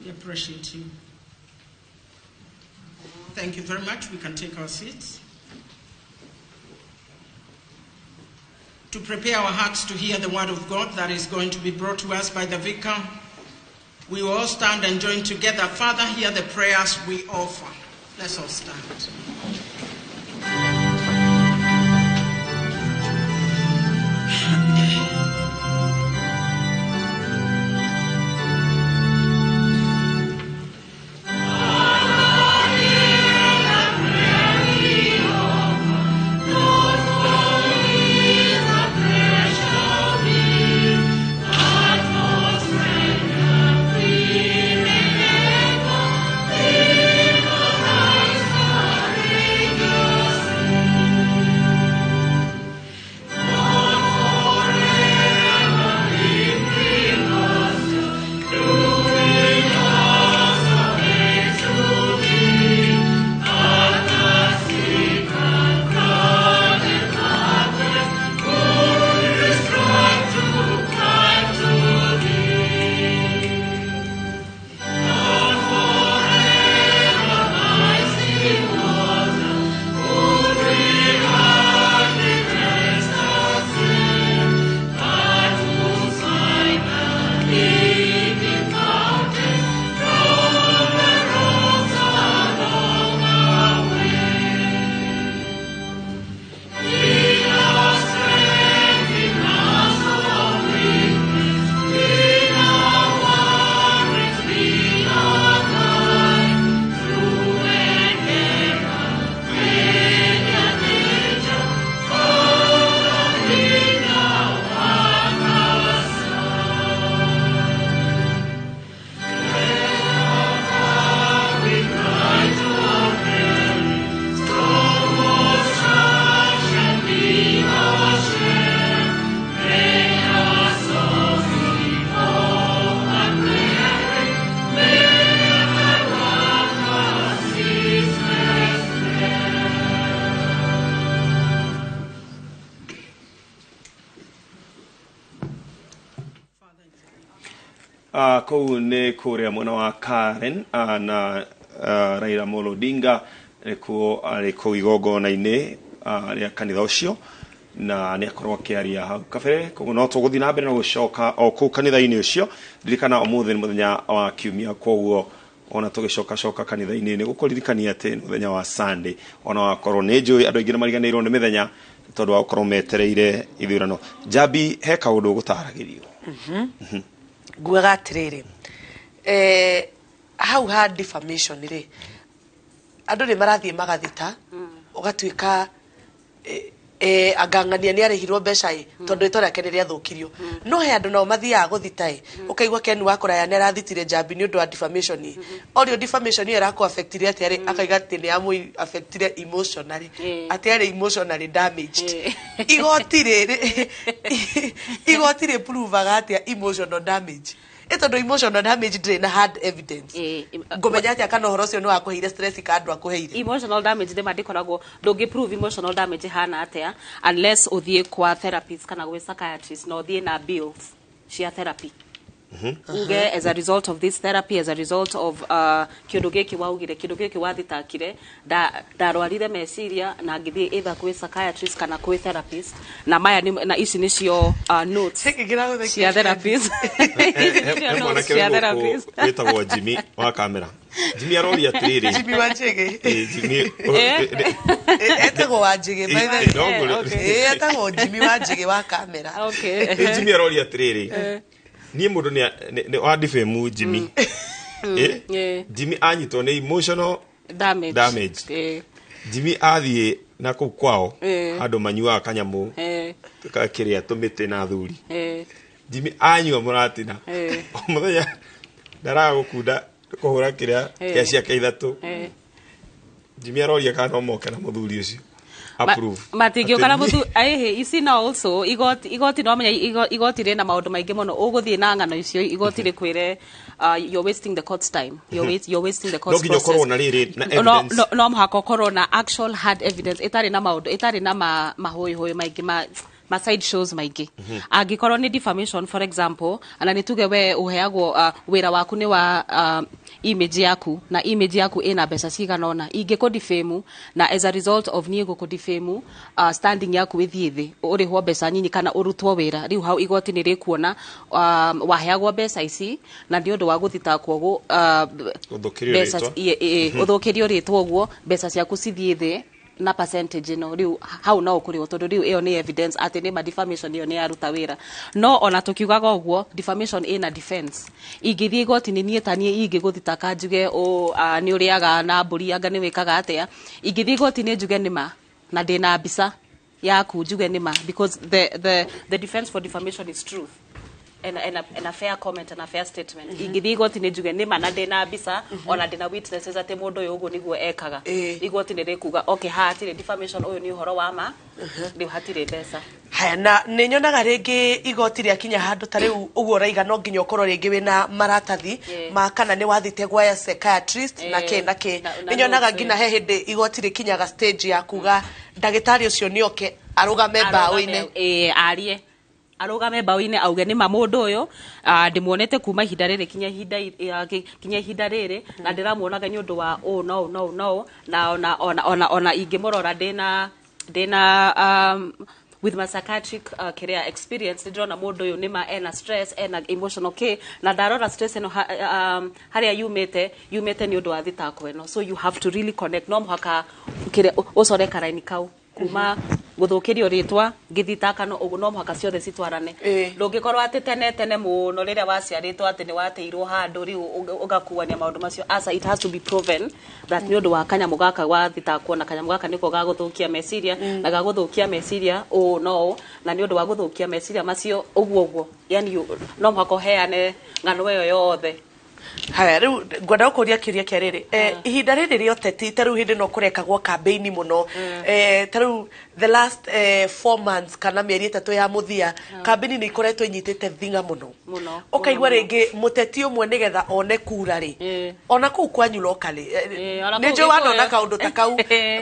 We appreciate you. Thank you very much. We can take our seats. To prepare our hearts to hear the word of God that is going to be brought to us by the vicar, we will all stand and join together. Father, hear the prayers we offer. Let's all stand. Thank you. kou nä kå rä a mwena wa Karen na Raila Amolo Odinga arä kå igongona-inä rä a kanitha å cio na nä akorwo akä aria hau kabere koguo no tå gå thiä na mbere na gå coka o kå u kanitha-inä å cio ririkana å må thä nä må thenya wa kiumia koguo ona tå gä coka kanitha-inä nä gå kå ririkania atä nä må thenya wa Sunday ona wakorwo nä njå andå aingä nä mariganä irwo nä mä thenya tondå wa gå korwo metereire ithurano Jambi he kaå ndå gå taragä rio nguaga atiriri hau ha defamation rĩ andũ nĩ marathiĩ magathita ũgatuĩka angang'ania nĩ arĩhirwo mbeca tondũ rĩtwa rĩake nĩ rĩathũkirio no he andũ nao mathiaga gũthita ũkaigua Ken Wakoraya nĩ arathitire Jambi nĩ ũndũ wa defamation orio defamation ĩyo ĩrakũaffectire atĩa akaiga atĩ nĩ amũ-affectire emotionally atĩ arĩ emotionally damaged igoti rĩ provaga atĩa emotional damage ĩtondũ emotional damage ndĩrĩ na hard evidence ngũmenya atĩa kana ũhoro ũcio nĩ wakũheire stress ka andũ akũheire emotional damage nĩ mandĩkoragwo ndũngĩ prove emotional damage hana atĩa unless ũthiĩ kwa therapist kana gwĩ psychiatrist na ũthiĩ na bills cia therapy uge as a result of this therapy as a result of kĩndũ gĩkĩ waugire kĩndũ gĩkĩ wathitakire ndarwarire meciria na ngĩthiĩ either kwĩ psychiatrist kana kwĩ therapist na maya na ici nĩcio notes cia therapist wĩtagwo Jimmy wa kamera Jimmy aroria atirĩrĩ Jimmy wa Njĩgĩ etagwo wa Njĩgĩ etagwo Jimmy wa Njĩgĩ wa kamera Jimmy aroria atirĩrĩ niĩ mũndũ nĩ wa defame Jimmy Jimmy anyitwo nĩ emotional damage Jimmy athiĩ na kũu kwao andũ manyuaga kanyamũ kĩrĩa tũmĩtĩ na thuri Jimmy anyua mũratina o mũthenya ndaraga gũkunda kũhũra kĩrĩa gĩa ciake ithatũ Jimmy aroria kana no moke na mũthuri ũcio matingĩũka na mũthuri ici no also igoti no menya igoti rĩ na maũndũ maingĩ mũno ũgũthiĩ na ng'ano icio igoti rĩkwĩre you're wasting the court's time you're wasting the court's process no mũhaka ũkorwo na actual hard evidence ĩtarĩ na maũndũ ĩtarĩ na mahũĩhũĩ maingĩ ma side shows maingĩ angĩkorwo nĩ defamation for example ana nĩ tuge we ũheagwo wĩra waku nĩ wa image yaku na image yaku ĩna mbeca cigana ũna ingĩkũ-defame na as a result of niĩ gũkũ-defame standing yaku ĩthiĩ thĩ ũrĩhwo mbeca nyinyi kana ũrutwo wĩra rĩu hau igoti nĩ rĩkuona waheagwo mbeca ici na nĩ ũndũ wa gũthitakwo ũthũkĩrio rĩtwa ũguo mbeca ciaku cithiĩ thĩ na percentage no riu hau no kuri otondo riu eo ni evidence ati ni ma defamation iyo ni aruta wira no ona tukiugaga uguo defamation ina defense ingithie goti ni nietanie ingiguthitaka njuge ni uriaga na mburi anga ni wikaga atia ingithie goti ni njuge nima na ndina mbisa yaku njuge nima because the defense for defamation is truth and a fair comment and a fair statement ingithie igoti ni njuge nima na ndina mbisa ona ndina witnesses ati mundu uyu uguo niguo ekaga igoti ni rikuga okay hatire defamation uyu ni uhoro wa ma riu hatire mbeca haya na nĩ nyonaga rĩngĩ igoti rĩakinya handũ ta rĩu ũguo raiga no nginya ũkorwo rĩngĩ wĩna maratathi ma kana nĩ wathite gwa psychiatrist na ke nĩ nyonaga nginya he hĩndĩ igoti rĩkinyaga stage ya kuga ndagĩtarĩ ũcio nĩ oke arũgame mbaũ-inĩ arie arugame mbaũ-inĩ auge nĩ ma mũndũ ũyũ ndĩmuonete kuma ihinda rĩrĩ kinya ihinda rĩrĩ na ndĩramuonaga nĩ ũndũ wa no na ona ingĩmũrora ndĩna with my psychiatric career experience ndĩrona mũndũ ũyũ nĩma ena stress ena emotional care na ndarora stress ĩno harĩa yumĩte nĩ ũndũ wa thitako ĩno so you have to really connect no mũhaka ũcore karaini kau kuma gũthũkĩrio rĩtwa ngĩthitaka no ũguo no mũhaka ciothe citwarane ndũngĩkorwo atĩ tene mũno rĩrĩa waciarĩtwo atĩ nĩ wateirwo handũ rĩu ũgakuania maũndũ macio asa it has to be proven that nĩ ũndũ wa kanyamũ gaka wathitakwo na kanyamũ gaka nĩko gagũthũkia meciria na gagũthũkia meciria no na nĩ ũndũ wa gũthũkia meciria macio ũguo yani no mũhaka ũheane ng'ano ĩyo yothe haya riu ngwenda gukuria kiuria kia riri ihinda riri rio teti ta riu hindi no kurekagwo campaign muno ta riu the last 4 months kana mieri 3 ya muthia campaign ni ikoretwo inyitite thinga muno ukaigwa ringi muteti umwe nigetha one kura ri ona kuu kwanyu lokali ni jo wana kaundu ta kau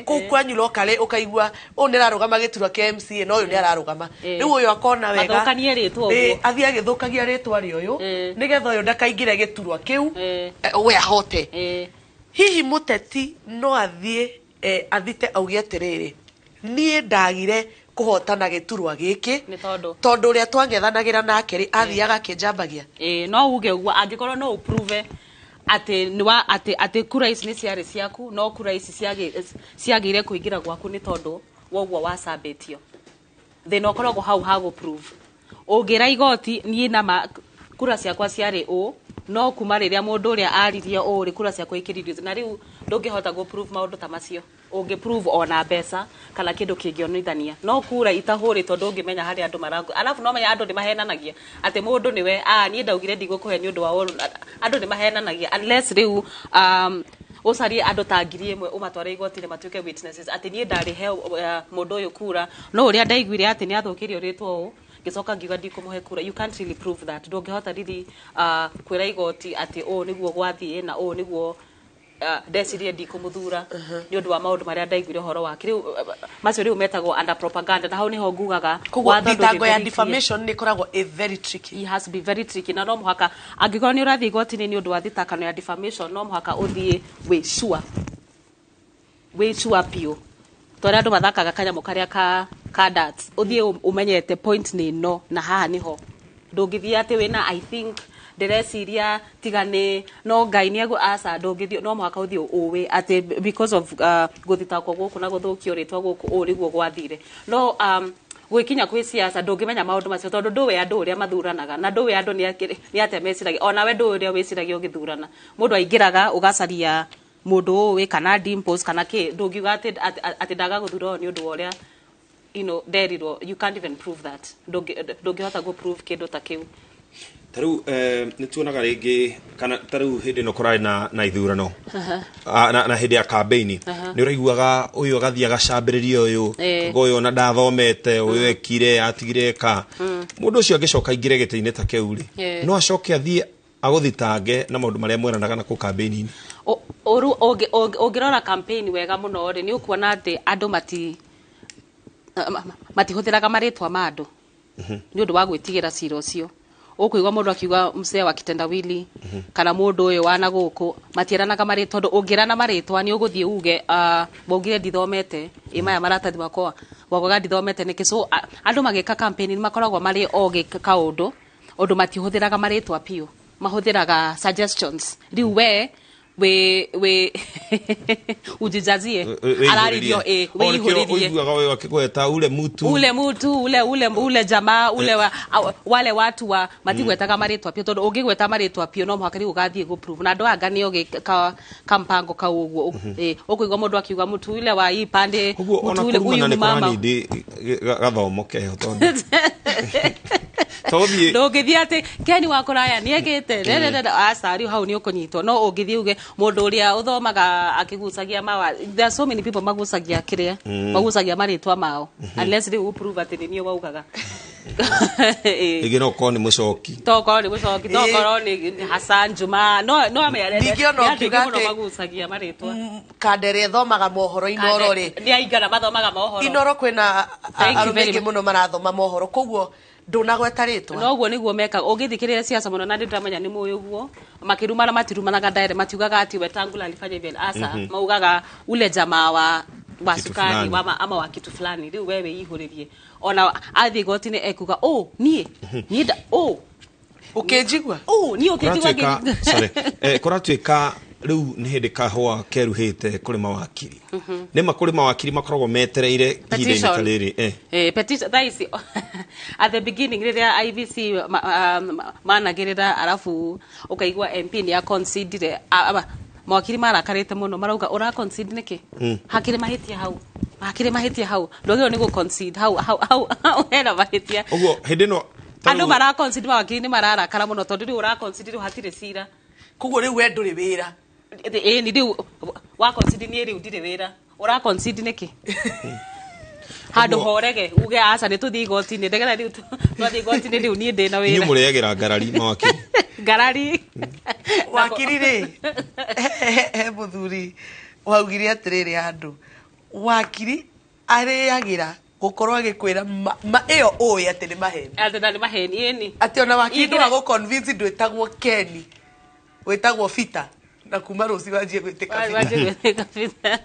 kuu kwanyu lokali ukaigwa u nirarugama giturwa kia MCA no uyu nirarugama riu uyu akona wega athukanie ritwa athia agithukagia ritwa ri uyu nigetha uyu ndakaingire giturwa kiu we ahote hihi muteti no athie athite augie atiriri nie ndagire kuhotana giturwa giki ni tondu uria twangethanagira nake ri athiaga kinjambagia no uge uguo angikorwo no uprove ati kura ici ni ciari ciaku no kura ici ciagire kuingira gwaku ni tondu woguo wasambitio thina ukoragwo hau ha gu prove ungira igoti nie na kura ciakwa ciari no kuma riria mundu uria aririe ri kura ciakwa ikiririo na riu ndungihota gu prove maundu ta macio ungi prove ona mbeca kana kindu kingionithania no kura itahuri tondu ngimenya hari andu marangu alafu no menya andu ni mahenanagia ati mundu niwe nie ndaugire ndigukuhe ni undu wa andu ni mahenanagia unless riu usari andu ta ngiri imwe umatware igoti ni matuike witnesses ati nie ndari he mundu uyu kura no uria ndaiguire ati ni athukirio ritwo gicoka ngiuga ndikumuhe kura you can't really prove that ndungihota really kwira igoti ati niguo gwathie na niguo ndecirie ndikumuthura ni undu wa maundu maria ndaiguire horo wake riu macio riu metagwo under propaganda na hau niho ngugaga thitango ya defamation ni koragwo very tricky it has to be very tricky na no muhaka angikorwo ni urathie igoti ni undu wa thitakano ya defamation no muhaka uthie we sure pio tore andu mathakaga kanyamo karia ka darts uthie umenyete point ni no na haha niho ndungithia ati wina I think direciria tigane no ngai ni asa ndungithio no muhaka uthie uwe ati because of guthitakwo guku na guthukio ritwa guku niguo gwathire no gwikinya kwi siasa ndungimenya maundu macio tondu nduwe andu uria mathuranaga na nduwe andu ni ate meciragia ona we ndu uria wiciragia ugithurana mundu aingiraga ugacaria mundu we kana dimples kana ki ndungiuga ati ndaga guthura ni undu uria derirwo you can't even prove that ndungihota go prove kindu ta kiu taru ni tuonaga ringi kana taru hindi no kurari na ithurano na hindi ya campaign ni uraiguaga uyu agathia agacambiriria uyu ngoyo na ndathomete uyu ekire atigire ka mundu ucio agicoka ingire gitiine ta kiu ri no acoke athie aguthitange na maundu maria mweranaga na ku campaign ongirora campaign wega muno ri ni ukuona ati andu matihuthiraga maritwa ma andu ni undu wa gwitigira cira ucio ukuigwa mundu akiuga msee wa kitendawili kana mundu uyu wana guku matieranaga maritwa tondu ungirana maritwa ni uguthie uge bongire ndithomete imaya maratathi makwa wagoga ndithomete niki so andu magika campaign ni makoragwo mari oge kaundu undu matihuthiraga maritwa pio mahuthiraga suggestions riu we ujijazie alaridio we ihuririe uiguaga wewe akigweta ule mutu ule jamaa ule wale watu wa matigwetaga maritwa pio tondu ungigweta maritwa pio no muhaka riu gathie go prove na ndo anga ni oge kampango ka uguo ukuigwa mundu akiuga mutu ule wa ipande mutu ule uyu mama gathomo keho tondu tothie ndungithie ati keni wakoraya ni egite asari hau ni ukunyitwo no ungithie uge mundu uria uthomaga akigucagia mawa there are so many people magucagia kiria magucagia maritwa mao unless you prove ati ni waugaga igino ko ni mucoki toko ni Hassan Juma no amere digiono kigate magucagia maritwa kadere thomaga mohoro inoro ri ni aingana mathomaga mohoro inoro kwina arumengi muno marathoma mohoro koguo ndunagweta ritwa no guo niguo meka ungithikirira siasa muno na ndamenya ni muyu guo makirumana matirumanaga ndaire matiugaga ati Wetangula alifanya hivyo asa maugaga ule jamaa wa sukari ama wa kitu fulani riu wewe ihuririe ona athi goti ni ekuga nie da ukejigwa nie ukejigwa sorry kuratuika riu ni hindi kahwa keruhite kuri mawakiri ni makuri mawakiri makoragwo metereire hinde nitariri petition that is at the beginning riria IBC managirira arafu ukaigwa MP ni ya concede mawakiri marakarite muno marauga ura concede niki hakiri mahitia hau ndogero ni go concede hau era mahitia ugo hindi no andu mara concede mawakiri ni mararakara muno tondu ri ura concede hatire cira Koguo riu we nduri wira. Ni riu wa concede ni riu ndire wira. Ora concede niki? Handu horege uge aca ni tuthi igoti-ini ndegera riu twathi igoti-ini riu ni ndi na wira. Ni mureagera ngarari mawakiri. Ngarari. Wakiri ri. He muthuri waugire atiriri handu. Wakiri areagira gukorwo agikwira iyo uyu ati ni maheni. Ati ni maheni ini. Ati ona wakiri ndwa go convince ndwetagwo Keni. Wetagwo Fita. Na kuma ruci wanjie gwitika Fita.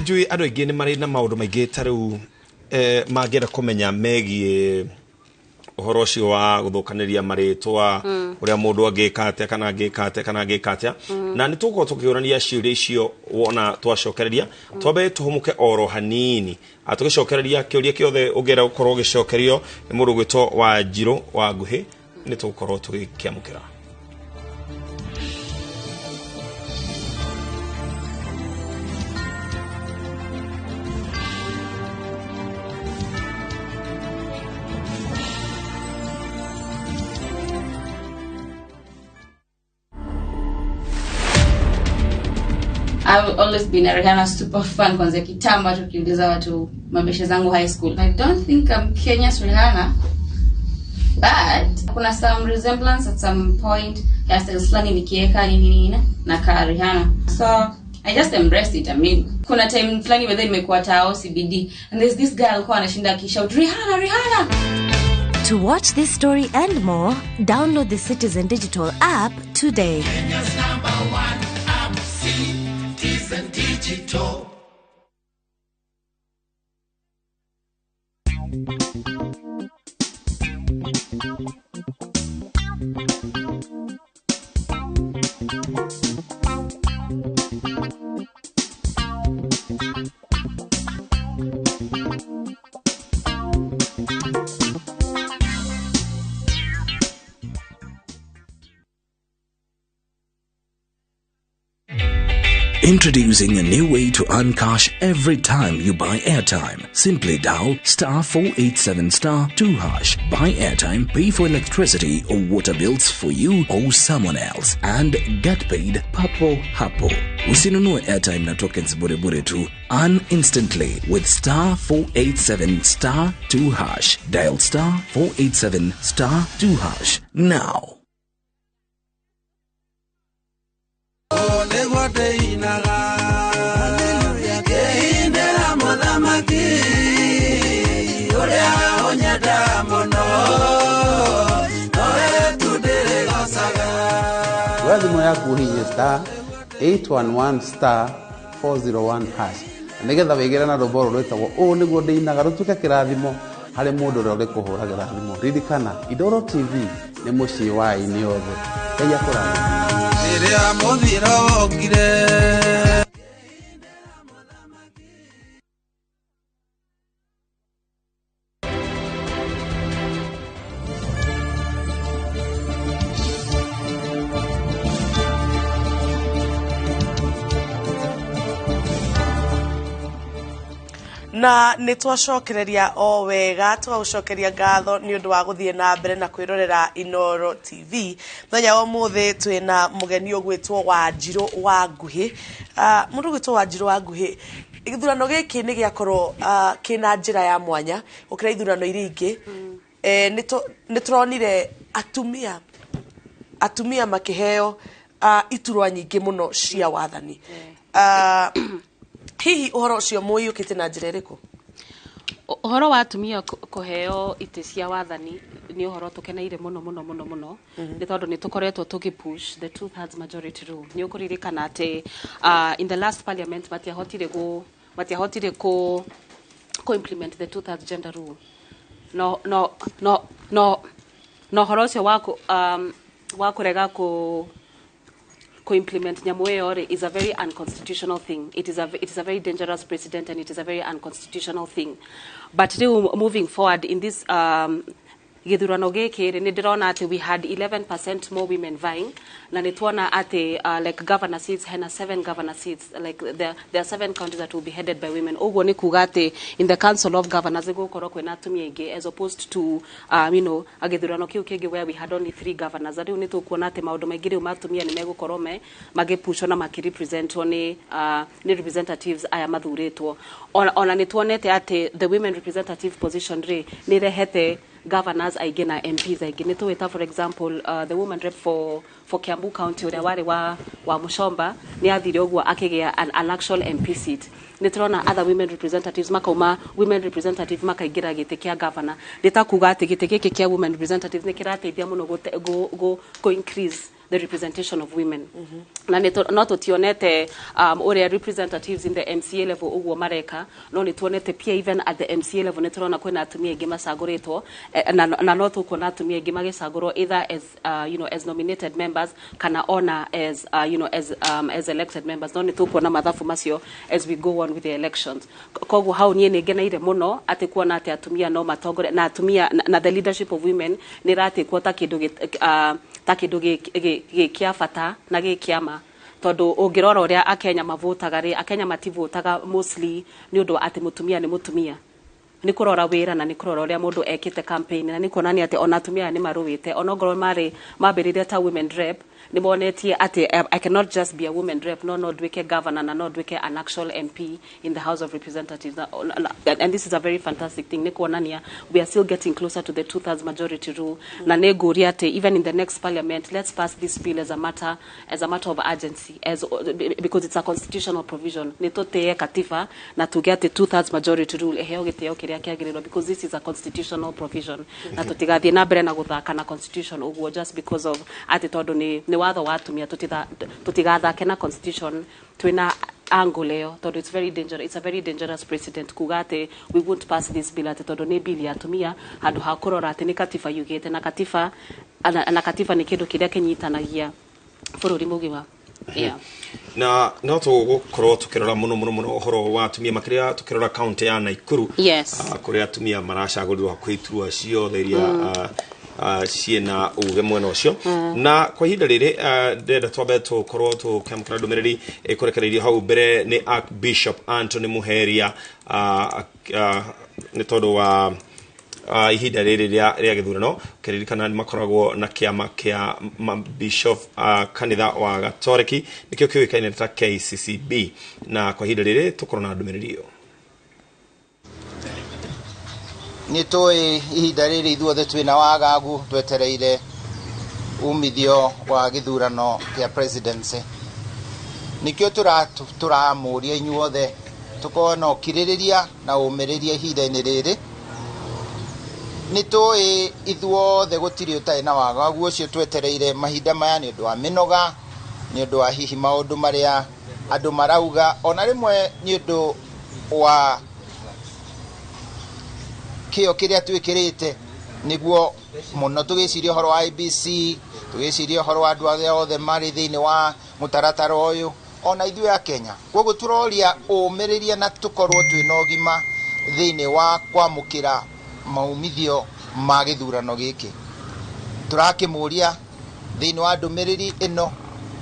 Njui andu aingi ni mari na maundu maingi ta riu mangĩenda kũmenya megie ũhoro ũcio wa gũthũkanĩria marĩtwa ũrĩa mũndũ angĩka atĩa kana angĩka atĩa na nĩ tũgũkorwo tũkĩũrania ciũria icio wona twacokereria twambe tũhũmũke oro hanini tũgĩcokereria kĩũria kĩothe ũngĩenda gũkorwo ũgĩcokerio nĩ mũndũ ũgwĩtwo Wanjirũ wa Nguhĩ nĩ tũgũkorwo tũgĩkĩamũkĩra. I've always been a Rihanna super fan kwanza kitambo tukiuliza watu mabeshe zangu high school. I don't think I'm Kenya's Rihanna, but kuna some resemblance at some point. Hairstyles fulani nikieka nini na ka Rihanna. So I just embraced it. I mean, kuna time fulani whether imekuwa tao CBD and there's this girl alikuwa anashinda akishout Rihanna, Rihanna. To watch this story and more, download the Citizen Digital app today. Kenya's #1 app, Citizen Digital. Introducing a new way to earn cash every time you buy airtime. Simply dial *487*2#. Buy airtime, pay for electricity or water bills for you or someone else, and get paid papo hapo. Usinunue airtime na tokens bure bure tu. Earn instantly with *487*2#. Dial *487*2# now. Thimũ yaku hihinya *811*401#. Nigetha wĩgĩre na rwĩmbo rũrũ rwĩtagwo ũũ nĩguo ndĩinaga rũtuĩke kĩrathimo harĩ mũndũ ũrĩa ũrĩkũhũragĩra thimũ. Ririkana, Idoro TV nĩ mũciĩ wa aini othe. Ngai akũrathime. Rĩrĩa mũthiro wokire na nĩ twacokereria o wega twagucokeria ngatho nĩ ũndũ wa gũthiĩ na mbere na kwĩrorera Inoro TV. Mũthenya wa ũmũthĩ twĩna mũgeni ũgwĩtwo Wanjirũ wa Nguhĩ. Mũndũ ũgwĩtwo Wanjirũ wa Nguhĩ, gĩthurano gĩkĩ nĩ gĩakorwo kĩna njĩra ya mwanya gũkĩra ithurano iria ingĩ. Nĩ tũronire atumia makĩheo iturwa nyingĩ mũno cia wathani. Hihi uhoro ucio mũiyũkĩte na njĩra ĩrĩkũ? Uhoro wa atumia kũheo itĩ cia wathani nĩ uhoro tũkeneire mũno mũno mũno mũno nĩ tondũ nĩ tũkoretwo tũgĩpush the 2/3 majority rule. Nĩ ũkũririkana atĩ in the last parliament matiahotire ku implement the 2/3 gender rule. No uhoro ucio wa kũrega ku implement nyamuyo is a very unconstitutional thing. It is a very dangerous precedent and it is a very unconstitutional thing. But moving forward in this githurano giki ni ndirona ati we had 11% more women vying na ni tuona ati like governor seats hena 7 governor seats, like there are 7 counties that will be headed by women. Uguo ni kuga ati in the council of governors gukorwo kwina atumia ingi as opposed to a githurano kiu kingi where we had only 3 governors. Riu ni tukuona ati maundu maingi riu matumia ni megukorwo magipushwo na makirepresentwo ni representatives aya mathuritwo. Ona ni tuonete ati the women representative position ni rehete governors aige na MPs aige. Ni tuweta for example the woman rep for Kiambu County uria wari wa Mushomba ni athire uguo akigea an actual MP seat. Ni turona other women representatives makauma women representative makaigira gite kia governor. Nditakuga ati gite giki kia women representatives ni kirateithia muno go increase the representation of women. Na not tionete ore representatives in the MCA level uguo mareka, no ni tuonete pia even at the MCA level ni turona kwena atumia ingi macaguritwo na no tukuona atumia ingi magicagurwo either as as nominated members kana ona as as elected members. No ni tukuona mathafu macio as we go on with the elections. Koguo hau nie ni ngenaire muno ati kuona ati atumia no matongore na atumia na the leadership of women ni rati kwota kindu kia fata na gikiama tondu ungirora uria akenya mavotaga akenya mativotaga mostly ni undu ati mutumia ni mutumia ni kurora wira na ni kurora uria mundu ekite campaign na ni kuonania ati ona atumia ni maruwite onogoro mabirire ta women rep ni bonetie ati I cannot just be a woman rep no dwike governor na no dwike an actual MP in the House of Representatives, and this is a very fantastic thing. Ni kuonania we are still getting closer to the 2/3 majority rule na ne goria ati even in the next parliament let's pass this bill as a matter of urgency because it's a constitutional provision. Ni tote katiba na to get the 2/3 majority rule eheo giteo kiria kiagiriro because this is a constitutional provision na tutigathie na mbere na guthaka na constitution uguo just because of ati tondu ni watho wa atumia tutigathake na constitution twina angoleo tondu it's a very dangerous precedent kuga ati we won't pass this bill ati tondu ni bill ya atumia handu ha kurora ati ni katiba yugite na katiba ni kindu kiria kinyitanagia bururi mugima. Yeah. Na no tugukorwo tukirora muno uhoro wa atumia makiria tukirora county ya Naikuru. Yes. Kuria atumia maracagurirwo kwiturwa cio theria ciena uge mwena ucio na kwa ihinda riri ndenda twambe tukorwo tukemukira ndumiriri ikurekereirio hau mbere ni Archbishop Anthony Muheria ni tondu wa ihinda riri ria githurano kiririkana ni makoragwo na kiama kia bishop kanitha wa Gatoreki nikio kiwikaine ta KCCB na kwa ihinda riri tukorwo na ndumiriri iyo. Ni toi ihinda riri ithuothe twina wagagu twetereire umithio wa githurano kia presidency nikio turamuria inyuothe tukona ukiririria na umiriria ihinda-ini riri ni toi ithuothe gutiri utai na wagagu ucio twetereire mahinda maya ni undu wa minoga ni undu wa hihi maundu maria andu marauga ona rimwe ni undu wa kio kiria twikirite niguo muno tugiciria horo wa IBC tugiciria horo wa andu othe mari thiini wa mutaratara uyu ona ithuĩ a Kenya koguo turoria umiriria na tukorwo twina ugima thiini wa kwamukira maumithio ma githurano giki turakimuria thiini wa ndumiriri ino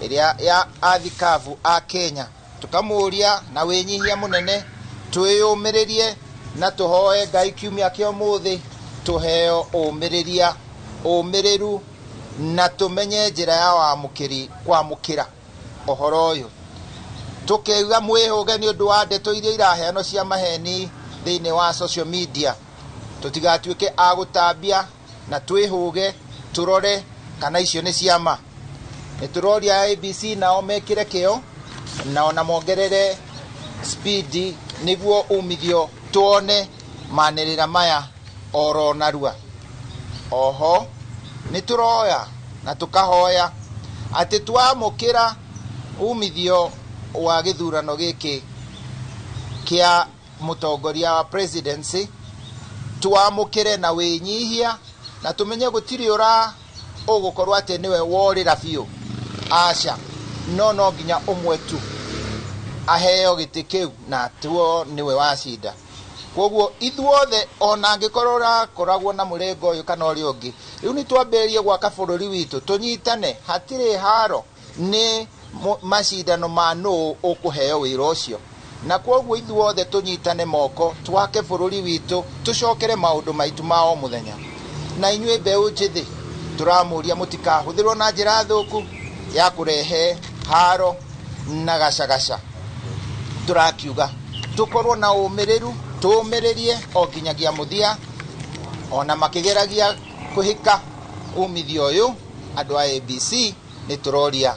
iria ya athikavu a Kenya tukamuria na winyihia munene twiyumiririe na tuhoe Ngai kiumia kio muthi tuheo umiriria umiriru na tumenye njira ya wamukiri kwamukira ohoro uyu tukeiga mwihuge ni undu wa ndeto iria iraheano cia maheni thiini wa social media tutigatuike agutambia na twihuge turore kana icio ni ciama ni turoria ABC nao mekire kio na ona mongerere speed niguo umithio tuone manirira maya oro narua. Oho ni turoya na tukahoya ati twamukira umithio wa githurano giki kia mutongoria wa presidency twamukire na winyihia na tumenye gutiri ura ugukorwa ati niwe worira biu aca no nginya umwe tu aheo giti kiu na tuo niwe wacinda koguo ithuothe ona angikorora koragwo na murengo uyu kana uri ungi riu ni twamberie gwaka bururi witu tunyitane hatiri haro ni macindano ma no ukuheo wira ucio na koguo ithuothe tunyitane moko twake bururi witu tucokere maundu maitu ma o muthenya na inyue mbeu njithi turamuria mutikahuthirwo na njira thuku ya kurehe haro na gacagaca turakiuga tukorwo na umiriru tumiririe o nginyagia muthia ona makigeragia kuhika umithio uyu andu a ABC ni turoria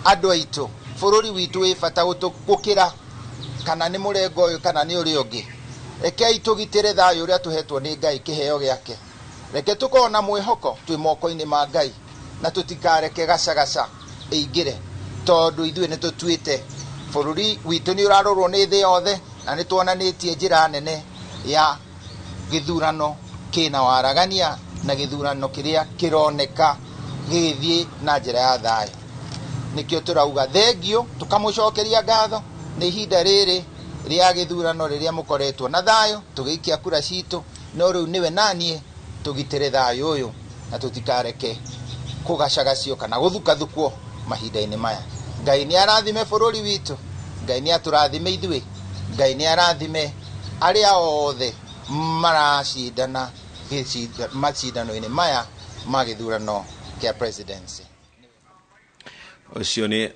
andu aitu bururi witu wi bata gukira kana ni murengo uyu kana ni uri ungi reke itugitire thayo uria tuhetwo ni Ngai kiheo giake reke tukona mwihoko twi moko-ini ma Ngai na tutikareke gacagaca ingire tondu ithuĩ nĩ tũtuĩte bũrũri witũ nĩ ũrarorwo nĩ thĩ yothe na nĩ tuonanĩtie njĩra nene ya gĩthurano kĩna waragania na gĩthurano kĩrĩa kĩroneka gĩgĩthiĩ na njĩra ya thayũ nĩkĩo tũrauga thengio tũkamũcokeria ngatho nĩ ihinda rĩrĩ rĩa gĩthurano rĩrĩa mũkoretwo na thayũ tũgĩikia kura citũ no rĩu nĩwe naniĩ tũgitĩre thayũ ũyũ na tũtikareke kũgacagacio kana gũthukathukwo mahinda-inĩ maya Ngai nĩ arathime bũrũri witũ Ngai nĩ atũrathime ithuĩ Ngai nĩ arathime arĩa othe maracindana macindano-inĩ maya ma gĩthurano kĩa presidency ucio ni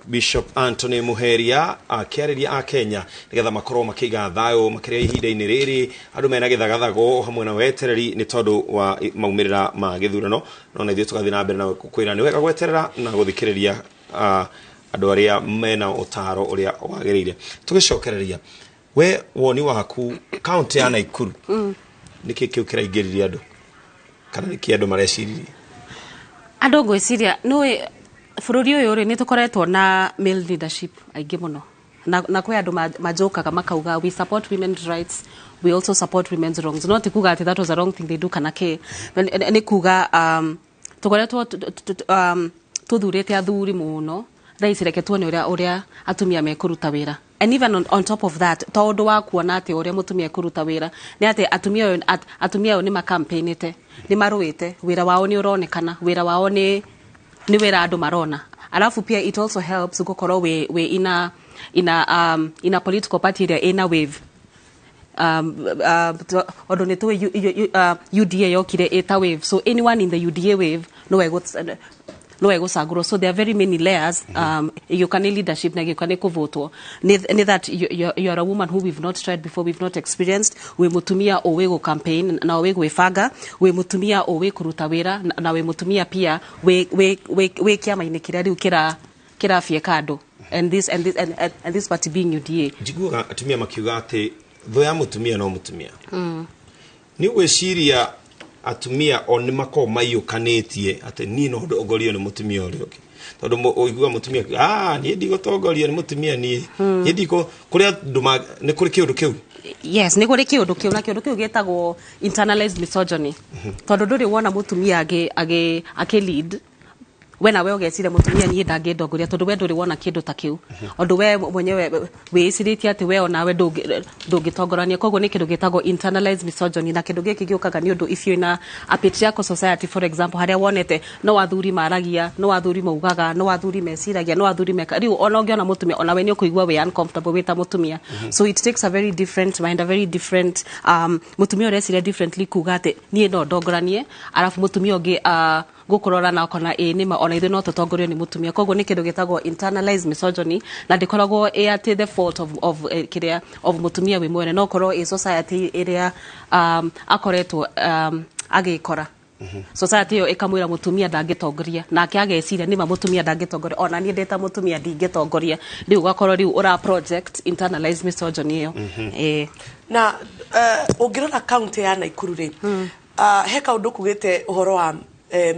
Bishop Anthony Muheria akiariria a Kenya nigetha makorwo makiga thayo makiria ihinda-inĩ rĩrĩ andu mena githagathago hamwe na wetereri ni tondu wa maumirira ma githurano no na ithuĩ tugathii na mbere na kwĩra ni wega gweterera na guthikiriria andu aria mena utaro uria wagĩrĩire tugicokereria we woni waku county ya Naikuru niki kiu kiraingĩriria andu kana niki andu mareciririe andu ngwĩciria nĩ bururi uyu ri ni tukoretwo na male leadership aingi muno na kwe andu majokaga makauga we support women's rights we also support women's wrongs not kuga ati that was a wrong thing they do kana ke ni kuga tukoretwo tuthurite athuri muno raicireke tuone uria atumia mekuruta wira and even on top of that tondu wa kuona ati uria mutumia ekuruta wira ni ati atumia ni makampeinite ni maruite wira wao ni uronekana wira wao ni wira andu marona alafu pia it also helps gukorwo we in a political party area in a wave odo ne to UDA yokire eta wave so anyone in the UDA wave no ego saguro so there are very many layers you can leadership na you can kuvotwo ni that you are a woman who we've not tried before we've not experienced we mutumia owe go campaign na owe go ifanga we mutumia owe kuruta wira na we mutumia pia we kiama ine kira riu kira fie kado and this party being UDA jiguga atumia makiuga ati tho ya mutumia no mutumia ni gwiciria atumia oni mako mayukanetie ati ni no ndogorio ni mutumia uri okay tondu uigua mutumia ni ndigotongorio ni mutumia ni ndiko kuria nduma ni kuri kiundu kiu yes ni kuri kiundu kiu na kiundu kiu getagwo internalized misogyny tondu nduri wona mutumia age lead wena we ogecire mutumia ni ndangĩndongoria tondu we nduri wona kindu ta kiu ondu we mwenyewe wĩcirĩtie ati we onawe ndũngĩtongorania koguo ni kindu gĩtagwo internalized misogyny na kindu gĩkĩ gĩũkaga ni undu if you in a patriarchal society for example haria wonete no athuri maragia no athuri maugaga no athuri meciragia no athuri meka riu ona ũngĩona mutumia ona we ni ũkũigua we uncomfortable wita mutumia so it takes a very different mind a very different mutumia ũreciria differently kuga ati niĩ no ndongoranie arafu mutumia ũngĩ gukorora na kona nima ona ithu no tutongorio ni mutumia koguo ni kindu gitagwo internalized misogyny na ndikoragwo at the fault of mutumia we mwene no korwo a society area akoretwo agikora society yo ikamwira mutumia ndangĩtongoria nake ageciria nima mutumia ndangĩtongoria ona ni ndeta mutumia ndingĩtongoria riu gakorwo riu ura project internalized misogyny yo na ungirona county ya Naikuru ri he kaundu kugite uhoro wa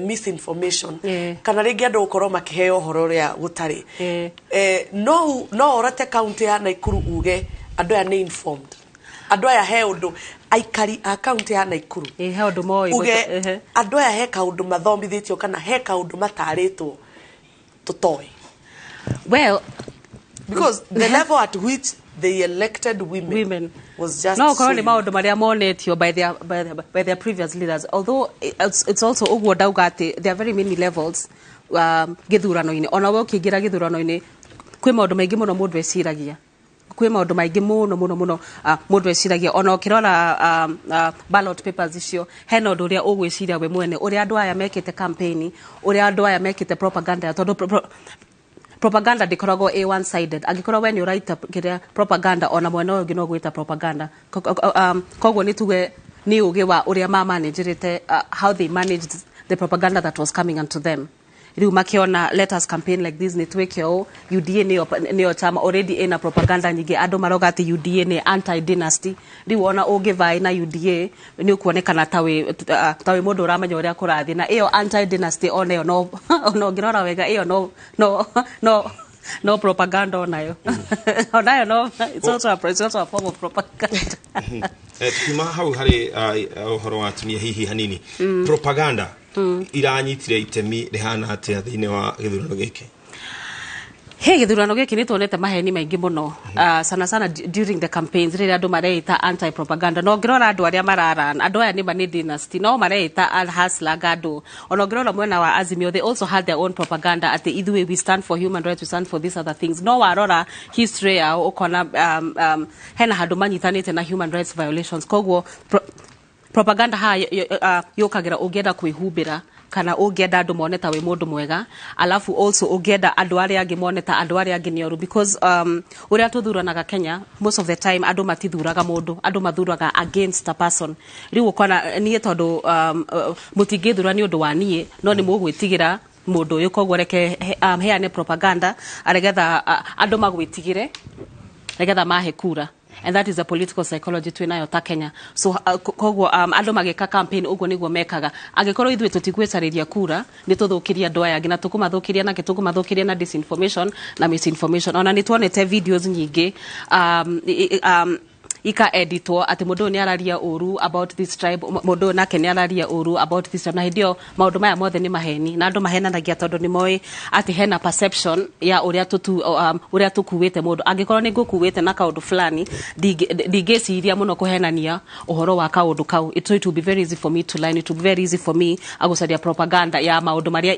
misinformation kana ringi andu gukorwo makiheo uhoro ria gutari no orate county ya Naikuru uge andu ya informed andu aya he undu aikari a county ya Naikuru he undu moi uge andu aya he kaundu mathomithitio kana he kaundu mataritwo tutoi because the level at which they elected women was just no korwo ni maundu maria monetio by their previous leaders, although it's also ugwo dauga ati there are very many levels githurano-ini ona we ukiingira githurano-ini kwi maundu maingi muno mundu eciragia kwi maundu maingi muno mundu eciragia ona ukirora ballot papers icio hena undu uria ugwiciria we mwene uria andu aya mekite campaign uria andu aya mekite propaganda tondu propaganda ndikoragwo one sided angikorwo we ni uraita kiria propaganda ona mwena ungi no gwita propaganda koguo ni tuge ni ugi wa uria managirite how they managed the propaganda that was coming unto them. Riu makiona let us campaign like this ni twekeo UDA ni chama already ina propaganda nyingi andu maroga ati UDA ni anti dynasty. Riu ona ungivai na UDA ni ukuonekana tawe mundu uramenya uria kurathi na iyo anti dynasty ona yo no ngirora wega iyo no propaganda onayo onayo no it's also a form of propaganda. Tukima hau hari uhoro wa tumia hihi hanini propaganda iranyitire itemi rihana atia thiine wa githurano giki. Githurano giki ni tuonete maheni maingi muno sana during the campaigns riri andu mareita anti propaganda no ngirora andu aria mararan andu aya ni mani dynasty no mareita al hustler gado ona ngirora mwena wa Azimio they also had their own propaganda at the either way we stand for human rights we stand for these other things no warora history yao ukona hena handu manyitanite na human rights violations koguo propaganda yokagira ugenda kwihubira kana ugenda andu moneta we mundu mwega alafu also ugenda andu aria angi moneta andu aria angi nioru because uria tuthuranaga Kenya most of the time andu matithuraga mundu andu mathuraga against a person riu ukona nie tondu mutingithura ni undu wa nie no ni mugwitigira mundu uyu koguo reke heane propaganda aregetha andu magwitigire regetha mahe kura. And that is the political psychology twinayo ta Kenya. So koguo andu magika campaign uguo niguo mekaga agikorwo ithuĩ tutigwicariria kura ni tuthukiria andu aya ngina tukumathukiria na tukumathukiria na disinformation na misinformation ona ni tuonete videos nyingi ika editwo ati mundu ni araria uru about this tribe mundu nake ni araria uru about this tribe na hindio maundu maya mothe ni maheni na andu mahenanagia tondu ni moi ati hena perception ya uria tukuwete mundu angikorwo ni ngukuwete na kaundu fulani digeciria muno kuhenania uhoro wa kaundu kau it will be very easy for me to lie it will be very easy for me agucaria propaganda ya maundu maria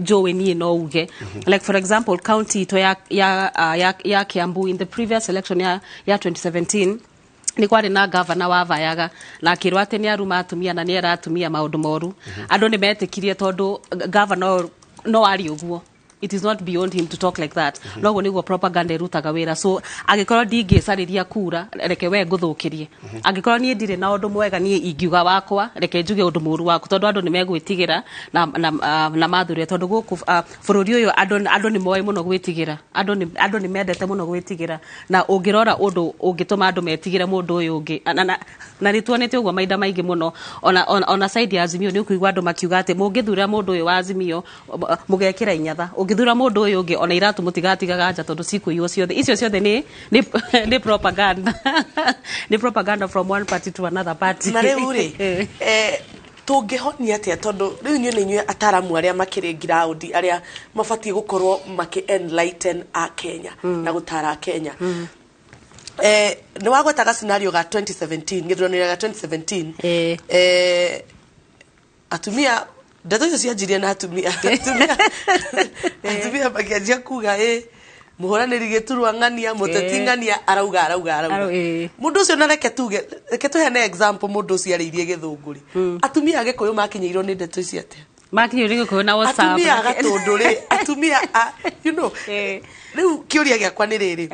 jowe ni no uge like for example county to ya Kiambu in the previous election ya 2017 ni kwari na governor wa Vayaga na kirwa ati ni aruma atumia na ni aratumia maundu moru andu ni metikirie tondu governor no ari uguo it is not beyond him to talk like that no go niguo propaganda irutaga wira so agikorwo ndingicariria kura reke we nguthukirie agikorwo nie ndire na undu mwega nie ingiuga wakwa reke njuge undu muru waku tondu andu ni megwitigira na mathure tondu guku bururi uyu andu ni moe muno gwitigira andu ni mendete muno gwitigira na ungirora undu ungituma andu metigire mundu uyu ungi na nituonete uguo maida maingi muno ona side ya Azimio ni ukuigwa andu makiuga ati mungithura mundu uyu wa Azimio mugekira inyatha ungithura mundu uyu ungi ona iratu mutigatigaga nja tondu cikuiyo ciothe icio ciothe ni propaganda ni propaganda from one party to another party na riu ri tungihonia atia tondu riu ni nyue ataramu aria makiri ground aria mabati gukorwo maki enlighten a Kenya na gutara Kenya ni wagwetaga scenario ga 2017 githurano ga 2017 atumia ndato icio cianjirie na atumia bakianjia kuga muhoraniri giturwa ngania muteti ngania arauga mundu ucio na reke tuhene example mundu ucio ariirie githunguri atumia agikuyu makinyiirwo ni ndeto icio atia makinyiirwo gikuyu na WhatsApp atumia gatunduri atumia you know riu kiuria giakwa ni riri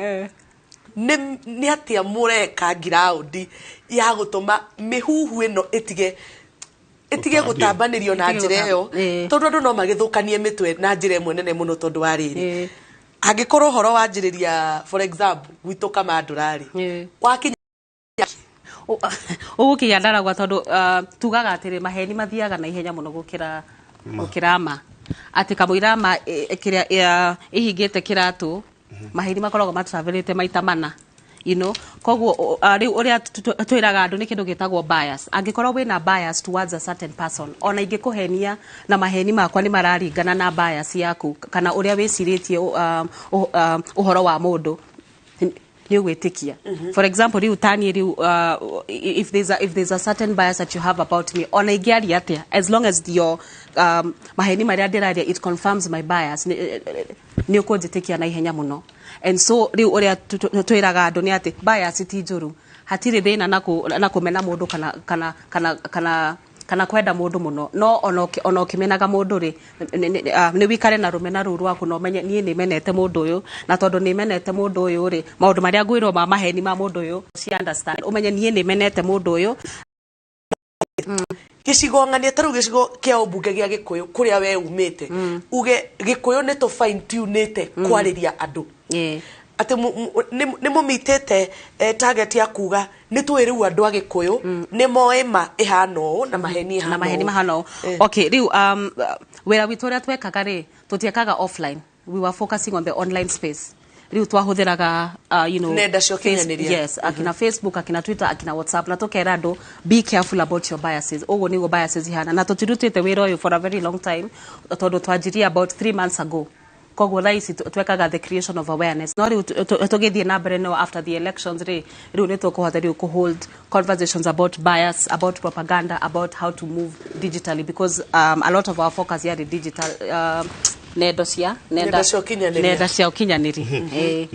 ni atia mureka ground ya gutuma mihuhu ino itige gutambanirio na njira iyo tondu andu no magithukanie mitwe na njira imwe nene muno tondu wa riri angikorwo horo wanjiriria for example gwitu kama ndurari wakinya ugukinya ndaragwa tondu tugaga atiri maheni mathiaga na ihenya muno gukira ma ati kamuira ma kiria ihingite kiratu maheni makoragwo matravelete maita mana you know koguo riu uria twiraga andu ni kindu gitagwo bias angikorwo wina bias towards a certain person ona ingikuhenia na maheni makwa ni mararingana na bias yaku kana uria wiciritie uhoro wa mundu ni ugwitikia. For example, riu tani riu if there's a certain bias that you have about me, ona igiari atia, as long as your maheni maria ndiraria it confirms my bias, ni ukunjitikia na ihenya muno. And so riu uria twiraga andu ni ati bias ti njuru, hatire thina na kumena mundu kana kwenda mundu muno, no ona ukimenaga mundu ri ni wikare na rumena ruru waku no menye nie ni menete mundu uyu, na tondu ni menete mundu uyu ri maundu maria ngwirwo ma maheni ma mundu uyu si understand umenye nie ni menete mundu uyu. Gicigo ng'ania taru gicigo kia ubunge gia Gikuyu kuria we umite uge Gikuyu ni to fine tunete kwariria andu ati ni mumitete target ya kuga ni twiriu andu a Gikuyu ni moema ihano na maheni mahano. Okay, riu wera witoria twekaga ri tutiekaga offline, we were focusing on the online space. Riu twahuthiraga nenda cio kinyanĩria. Yes, akina Facebook, akina Twitter, akina WhatsApp, na tukera andu be careful about your biases. Ogo nigo biases ihana na tutirutite wira uyu for a very long time, tondu twanjiria about 3 months ago. Kogo raisi twekaga the creation of awareness. No riu tugithie na mbere no after the elections riu ni tukuhota riu ku hold conversations about bias, about propaganda, about how to move digitally, because a lot of our focus here is digital. Nenda cia ukinyaniri.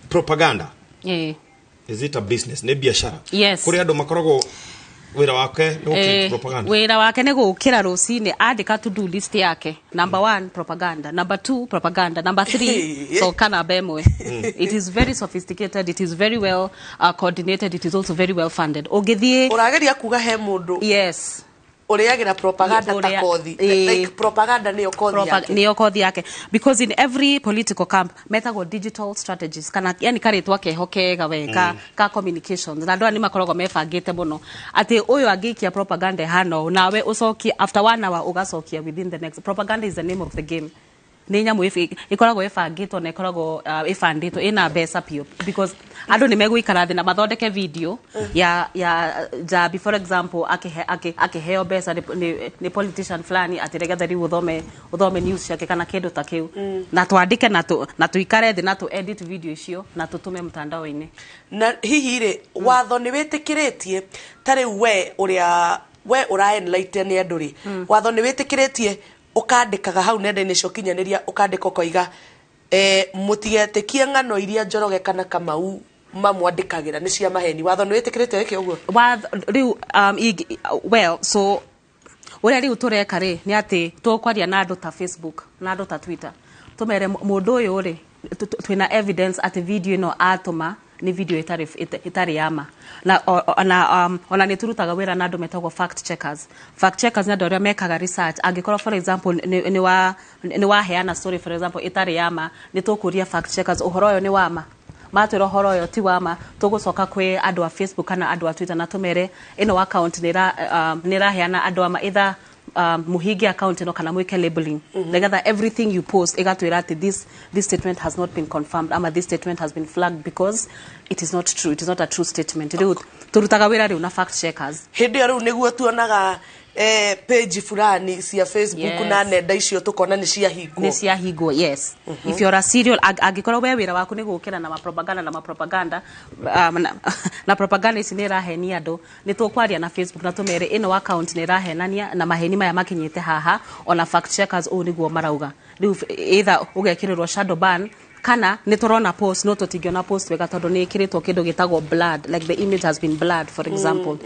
Propaganda. Is it a business? Ne biashara. Yes. Kuri andu makoragwo wira wake ni propaganda. Wira wake ni gukira rucini andika to do list yake. Number 1 propaganda, number 2 propaganda, number 3 so kana bemwe. It is very sophisticated, it is very well coordinated, it is also very well funded. Ogithie urageria kuga he mundu. Yes. Ureagira propaganda ta kothi, like propaganda niyo kothi yake. Niyo kothi yake, because in every political camp metago digital strategies kana yani karitwa kehokega weka ka communications na ndo ni makoragwo mebangite muno ati uyu agikia propaganda hano nawe ucokie after 1 hour ugacokia within the next. Propaganda is the name of the game. Ni nyamu ikoragwo ebangitwo na ikoragwo ebanditwo ina mbeca pio, because andu ni meguikara thi na mathondeke video ya Jabi for example akiheo mbeca ni politician flani atiregetha riu uthome news yake kana kindu ta kiu na twandike na tuikare thi na tu edit video icio na tutume mtandao-ini. Na hihi ri watho ni witikiretie tari we ura enlighten ni andu ri watho ni witikiretie ukandikaga hau nenda-ini cio kinyaniria ukandika koiga mutigetikie ng'ano iria njoroge kana Kamau mamwandikagira ni cia maheni. Watho ni witikirite wiki uguo riu well so uria riu tureka ri ni ati tukwaria na andu ta Facebook na andu ta Twitter tumere mundu uyu ri twina evidence ati video ino atuma ni video itari yama na ona ni turutaga wira na andu metagwo fact checkers na andu aria mekaga research. Angikora for example ni waheana story for example itari yama ni tukuria fact checkers uhoro uyu ni wama matwira uhoro uyu ti wama tugucoka kwi andu a Facebook kana andu a Twitter na tumere ino account ni raheana andu ama either muhigi account no kana mwike labeling negather everything you post igatwira ati this statement has not been confirmed ama this statement has been flagged because it is not true, it is not a true statement. Riu turutaga wira riu na fact checkers hindi riu niguo tuonaga page fulani cia Facebook na nenda icio tukona ni cia hingwo yes. If you're a serial agikora we wira waku ni gukira na propaganda na propaganda ici ni raheni andu ni tukwaria na Facebook na tumere ino account ni rahenania na maheni maya makinyite haha ona fact checkers o niguo marauga riu either ugekirirwo shadow ban kana ni turona post no tutingiona post wega tondu ni ikiritwo kindu gitagwo blood, like the image has been blurred for example.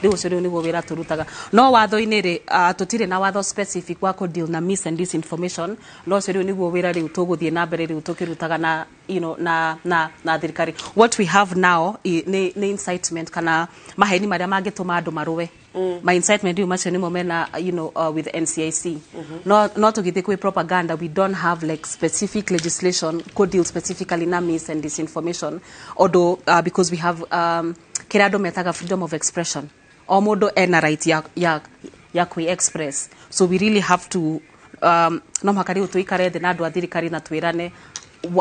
Riu ucio ni guo wira turutaga no watho-ini ri tutire na watho specific wa deal na mis and disinformation no ucio ni guo wira riu tuguthie na mbere riu tukirutaga na na thirikari. What we have now ni incitement kana maheni maria mangituma andu maruwe my incitement you macho ni momena with NCIC no tugithi kwi propaganda we don't have like specific legislation could deal specifically na mis and disinformation although because we have kirado metaga freedom of expression o mundu ena right ya ku express, so we really have to no makari utuikare na andu a thirikari na twirane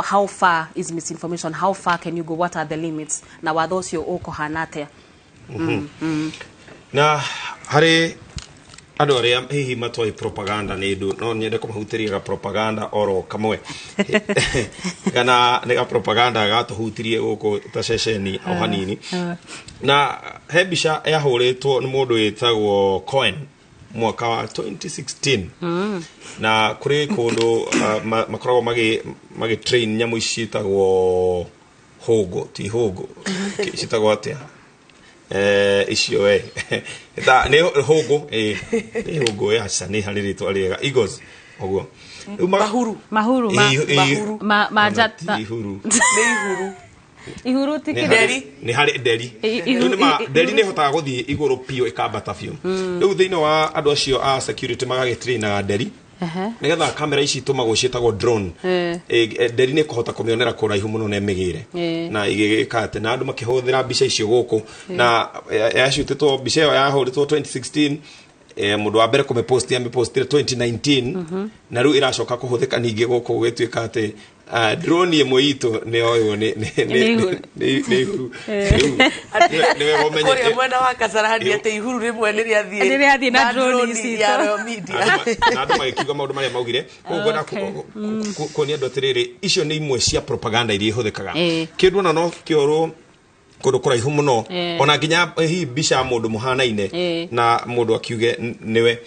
how far is misinformation, how far can you go, what are the limits na watho ucio ukuhana atia. Na hari Andå arä a hihi matoi propaganda nä ndå no nyende kå mahutĩria ga propaganda oro kamwe kana nä ga propaganda gatå hutirie gå ta ceceni o hanini na he mbica yahå rä two nä må ndå wä tagwo Cohen mwaka wa 2016 na kå rä kå ndå makoragwo magä train nyamå ici citagwo hũngũ ti hũngũ citagwo atä icio we ta nä hũngũ nä hũngũ yaca nä harä rä twa rĩega Eagles oguo mahuru ihuru tikideri nä harä nderi nderi nä hotaga gå thiä igå rå piå ä kambata biå rä u thä inä wa andå acio a security magagä trainaga nderi nä getha kamera ici tåmagwo ciätagwo drone nderi nä kå hota kå mä onera kå raihu må no na mä gä re na igä gä ka atä na andå makä hå thä ra mbica icio gå kå na yacutä two mbica ä yo yahå rä two 2016 må ndå wa mbere kå mä post ya mä postire 2019 na rä u ä racoka kå hå thä ka ningä gå kå gå gä tuä ka atä drone ĩmwe itũ nĩ oywo nĩ ihuru kũrĩa mwena wa Kasarani atĩ ihuru rĩmwe nĩ rĩathiĩ na drone citũ media na andũ magĩkiuga maũndũ marĩa maugire ngwenda kuonia andũ atĩrĩrĩ icio nĩ imwe cia propaganda iria ihũthĩkaga kĩndũ ona no kĩorwo kũndũ kũraihu mũno ona nginya hihi mbica ya mũndũ mũhanaine na mũndũ akiuge nĩwe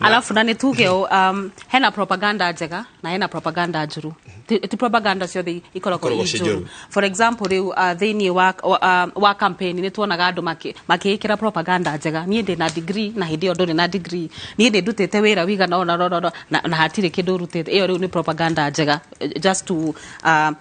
alafu na nituge hena propaganda njega na hena propaganda njuru ti propaganda ciothe ikoragwo njuru for example riu thini wa campaign ni tuonaga andu makikira propaganda njega nie ndi na degree na hindi nduri na degree nie ndi ndutite wira wiga na hatire kindu rutite iyo riu ni propaganda njega just to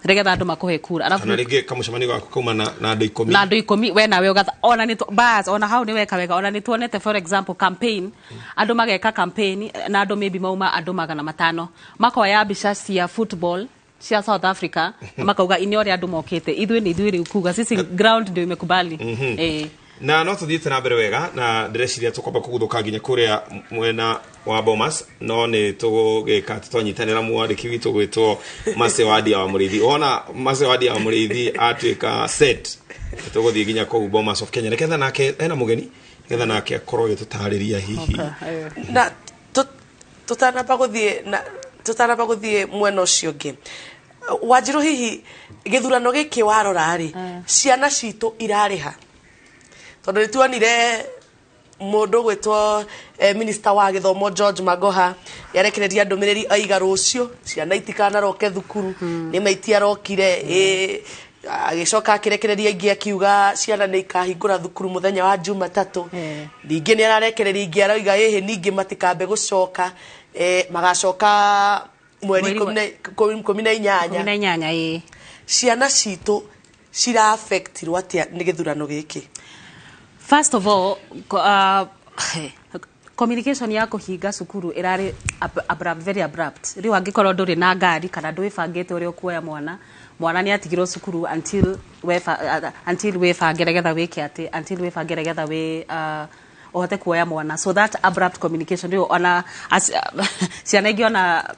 regetha andu makuhe kura alafu na ringi kamucemani gako kuma na andu 10 na andu 10 we nawe ugatha ona ni bas ona hau ni weka wega ona ni tuonete for example campaign andu mageka campaign na andu maybe mauma andu 500 makoya mbica cia football cia South Africa makauga ini ore andu mokete ithuĩ riu kuga sisi ground ndio imekubali na no tuthiĩte na mbere wega na ndĩreciria tũkwamba kũguthũka nginya kũrĩa mwena wa Bomas no nĩ tũgĩka tũnyitanĩra mwandĩki witũ gwĩtwo Macewadi wa Mũrĩithi ona Macewadi wa Mũrĩithi atuĩka set tũgũthiĩ nginya kũu Bomas of Kenya nĩgetha nake ena mũgeni nĩgetha nake akorwo agĩtũtarĩria hihi na tutanamba guthie mwena ucio ngi Wanjiru hihi githurano giki warora ri ciana citũ irariha tondu ni tuonire mundu gwitwo minister wa githomo George Magoha yarekereria ndumiriri aiga rucio ciana itikana roke thukuru ni maitia rokire agicoka akirekereria ingi akiuga ciana ni ikahingura thukuru muthenya wa Jumatatu ningi ni ararekereria ingi arauga hihi ningi matikambe gucoka magacoka mweri 18 ciana citũ cira affectirwo atia ni githurano giki first of all communication ya kuhinga cukuru irari very abrupt riu angikorwo nduri na ngari kana ndwibangite uri ukuoya mwana ni atigirwo cukuru until webangeregetha wiki ati until webangeregetha we ohote kuoya mwana so that abrupt communication riu ona ciana ingi ona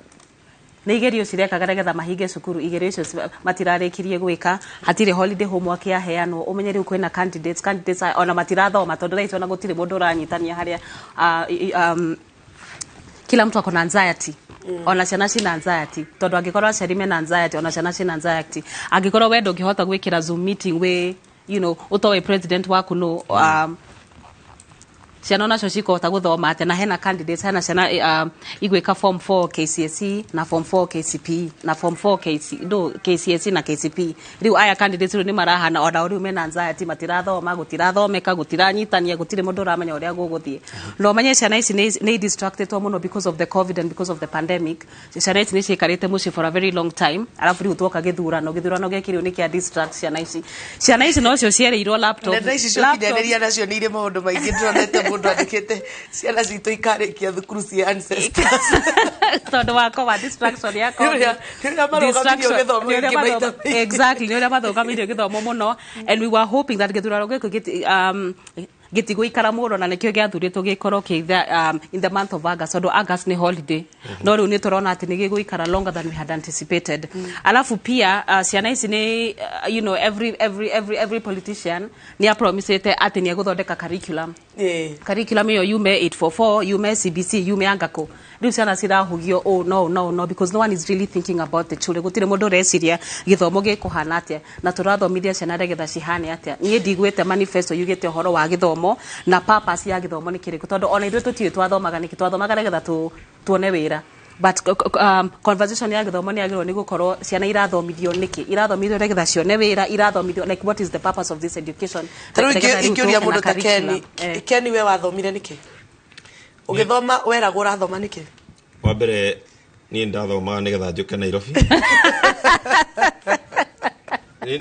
neigerio cireka geregetha mahinge cukuru igerio icio matirarikirie gwika hatire holiday homework ya heano umenye riu kwina candidates ona matirathoma tondu raitwo na gutire mundu uranyitania haria kila mtu akona anxiety ona ciana cina anxiety tondu angikorwo aciari mena anxiety ona ciana cina anxiety angikorwo wendo ngihota gwikira Zoom meeting we utowe president waku no ciana nacio cikota guthoma ate na hena candidates hena ciana igwika form 4 KCSE na form 4 KCPE na form 4 KCSE na KCPE riu aya candidates riu ni marahana ona riu mena anxiety matirathoma gutirathomeka gutiranyitania gutire mundu uramenya uria guguthie no manye ciana ici ni distracted muno because of the covid and because of the pandemic ciana ici ni cikarite muci for a very long time alafu riu twoka githurano gekiriu ni kia distract ciana ici no cio ciereirwo laptop na ici cio kinyaneria nacio ni ire maundu maingi ndronete mundu andikite ciana citũ ikarikia thukuru cia ancestors tondu wako wa distraction yako exactly ndio mathogamirio githomo muno and we were hoping that githurano giki gitigũikara mũno na nikio gĩathuritwo gikorwo in the month of August tondu August ni holiday no riu ni turona ati ni gĩgũikara longer than we had anticipated alafu pia ciana ici ni every politician ni promisete ati ni guthondeka curriculum curriculum iyo yume 844 yume CBC yume angako riu ciana cirahugio no because no one is really thinking about the children gutire mundu reciria githomo gikuhana atia na turathomithia ciana regetha cihane atia nie ndigwete manifesto yugite horo wa githomo na purpose ya githomo ni kiriku tondu ona ithu tutiwe twathomaga niki twathomaga regetha tuone wira but conversation ya githomo ni agirwo ni gukorwo ciana irathomithio niki irathomithio regetha cione wira irathomithio like what is the purpose of this education taru ikiuria mundu ta Keni we wathomire niki ugithoma weragwo urathoma niki wa mbere ni ndathoma nigetha njuke Nairobi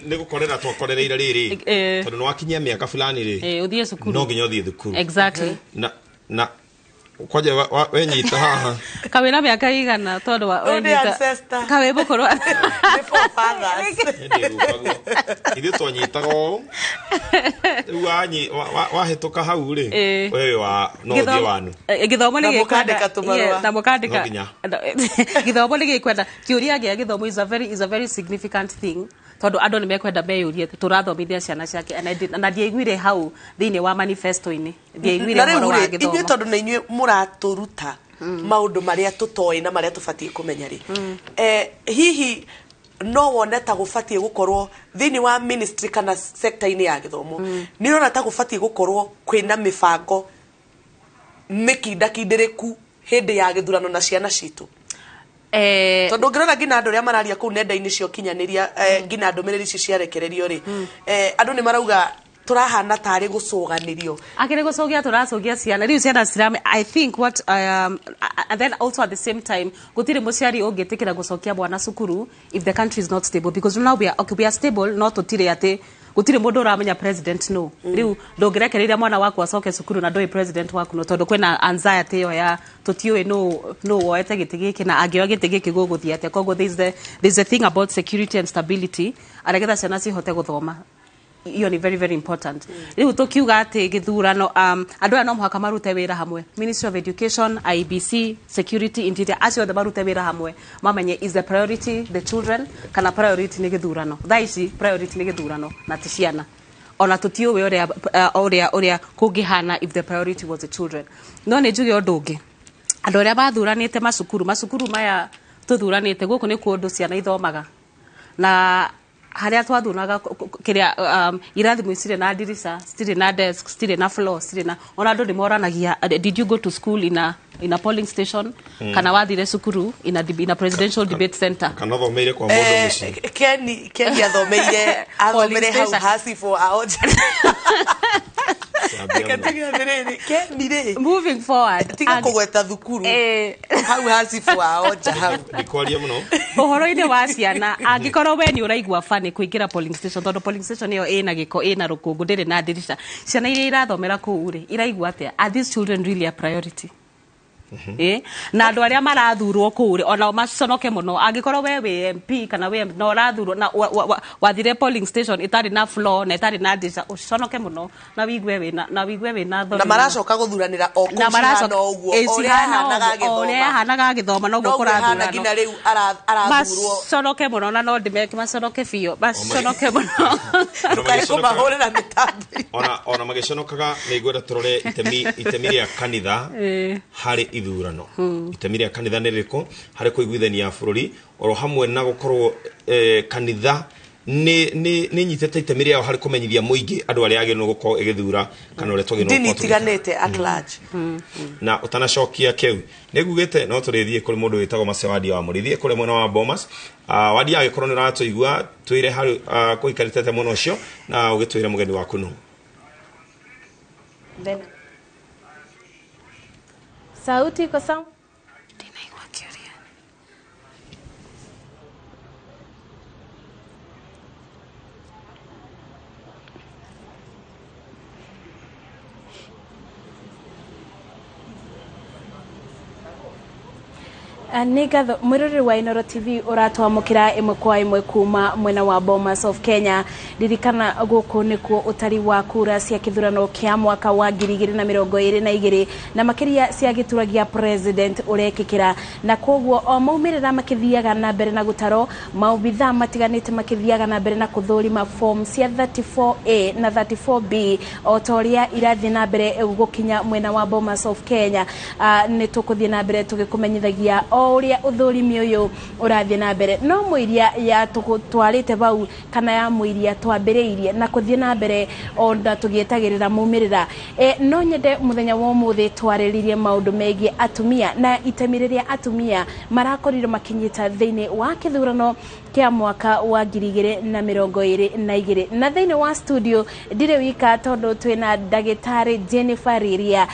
ni gukorera twakorereire riri tondu no akinyia miaka fulani ri uthie cukuru no nginya uthie thukuru exactly na kwaje wenyita haha kawira miaka igana tondu wa wenyita kawe bukorwo before fathers ithu twanyitago wanyi wahituka hau ri wewe wa no thie wanu githomo ni gikwenda na mukandika githomo ni gikwenda kiuria gia githomo is a very significant thing tondu andu ni mekwenda meyurie turathomithia ciana ciake na ndiaiguire hau thiini wa manifesto ini ndiaiguire horo wa githomo inyuĩ tondu na inyuĩ muraturuta maundu maria tutoi na maria tubatie kumenya ri hihi no wone ta gubatie gukorwo thiini wa ministry kana sector ini ya githomo ni rona ta gubatie gukorwo kwina mibango mikindakindiriku hindi ya githurano na ciana citu tondu ngirona ngina andu aria mararia kuu nenda-ini cio kinyaniria ngina ndumiriri ici ciarekererio ri andu ni marauga turahana tari gucuganirio akire gucugia turacugia ciana riu ciana cirame I think what and then also at the same time gutire muciari ungitikira gucokia mwana cukuru if the country is not stable because now we are stable not tutire ati gutire mundu uramenya president no riu ndongirekereria mwana waku acoke cukuru na ndoi president waku no tondu kwina anxiety yo ya tutiwe no woete giti giki na angioya giti giki guguthia ati koguo there's a thing about security and stability aregetha ciana cihote guthoma iyo ni very important riu tukiuga ati githurano andu no muhaka marute wira hamwe Ministry of Education IBC Security Interior acio the marute wira hamwe mamenye is the priority the children kana priority ni githurano thaici priority ni githurano na ticiana ona tutiuwe oria kungihana if the priority was the children no ni njuge undu ungi andu aria bathuranite macukuru maya tuthuranite guku ni kundu ciana ithomaga na haria twathunaga kiria irathimo cire na dirisa cire na desk cire na floor cire na ona andu nimoranagia did you go to school in a polling station kana wathire cukuru in a presidential debate center kana thomeire kwa mundu muci Keni athomeire hau hasifu aoja moving forward tiga kugweta thukuru hau hasifu aoja hau nikwaria muno uhoro-ini wa ciana angikorwo we ni uraigua fani kuingira polling station tondu polling station iyo ina giko ina rukungu ndiri na dirisha ciana iria irathomera kuu ri iraigua atia are these children really a priority na andu aria marathurwo kuu ri ona maconoke muno angikorwo we MP kana we no rathurwo na wathire polling station itari na floor na itari na dirisha uconoke muno na wigwe wina na maracoka guthuranira o kucihana uguo oria hanaga githoma no gukurathurana ngina riu arathurwo maconoke muno na no ndimeke maconoke biyo maconoke muno kari kumahurira mitambi ona magiconokaga ni ngwenda turore itemi ria kanitha hari ithurano itemi ria kanitha ni riko hari kuiguithania bururi oro hamwe na gukorwo kanitha ni nyitete itemi ria hari kumenyithia muingi andu aria agirwo gukorwo igithura kana uria twagirwo dini tiganete at large na utanacokia keu nigugite no turithie kuri mundu witagwo Macewadi wa Murithie kuri mwena wa Bomas wadi agikorwo ni ratuigua twire hari kuikaritete muno ucio na ugitwire mugeni waku no sauti iko sawa ndinaigua kiuria Nigatho mwirori wa Inoro TV uratwamukira imwe kwa imwe kuma mwena wa Bomas of Kenya. Ririkana guku nikuo utari wa kura cia kithurano kia mwaka wa 2022 na makiria cia gituragia president urekikira na koguo o maumirira makithiaga na mbere na gutaro maubitha matiganite makithiaga na mbere na kuthurima form cia 34A na 34B o toria irathi na mbere gukinya mwena wa Bomas of Kenya. Ni tukuthie na mbere tugikumenyithagia o uria uthurimi uyu urathie na mbere no muiria ya twarite bau kana ya muiria twambiriirie na kuthie na mbere onda tugietagirira mumirira no nyende muthenya wa umuthi twariririe maundu megie atumia na itemiriria atumia marakorire makinyita thiini wa kithurano kia mwaka wa 2022 na thiini wa studio ndire wika tondu twina ndagitari Jennifer Riria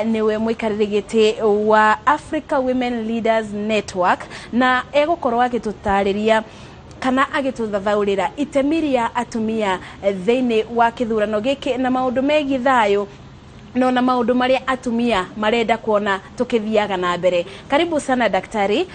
niwe muikariri giti wa Africa Women Leaders Network na egukorwo agitutariria kana agituthathaurira itemiria atumia thiini wa kithurano giki na maundu megi thayo no na maundu maria atumia marenda kuona tukithiaga na mbere. Karibu sana daktari.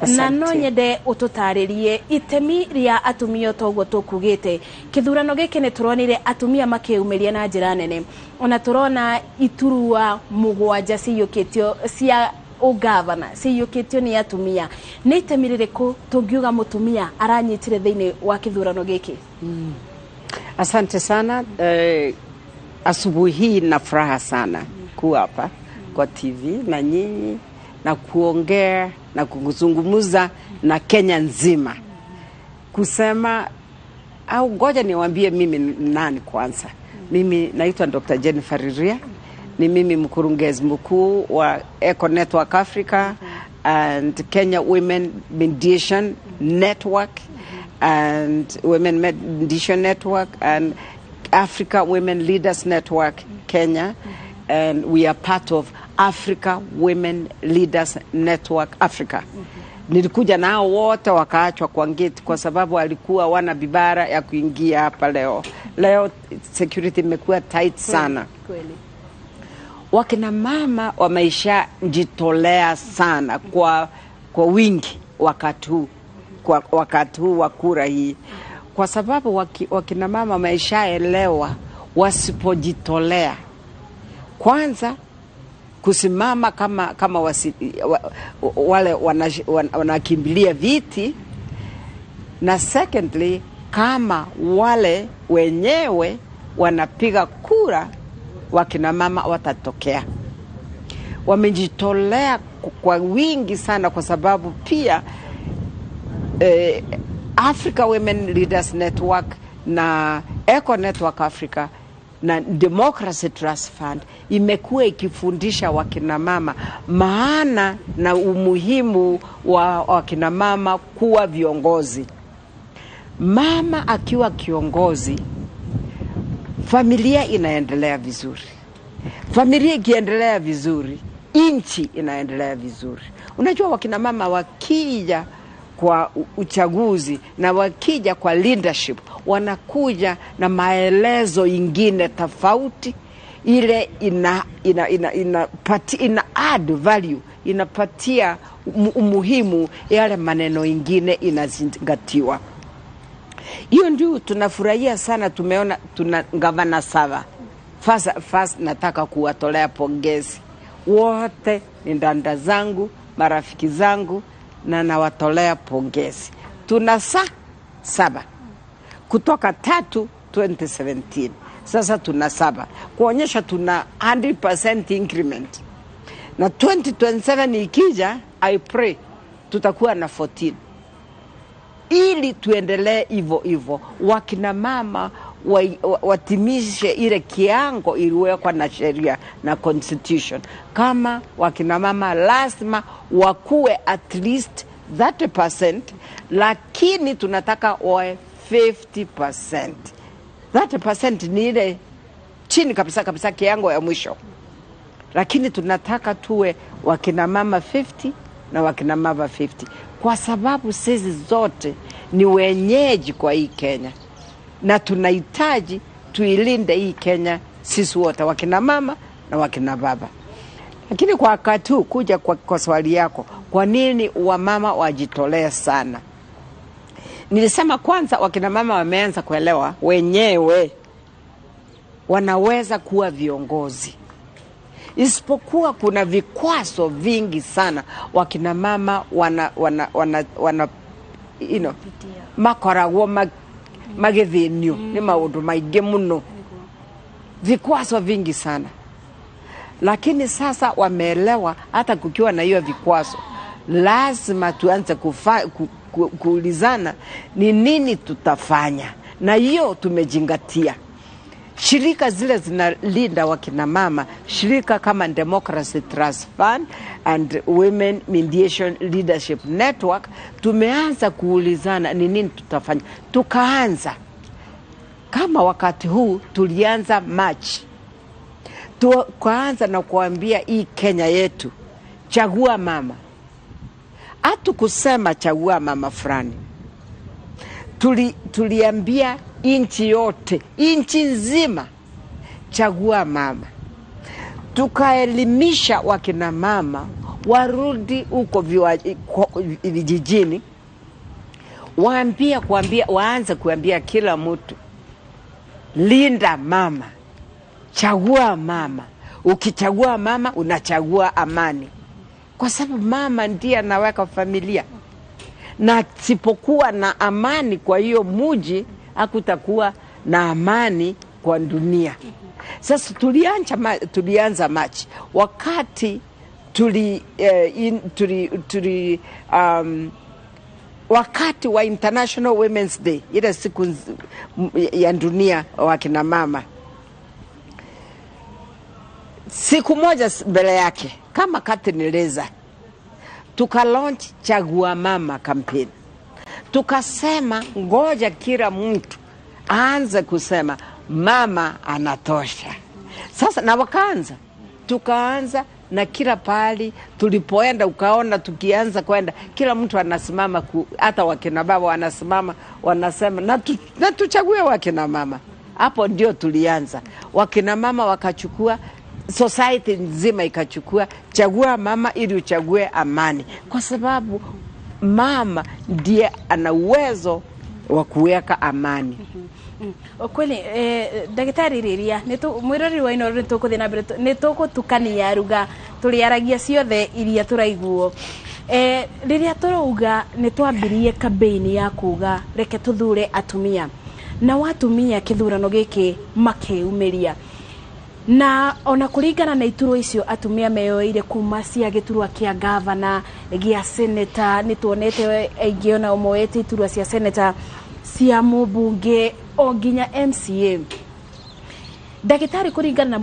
Na no nyende ututaririe itemi ria atumia toguo tukugite kithurano giki ni turonire atumia makiumiria na njira nene ona turona iturua mugwanja ciyukitio cia ugavana ciyukitio ni atumia ni itemi ririku tungiuga mutumia aranyitire thiini wa kithurano giki? Asante sana. Asubuhi hii na furaha sana kuwa hapa kwa TV na nyinyi na kuongea na kuzungumza na Kenya nzima. Kusema au ngoja niwaambie mimi nani kwanza. Mimi naitwa Dr. Jennifer Riria. Ni mimi mkurugenzi mkuu wa Eco Network Africa and Kenya Women Mediation Network and Women Mediation Network and Africa Women Leaders Network Kenya, and we are part of Africa Women Leaders Network Africa. Nilikuja nao wote wakaachwa kwa gate kwa sababu walikuwa wana bibara ya kuingia hapa leo. Leo security imekuwa tight sana. Kweli. Wakina mama wameisha jitolea sana kwa wingi wakati huu wa kura hii. Kwa sababu wakina mama wameishaelewa wasipojitolea kwanza kusimama kama wale wanakimbilia viti, na secondly kama wale wenyewe wanapiga kura wakina mama watatokea. Wamejitolea kwa wingi sana kwa sababu pia Africa Women Leaders Network na Eco Network Africa na Democracy Trust Fund imekuwa ikifundisha wakina mama maana na umuhimu wa wakina mama kuwa viongozi. Mama akiwa kiongozi, familia inaendelea vizuri. Familia ikiendelea vizuri, nchi inaendelea vizuri. Unajua wakina mama wakija kwa uchaguzi na wakija kwa leadership wanakuja na maelezo ingine tofauti, ile ina add value, inapatia umuhimu yale maneno ingine inazingatiwa. Hiyo ndio tunafurahia sana. Tumeona tuna Governor Sava. First nataka kuwatolea pongezi wote, ni dada zangu, marafiki zangu, na nawatolea pongezi. Tuna 7 kutoka 2017 sasa tuna 7 kuonyesha tuna 100% increment, na 2027 ikija I pray tutakuwa na 14 ili tuendelee hivyo wakina mama watimishe ile kiango iliwekwa na sheria na constitution. Kama wakina mama lazima wakuwe at least 30%, lakini tunataka wawe 50%. 30% ni ile chini kabisa kiango ya mwisho, lakini tunataka tuwe wakina mama 50 na wakina mama 50 kwa sababu sisi zote ni wenyeji kwa hii Kenya na tunahitaji tuilinde hii Kenya sisi wote, wakina mama na wakina baba. Lakini kwa wakati huu kuja kwa swali yako, kwa nini wamama wajitolee sana? Nilisema kwanza wakina mama wameanza kuelewa wenyewe wanaweza kuwa viongozi. Isipokuwa kuna vikwazo vingi sana wakina mama wana makoragwo magithinio ni maundu maingi muno, vikwazo vingi sana. Lakini sasa wameelewa hata kukiwa na hiyo vikwazo lazima tuanze kuulizana ni nini tutafanya, na hiyo tumejingatia. Shirika zile zinalinda wakina mama, shirika kama Democracy Trust Fund and Women Mediation Leadership Network, tumeanza kuulizana ni nini tutafanya. Tukaanza kama wakati huu tulianza March, tukaanza na kuambia hii Kenya yetu, chagua mama. Hatu kusema chagua mama fulani, tuliambia inchi yote, inchi nzima, chagua mama. Tukaelimisha wakina mama warudi huko vijijini, waanze kuambia kila mtu, linda mama, chagua mama. Ukichagua mama unachagua amani, kwa sababu mama ndiye anaweka familia, na sipokuwa na amani kwa hiyo muji hakutakuwa na amani kwa dunia. Sasa tulianza March wakati wakati wa International Women's Day, ile siku ya dunia wakina mama. Siku moja mbele yake kama katineleza, tukalaunch chagua mama campaign. Tukasema ngoja kila mtu aanze kusema mama anatosha. Sasa na wakaanza, tukaanza na kila pali tulipoenda ukaona tukianza kwenda kila mtu anasimama, hata wakina baba wanasimama wanasema na tuchague wakina mama. Hapo ndio tulianza, wakina mama wakachukua, society nzima ikachukua chagua mama ili uchague amani, kwa sababu mama ndiye ana uwezo wa kuweka amani. Okweli Daktari Riria mwirori wa ino nitukuthi na mbere nitugutukania ruga tuliaragia ciothe iria turaiguo. Riria turuga nitwambirie campaign ya kuga reke tuthure atumia, na watumia kithurano giki makeumiria, na ona kuringana na iturwa icio atumia meyoire kuma cia giturwa kia governor gia senator, nituonete aingi ona omoete iturwa cia senator, cia mubunge o nginya MCA. Daktari, kuringana na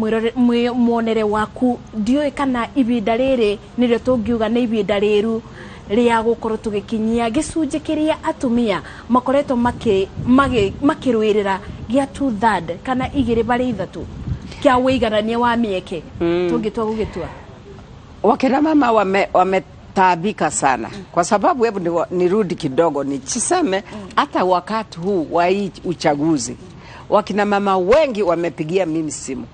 muonere waku, ndioi kana ibinda riri nirio tungiuga ni ibinda riru ria gukorwo tugikinyia gicunje kiria atumia makoretwo makirwirira gia 2/3 kana igiri bari ithatu kia wigarania wa mieke tungitua gugitua? Wakina mama wametaabika sana, kwa sababu hebu nirudi kidogo niseme hata wakati huu wa uchaguzi wakina mama wengi wamepigia mimi simu,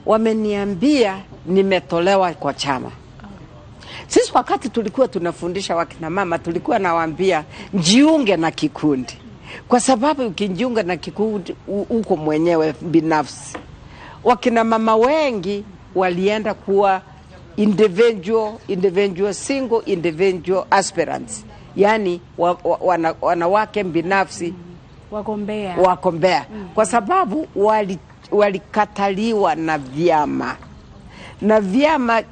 wameniambia nimetolewa kwa chama. Sisi wakati tulikuwa tunafundisha wakina mama tulikuwa nawaambia jiunge na kikundi, kwa sababu ukijiunga na kikundi uko mwenyewe binafsi. Wakina mama wengi walienda kuwa individual single individual aspirants, yani wanawake binafsi wagombea. Kwa sababu walikataliwa na vyama, na vyama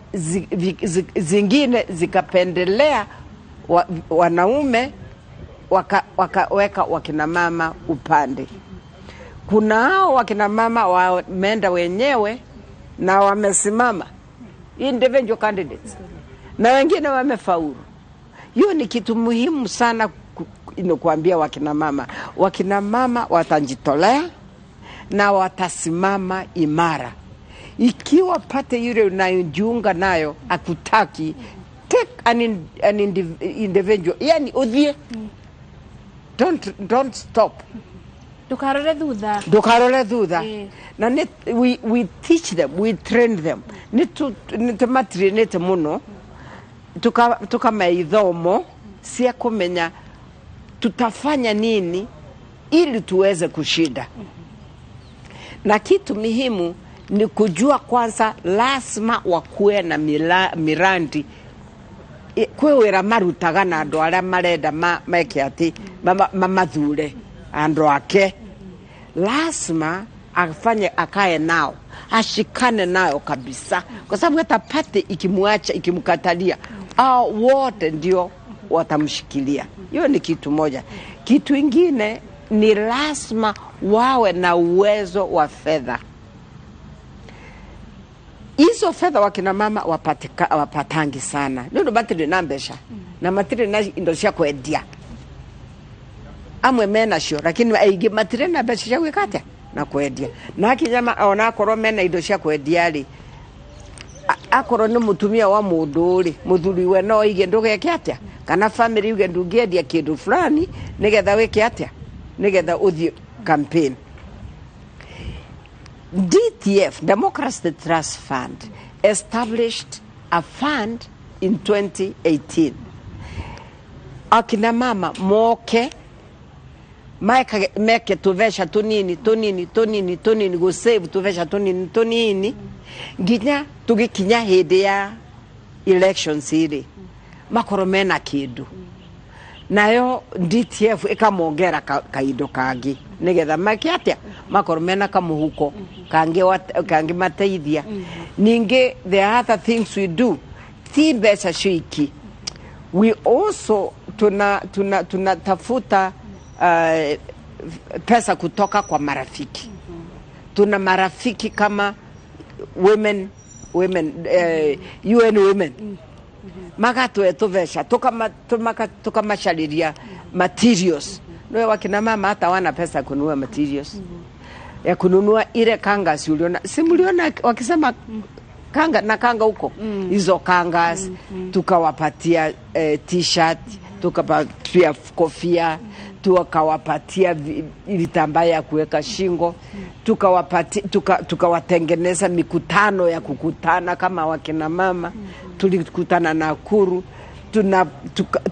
zingine zikapendelea wanaume, wakaweka wakina mama upande. Kuna hao wakina mama wameenda wenyewe na wamesimama individual candidates, na wengine wamefaulu. Hiyo ni kitu muhimu sana kuambia wakina mama. Wakina mama watajitolea na watasimama imara. Ikiwa pate yule unayojiunga nayo akutaki, take an individual, yani udhie, don't stop. Ndukarore thutha. Na we teach them, we train them. Nitu matrinete muno. Tuka maithomo sia kumenya tutafanya nini ili tuweze kushinda. Na kitu muhimu ni kujua kwanza lazima wakuwe na mirandi kwewera marutaga na andu aria marenda meke ati mamathure andu ake. Lazima afanye akae nao, ashikane nao kabisa, kwa sababu hata pate ikimwacha ikimkatalia wote ndio watamshikilia. Hiyo ni kitu moja. Kitu ingine ni lazima wawe na uwezo wa fedha. Hizo fedha wakina mama wapatangi sana. Ndio batiri na mbesha. Na matiri na indosia kwendia. Amwe mena sho, lakini aige matiri na mbesha ya wekata na kwendia. Na akijama ona akoro mena indosia kwendia ri. Akoro ni mutumia wa muduri, muthuri we no ige ndugeke atia. Kana family uge ndugedia kindu fulani nigetha weke atia. Nigetha uthi campaign. DTF, Democracy Trust Fund, established a fund in 2018. Akina mama moke meke tuvesha tunini go save tuvesha tunini nginya tugikinya hede ya elections iri makoromena kidu nayo DTF ikamongera kaido kangi nigetha makiatia makoromena kamuhuko kangi mateithia. Ninge there are other things we do tibesa shiki. We also tunatafuta pesa kutoka kwa marafiki. Tuna marafiki kama UN women magatu etuvesha tukamashaliria materials. Ndio wakina mama hata wana pesa kununua materials ya kununua ile kanga uliona, simuliona wakisema kanga na kanga huko hizo kangas tukawapatia t-shirt, tukawapatia kofia, tukawapatia vitambaa ya kuweka shingo, tukawatengeneza mikutano ya kukutana kama wakina mama. Tulikutana Nakuru,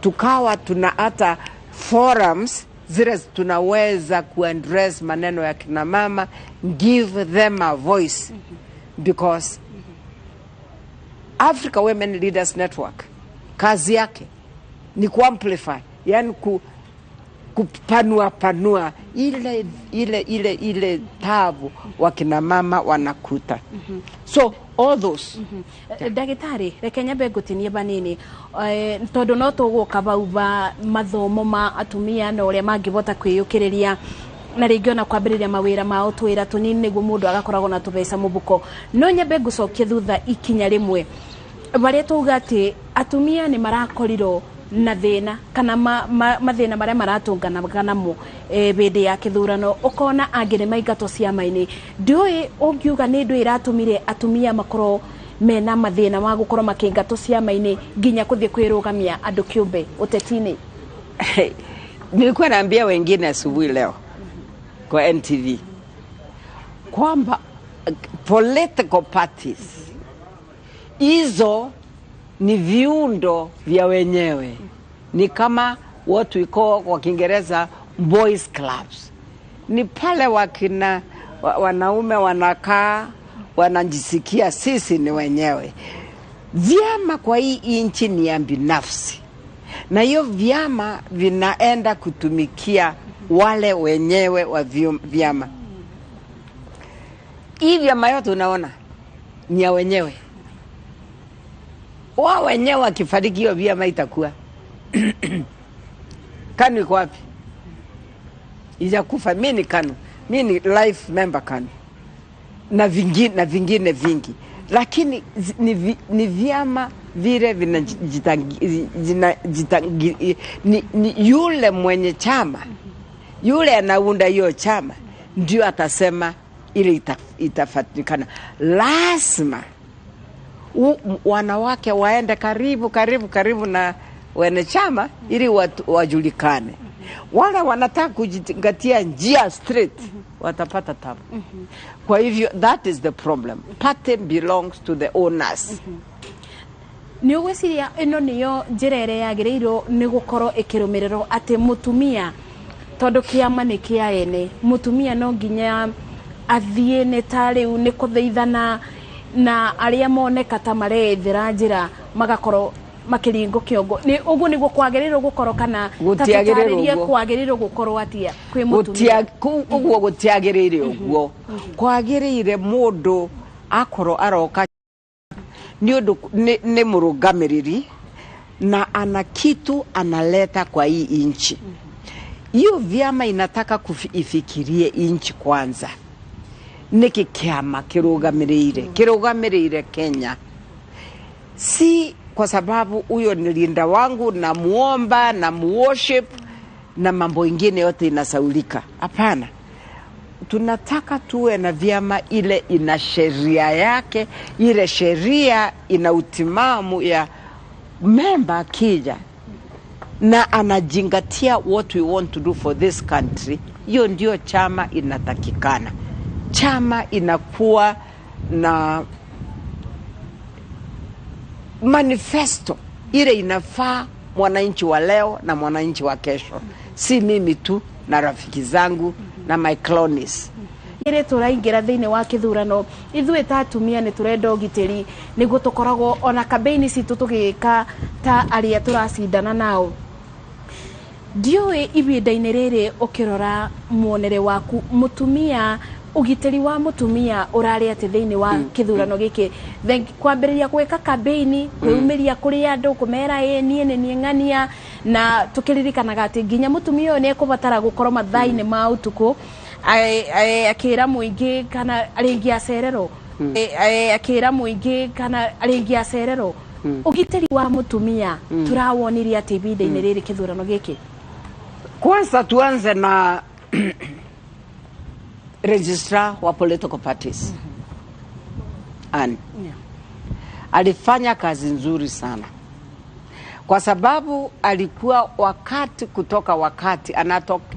tukawa tuna hata forums zile tunaweza kuaddress maneno ya kina mama, give them a voice, because Africa Women Leaders Network kazi yake ni kuamplify, yani kupanua ile tabu wakina mama wanakuta. So all those Dagitari rekenya begutinie banini tondu no tuguka bauba mathomo ma atumia na uria mangivota kwiyukiriria na regiona kwambiriria mawira mao twira tunini niguo mundu agakoragwo na tubeca mubuko. No nyambe gucokia thutha ikinya rimwe baria tuga ati atumia ni marakoriro na thina kana mathina maria maratungana kanamo bende ya kithurano ukona angire maingato ciama-ini ndiui ungiuga ni ndu iratumire atumia makoro mena mathina ma gukorwo makingato ciama-ini nginya kuthie kwirugamia andu kiumbe utetini. Nilikuwa naambia wengine asubuhi leo kwa NTV kwamba political parties hizo ni viundo vya wenyewe, ni kama what we call kwa Kiingereza boys clubs. Ni pale wanaume wanakaa wanajisikia sisi ni wenyewe. Vyama kwa hii nchi ni ya binafsi, na hiyo vyama vinaenda kutumikia wale wenyewe wa vyama. Hii vyama yote unaona ni ya wenyewe. Wao wenyewe wakifariki hiyo vyama itakuwa KANU iko wapi? Ijakufa. Mimi ni KANU, mimi ni life member KANU na vingine vingi, lakini ni vyama vile ni yule mwenye chama, yule anaunda hiyo chama ndio atasema ile itafatikana. Lazima wanawake waende karibu na wanachama ili wajulikane. Wale wanataka kujigatia njia straight watapata tabu. Kwa hivyo that is the problem. Party belongs to the owners. Ni ugwiciria ino niyo njira ere yagireiro ni gukoro ikirumiriro ati mutumia tondu kiama ni kia ene mutumia no nginya athie ne tari ni kuthaithana na aria moneka ta marethera njira magakoro makiringo kiongo ni ugu niguo kwagiriro gukoro kana gutiagiriro kwagiriro gukoro atia kwi mutumia uguo gutiagirire uguo kwagirire mundu akoro aroka ni murugamiriri na ana kitu analeta kwa hii inchi. Hiyo vyama inataka kuifikirie inchi kwanza. Niki kiama kirugamirire Kenya. Si kwa sababu huyo ni linda wangu na muomba na muworship na mambo ingine yote inasaulika. Hapana. Tunataka tuwe na vyama ile ina sheria yake, ile sheria ina utimamu ya member akija na anajingatia what we want to do for this country. Hiyo ndio chama inatakikana. Chama inakuwa na manifesto ile inafaa mwananchi wa leo na mwananchi wa kesho. Si mimi tu na rafiki zangu na my clones. Ire turaingira thiini wa kithurano ithuĩ ta atumia ni turenda ũgitĩri nĩguo tũkoragwo ona campaign citu tũgĩka ta aria turacindana nao. Ndiũĩ ibinda-inĩ rĩrĩ ũkĩrora muonere waku mutumia ũgitĩri wa mutumia ũrarĩ atĩ thĩinĩ wa kithurano gĩkĩ kwambĩrĩria gwĩka campaign kwĩumĩria kũrĩ andũ kũmera niĩ nĩ ng'ania na tũkĩririkanaga atĩ nginya mutumia ũyũ nĩ ekũbatara gũkorwo mathaa-inĩ ma ũtukũ akĩra mũingĩ kana arĩngi acererwo akĩra mũingĩ kana arĩngi acererwo. Ũgitĩri wa mutumia turawonirie atĩ ibinda-inĩ rĩrĩ kithurano gĩkĩ. Kwanza tuanze na registrar wa political parties. Alifanya kazi nzuri sana. Kwa sababu alikuwa wakati kutoka wakati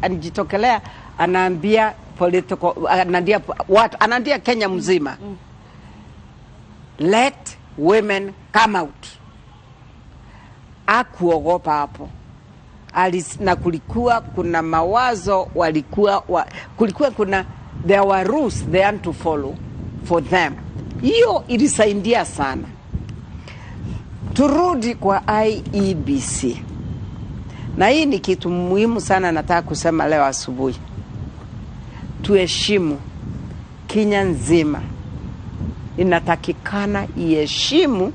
anajitokelea anaambia political anaambia Kenya mzima. Let women come out. Akuogopa hapo. Na kulikuwa kuna mawazo kulikuwa kuna there were rules they had to follow for them. Hiyo ilisaidia sana. Turudi kwa IEBC. Na hii ni kitu muhimu sana nataka kusema leo asubuhi. Tuheshimu Kenya nzima. Inatakikana iheshimu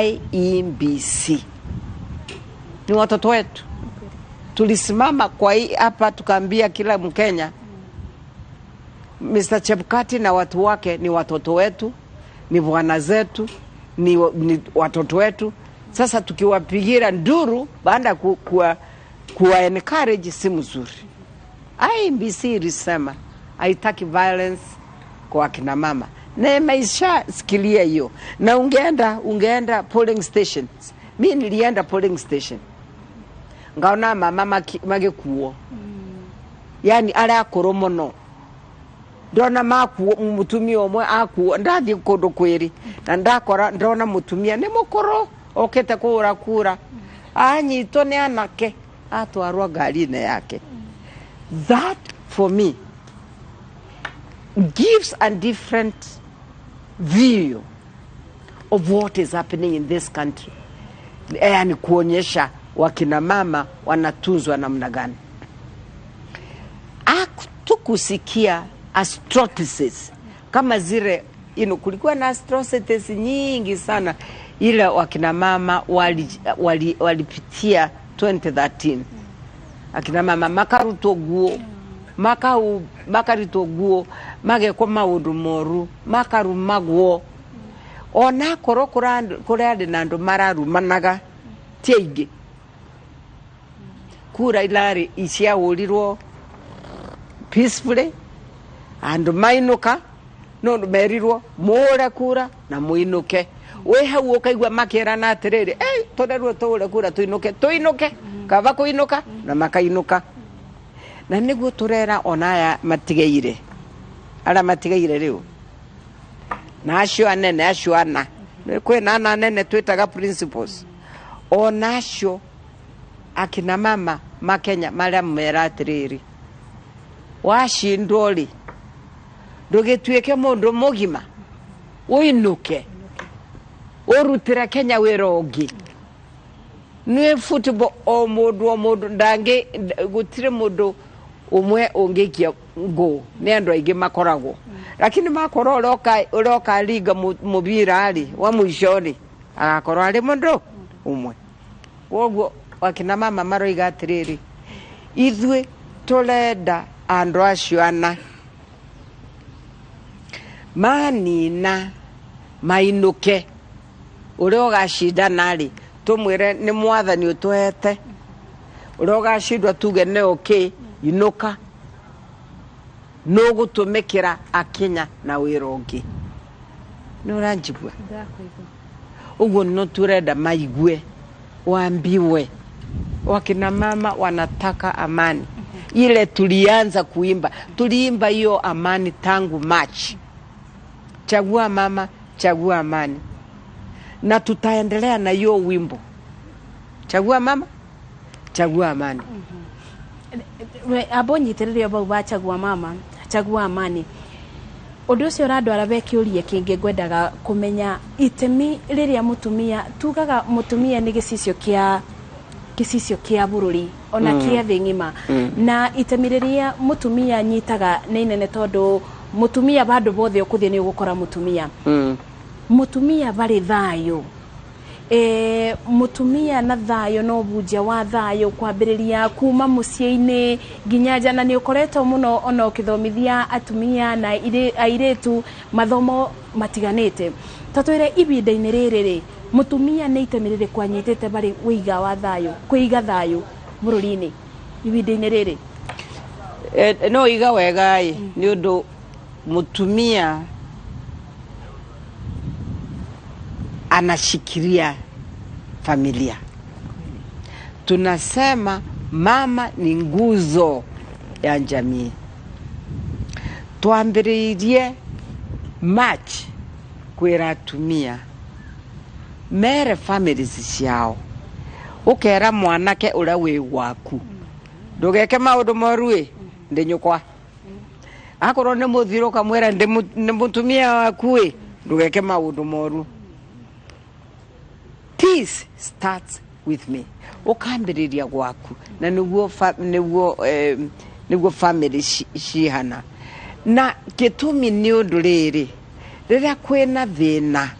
IEBC. Ni watoto wetu. Tulisimama kwa hii hapa tukaambia kila Mkenya Mr. Chebukati na watu wake ni watoto wetu, ni bwana zetu, ni watoto wetu. Sasa tukiwapigira nduru baada kuwa encourage si mzuri. IEBC ilisema haitaki violence kwa kina mama. Na maisha sikilia hiyo. Na ungeenda polling stations. Mimi nilienda polling station. Ngaona mama magekuo. Yani ala akoromono. Ndona mutumia omwe akuo ndathi kundu kwiri na ndakora ndona mutumia ni mukoro okete kura kura anyito ni anake atwarwa ngari-inĩ yake. That for me gives a different view of what is happening in this country. Yani kuonyesha wakina mama wanatunzwa namna gani. Tukusikia atrocities kama zile kulikuwa na atrocities nyingi sana ile wakina mama walipitia 2013. Akina mama makarutoguo makaritoguo magekwa maundu moru makarumagwo ona koro kurandi na andu mararumanaga tiaingi kura ilari isia urirwo peacefully andu mainuka no merirwo mure kura na muinuke we hau ukaigua makirana atiriri turerwo tũre kura tuinuke kava kuinuka na makainuka na niguo turera onaya matigeire ara matigeire riu na acio anene acio ana kwina ana nene twitaga principles onacio akina mama makenya maria mera atiriri washindwo ri ndugituike mundu mugima uinuke urutira Kenya wira ungi ni football o mundu ndangi gutire mundu umwe ungikia go ni andu aingi makoragwo lakini makoro uroka liga mubira ali wa muishori agakorwo ari mundu umwe woguo wakina mama maroiga atiriri ithwe tulenda andu acio ana manina mainuke uria ugacindana ri tumwire ni mwathani utwete uria ugacindwa tuge ne okay inuka no gutumikira Akenya na wira ungi nuranjibwa uguo no turenda maigue waambiwe wakina mama wanataka amani ile tulianza tuliimba hiyo amani tangu March. Chagua mama, chagua amani. Na tutaendelea na hiyo wimbo. Chagua mama, chagua amani. Abonyiterere bau ba chagua mama, chagua amani. Undu ucio radwara bekiurie kingi ngwendaga kumenya itemi riria mutumia tugaga mutumia ni gicicio kia bururi ona kia thi ngima na itemi riria mutumia nyitaga ni nene tondu mutumia bado bothe ukuthie ni ugukora mutumia mutumia bari thayo mutumia na thayo no bunja wa thayo kwambiriria kuma muciini nginya jana ni ukoretwo muno ona ukithomithia atumia na airetu mathomo matiganite tatwire ibinda-ini riri mutumia ni itemirire kwanyitete bari wiga wa thayo kuiga thayo bururi-ini ibinda-ini riri no iga wega ni undu mutumia anashikilia familia. Tunasema mama ni nguzo ya jamii. Tuambiririe March kwira atumia mere families ciao ukera mwanake uria wi waku ndugeke maundu moru ndi nyukwa akorwo ni muthiro kamwera ndi mutumia waku ndugeke maundu moru. Peace starts with me. Ukambiriria gwaku na niguo family shihana na gitumi ni undu riri riria kwina thina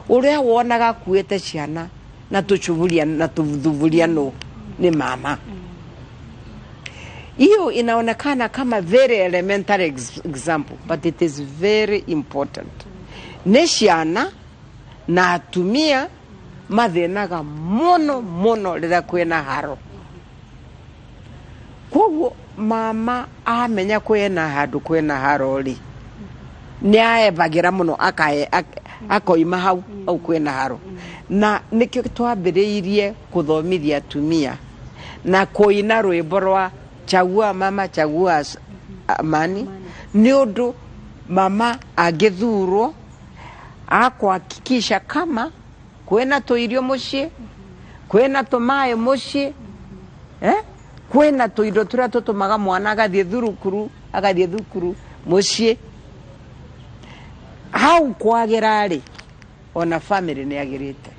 uria wonaga kuete ciana na tuchuvulia na tuvuthuvulia no ni mama. Hiyo inaonekana kama very elementary example but it is very important. Ni ciana na atumia mathinaga muno riria kwina haro. Koguo mama amenya kwina handu kwina haro ri ni aebagira muno akoima hau au kwina haro na nikio twambiriirie kuthomithia atumia na kuina rwimbo rwa chagua mama chagua amani ni undu mama agithurwo akuhakikisha kama kwena tuirio mucii kwena tumae mucii kwena tuindo turia tutumaga mwana agathie thukuru mucii hau kwagirari ona family ni agirite.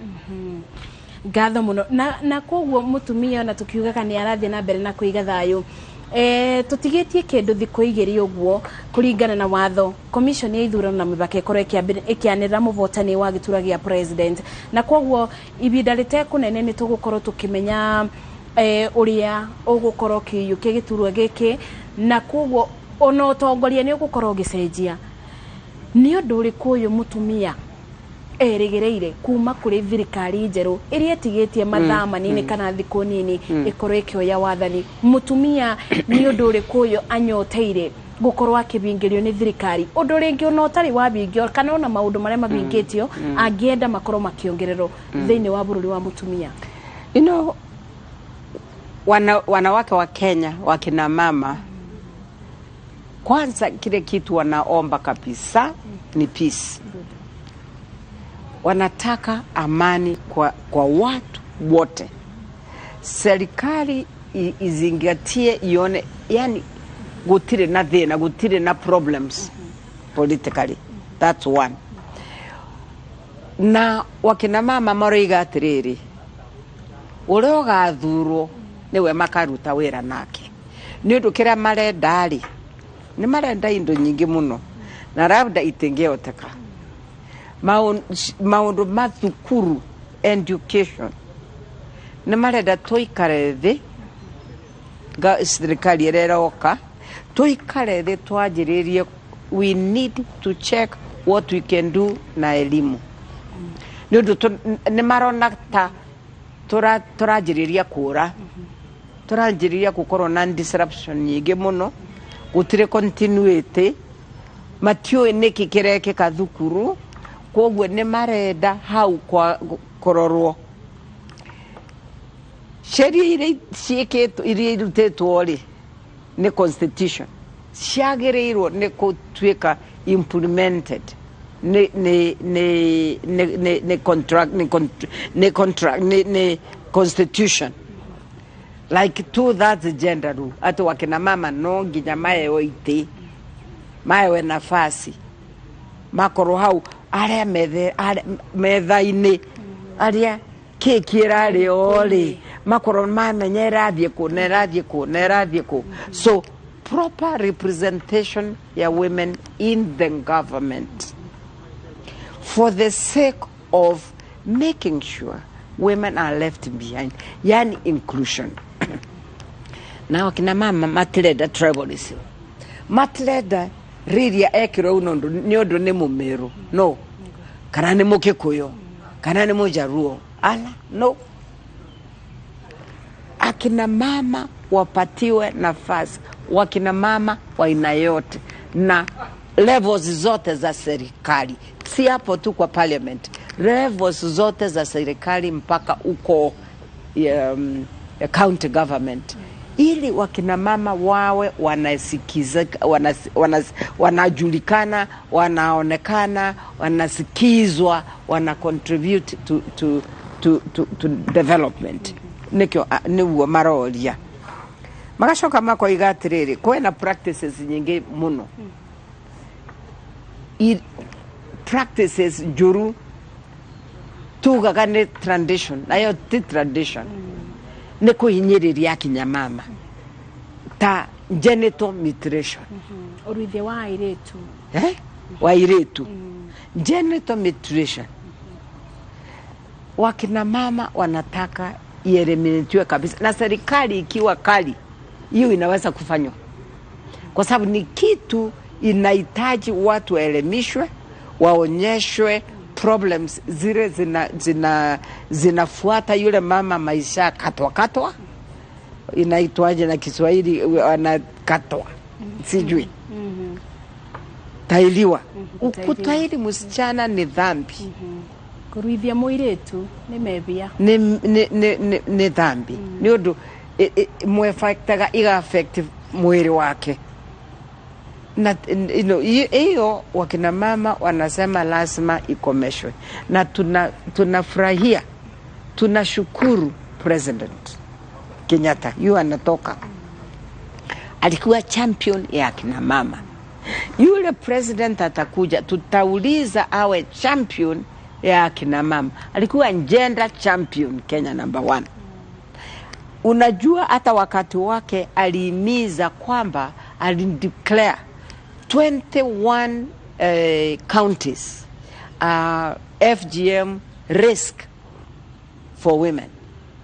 Ngatho muno na koguo mutumia na tukiugaga ni arathie na mbere na kuiga thayo tutigitie kindu thiku igiri uguo kuringana na watho commission ya ithurano na mibaka ikorwo ikianira muvotani wa gitura gia president na koguo ibinda ritekunene ni tugukorwo tukimenya uria ugukorwo kiyuke giturwa giki na koguo ona utongoria ni ugukorwo gicenjia ni undu uriku uyu mutumia erigereire kuma kuri thirikari njeru iria tigetie mathaa manini kana thiku nini ikorwo ikioya wathani mutumia ni undu uriku uyu anyoteire gukorwa kibingirio ni thirikari undu ringi ona utari wabingio kana ona maundu maria mabingitio angienda makorwo makiongerero thiini wa bururi wa mutumia. You know, wanawake wa Kenya, wakina mama, kwanza kile kitu wanaomba kabisa ni peace. Wanataka amani kwa watu wote. Serikali izingatie ione, yani gutire na thina, gutire na problems politically. That's one. Na wakina mama maroiga atiriri, uria ugathurwo niwe makaruta wira nake. Ni undu kira marendari ni marenda indo nyingi muno na labda itingehoteka. Maundu mathukuru, education, ni marenda tuikare thi serikali ereroka tuikare thi twajiririe. We need to check what we can do na elimu. Ni marona ta turajiriria kura, turajiriria gukorwo na disruption nyingi muno, gutire continuity, matio niki kireke kathukuru, kogwe ni marenda hau kwa kororwo. Sheria ile ciiketu ile rutetwo ri ni constitution ciagirirwo ni kutwika implemented ni constitution like to that gender rule. Ati wakina mama no nginya maewe ite, maewe nafasi makoro hau aria metha-ini aria kikira ri ori makoro mamenyera thie ku so proper representation ya women in the government for the sake of making sure women are left behind, yani inclusion. Na wakina mama matireda tribalism, matireda riria ekiro unondu ni undu ni mumeru, no, kana ni mukikuyu, kana ni mujaruo, ala, no. Akina mama wapatiwe nafasi, wakina mama wa aina yote na levels zote za serikali, si hapo tu kwa parliament, levels zote za serikali mpaka uko county government, ili wakina mama wawe wanasikizika, wanajulikana, wanaonekana, wanasikizwa, wana contribute to development. Nikyo niwo maroria magashoka mako igatiriri kwena practices nyingi muno, practices juru tugaga ni tradition, nayo ti tradition ni kuhinyiriria kinya mama ta genital mutilation, uruithia wa airetu wa airetu, genital mutilation. Wakina mama wanataka ieliminiwe kabisa, na serikali ikiwa kali hiyo inaweza kufanywa, kwa sababu ni kitu inahitaji watu waelimishwe, waonyeshwe problems zile zinafuata yule mama, maisha katwa inaitwaje na Kiswahili, wanakatwa sijui tailiwa. Ukutaili msichana ni dhambi, kuruithia muiretu ni mebia, ni dhambi. Ni undu mwefactaga iga affect mwili wake. Na hiyo wakina mama wanasema lazima ikomeshwe, na tunafurahia, tunashukuru President Kenyatta yu anatoka, alikuwa champion ya akina mama. Yule president atakuja, tutauliza awe champion ya akina mama. Alikuwa gender champion Kenya number 1. Unajua hata wakati wake alihimiza kwamba alideclare 21 counties FGM risk for women,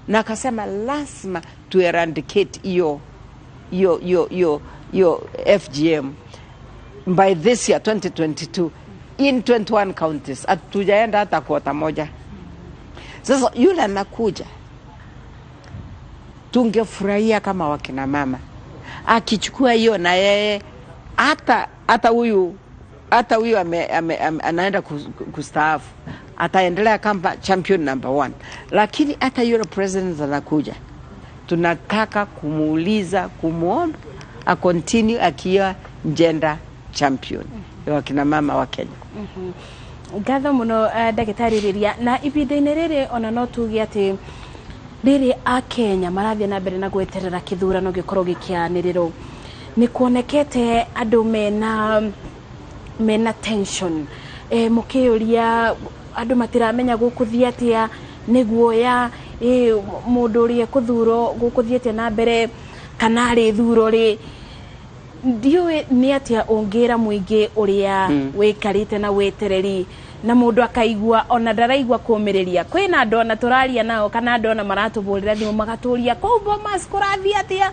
na akasema lazima to eradicate iyo FGM by this year 2022 in 21 counties. Atujaenda hata kota moja. Sasa yule anakuja, tungefurahia kama wakina mama akichukua hiyo na yeye hata huyu anaenda kustaafu, ataendelea kama champion number 1, lakini hata yule president anakuja, tunataka kumuuliza, kumuomba a continue akiwa gender champion wa kina mama wa Kenya. Gatho muno ndagitari riria na ibinda-ini riri ona no tuge ati riri a Kenya marathie na mbere na gweterera kithurano gikorwo gikianirirwo, ni kuonekete andu mena tension mukiuria andu matiramenya gukuthia atia, ni guoya mundu uria kuthuro gukuthia atia na mbere kana ri thuro ri ndiwe ni atia ungira muingi uria wikarite na wetereri na mundu akaigua ona ndaraigua kumiriria. Kwina andu ona turaria nao kana andu ona maratuburira thimu magaturia kou Bomas kurathia atia,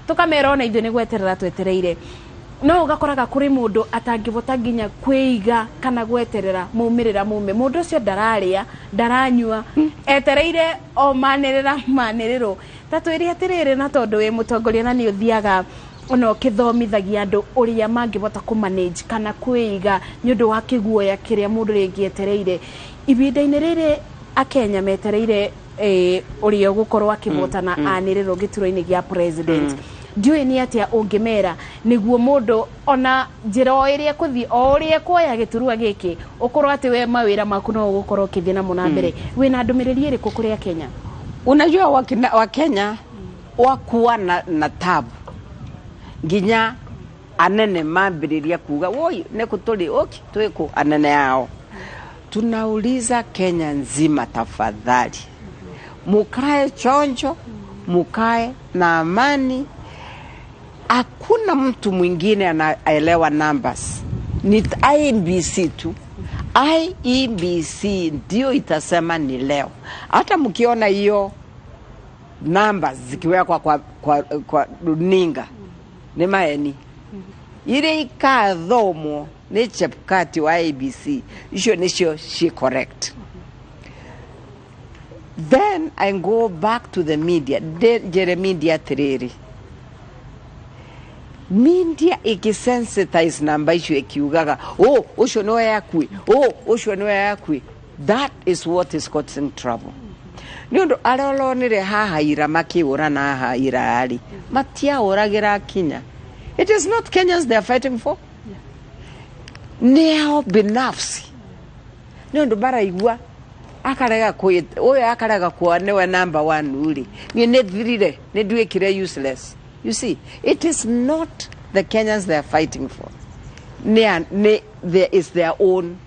tukamera ona ithu ni gweterera twetereire, no ugakoraga kuri mundu atangivota nginya kwiga kana gweterera maumirira mume, mundu ucio ndararia ndaranyua etereire o maniriro tatwiri atiriri na tondu wi mutongoria na ni uthiaga ono kithomithagia andu uria mangivota ku manage kana kwiga ni undu wa kiguoya kiria mundu ringi etereire. Ibinda-ini riri a Kenya metereire uria gukorwo akivotana aniriro gituro-ini gia president. Ndiwe ni atia ungimera niguo mundu ona njira iria kuthi o uria kuoya giturua giki ukorwo ati we mawira maku no gukorwo kithina muna mbere. Wina ndumiriri iriku kuri a Kenya? Unajua wa Kenya wakuwa na tabu nginya anene mambiriria kuga woi nekuturi oki tweko anene yao. Tunauliza Kenya nzima, tafadhali mukae chonjo, mukae na amani. Hakuna mtu mwingine anaelewa numbers, ni IEBC tu. IEBC ndio itasema ni leo. Hata mkiona hiyo numbers zikiwekwa kwa runinga ni maeni ile ikathomo ni Chepkati wa IEBC, isho nisho she correct. Then I go back to the media. Media tiriri media ikisensitize namba isho ikiugaga usho no yakwi usho no yakwi, that is what is causing trouble. Niondo arolonire haha ira makiura na haha ira ali matia oragira Kenya. It is not Kenyans they are fighting for. Neo binafsi niondo bara igua akarega oyo akarega kwa newe number 1 uli ni nedhirire nedwekire useless. You see, it is not the Kenyans they are fighting for. There is their own.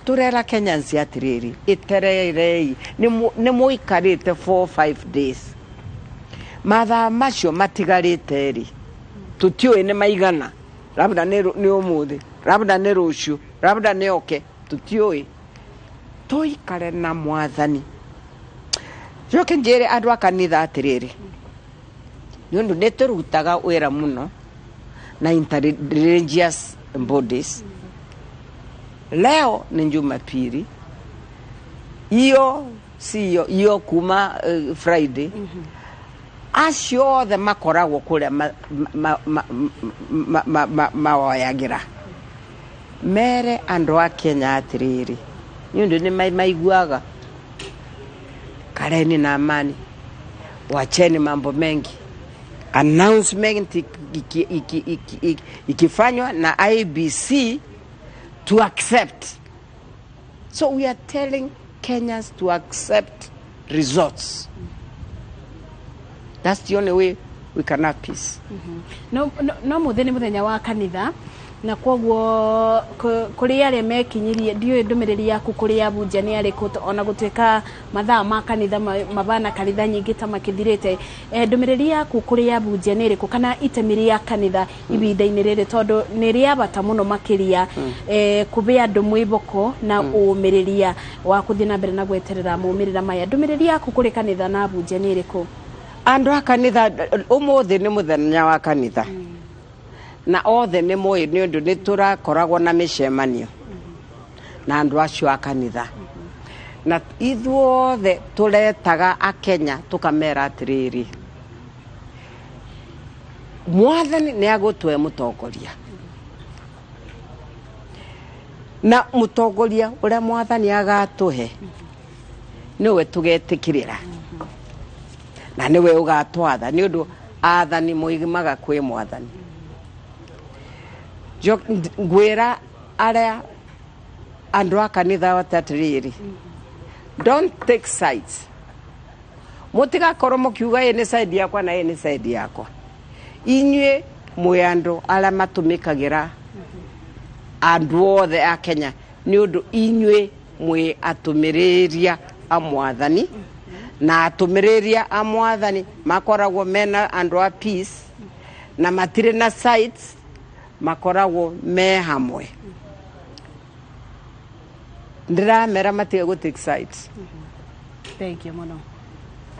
Turera Kenyans yatiriri itererei ni muikarite 4-5 days mathaa macio matigarite ri tutio ene maigana, labda ni umuthi, labda ni rucio, labda ni oke, tutio toikare na mwathani. Joke njere andu akanitha atiriri niondu neturutaga wira muno na interreligious bodies. Leo ni Jumapili, iyo kuma Friday, acio the makoragwo kuria mawayagira mere andu a Kenya atiriri niondu ni maiguaga kareni na amani, wacheni mambo mengi. Announcement ikifanywa na IEBC to accept. So we are telling Kenyans to accept results. That's the only way we can have peace. No mutheni muthenya wa kanitha na kwoguo kuri ari mekinyirie ndiwe ndumiriri yaku kuri abunja ni ari ona gutweka mathaa ma kanitha mabana kanitha nyingi ta makithirite ndumiriri yaku kuri abunja ni riku kana itemiri ya kanitha ibinda-ini riri tondu ni ria bata muno makiria kube andu mwiboko na umiriria wa kuthina mbere na gweterera maumirira maya. Ndumiriri yaku kuri kanitha na abunja ni riku? Andu a kanitha umuthi ni muthenya wa kanitha na othe ni moyi ni undu ni turakoragwo na micemanio na andu acio a kanitha na ithuothe turetaga a Kenya tukamera atiriri mwathani nä agåtwe må tongoria na må tongoria å rä a mwathani agatå he nä we tå getä kä rä ra na nä we å gatwatha nä å ndå athani må imaga kwä mwathani ngwä ra arä a andå a kanitha atä rä rä don't take sides må tigakorwo må kiuga ä nä side yakwa na ä nä side yakwa inyuä mwä andå arä a matå mä kagä ra andå othe a Kenya nä å ndå inyuä mwä atå mä rä ria a mwathani na atå mä rä ria a mwathani makoragwo mena andå a peace na matirä na sides makoragwo me hamwe ndiramera matige gå take sides. Thank you muno.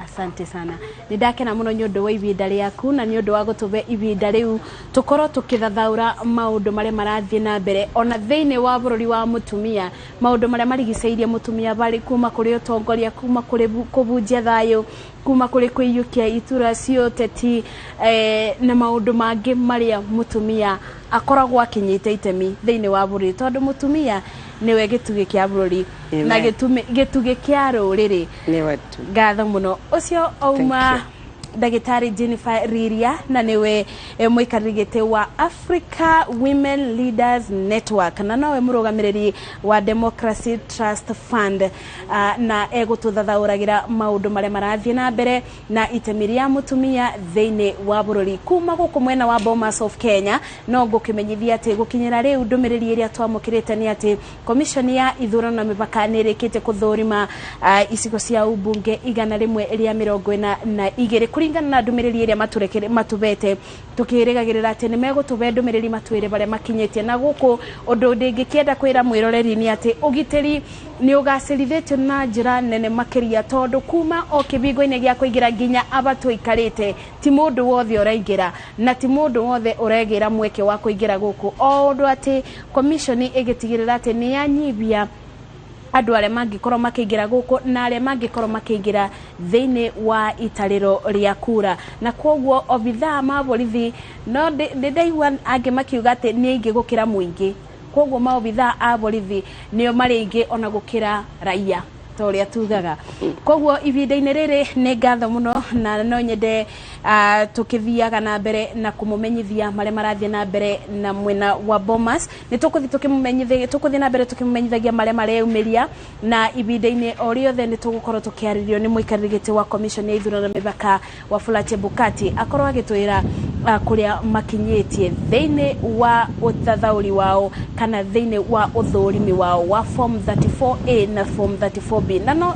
Asante sana. Nindakena muno nĩ ũndũ wa ivinda rĩaku na nĩ ũndũ wa gũtũve ivinda rĩu tũkorwo tũkĩthathaũra maũndũ marĩa marathiĩ na mbere ona thĩinĩ wa bũrũri wa mũtumia, maũndũ marĩa marigicĩirie mũtumia barĩ kuma kũrĩ ũtongoria, kuma kũrĩ kũbunjia thayũ, kuma kũrĩ kũiyũkia itura cia ũteti na maũndũ mangĩ marĩa mũtumia akoragwo akinyĩte itemi thĩinĩ wa bũrũri, tondũ mũtumia niwe gĩtugĩ kĩa bũrũri na gĩtugĩ kĩa rũrĩrĩ. Ngatho mũno. Ũcio auma ndagĩtarĩ Jennifer Riria na niwe mũikarĩri gĩtĩ wa Africa Women Leaders Network na nowe mũrũgamĩrĩri wa Democracy Trust Fund na egũtũthathaũragĩra maũndũ marĩa marathiĩ na mbere na itemi rĩa mũtumia thĩinĩ wa bũrũri kuma gũkũ mwena wa Bomas of Kenya. No ngũkĩmenyithia atĩ gũkinyĩra rĩu ndũmĩrĩri ĩrĩa twamũkĩrĩte nĩ atĩ komishoni ya ithurano na mĩbaka nĩ ĩrĩkĩte kũthũrima icigo cia ubunge 142 kũringana na ndũmĩrĩri ĩrĩa matũbete tũkĩrĩgagĩrĩra atĩ nĩ megũtũbe ndũmĩrĩri matwĩre barĩa makinyĩtie na gũkũ ũndũ ndĩngĩkĩenda kwĩra mwĩroreri nĩ atĩ ũgitĩri nĩ ũgacĩrithĩtio na njĩra nene makĩria tondũ kuma o kĩbingo-inĩ gĩa kũingĩra nginya abatũ ikarĩte ti mũndũ wothe ũraingĩra na ti mũndũ wothe ũregĩra mweke wa kũingĩra gũkũ o ũndũ atĩ komishoni ĩgĩtigĩrĩra atĩ nĩ yanyibia andũ arĩa mangĩkorwo makĩingĩra gũkũ na arĩa mangĩkorwo makĩingĩra thĩinĩ wa itarĩro rĩa kura na kwoguo obithaa ma borithi no ndaigua angĩ makiuga atĩ nĩ aingĩ gũkĩra mũingĩ, kwoguo maobithaa a borithi nĩo marĩ aingĩ ona gũkĩra raia ta ũrĩa tugaga. Kwoguo ivinda-inĩ rĩrĩ nĩ ngatho mũno na no nyende tukithiaga na mbere na kumumenyithia marĩa marathiĩ na mbere na mwena wa Bomas. Nĩ tũkũthiĩ na mbere tũkĩmumenyithagia marĩa mareyumĩria na ivinda-inĩ o rĩothe nĩ tũgũkorwo tũkĩarĩrio nĩ mũikarĩri gĩtĩ wa komishoni ya ithurano na mĩbaka Wafula Chebukati akorwo agĩtwĩra kũrĩa makinyĩtie thĩinĩ wa ũthathaũri wao kana thĩinĩ wa ũthũrimi wao wa form 34A na form 34B na no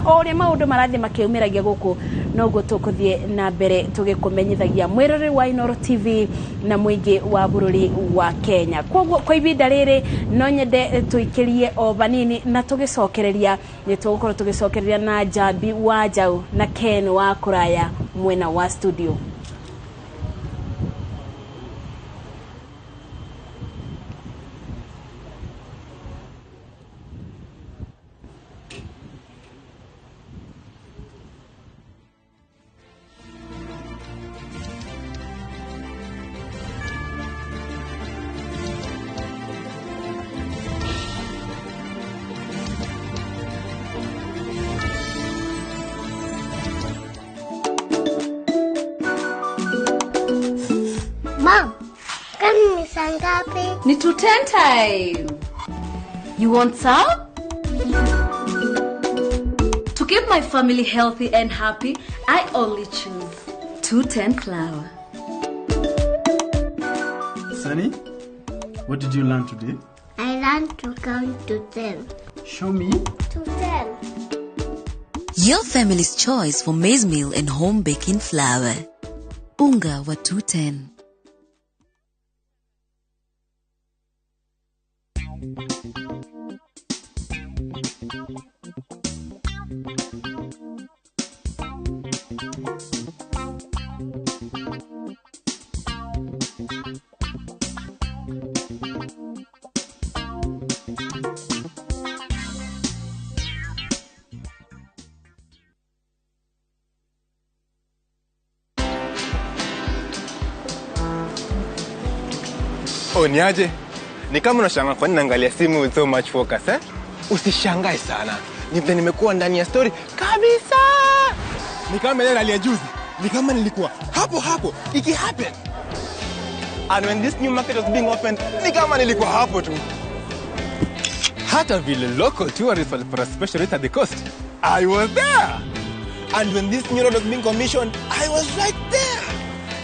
o ũrĩa maũndũ marathiĩ makĩumĩragia gũkũ noguo tũkũthiĩ na mbere tũgĩkũmenyithagia mwĩroreri wa Inooro TV na mũingĩ wa bũrũri wa Kenya. Kwoguo kwa ivinda rĩrĩ no nyende tũikĩrie o banini na tũgĩcokereria nĩ tũgũkorwo tũgĩcokereria na Jabi wa Jau na Ken wa kũraya mwena wa studio. Mom, can you sing happy? Ni to 10 time. You want some? To keep my family healthy and happy, I only choose 210 flour. Sunny, what did you learn today? I learned to count to 10. Show me. To 10. Your family's choice for maize meal and home baking flour. Unga wa 210. ni aje? Ni kama unashangaa kwa nini naangalia simu with so much focus, eh? Usishangae sana. Nimekuwa ndani ya story kabisa. Ni kama ile hali ya juzi. Ni kama nilikuwa hapo iki happen. And when this new market was being opened, ni kama nilikuwa hapo tu. Hata vile local tourists for a special rate at the coast, I was there. And when this new road was being commissioned, I was right there.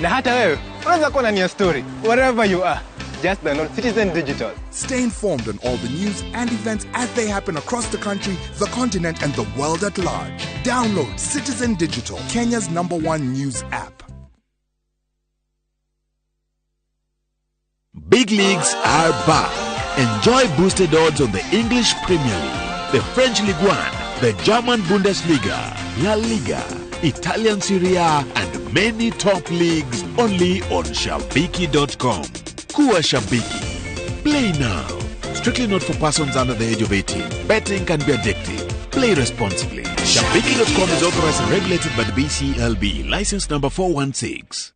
Na hata wewe, unaweza kuwa ndani ya story wherever you are. Just download Citizen Digital. Stay informed on all the news and events as they happen across the country, the continent, and the world at large. Download Citizen Digital, Kenya's #1 news app. Big leagues are back. Enjoy boosted odds on the English Premier League, the French Ligue 1, the German Bundesliga, La Liga, Italian Serie A, and many top leagues only on Shabiki.com. Kuwa Shabiki. Play now. Strictly not for persons under the age of 18. Betting can be addictive. Play responsibly. Shabiki.com is authorized and regulated by the BCLB. License number 416.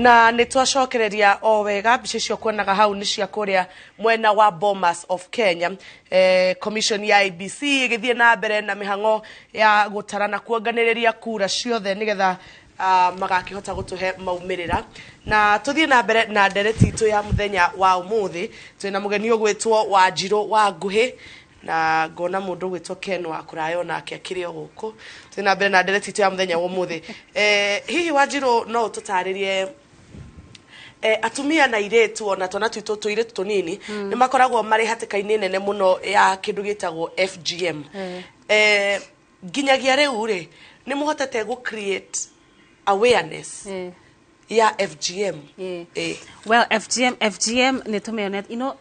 na nitwacokereria o wega mbica icio kuonaga hau ni cia kuria mwena wa Bomas of Kenya. Commission ya IEBC igithie na mbere na mihango ya gutarana kuonganiriria kura ciothe nigetha magakihota gutuhe maumirira na tuthie na mbere na ndereti itu ya muthenya wa umuthi twina mugeni ogwitwo wa Njiro wa Nguhi na ngona mundu gwitwo Ken wa kurayo nake akiri guku twina mbere na ndereti itu ya muthenya wa umuthi. Hihi wa Njiro no tutaririe atumia na iretu ona tona twito tuiretu tunini ni makoragwo mari hatikaini nene muno ya kindu gitagwo FGM. Ginyagia riu ri ni muhotete gu create awareness ya FGM. Well, FGM ni tumeonet, you know,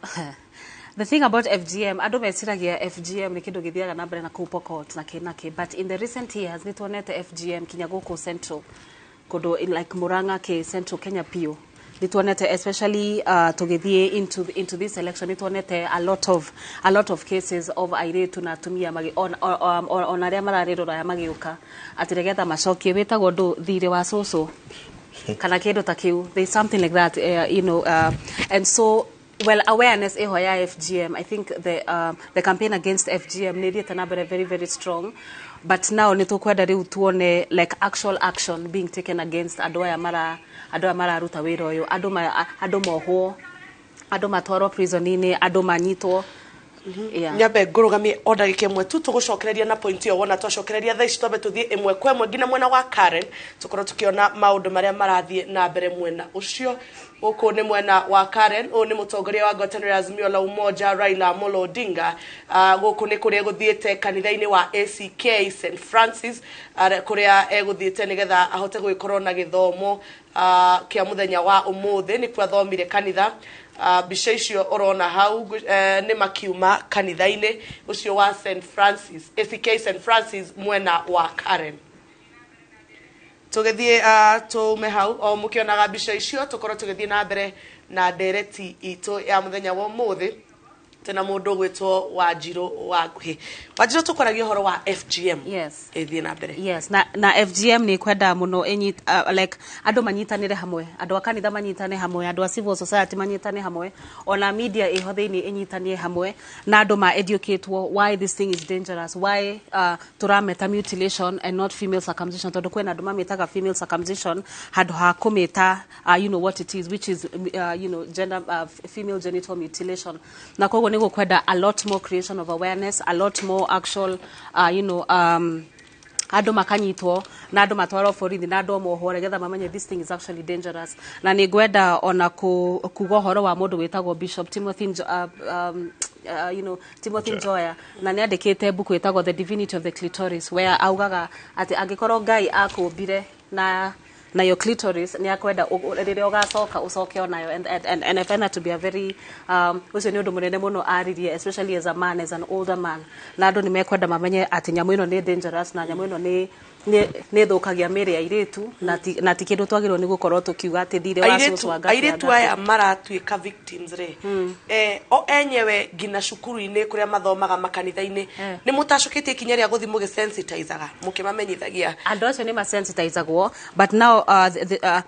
the thing about FGM, ado mesiragia FGM ni kindu githiaga na mbere na ku Pokot na kinake, but in the recent years ni tuonete FGM kinyaguko central kodo like Murang'a ke central Kenya pio nituonete especially tugithie into this election nituonete a lot of cases of airetu na atumia magi on aria mararerora ya magiuka atiregetha macokie wetagwo ndu thire wa soso kana kindu ta kiu, there's something like that, you know, and so well, awareness eho ya FGM, I think the campaign against FGM needed na very very strong, but now nitukwenda riu tuone like actual action being taken against adoya mara ruta wira uyu ado mohwo ado matwaro prisonini ado manyitwo. Nyabe ngurugamie oda gikemwe tu tugucokereria na point yo wona twacokereria thaa ici tobe tuthie imwe kwa imwe ngina mwena wa Karen tukorwo tukiona maundu maria marathie na mbere mwena ucio uko ni mwena wa Karen o ni mutongoria wa Gubernatorial Azimio la Umoja Raila Amolo Odinga guku ni kuria guthiete kanitha-ini wa ACK St Francis kuria eguthiete nigetha ahote gwikorwo na githomo kia muthenya wa umuthi ni kwathomire kanitha. Bica icio orona hau ni makiuma kanitha-ini ucio wa St Francis ACK St Francis mwena wa Karen. Tugithie tume hau o mukionaga bica icio tukorwo tugithie na mbere na ndereti itu ya muthenya wa umuthi tena mundu gwitwo Wanjiru Wanguhi. Wanjiru tukoragio horo wa FGM. Yes. Ethie na mbere. Yes, na FGM ni kwenda muno like andu manyitanire hamwe, andu akanitha manyitane hamwe, andu a civil society manyitane hamwe, ona media ihotheini inyitanie hamwe, na andu ma educate why this thing is dangerous, why turameta mutilation and not female circumcision. Tondu kwena andu mametaga female circumcision handu ha kumeta you know what it is, which is you know gender female genital mutilation. Na koguo niguo kwenda a lot more creation of awareness, a lot more actual you know andu makanyitwo na andu matwarwo borithi na andu mohore getha mamenye this thing is actually dangerous. Na ni gwenda ona kugo horo wa mundu witagwo Bishop Timothy you know Timothy Njoya na ni andikite buku witagwo The Divinity of the Clitoris, where augaga ati angikorwo Ngai akumbire na your clitoris ni akwenda riria ugacoka ucoke onayo, and I find that to be a very ucio ni undu munene muno aririe, especially as a man, as an older man, na andu ni mekwenda mamenye ati nyamu ino ni dangerous na nyamu ino ni thukagia miri ya iritu na ti kindu twagirwo ni gukorwo tukiuga ati thire wa soso wa ngati iritu aya maratuika victims re o enyewe ngina cukuru-ini kuria mathomaga makanitha-ini ni mutacukitie kinya ria guthi mugisensitizaga mukimamenyithagia andu acio ni masensitizagwo, but now the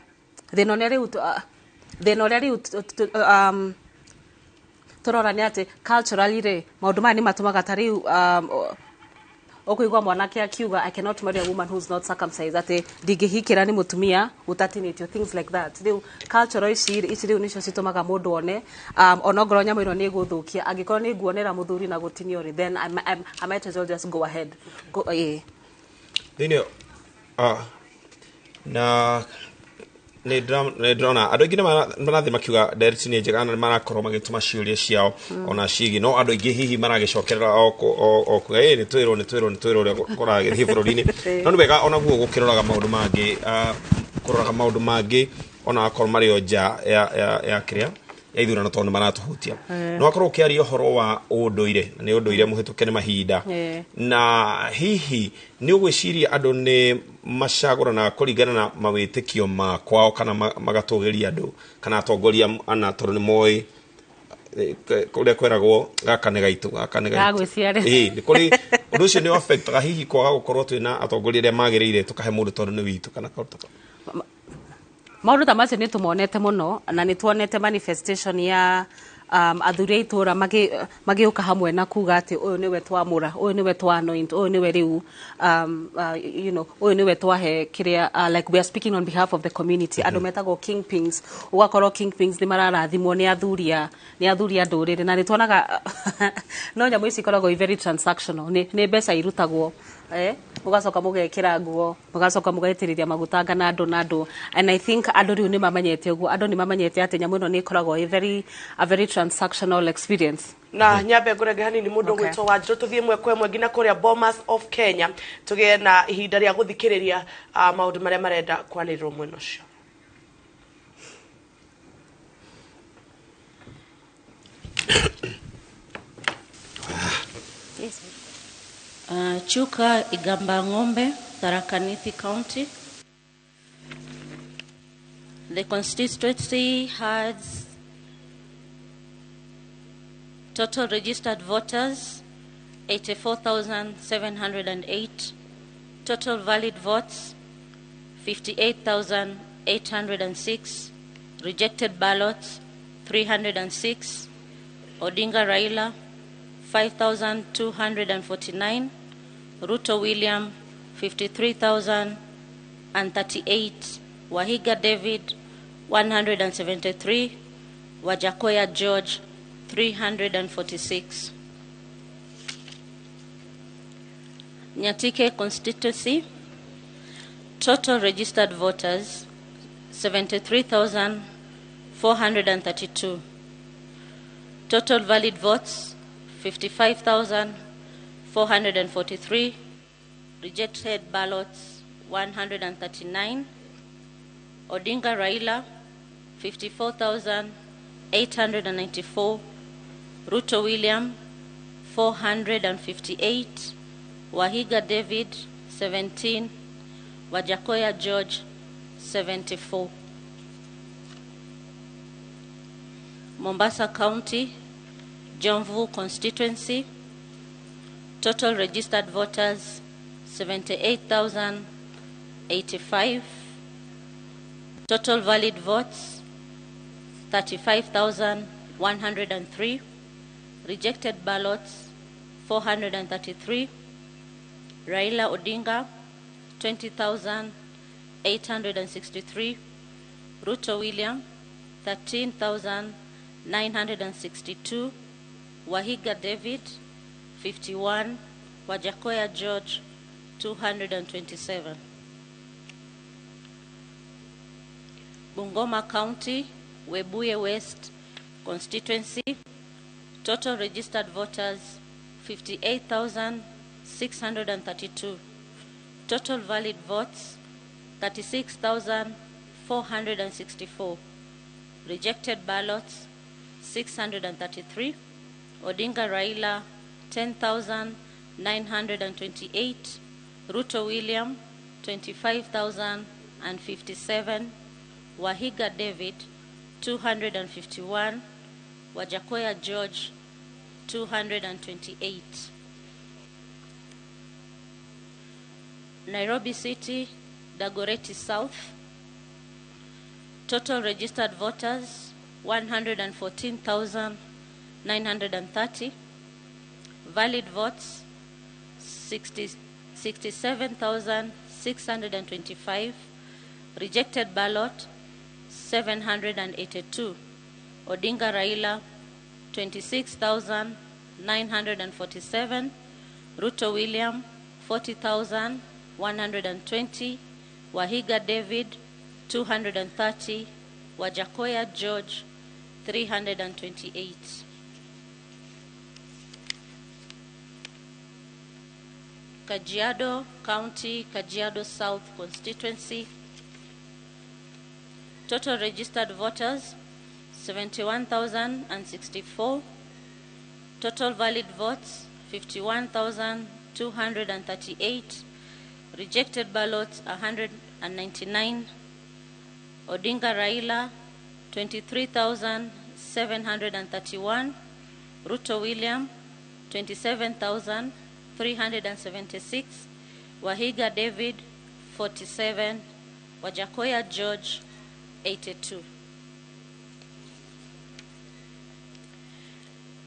turora ni ati culturally re maundu maya ni matumaga tariu okuigwa mwanake akiuga I cannot marry a woman who's not circumcised, ati ndingihikira ni mutumia utatinitio, things like that. Riu cultural ici riu nicio citumaga mundu one onongoro nyamu ino ni guthukia, angikorwo ni nguonera muthuri na gutinio ri, then I might as well just go ahead na ne drona ado ingine marathi makiuga direction ni njega na marakorwo magituma ciuria ciao ona cigi no ado ingi hihi maragicokerera o ni twiro korage hibururi-ini no ni wega ona guo gukiroraga maundu mangi kuroraga maundu mangi ona akorwo mari o nja ya kiria ya ithurano tondu maratuhutia no akorwo kiaria horo wa unduire ni unduire muhituke ni mahinda na hihi ni ugwiciria andu ni macagurana kuringana na mawitikio makwao kana magatugeria andu kana atongoria ana tondu ni moi kuria kweragwo gaka ni gaitu ni kuri undu ucio ni affect hihi kwaga gukorwo twina atongoria ria magiriire tukahe mundu tondu ni witu kana kauta maundu ta macio ni tumonete muno na ni tuonete manifestation ya athuri itura magiuka hamwe na kuga ati uyu niwe twamura, uyu niwe twa anoint, uyu niwe riu you know uyu niwe twahe kiria like we are speaking on behalf of the community. Andu metagwo kingpins, ugakorwo kingpins ni mararathimwo ni athuria ndurire na ni tuonaga no nyamu ici ikoragwo very transactional, ni mbeca irutagwo mugacoka mugekira nguo mugacoka mugaitiriria magutanga na andu, and I think andu riu ni mamenyete uguo, andu ni mamenyete ati nyamu ino ni ikoragwo a very transactional experience. Na nyambe ngurege hanini mundu gwitwo Wanjiru tuthie mwe kwa mwe ngina kuria Bomas of Kenya tugie na ihinda ria guthikiriria maundu maria marenda kwanirwo mwena ucio. Chuka Igamba Ng'ombe, Tharaka Nithi County. The constituency has total registered voters 84,708, total valid votes 58,806, rejected ballots 306, Odinga Raila 5,249, Ruto William 53,038, Wahiga David 173, Wajakoya George 346. Nyatike constituency, total registered voters 73,432, total valid votes 55,443, rejected ballots 139, Odinga Raila 54,894, Ruto William 458, Wahiga David 17, Wajakoya George 74. Mombasa County, Jomvu constituency, total registered voters 78,085, total valid votes 35,103, rejected ballots 433, Raila Odinga 20,863, Ruto William 13,962, Wahiga David 51, Wajakoya George 227. Bungoma County, Webuye West constituency, total registered voters 58,632, total valid votes 36,464, rejected ballots 633, Odinga Raila 10,928, Ruto William 25,057, Wahiga David 251, Wajakoya George 228. Nairobi City, Dagoretti South, total registered voters 114,930, valid votes 67,625, rejected ballot 782, Odinga Raila 26,947, Ruto William 40,120, Wahiga David 230, Wajakoya George 328. Kajiado County, Kajiado South constituency, total registered voters 71,064, total valid votes 51,238, rejected ballots 199, Odinga Raila 23,731, Ruto William 27,376, Wahiga David 47, Wajakoya George 82.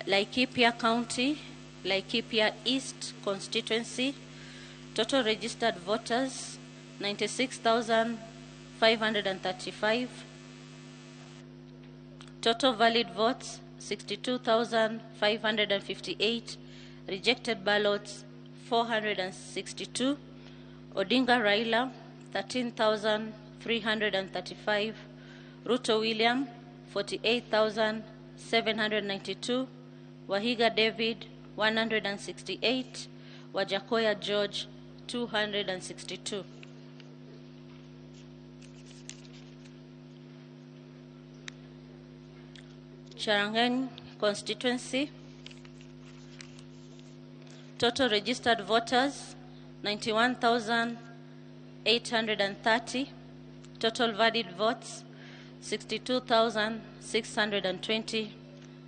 Laikipia County, Laikipia East constituency, total registered voters 96,535, total valid votes 62,558, rejected ballots 462, Odinga Raila 13,335, Ruto William 48,792, Wahiga David 168, Wajakoya George 262. Cherangany constituency, total registered voters 91,830, total valid votes 62,620,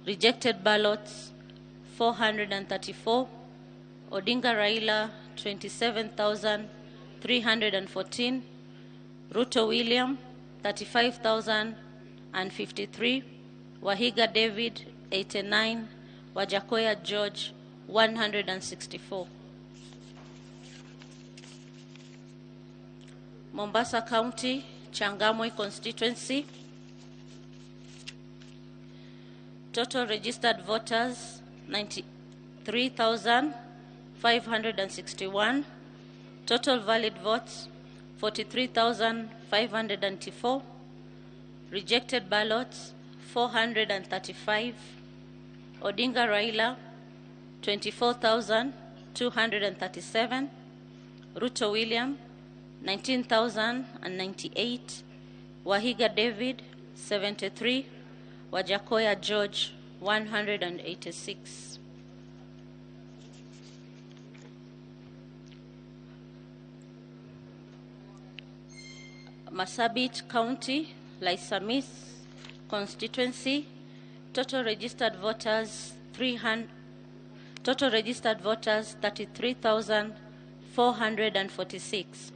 rejected ballots 434, Odinga Raila 27,314, Ruto William 35,053, Wahiga David 89, Wajakoya George 164. Mombasa County, Changamwe constituency, total registered voters 93,561, total valid votes 43,594, rejected ballots 435, Odinga Raila 24,237, Ruto William 19,098, Wahiga David 73, Wajakoya George 186. Marsabit County, Laisamis constituency, total registered voters total registered voters 33,446.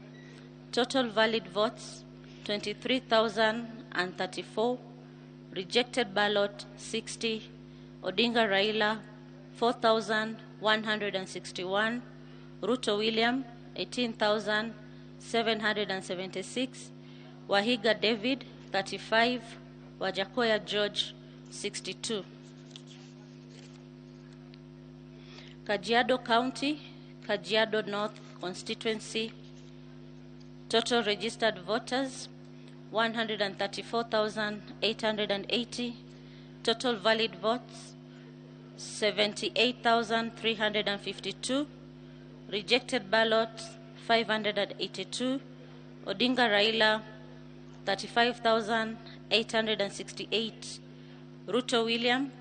Total valid votes 23,034. Rejected ballot 60. Odinga Raila 4,161. Ruto William 18,776. Wahiga David 35. Wajakoya George 62. Kajiado County, Kajiado North Constituency. Total registered voters 134,880. Total valid votes 78,352. Rejected ballots 582. Odinga Raila 35,868. Ruto William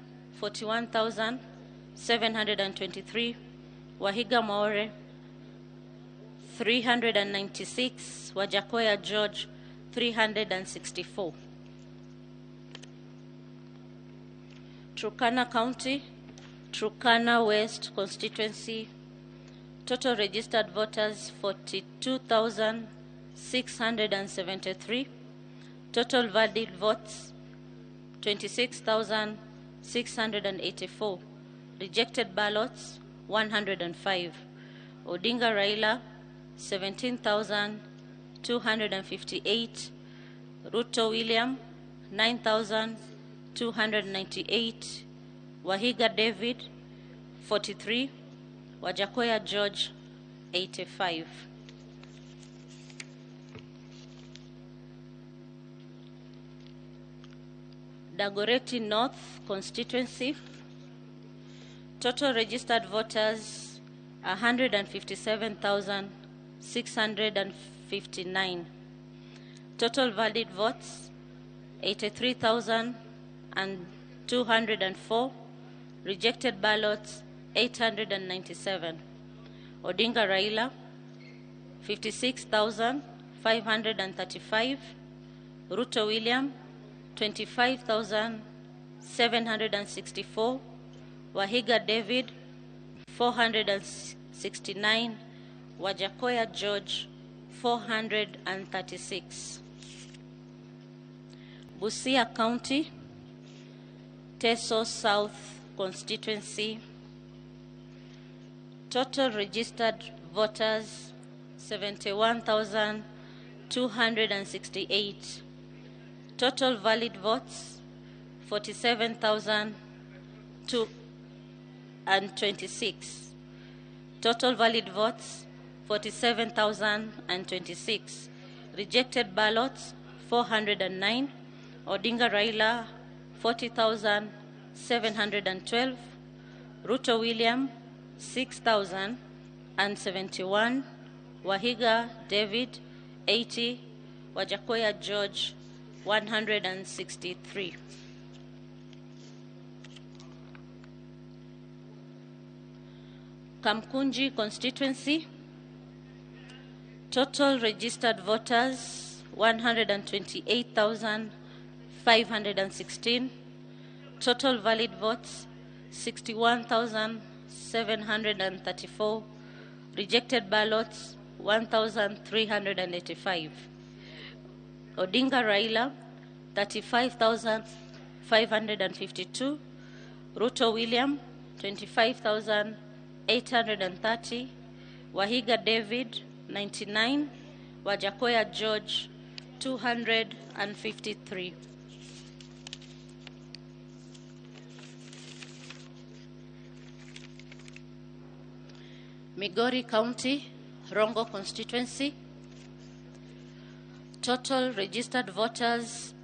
41,723. Wahiga Maore 396. Wajakoya George 364. Turkana County, Turkana West Constituency. Total registered voters 42,673. Total valid votes 26,684. Rejected ballots 105. Odinga Raila 17,258. Ruto William 9,298. Wahiga David 43. Wajakoya George 85. Dagoretti North Constituency. Total registered voters 157,659. Total valid votes 83,204. Rejected ballots 897. Odinga Raila 56,535. Ruto William 25,764. Wahiga David 469. Wajakoya George 436. Busia County, Teso South Constituency. Total registered voters 71,268. Total valid votes 47,026. Total valid votes 47,026. Rejected ballots 409. Odinga Raila 40,712. Ruto William 6,071. Wahiga David 80. Wajakoya George 163. Kamkunji Constituency. Total registered voters 128,516. Total valid votes 61,734. Rejected ballots 1,385. Odinga Raila 35,552. Ruto William 25,830. Wahiga David 99. Wajakoya George 253. Migori County, Rongo Constituency. Total registered voters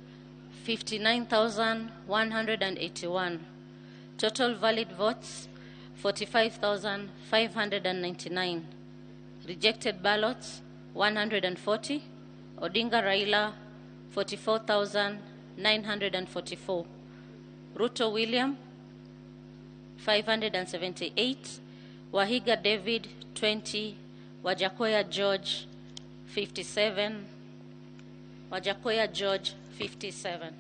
59,181. Total valid votes 45,599. Rejected ballots 140. Odinga Raila 44,944. Ruto William 578. Wahiga David 20. Wajakoya George 57. Wajakoya George 57.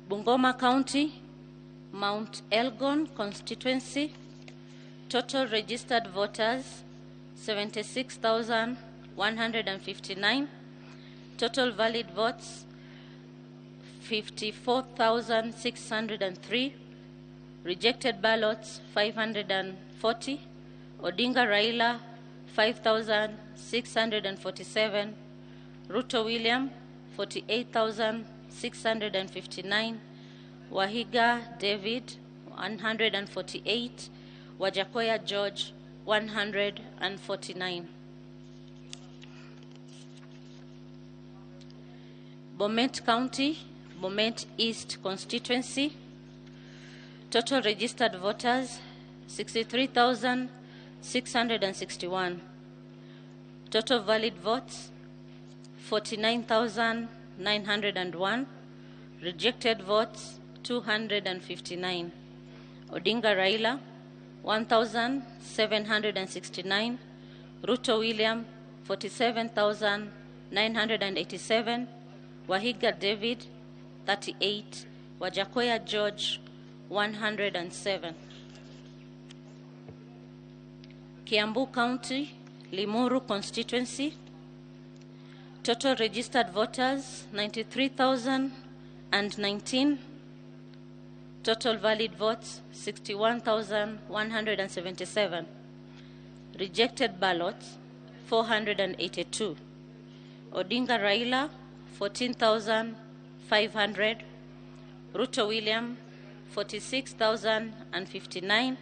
Bungoma County, Mount Elgon constituency, total registered voters 76,159, total valid votes 54,603, rejected ballots 540, Odinga Raila 5,647, Ruto William 48,659, Wahiga David 148, Wajakoya George 149. Bomet County, Bomet East constituency, total registered voters 63,661, total valid votes 49,901, rejected votes 259. Odinga Raila 1,769, Ruto William 47,987, Wahiga David 38, Wajakoya George 107. Kiambu County, Limuru constituency, total registered voters 93,019, total valid votes 61,177, rejected ballots 482. Odinga Raila 14,500, Ruto William 46,059,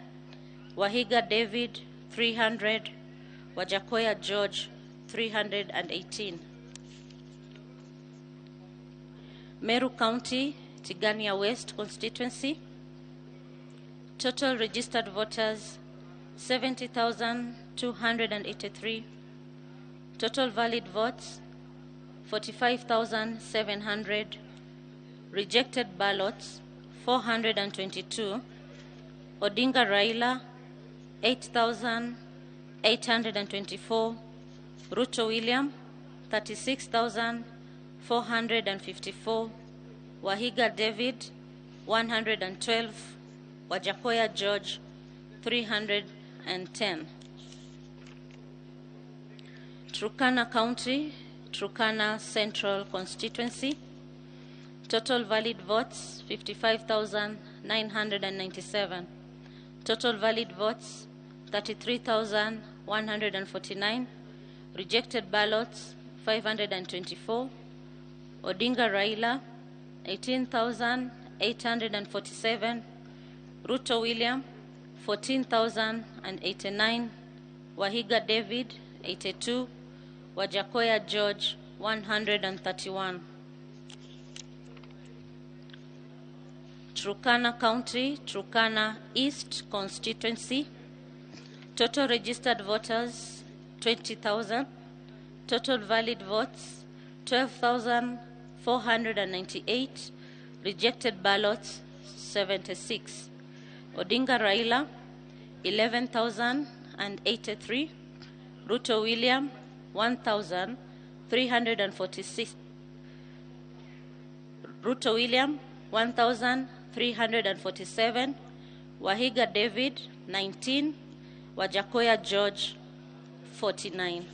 Wahiga David 300, Wajakoya George 318. Meru County, Tigania West constituency, total registered voters 70,283, total valid votes 45,700, rejected ballots 422. Odinga Raila 8,824, Ruto William 36,454, Wahiga David 112, Wajakoya George 310. Turkana County, Turkana Central constituency, total valid votes 55,997, total valid votes 33,149, rejected ballots 524. Odinga Raila 18,847, Ruto William 14,089, Wahiga David 82, Wajakoya George 131. Turkana County, Turkana East constituency, total registered voters 20,000, total valid votes 12,498, rejected ballots 76. Odinga Raila 11,083, Ruto William 1,346, Ruto William 1,347, Wahiga David 19, Wajakoya George 49.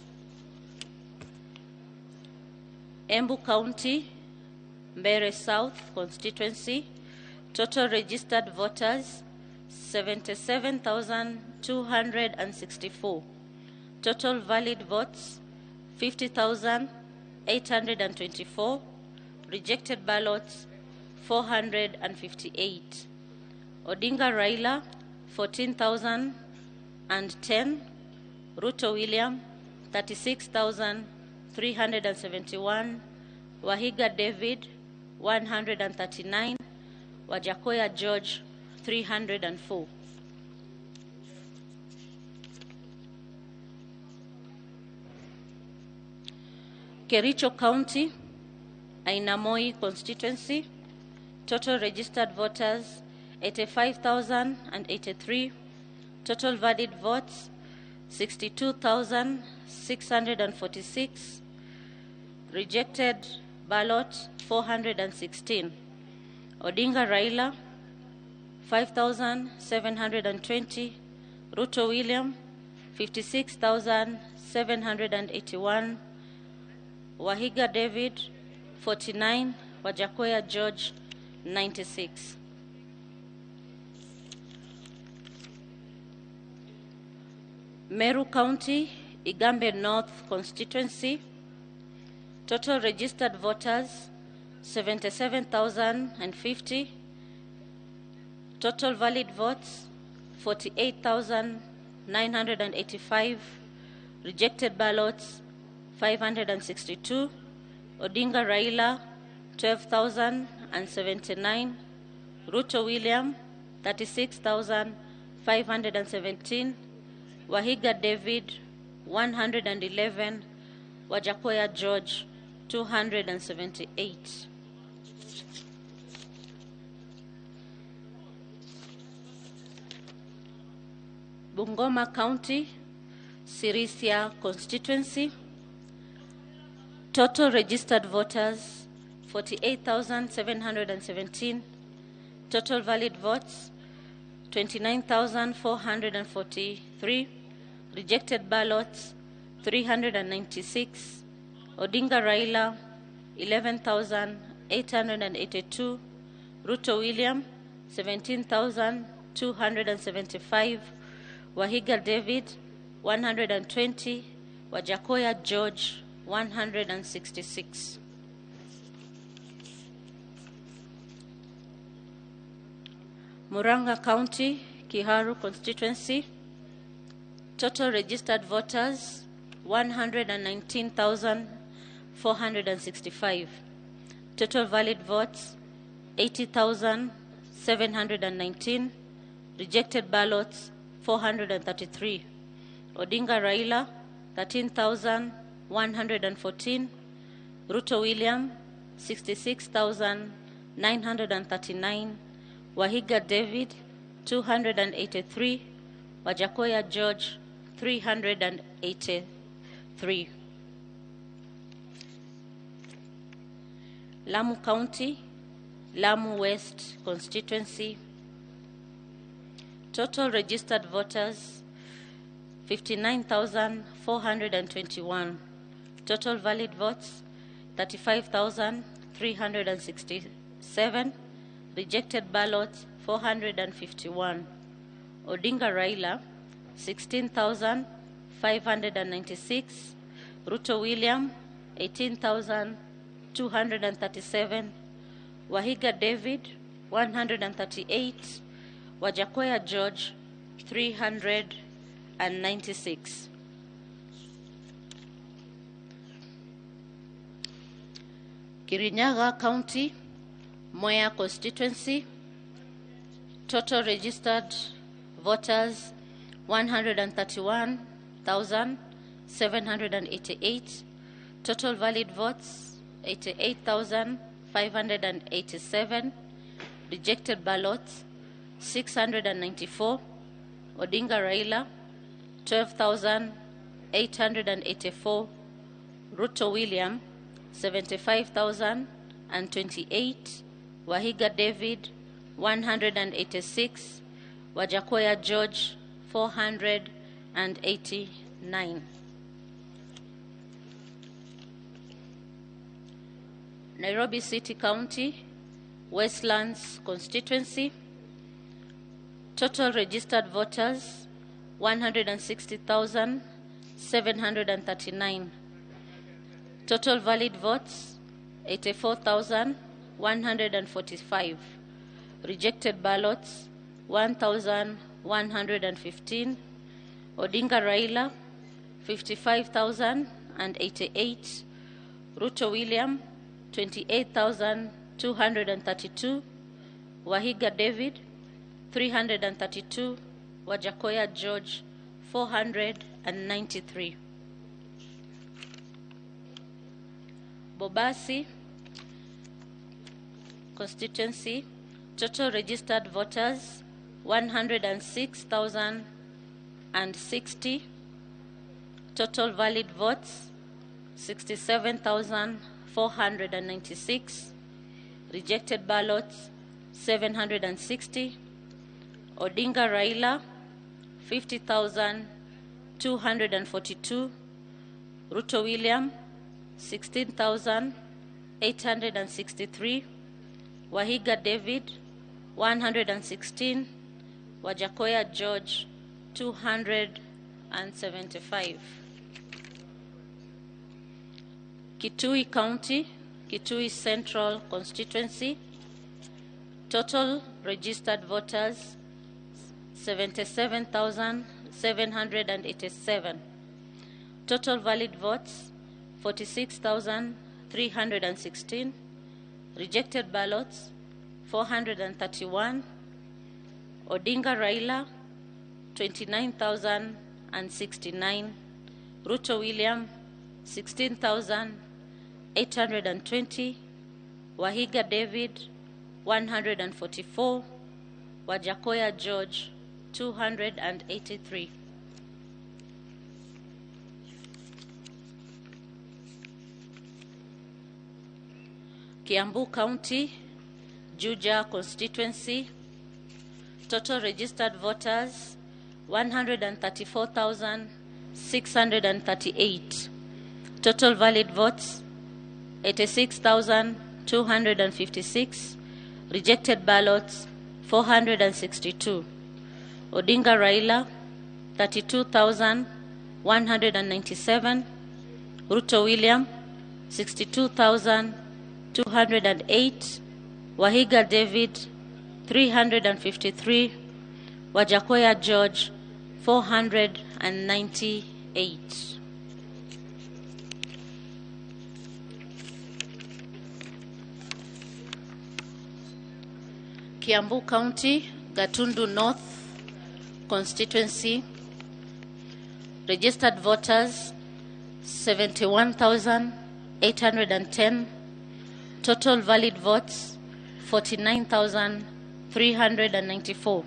Embu County, Mbeere South constituency, total registered voters 77,264, total valid votes 50,824, rejected ballots 458. Odinga Raila 14,010, Ruto William 36,371, Wahiga David 139, Wajakoya George 304. Kericho County, Ainamoi constituency, total registered voters 85,083, total valid votes 62,646, rejected ballot 416. Odinga Raila 5,720. Ruto William, 56,781. Wahiga David, 49. Wajakoya George, 96. Meru County, Igambe North Constituency, total registered voters, 77,050. Total valid votes, 48,985. Rejected ballots, 562. Odinga Raila, 12,079. Ruto William, 36,517. Wahiga David, 111. Wajakoya George, 278. Bungoma County, Sirisia Constituency, total registered voters, 48,717. Total valid votes, 29,443. Rejected ballots, 396. Odinga Raila, 11,882. Ruto William, 17,275. Wahiga David, 120. Wajakoya George, 166. Muranga County, Kiharu Constituency, total registered voters, 119,465. Total valid votes, 80,719. Rejected ballots, 433. Odinga Raila, 13,114. Ruto William, 66,939. Wahiga David, 283. Wajakoya George, 383. Lamu County, Lamu West Constituency, total registered voters, 59,421. Total valid votes, 35,367. Rejected ballots, 451. Odinga Raila, 16,596. Ruto William, 18,237. Wahiga David, 138. Wajakoya George, 396. Kirinyaga County, Moya Constituency, total registered voters, 131,788. Total valid votes, 88,587. Rejected ballots, 694. Odinga Raila, 12,884. Ruto William, 75,028. Wahiga David, 186. Wajakoya George, 489. Nairobi City County, Westlands Constituency, total registered voters, 160,739. Total valid votes, 84,145. Rejected ballots, 1,115. Odinga Raila, 55,088. Ruto William, 28,232. Wahiga David, 332. Wajakoya George, 493. Bobasi Constituency, total registered voters, 106,060. Total valid votes, 67,496. Rejected ballots, 760. Odinga Raila 50,242. Ruto William 16,863. Wahiga David 116. Wajakoya George 275. Kitui County, Kitui Central Constituency, total registered voters 77,787. Total valid votes 46,316. Rejected ballots 431. Odinga Raila 29,069. Ruto William 16,820. Wahiga David 144. Wajakoya George 283. Kiambu County, Juja Constituency, total registered voters 134,638. Total valid votes 86,256. Rejected ballots 462. Odinga Raila 32,197. Ruto William 62,208. Wahiga David 353. Wajakoya George 498. Kiambu County, Gatundu North Constituency, registered voters 71,810. Total valid votes 49,394.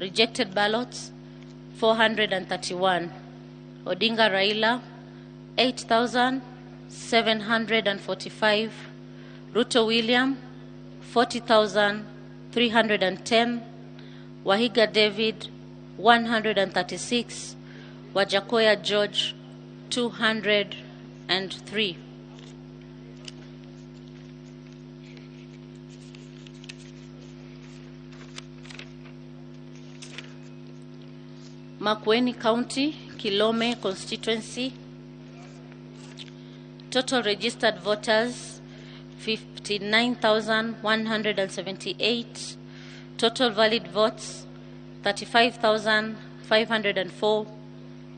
Rejected ballots 431. Odinga Raila 8,745. Ruto William 40,310. Wahiga David 136. Wajakoya George 203. Makueni County, Kilome Constituency, total registered voters 59,178. Total valid votes 35,504.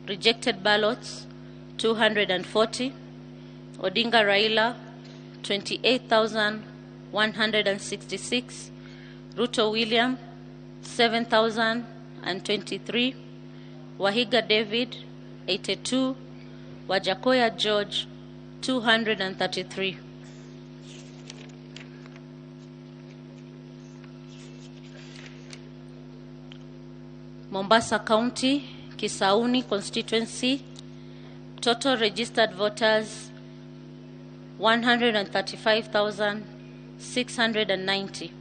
Rejected ballots 240. Odinga Raila 28,166. Ruto William 7,023. Wahiga David 82. Wajakoya George 233. Mombasa County, Kisauni Constituency, total registered voters 135,690.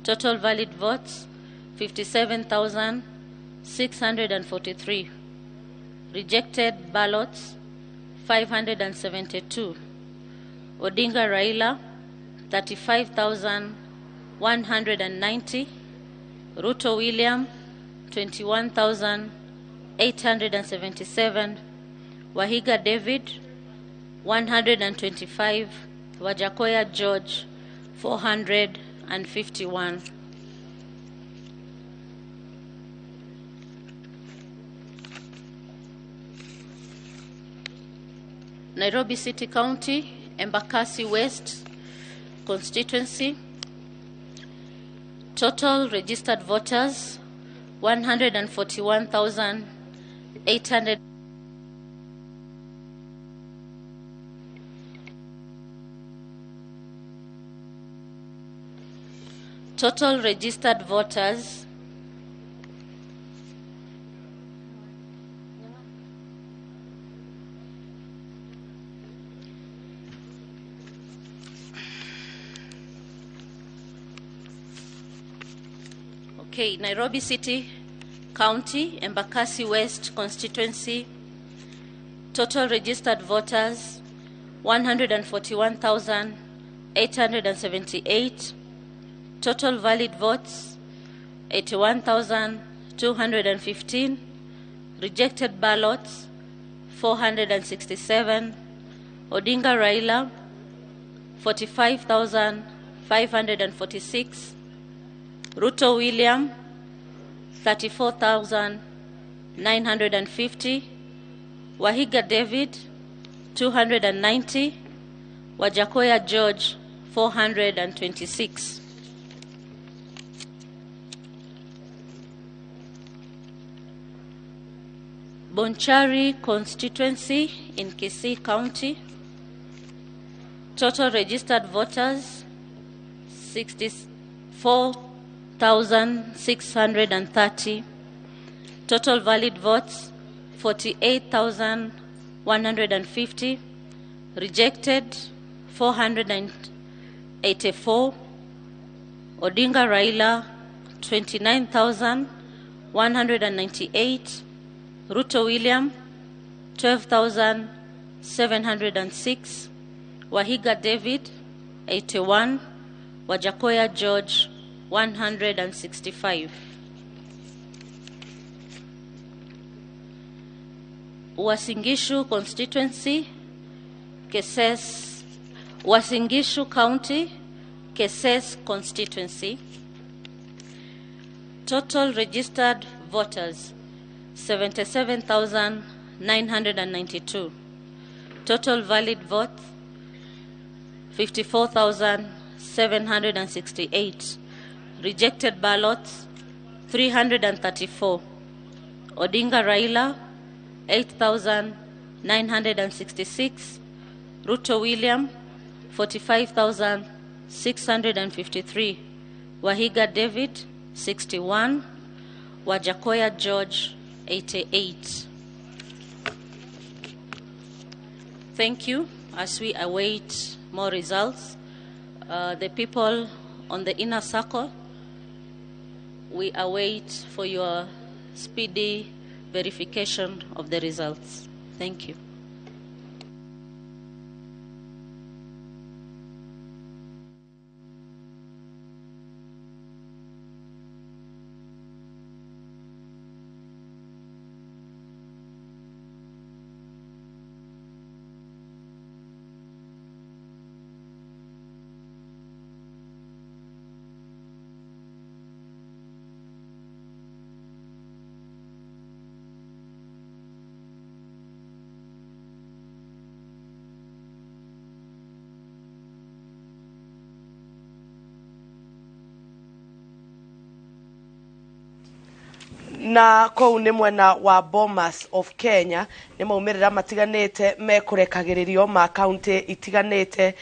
Total valid votes 57,643. Rejected ballots 572. Odinga Raila 35,190. Ruto William 21,877. Wahiga David 125. Wajakoya George 451. Nairobi City County, Embakasi West Constituency, total registered voters 141,800. Total registered voters 141,800. Okay, Nairobi City, County, Embakasi West constituency, total registered voters 141,878, total valid votes 81,215, rejected ballots 467, Odinga Raila 45,546, Ruto William 34,950, Wahiga David 290, Wajakoya George 426. Bonchari constituency in Kisii County, total registered voters 64,630, total valid votes 48,150, rejected 484, Odinga Raila 29,198, Ruto William 12,706, Wahiga David 81, Wajakoya George 165. Wasingishu constituency, Wasingishu County, Keses constituency, total registered voters 77,992, total valid votes 54,768, rejected ballots 334, Odinga Raila 8,966, Ruto William 45,653, Wahiga David 61, Wajakoya George 88. Thank you. As we await more results, the people on the inner circle, we await for your speedy verification of the results. Thank you. na kou nĩ mwena wa Bomas of Kenya nĩ maumĩrĩra matiganĩte mekũrekagĩrĩrio ma county itiganĩte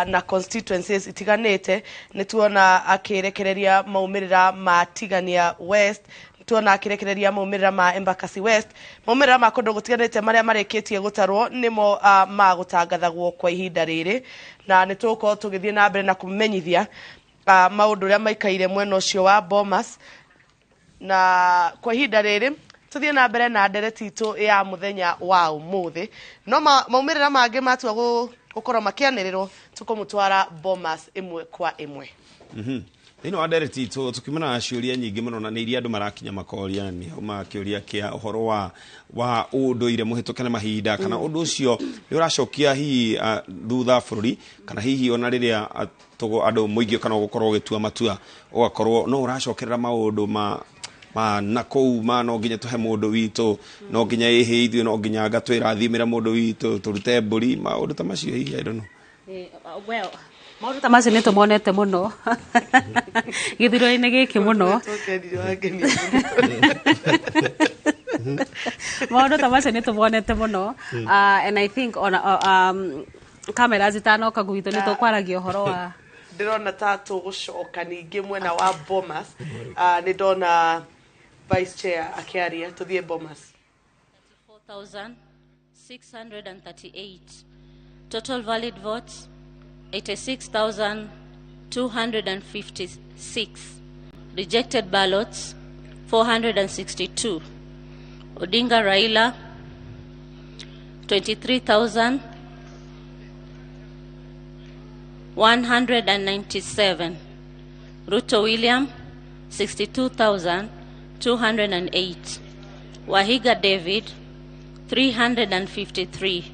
na constituencies itiganĩte. Nĩ tuona akĩrekereria maumĩrĩra ma Tigania West, tuona akĩrekereria maumĩrĩra ma Embakasi West, maumĩrĩra ma kũndũ gũtiganĩte marĩa marĩkĩtie gũtarwo nĩmo magũtangathagwo kwa ihinda rĩrĩ, na nĩ tũgũkorwo tũgĩthiĩ na mbere na kũmenyithia maũndũ ũrĩa maikaire mwena ũcio wa Bomas. Na kwa ihinda rĩrĩ tuthiĩ na mbere na ndereti itũ ya mũthenya wa ũmũthĩ, no maumĩrĩra mangĩ matua gũkorwo makĩanĩrĩrwo tũkũmũtwara Bomas ĩmwe kwa ĩmwe. Thĩinĩ wa ndereti itũ tũkiumana na ciũria nyingĩ mũno na nĩ iria andũ marakinya makoria nĩ makĩũria kĩa ũhoro wa ũndũire mũhĩtũke mahinda kana ũndũ ũcio nĩ ũracokia hihi thutha bũrũri kana hihi ona rĩrĩa andũ mũingĩ kana gũkorwo gĩtua matua ũgakorwo no ũracokerera maũndũ na kou no nginya tũhe mũndũ witũ, no nginya ĩhĩ ithuĩ, no nginya ngatwĩra thimĩra mũndũ witũ tũrute mbũri, maũndũ ta macio hihi I don't know. Well, maũndũ ta macio nĩ tũmonete mũno gĩthurano-inĩ gĩkĩ mũno. Maũndũ ta macio nĩ tũmonete mũno, and I think on kamera zitanoka gwitũ nĩ tũkwaragia ũhoro wa ndĩrona ta tũgũcoka ningĩ mwena wa Bomas. Nĩ ndona Vice Chair akĩaria, tũthiĩ Bomas. 34,638, total valid votes 86,256, Rejected ballots, 462. Odinga Raila, 23,197. Ruto William, 62,208. Wahiga David, 353.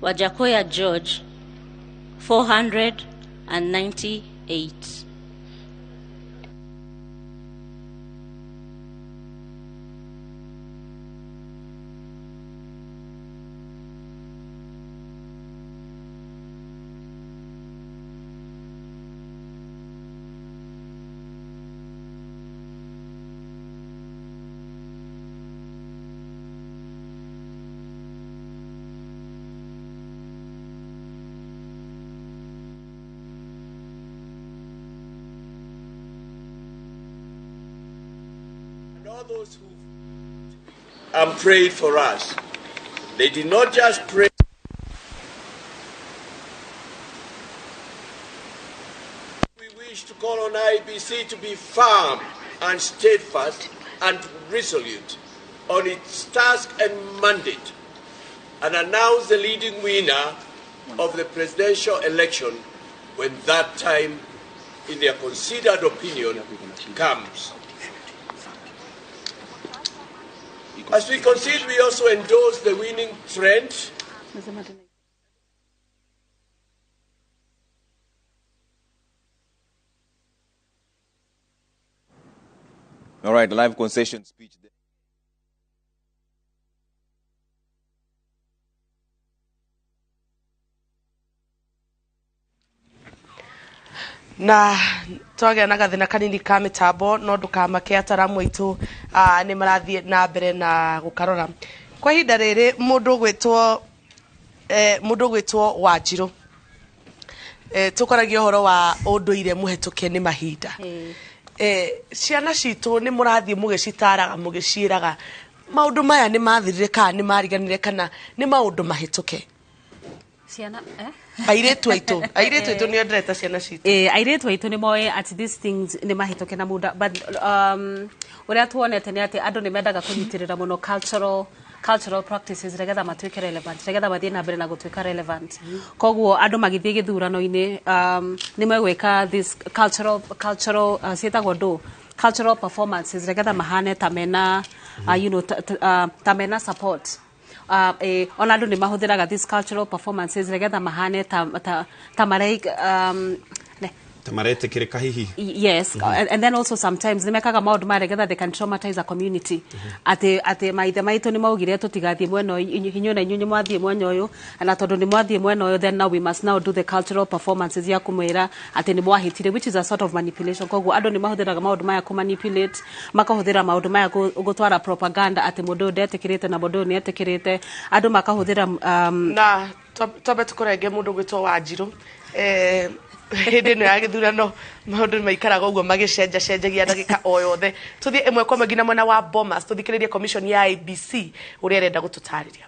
Wajakoya George, 498. All those who prayed for us, they did not just pray. We wish to call on IBC to be firm and steadfast and resolute on its task and mandate, and announce the leading winner of the presidential election when that time, in their considered opinion, comes. As we concede, we also endorse the winning trend. All right, the live concession speech. Na twagĩa na gathĩna kanini ka mĩtambo no ndũkamake ataramu aitũ nĩ marathiĩ na mbere na gũkarora kwa ihinda rĩrĩ mũndũ gwĩtwo Wanjirũ tũkoragia ũhoro wa ũndũire mũhetũke nĩ mahinda ciana citũ nĩ mũrathiĩ mũgĩcitaraga mũgĩciĩraga maũndũ maya nĩ mathirire kana nĩ mariganire kana nĩ maũndũ mahetũke ciana airetu aitũ nĩ ndereta ciana citũ airetu aitũ nĩ moe at these things nĩ mahĩtũke na muda but ũrĩa tuonete nĩ atĩ andũ nĩ mendaga kũnyitĩrĩra mũno cultural practices regetha matuĩke relevant regetha mathiĩ na mbere na gũtuĩka relevant koguo andũ magĩthiĩ gĩthurano-inĩ nĩ megwĩka this cultural ciĩtagwo ndũ cultural performances regetha mahane ta mena ta mena support ona andũ nĩ mahũthĩraga these cultural performances regetha mahane ta marei tamaretekĩrĩka hihi yes and then also sometimes nĩ mekaga maũndũ maya regetha they can traumatize a community atĩ maithe maitũ nĩ maugire tũtigathiĩ mwena ũyũ inyuĩ na inyuĩ mwathiĩ mwena ũyũ na tondũ nĩ mwathiĩ mwena ũyũ then now we must now do the cultural performances ya kũmwĩra atĩ nĩ mwahĩtire which is a sort of manipulation koguo andũ nĩ mahũthĩraga maũndũ maya kũmanipulate makahũthĩra maũndũ maya gũtwara propaganda atĩ mũndũ ũyũ ndetĩkĩrĩte na mũndũ ũyũ nĩ etĩkĩrĩte andũ makahũthĩra na twambe tũkũrenge mũndũ gwĩtwo Wanjirũ hĩndĩ ĩno ya gĩthurano maũndũ maikaraga ũguo magĩcenjagia ndagĩka o yothe tũthiĩ ĩmwe kwa ĩmwe nginya mwena wa Bomas tũthikĩrĩrie commission ya IBC ũrĩa ĩrenda gũtũtarĩria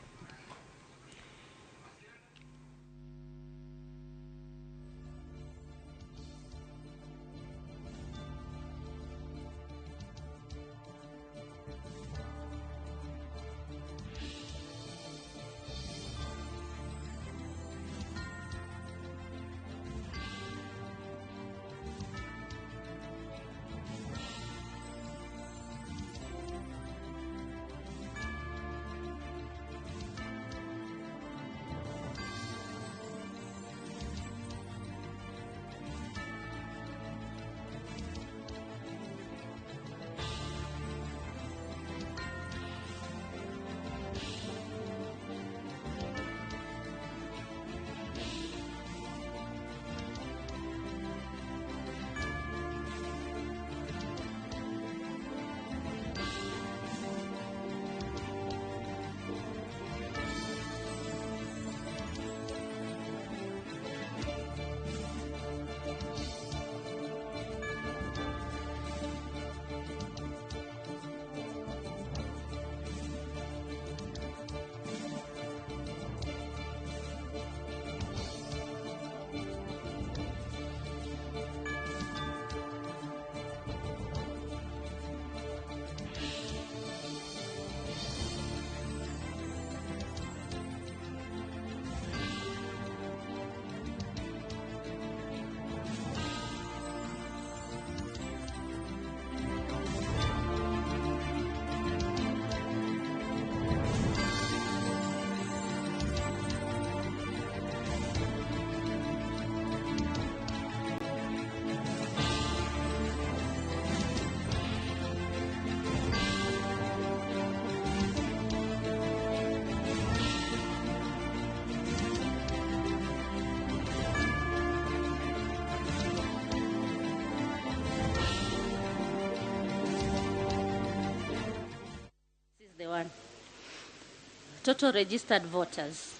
Total registered voters.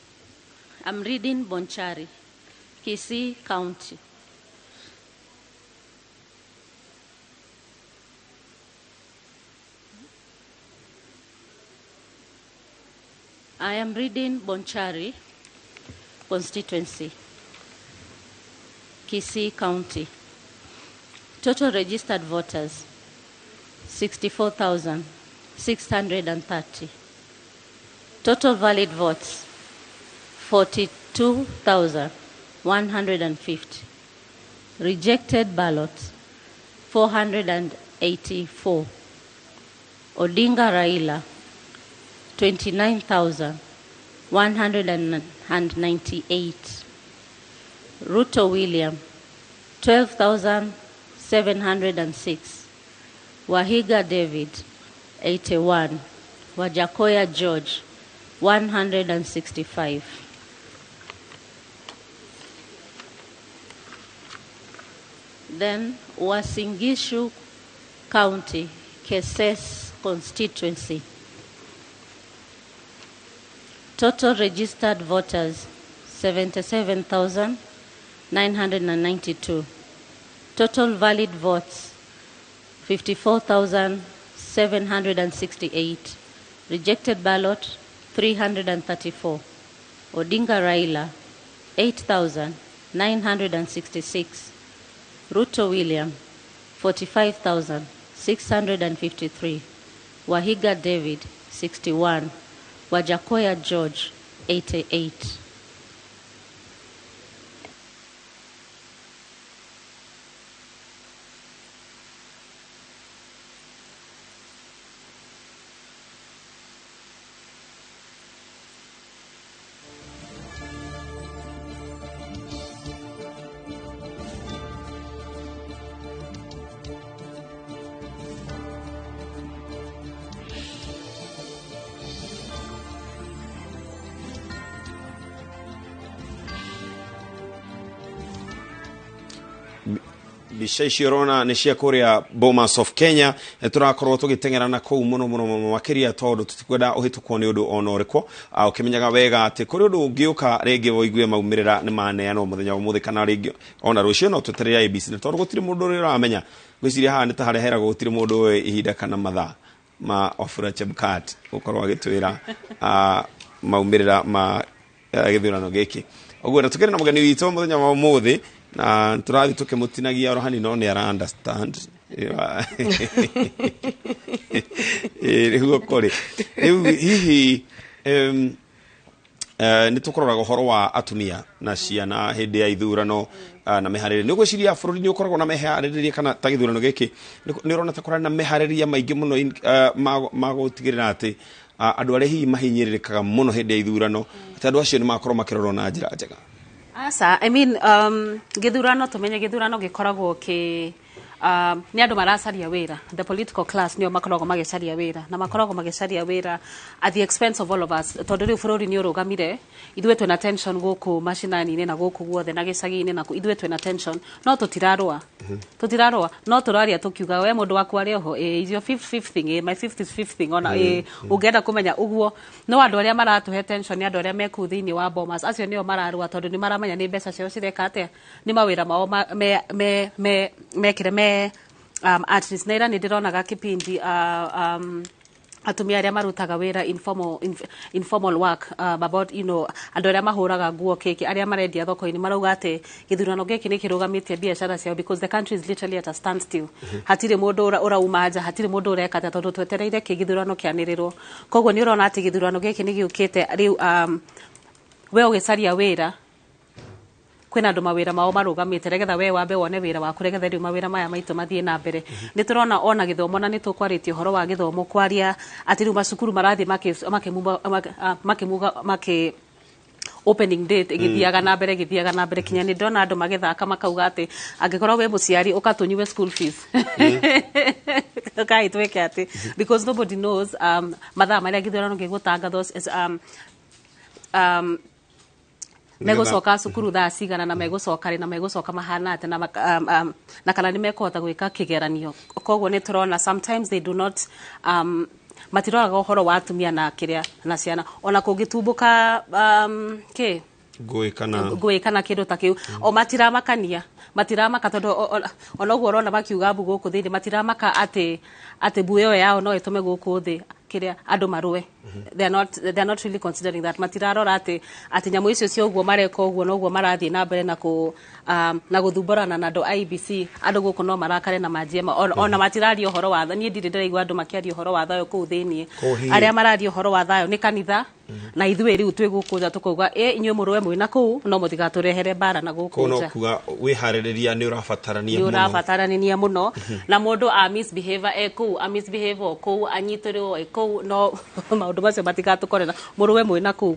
I'm reading Bonchari, Kisii County. I am reading Bonchari constituency, Kisii County. Total registered voters, 64,630. Total valid votes, 42,150. Rejected ballots, 484. Odinga Raila, 29,198. Ruto William, 12,706. Wahiga David, 81. Wajakoya George, 165. Then Wasingishu County, Keses constituency. Total registered voters, 77,992. Total valid votes, 54,768. Rejected ballot, 334. Odinga Raila, 8,966. Ruto William, 45,653. Wahiga David, 61. Wajakoya George, 88. Mbica icio rona nĩ cia kũrĩa Bomas of Kenya. Tũrakorwo tũgĩtengerana kũu mũno makĩria tondũ tũtikwenda ũhĩtũkwo nĩ ũndũ ona ũrĩkũ. Ũkĩmenyaga wega atĩ kũrĩ ũndũ ũngĩũka rĩngĩ woigue maumĩrĩra nĩ maneanwo mũthenya wa ũmũthĩ kana rĩngĩ ona rũciũ no tweterere IEBC, tondũ gũtirĩ mũndũ ũrĩa ũramenya. Ngwĩciria haha nĩ ta harĩa heragwo gũtirĩ mũndũ ũĩ ihinda kana mathaa ma Wafula Chebukati gũkorwo agĩtwĩra maumĩrĩra ma gĩthurano gĩkĩ. Ũguo na tũkĩrĩ na mũgeni witũ mũthenya wa ũmũthĩ na tũrathi tũkĩmũtinagia oro hanini no nĩ ara understand rĩu kũrĩ rĩu hihi nĩ tũkũroraga ũhoro wa atumia na ciana hĩndĩ ya ithurano na meharĩrĩria. Nĩ ũgwĩciria bũrũri nĩ ũkoragwo na meharĩrĩria kana ta gĩthurano gĩkĩ nĩ ũrona ta kũrĩ na meharĩrĩria maingĩ mũno ma gũtigĩrĩra atĩ andũ arĩa hihi mahinyĩrĩrĩkaga mũno hĩndĩ ya ithurano atĩ andũ acio nĩ makorwo makĩrorwo na njĩra njega? Asa, I mean, githurano tumenye githurano gikoragwo ki ni andu maracaria wira. The political class nio makoragwo magicaria wira na makoragwo magicaria wira at the expense of all of us. Tondu riu bururi ni urugamire ithuĩ twina tension guku macinani-inĩ na guku guothe na gĩcagi-inĩ na ithuĩ twina tension no tutirarũa no turaria tukiuga we mundu waku ari oho is your fifth thing my fifth is fifth thing ona ungenda kumenya uguo no andu aria maratuhe tension ni andu aria meku thiini wa Bomas acio nio mararũa tondu ni maramenya ni mbeca ciao cireka atia ni mawira mao mekire at least naira ni ndironaga kipindi atumia aria marutaga wira informal work about andu aria mahuraga nguo keki aria marendia thoko-ini marauga ati githurano giki ni kirugamitie biashara ciao because the country is literally at a standstill. Hatire mundu urauma nja, hatire mundu ureka ta tondu twetereire githurano kianirirwo. Koguo ni urona ati githurano giki ni giukite riu we ugicaria wira kwina andu mawira mao marugamite regetha we wambe wone wira waku regetha riu mawira maya maitu mathie na mbere. Ni turona ona githomo na ni tukwaritie horo wa githomo kwaria ati riu macukuru marathie make opening date igithiaga na mbere kinya ni ndona andu magithaka makauga ati angikorwo we muciari ukatunywe school fees kai tweke ati because nobody knows mathaa maria githurano gigutangathwo megucoka cukuru thaa cigana na megucoka mahana ati na kana ni mekũhota gwĩka kĩgeranio. Koguo ni turona sometimes they do not matiroraga uhoro wa atumia na kiria na ciana ona kungitumbuka ngui kana kindu ta kiu o matiramakania tondu ona guo rona bakiuga mbu guku thini matiramaka ati buyo yao no itume guku thi kiria andu marue. They are not really considering that. Matirarora ati nyamu icio cio guo mareka guo no guo marathie na mbere na guthumburana na andu IBC andu guku no marakare na manjiema ona matirari uhoro wa thani ndire ndiraigua andu makiaria uhoro wa thayo kuu thini aria mararia uhoro wa thayo ni kanitha na ithuĩ riu twi guku ja tukuga inyuĩ mũrũwe mwĩna kũu no mũtigaturehere bara na guku ja kuga wiharĩrĩria nĩ ũrabatarania mũno na mũndũ a misbehavior kũu a misbehavior kũu anyitĩrwo kũu no maũndũ macio matigatukorera mũrũwe mwĩna kũu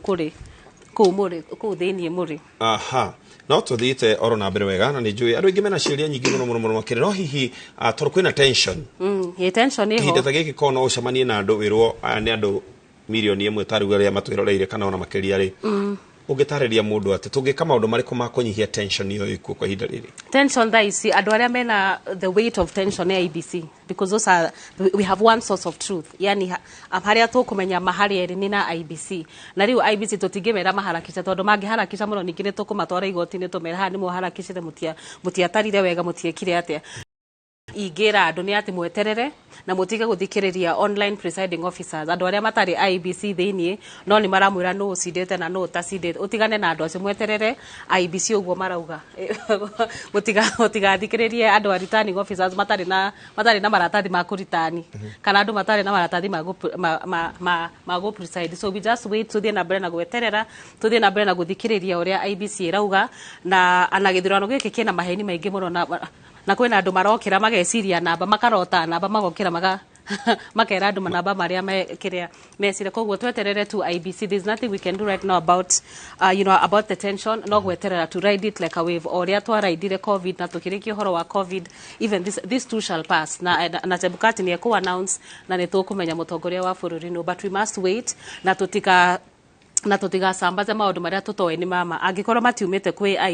kũu thĩinĩ mũrĩ no tuthiite oro na mbere wega na nĩ njũĩ andũ aingĩ mena ciũria nyingĩ mũno makĩria no hihi tondũ kwĩna tension tension ĩho ihinda ta gĩkĩ korwo no ũcemanie na andũ wĩrwo nĩ andũ milioni ĩmwe taruga rĩa matwĩroreire kana ona makĩria rĩ ũngĩtarĩria mũndũ atĩ tũngĩka maũndũ marĩkũ ma kũnyihia tension ĩyo ĩkuo kwa ihinda rĩrĩ tension thaa ici andũ arĩa mena the weight of tension nĩ IBC because those are we have one source of truth yani harĩa tũkũmenya mahari erĩ nĩ na IBC na rĩu IBC tũtingĩmera maharakisha tondũ mangĩharakisha mũno ningĩ nĩ tũkũmatwara igoti-inĩ tũmera haha nĩ mũharakicire mũtiatarire wega mũtiekire atĩa ingĩra andũ nĩ atĩ mweterere na mutige guthikiriria online presiding officers andu aria matari IBC thiini no ni maramwira no ucidete na no utacindete utigane na andu acio mweterere IBC uguo marauga mutigathikiririe andu a returning officers matari na maratathi ma kuritani kana andu matari na maratathi ma go preside so we just wait tuthie na mbere na gweterera tuthie na mbere na guthikiriria uria IBC irauga na anagithurano giki kina maheni maingi muno na kwena andu marokira mageciria namba makarota namba magokira makera andu manamba maria mekiria mesire koguo tweterere tu IBC. There's nothing we can do right now about about the tension no gweterera to ride it like a wave oria twaraidire covid na tukirikia horo wa covid even this too shall pass na Chebukati ni ku announce na ni tukumenya mutongoria wa bururi no but we must wait na tutigasambaze maundu maria tutoe ni mama angikorwo matiumite kwi